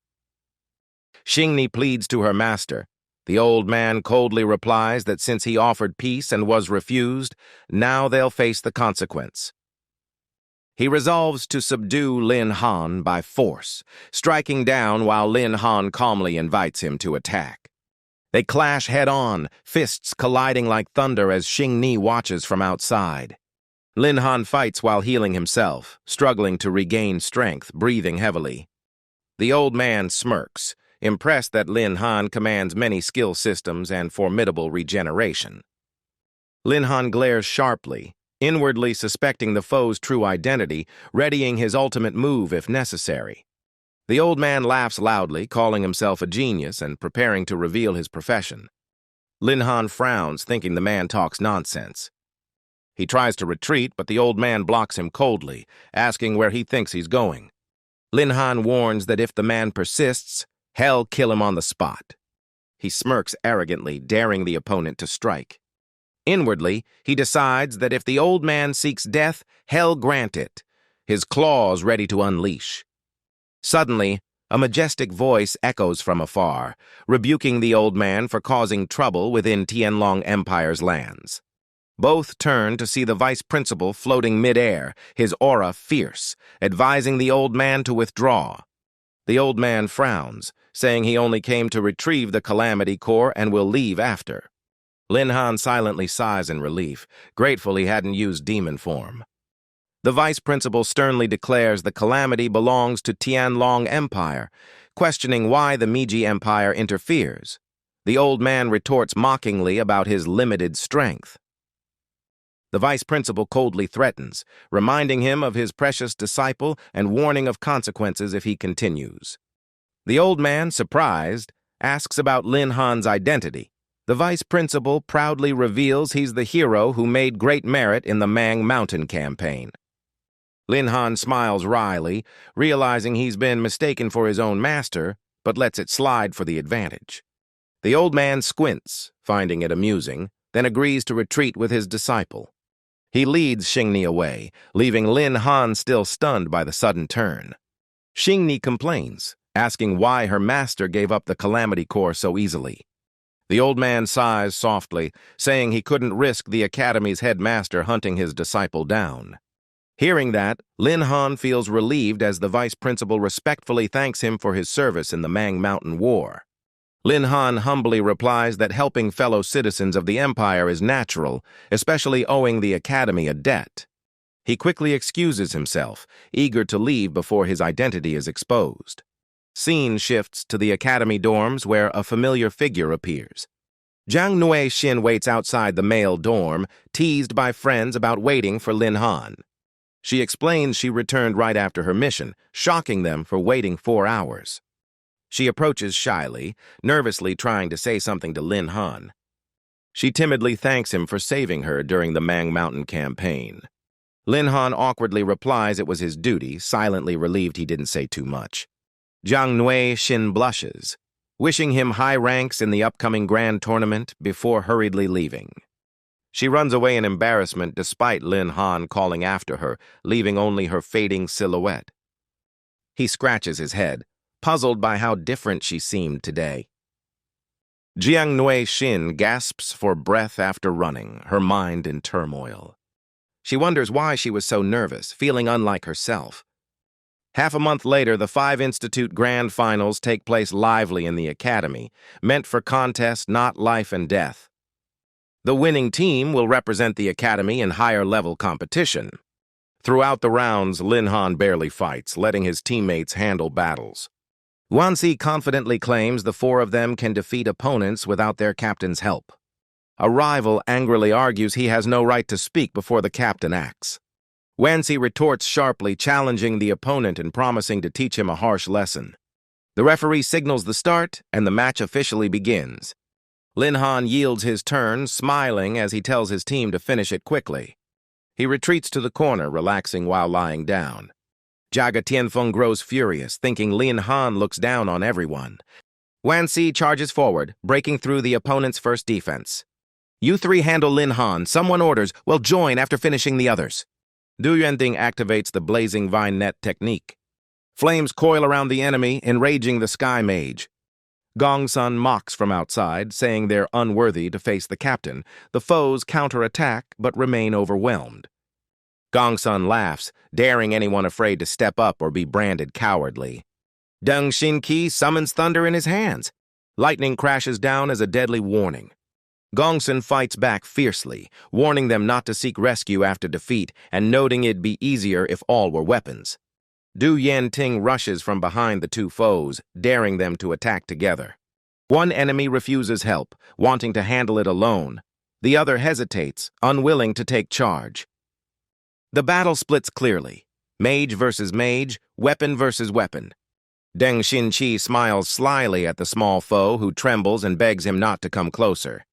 A: Xing Ni pleads to her master. The old man coldly replies that since he offered peace and was refused, now they'll face the consequence. He resolves to subdue Lin Han by force, striking down while Lin Han calmly invites him to attack. They clash head-on, fists colliding like thunder as Xing Ni watches from outside. Lin Han fights while healing himself, struggling to regain strength, breathing heavily. The old man smirks, impressed that Lin Han commands many skill systems and formidable regeneration. Lin Han glares sharply, inwardly suspecting the foe's true identity, readying his ultimate move if necessary. The old man laughs loudly, calling himself a genius and preparing to reveal his profession. Lin Han frowns, thinking the man talks nonsense. He tries to retreat, but the old man blocks him coldly, asking where he thinks he's going. Lin Han warns that if the man persists, hell kill him on the spot. He smirks arrogantly, daring the opponent to strike. Inwardly, he decides that if the old man seeks death, hell grant it, his claws ready to unleash. Suddenly, a majestic voice echoes from afar, rebuking the old man for causing trouble within Tianlong Empire's lands. Both turn to see the vice principal floating mid-air, his aura fierce, advising the old man to withdraw. The old man frowns, saying he only came to retrieve the Calamity Core and will leave after. Lin Han silently sighs in relief, grateful he hadn't used demon form. The vice principal sternly declares the calamity belongs to Tianlong Empire, questioning why the Meiji Empire interferes. The old man retorts mockingly about his limited strength. The vice principal coldly threatens, reminding him of his precious disciple and warning of consequences if he continues. The old man, surprised, asks about Lin Han's identity. The vice principal proudly reveals he's the hero who made great merit in the Mang Mountain campaign. Lin Han smiles wryly, realizing he's been mistaken for his own master, but lets it slide for the advantage. The old man squints, finding it amusing, then agrees to retreat with his disciple. He leads Xingni away, leaving Lin Han still stunned by the sudden turn. Xingni complains, asking why her master gave up the Calamity Core so easily. The old man sighs softly, saying he couldn't risk the Academy's headmaster hunting his disciple down. Hearing that, Lin Han feels relieved as the vice principal respectfully thanks him for his service in the Mang Mountain War. Lin Han humbly replies that helping fellow citizens of the Empire is natural, especially owing the Academy a debt. He quickly excuses himself, eager to leave before his identity is exposed. Scene shifts to the Academy dorms where a familiar figure appears. Jiang Nui Xin waits outside the male dorm, teased by friends about waiting for Lin Han. She explains she returned right after her mission, shocking them for waiting 4 hours. She approaches shyly, nervously trying to say something to Lin Han. She timidly thanks him for saving her during the Mang Mountain campaign. Lin Han awkwardly replies it was his duty, silently relieved he didn't say too much. Jiang Nui Xin blushes, wishing him high ranks in the upcoming grand tournament before hurriedly leaving. She runs away in embarrassment despite Lin Han calling after her, leaving only her fading silhouette. He scratches his head, puzzled by how different she seemed today. Jiang Nui Xin gasps for breath after running, her mind in turmoil. She wonders why she was so nervous, feeling unlike herself. Half a month later, the 5 Institute Grand Finals take place lively in the Academy, meant for contest, not life and death. The winning team will represent the Academy in higher-level competition. Throughout the rounds, Lin Han barely fights, letting his teammates handle battles. Wansi confidently claims the 4 of them can defeat opponents without their captain's help. A rival angrily argues he has no right to speak before the captain acts. Wansi retorts sharply, challenging the opponent and promising to teach him a harsh lesson. The referee signals the start, and the match officially begins. Lin Han yields his turn, smiling as he tells his team to finish it quickly. He retreats to the corner, relaxing while lying down. Jaga Tianfeng grows furious, thinking Lin Han looks down on everyone. Wansi charges forward, breaking through the opponent's first defense. "You 3 handle Lin Han. Someone orders. We'll join after finishing the others." Du Yuanding activates the blazing vine net technique. Flames coil around the enemy, enraging the Sky Mage. Gongsun mocks from outside, saying they're unworthy to face the captain. The foes counterattack, but remain overwhelmed. Gongsun laughs, daring anyone afraid to step up or be branded cowardly. Deng Xinqi summons thunder in his hands. Lightning crashes down as a deadly warning. Gongsun fights back fiercely, warning them not to seek rescue after defeat and noting it'd be easier if all were weapons. Du Yanting rushes from behind the 2 foes, daring them to attack together. One enemy refuses help, wanting to handle it alone. The other hesitates, unwilling to take charge. The battle splits clearly. Mage versus mage, weapon versus weapon. Deng Xinqi smiles slyly at the small foe who trembles and begs him not to come closer.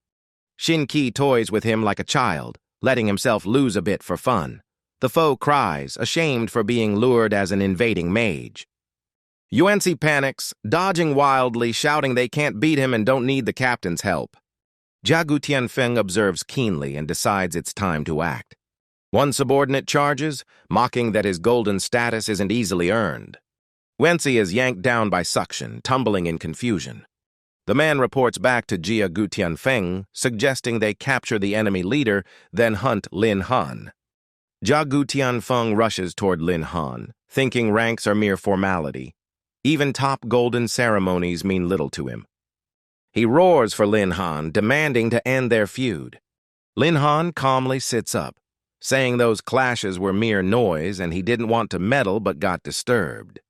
A: Xinqi toys with him like a child, letting himself lose a bit for fun. The foe cries, ashamed for being lured as an invading mage. Yuanzi panics, dodging wildly, shouting they can't beat him and don't need the captain's help. Jiagu Tianfeng observes keenly and decides it's time to act. One subordinate charges, mocking that his golden status isn't easily earned. Wenzi is yanked down by suction, tumbling in confusion. The man reports back to Jiagu Tianfeng, suggesting they capture the enemy leader, then hunt Lin Han. Jiagu Tianfeng rushes toward Lin Han, thinking ranks are mere formality. Even top golden ceremonies mean little to him. He roars for Lin Han, demanding to end their feud. Lin Han calmly sits up, saying those clashes were mere noise and he didn't want to meddle but got disturbed.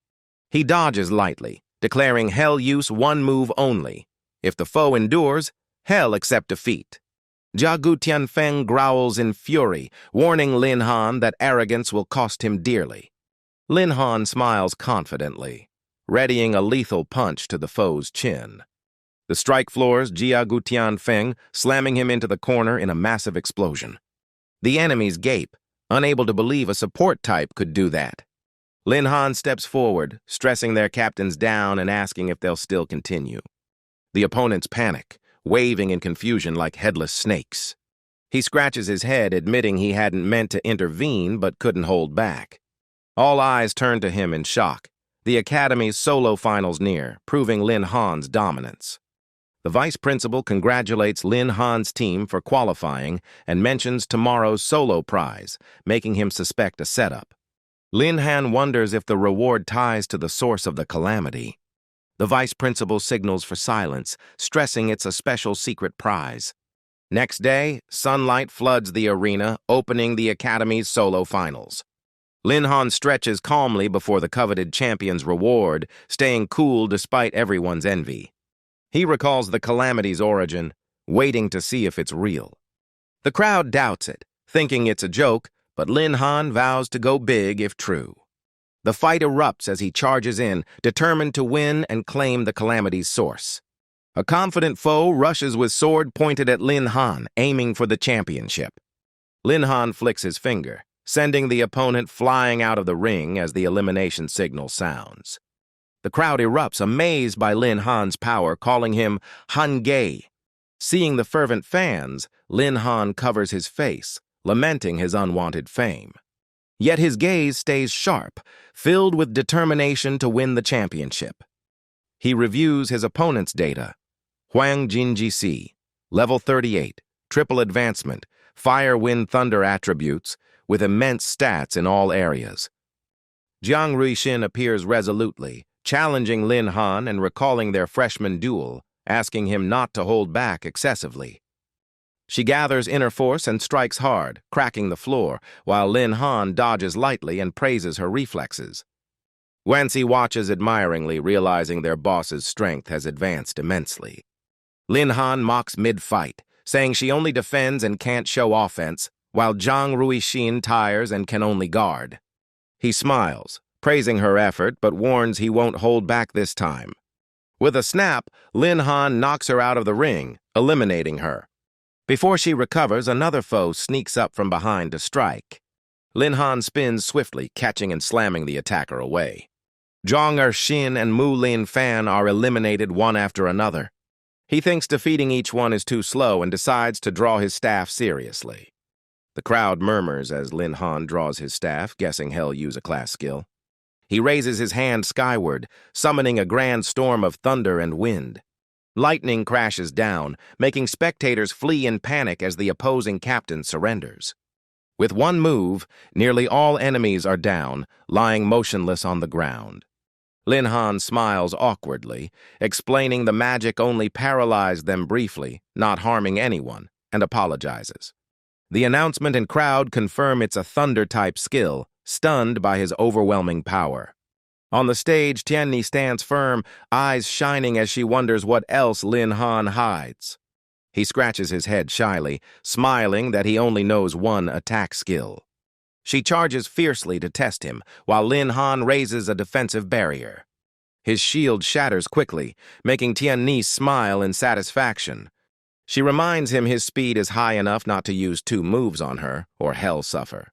A: He dodges lightly, declaring hell use one move only. If the foe endures, hell accept defeat. Jiagu Tianfeng growls in fury, warning Lin Han that arrogance will cost him dearly. Lin Han smiles confidently, readying a lethal punch to the foe's chin. The strike floors Jiagu Tianfeng, slamming him into the corner in a massive explosion. The enemies gape, unable to believe a support type could do that. Lin Han steps forward, stressing their captains down and asking if they'll still continue. The opponents panic, waving in confusion like headless snakes. He scratches his head, admitting he hadn't meant to intervene but couldn't hold back. All eyes turn to him in shock. The Academy's solo finals near, proving Lin Han's dominance. The vice principal congratulates Lin Han's team for qualifying and mentions tomorrow's solo prize, making him suspect a setup. Lin Han wonders if the reward ties to the source of the calamity. The vice principal signals for silence, stressing it's a special secret prize. Next day, sunlight floods the arena, opening the Academy's solo finals. Lin Han stretches calmly before the coveted champion's reward, staying cool despite everyone's envy. He recalls the calamity's origin, waiting to see if it's real. The crowd doubts it, thinking it's a joke, but Lin Han vows to go big if true. The fight erupts as he charges in, determined to win and claim the calamity's source. A confident foe rushes with sword pointed at Lin Han, aiming for the championship. Lin Han flicks his finger, sending the opponent flying out of the ring as the elimination signal sounds. The crowd erupts, amazed by Lin Han's power, calling him Han Gei. Seeing the fervent fans, Lin Han covers his face, lamenting his unwanted fame. Yet his gaze stays sharp, filled with determination to win the championship. He reviews his opponent's data. Huang Jinji, level 38, triple advancement, fire, wind, thunder attributes, with immense stats in all areas. Jiang Ruixin appears resolutely, challenging Lin Han and recalling their freshman duel, asking him not to hold back excessively. She gathers inner force and strikes hard, cracking the floor, while Lin Han dodges lightly and praises her reflexes. Wenzi watches admiringly, realizing their boss's strength has advanced immensely. Lin Han mocks mid-fight, saying she only defends and can't show offense, while Jiang Ruixin tires and can only guard. He smiles, praising her effort, but warns he won't hold back this time. With a snap, Lin Han knocks her out of the ring, eliminating her. Before she recovers, another foe sneaks up from behind to strike. Lin Han spins swiftly, catching and slamming the attacker away. Zhang Erxin and Mu Lin Fan are eliminated one after another. He thinks defeating each one is too slow and decides to draw his staff seriously. The crowd murmurs as Lin Han draws his staff, guessing he'll use a class skill. He raises his hand skyward, summoning a grand storm of thunder and wind. Lightning crashes down, making spectators flee in panic as the opposing captain surrenders. With one move, nearly all enemies are down, lying motionless on the ground. Lin Han smiles awkwardly, explaining the magic only paralyzed them briefly, not harming anyone, and apologizes. The announcement and crowd confirm it's a thunder-type skill, stunned by his overwhelming power. On the stage, Tianni stands firm, eyes shining as she wonders what else Lin Han hides. He scratches his head shyly, smiling that he only knows one attack skill. She charges fiercely to test him, while Lin Han raises a defensive barrier. His shield shatters quickly, making Tianni smile in satisfaction. She reminds him his speed is high enough not to use 2 moves on her, or hell suffer.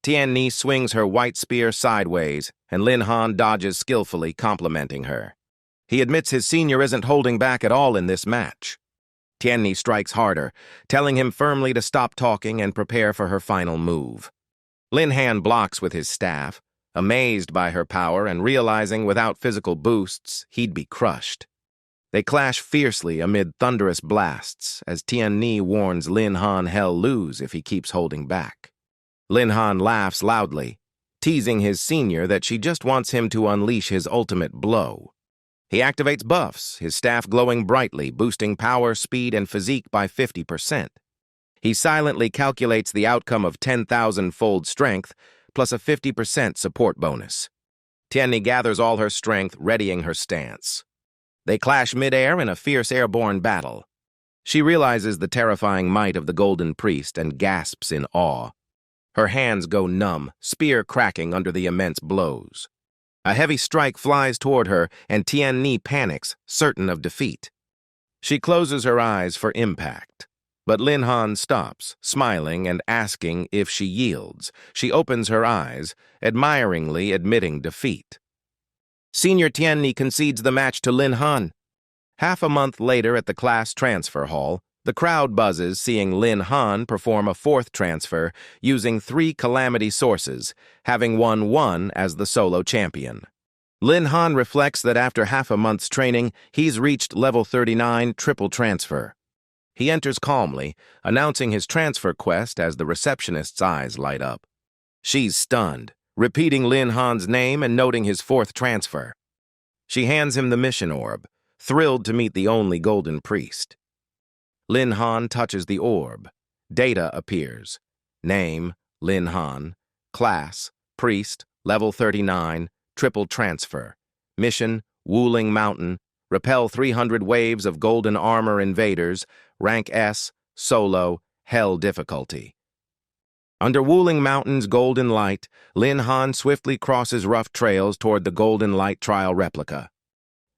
A: Tianni swings her white spear sideways, and Lin Han dodges skillfully, complimenting her. He admits his senior isn't holding back at all in this match. Tianni strikes harder, telling him firmly to stop talking and prepare for her final move. Lin Han blocks with his staff, amazed by her power and realizing without physical boosts, he'd be crushed. They clash fiercely amid thunderous blasts as Tianni warns Lin Han he'll lose if he keeps holding back. Lin Han laughs loudly, teasing his senior that she just wants him to unleash his ultimate blow. He activates buffs, his staff glowing brightly, boosting power, speed, and physique by 50%. He silently calculates the outcome of 10,000-fold strength, plus a 50% support bonus. Tianni gathers all her strength, readying her stance. They clash mid-air in a fierce airborne battle. She realizes the terrifying might of the Golden Priest and gasps in awe. Her hands go numb, spear cracking under the immense blows. A heavy strike flies toward her, and Tianni panics, certain of defeat. She closes her eyes for impact. But Lin Han stops, smiling and asking if she yields. She opens her eyes, admiringly admitting defeat. Senior Tianni concedes the match to Lin Han. Half a month later at the class transfer hall, the crowd buzzes seeing Lin Han perform a 4th transfer using 3 calamity sources, having won 1 as the solo champion. Lin Han reflects that after half a month's training, he's reached level 39 triple transfer. He enters calmly, announcing his transfer quest as the receptionist's eyes light up. She's stunned, repeating Lin Han's name and noting his 4th transfer. She hands him the mission orb, thrilled to meet the only Golden Priest. Lin Han touches the orb. Data appears. Name, Lin Han. Class, Priest, level 39, triple transfer. Mission, Wuling Mountain. Repel 300 waves of golden armor invaders. Rank S, solo, hell difficulty. Under Wuling Mountain's golden light, Lin Han swiftly crosses rough trails toward the golden light trial replica.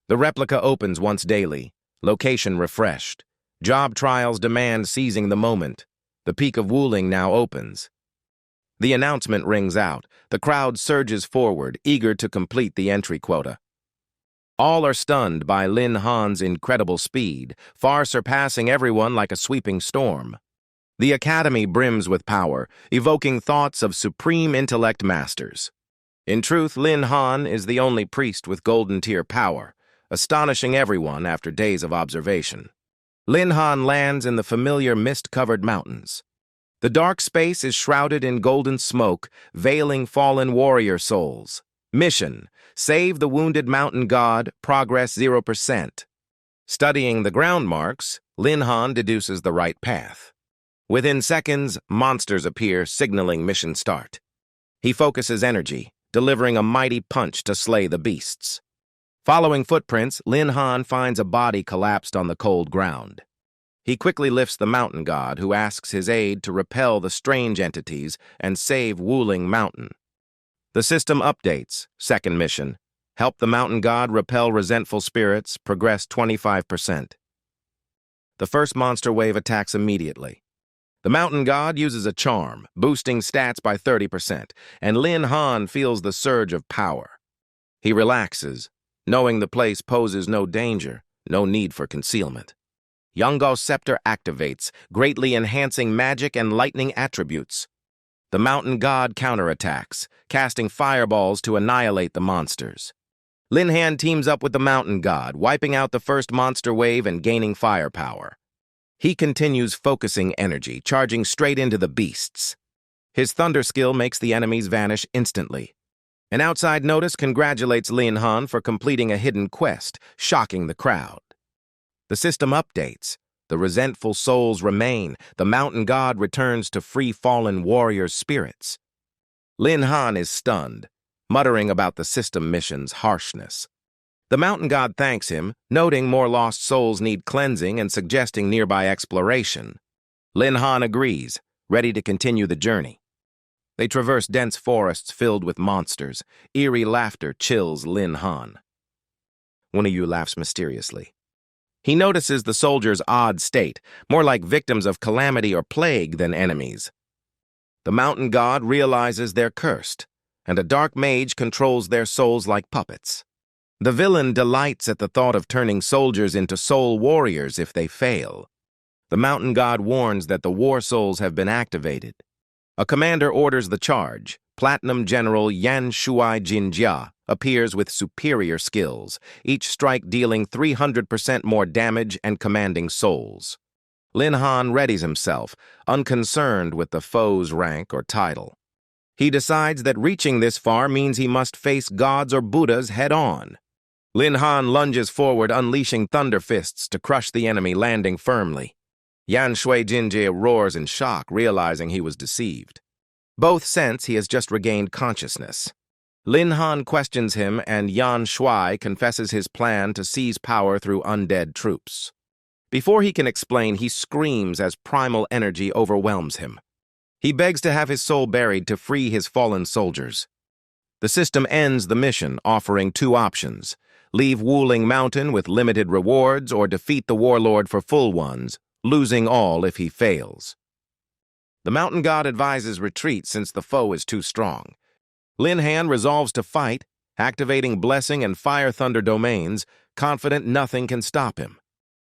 A: The replica opens once daily. Location refreshed. Job trials demand seizing the moment. The peak of Wuling now opens. The announcement rings out. The crowd surges forward, eager to complete the entry quota. All are stunned by Lin Han's incredible speed, far surpassing everyone like a sweeping storm. The academy brims with power, evoking thoughts of supreme intellect masters. In truth, Lin Han is the only priest with golden tier power, astonishing everyone after days of observation. Lin Han lands in the familiar mist-covered mountains. The dark space is shrouded in golden smoke, veiling fallen warrior souls. Mission: save the wounded mountain god, progress 0%. Studying the ground marks, Lin Han deduces the right path. Within seconds, monsters appear, signaling mission start. He focuses energy, delivering a mighty punch to slay the beasts. Following footprints, Lin Han finds a body collapsed on the cold ground. He quickly lifts the mountain god, who asks his aid to repel the strange entities and save Wuling Mountain. The system updates. Second mission: help the mountain god repel resentful spirits, progress 25%. The first monster wave attacks immediately. The mountain god uses a charm, boosting stats by 30%, and Lin Han feels the surge of power. He relaxes, knowing the place poses no danger, no need for concealment. Yongo's scepter activates, greatly enhancing magic and lightning attributes. The mountain god counterattacks, casting fireballs to annihilate the monsters. Lin Han teams up with the mountain god, wiping out the first monster wave and gaining firepower. He continues focusing energy, charging straight into the beasts. His thunder skill makes the enemies vanish instantly. An outside notice congratulates Lin Han for completing a hidden quest, shocking the crowd. The system updates. The resentful souls remain. The mountain god returns to free fallen warriors' spirits. Lin Han is stunned, muttering about the system mission's harshness. The mountain god thanks him, noting more lost souls need cleansing and suggesting nearby exploration. Lin Han agrees, ready to continue the journey. They traverse dense forests filled with monsters. Eerie laughter chills Lin Han. One of you laughs mysteriously. He notices the soldiers' odd state, more like victims of calamity or plague than enemies. The mountain god realizes they're cursed, and a dark mage controls their souls like puppets. The villain delights at the thought of turning soldiers into soul warriors if they fail. The mountain god warns that the war souls have been activated. A commander orders the charge. Platinum General Yan Shuai Jinjia appears with superior skills, each strike dealing 300% more damage and commanding souls. Lin Han readies himself, unconcerned with the foe's rank or title. He decides that reaching this far means he must face gods or Buddhas head-on. Lin Han lunges forward, unleashing thunder fists to crush the enemy, landing firmly. Yan Shui Jinjie roars in shock, realizing he was deceived. Both sense he has just regained consciousness. Lin Han questions him, and Yan Shui confesses his plan to seize power through undead troops. Before he can explain, he screams as primal energy overwhelms him. He begs to have his soul buried to free his fallen soldiers. The system ends the mission, offering two options: leave Wuling Mountain with limited rewards or defeat the warlord for full ones, losing all if he fails. The mountain god advises retreat since the foe is too strong. Lin Han resolves to fight, activating Blessing and Fire Thunder domains, confident nothing can stop him.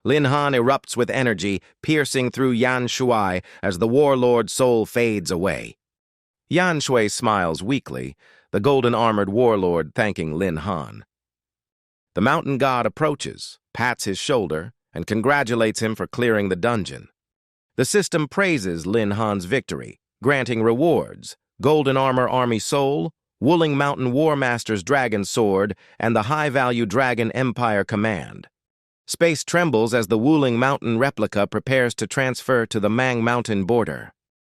A: Lin Han erupts with energy, piercing through Yan Shui as the warlord's soul fades away. Yan Shui smiles weakly, the golden-armored warlord thanking Lin Han. The mountain god approaches, pats his shoulder, and congratulates him for clearing the dungeon. The system praises Lin Han's victory, granting rewards: Golden Armor Army Soul, Wuling Mountain War Master's Dragon Sword, and the high-value Dragon Empire Command. Space trembles as the Wuling Mountain replica prepares to transfer to the Mang Mountain border.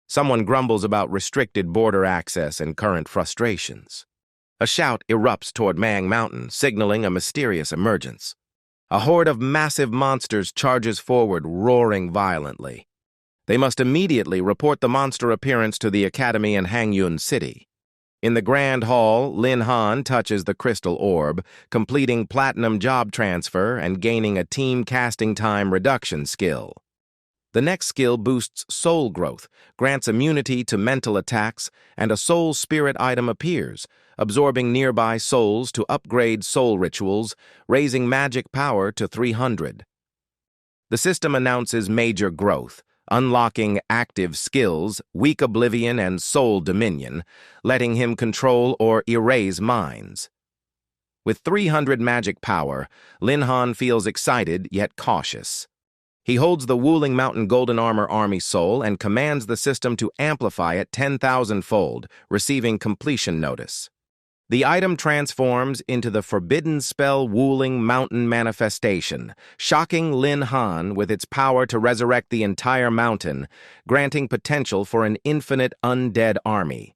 A: Someone grumbles about restricted border access and current frustrations. A shout erupts toward Mang Mountain, signaling a mysterious emergence. A horde of massive monsters charges forward, roaring violently. They must immediately report the monster appearance to the Academy in Hangyun City. In the Grand Hall, Lin Han touches the crystal orb, completing platinum job transfer and gaining a team casting time reduction skill. The next skill boosts soul growth, grants immunity to mental attacks, and a soul spirit item appears, absorbing nearby souls to upgrade soul rituals, raising magic power to 300. The system announces major growth, unlocking active skills, weak oblivion, and soul dominion, letting him control or erase minds. With 300 magic power, Lin Han feels excited yet cautious. He holds the Wuling Mountain Golden Armor Army Soul and commands the system to amplify it 10,000-fold, receiving completion notice. The item transforms into the forbidden spell Wuling Mountain Manifestation, shocking Lin Han with its power to resurrect the entire mountain, granting potential for an infinite undead army.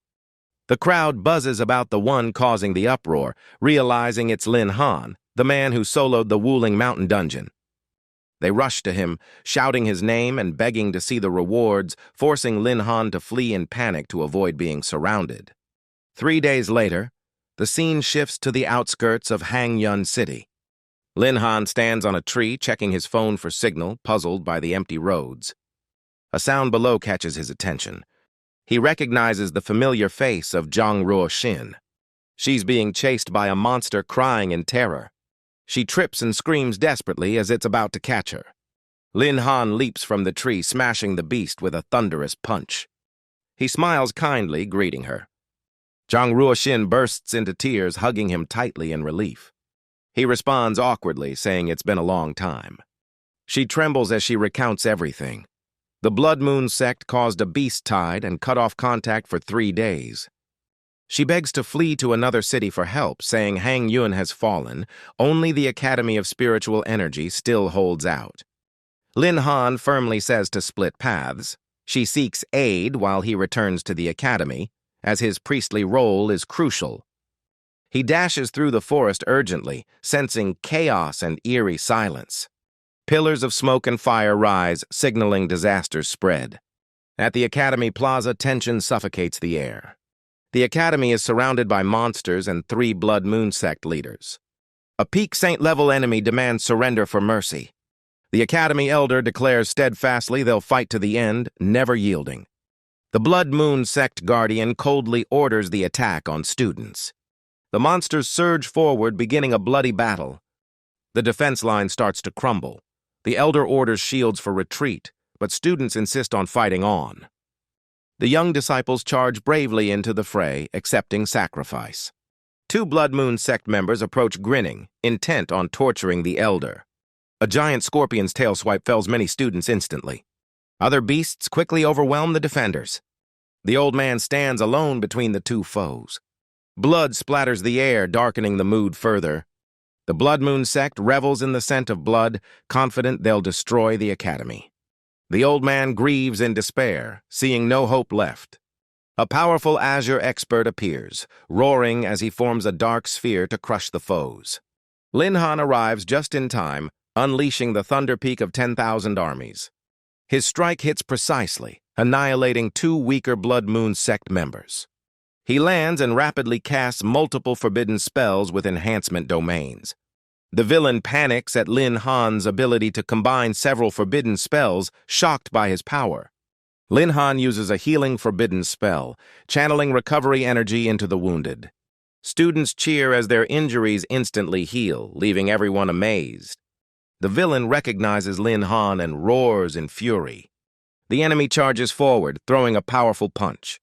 A: The crowd buzzes about the one causing the uproar, realizing it's Lin Han, the man who soloed the Wuling Mountain dungeon. They rush to him, shouting his name and begging to see the rewards, forcing Lin Han to flee in panic to avoid being surrounded. 3 days later, the scene shifts to the outskirts of Hangyun City. Lin Han stands on a tree, checking his phone for signal, puzzled by the empty roads. A sound below catches his attention. He recognizes the familiar face of Zhang Ruoxin. She's being chased by a monster crying in terror. She trips and screams desperately as it's about to catch her. Lin Han leaps from the tree, smashing the beast with a thunderous punch. He smiles kindly, greeting her. Zhang Ruoxin bursts into tears, hugging him tightly in relief. He responds awkwardly, saying it's been a long time. She trembles as she recounts everything. The Blood Moon sect caused a beast tide and cut off contact for 3 days. She begs to flee to another city for help, saying Hangyun has fallen. Only the Academy of Spiritual Energy still holds out. Lin Han firmly says to split paths. She seeks aid while he returns to the Academy, as his priestly role is crucial. He dashes through the forest urgently, sensing chaos and eerie silence. Pillars of smoke and fire rise, signaling disaster's spread. At the Academy Plaza, tension suffocates the air. The academy is surrounded by monsters and 3 Blood Moon sect leaders. A peak saint-level enemy demands surrender for mercy. The academy elder declares steadfastly they'll fight to the end, never yielding. The Blood Moon sect guardian coldly orders the attack on students. The monsters surge forward, beginning a bloody battle. The defense line starts to crumble. The elder orders shields for retreat, but students insist on fighting on. The young disciples charge bravely into the fray, accepting sacrifice. 2 Blood Moon sect members approach grinning, intent on torturing the elder. A giant scorpion's tail swipe fells many students instantly. Other beasts quickly overwhelm the defenders. The old man stands alone between the 2 foes. Blood splatters the air, darkening the mood further. The Blood Moon sect revels in the scent of blood, confident they'll destroy the academy. The old man grieves in despair, seeing no hope left. A powerful azure expert appears, roaring as he forms a dark sphere to crush the foes. Lin Han arrives just in time, unleashing the thunder peak of 10,000 armies. His strike hits precisely, annihilating 2 weaker Blood Moon sect members. He lands and rapidly casts multiple forbidden spells with enhancement domains. The villain panics at Lin Han's ability to combine several forbidden spells, shocked by his power. Lin Han uses a healing forbidden spell, channeling recovery energy into the wounded. Students cheer as their injuries instantly heal, leaving everyone amazed. The villain recognizes Lin Han and roars in fury. The enemy charges forward, throwing a powerful punch.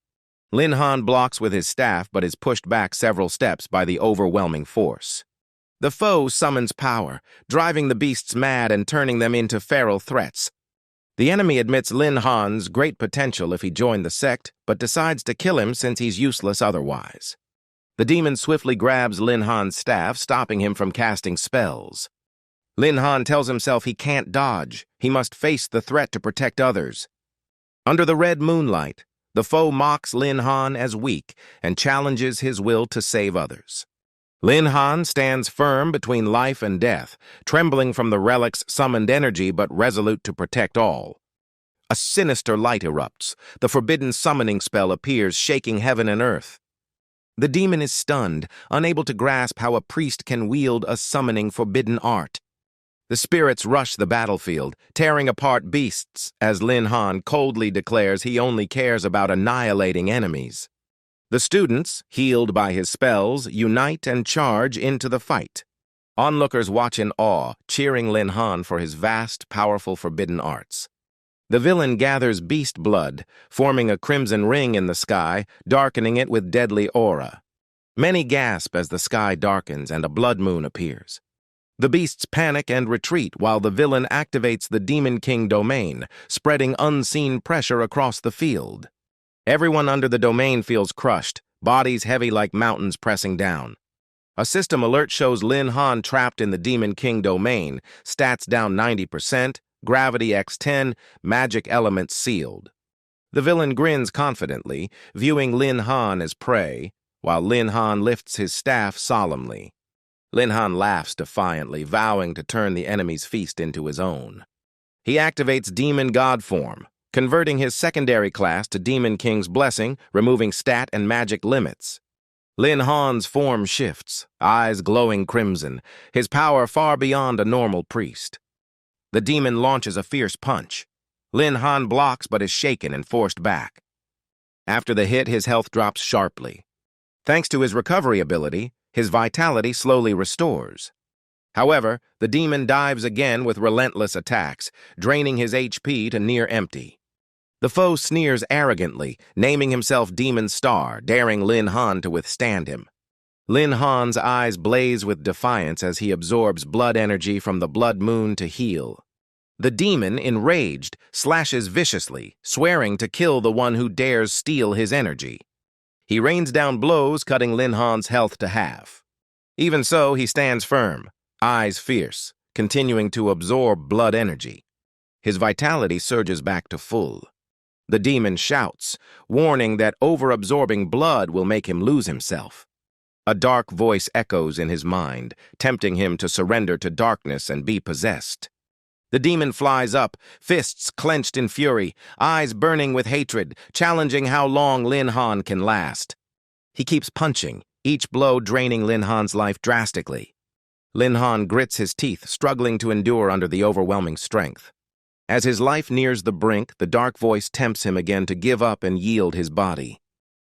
A: Lin Han blocks with his staff but is pushed back several steps by the overwhelming force. The foe summons power, driving the beasts mad and turning them into feral threats. The enemy admits Lin Han's great potential if he joined the sect, but decides to kill him since he's useless otherwise. The demon swiftly grabs Lin Han's staff, stopping him from casting spells. Lin Han tells himself he can't dodge. He must face the threat to protect others. Under the red moonlight, the foe mocks Lin Han as weak and challenges his will to save others. Lin Han stands firm between life and death, trembling from the relic's summoned energy but resolute to protect all. A sinister light erupts. The forbidden summoning spell appears, shaking heaven and earth. The demon is stunned, unable to grasp how a priest can wield a summoning forbidden art. The spirits rush the battlefield, tearing apart beasts as Lin Han coldly declares he only cares about annihilating enemies. The students, healed by his spells, unite and charge into the fight. Onlookers watch in awe, cheering Lin Han for his vast, powerful forbidden arts. The villain gathers beast blood, forming a crimson ring in the sky, darkening it with deadly aura. Many gasp as the sky darkens and a blood moon appears. The beasts panic and retreat while the villain activates the Demon King domain, spreading unseen pressure across the field. Everyone under the domain feels crushed, bodies heavy like mountains pressing down. A system alert shows Lin Han trapped in the Demon King domain, stats down 90%, gravity x10, magic elements sealed. The villain grins confidently, viewing Lin Han as prey, while Lin Han lifts his staff solemnly. Lin Han laughs defiantly, vowing to turn the enemy's feast into his own. He activates Demon God form, converting his secondary class to Demon King's blessing, removing stat and magic limits. Lin Han's form shifts, eyes glowing crimson, his power far beyond a normal priest. The demon launches a fierce punch. Lin Han blocks but is shaken and forced back. After the hit, his health drops sharply. Thanks to his recovery ability, his vitality slowly restores. However, the demon dives again with relentless attacks, draining his HP to near empty. The foe sneers arrogantly, naming himself Demon Star, daring Lin Han to withstand him. Lin Han's eyes blaze with defiance as he absorbs blood energy from the blood moon to heal. The demon, enraged, slashes viciously, swearing to kill the one who dares steal his energy. He rains down blows, cutting Lin Han's health to half. Even so, he stands firm, eyes fierce, continuing to absorb blood energy. His vitality surges back to full. The demon shouts, warning that over-absorbing blood will make him lose himself. A dark voice echoes in his mind, tempting him to surrender to darkness and be possessed. The demon flies up, fists clenched in fury, eyes burning with hatred, challenging how long Lin Han can last. He keeps punching, each blow draining Lin Han's life drastically. Lin Han grits his teeth, struggling to endure under the overwhelming strength. As his life nears the brink, the dark voice tempts him again to give up and yield his body.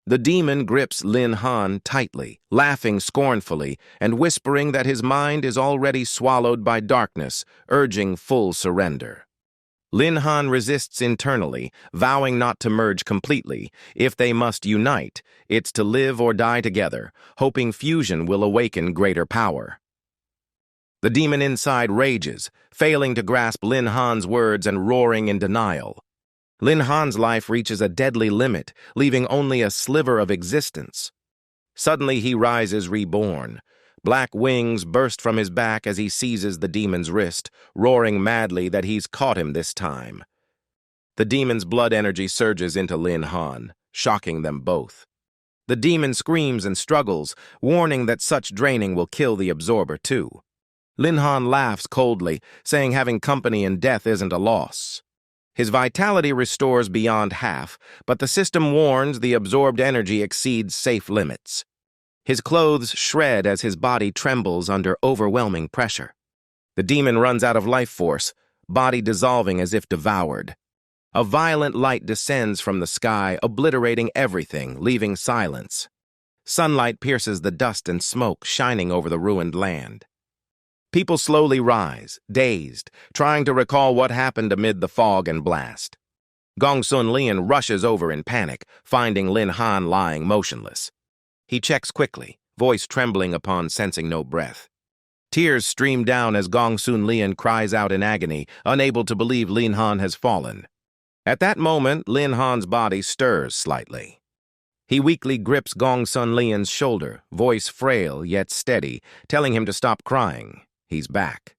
A: The demon grips Lin Han tightly, laughing scornfully and whispering that his mind is already swallowed by darkness, urging full surrender. Lin Han resists internally, vowing not to merge completely. If they must unite, it's to live or die together, hoping fusion will awaken greater power. The demon inside rages, failing to grasp Lin Han's words and roaring in denial. Lin Han's life reaches a deadly limit, leaving only a sliver of existence. Suddenly he rises reborn. Black wings burst from his back as he seizes the demon's wrist, roaring madly that he's caught him this time. The demon's blood energy surges into Lin Han, shocking them both. The demon screams and struggles, warning that such draining will kill the absorber too. Lin Han laughs coldly, saying having company in death isn't a loss. His vitality restores beyond half, but the system warns the absorbed energy exceeds safe limits. His clothes shred as his body trembles under overwhelming pressure. The demon runs out of life force, body dissolving as if devoured. A violent light descends from the sky, obliterating everything, leaving silence. Sunlight pierces the dust and smoke, shining over the ruined land. People slowly rise, dazed, trying to recall what happened amid the fog and blast. Gong Sun Lian rushes over in panic, finding Lin Han lying motionless. He checks quickly, voice trembling upon sensing no breath. Tears stream down as Gong Sun Lian cries out in agony, unable to believe Lin Han has fallen. At that moment, Lin Han's body stirs slightly. He weakly grips Gong Sun Lian's shoulder, voice frail yet steady, telling him to stop crying. He's back.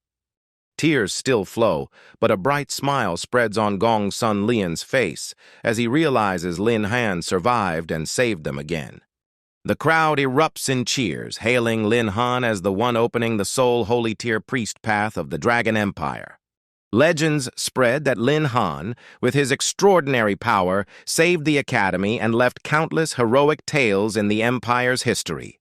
A: Tears still flow, but a bright smile spreads on Gong Sun Lian's face as he realizes Lin Han survived and saved them again. The crowd erupts in cheers, hailing Lin Han as the one opening the sole holy tier priest path of the Dragon Empire. Legends spread that Lin Han, with his extraordinary power, saved the academy and left countless heroic tales in the Empire's history.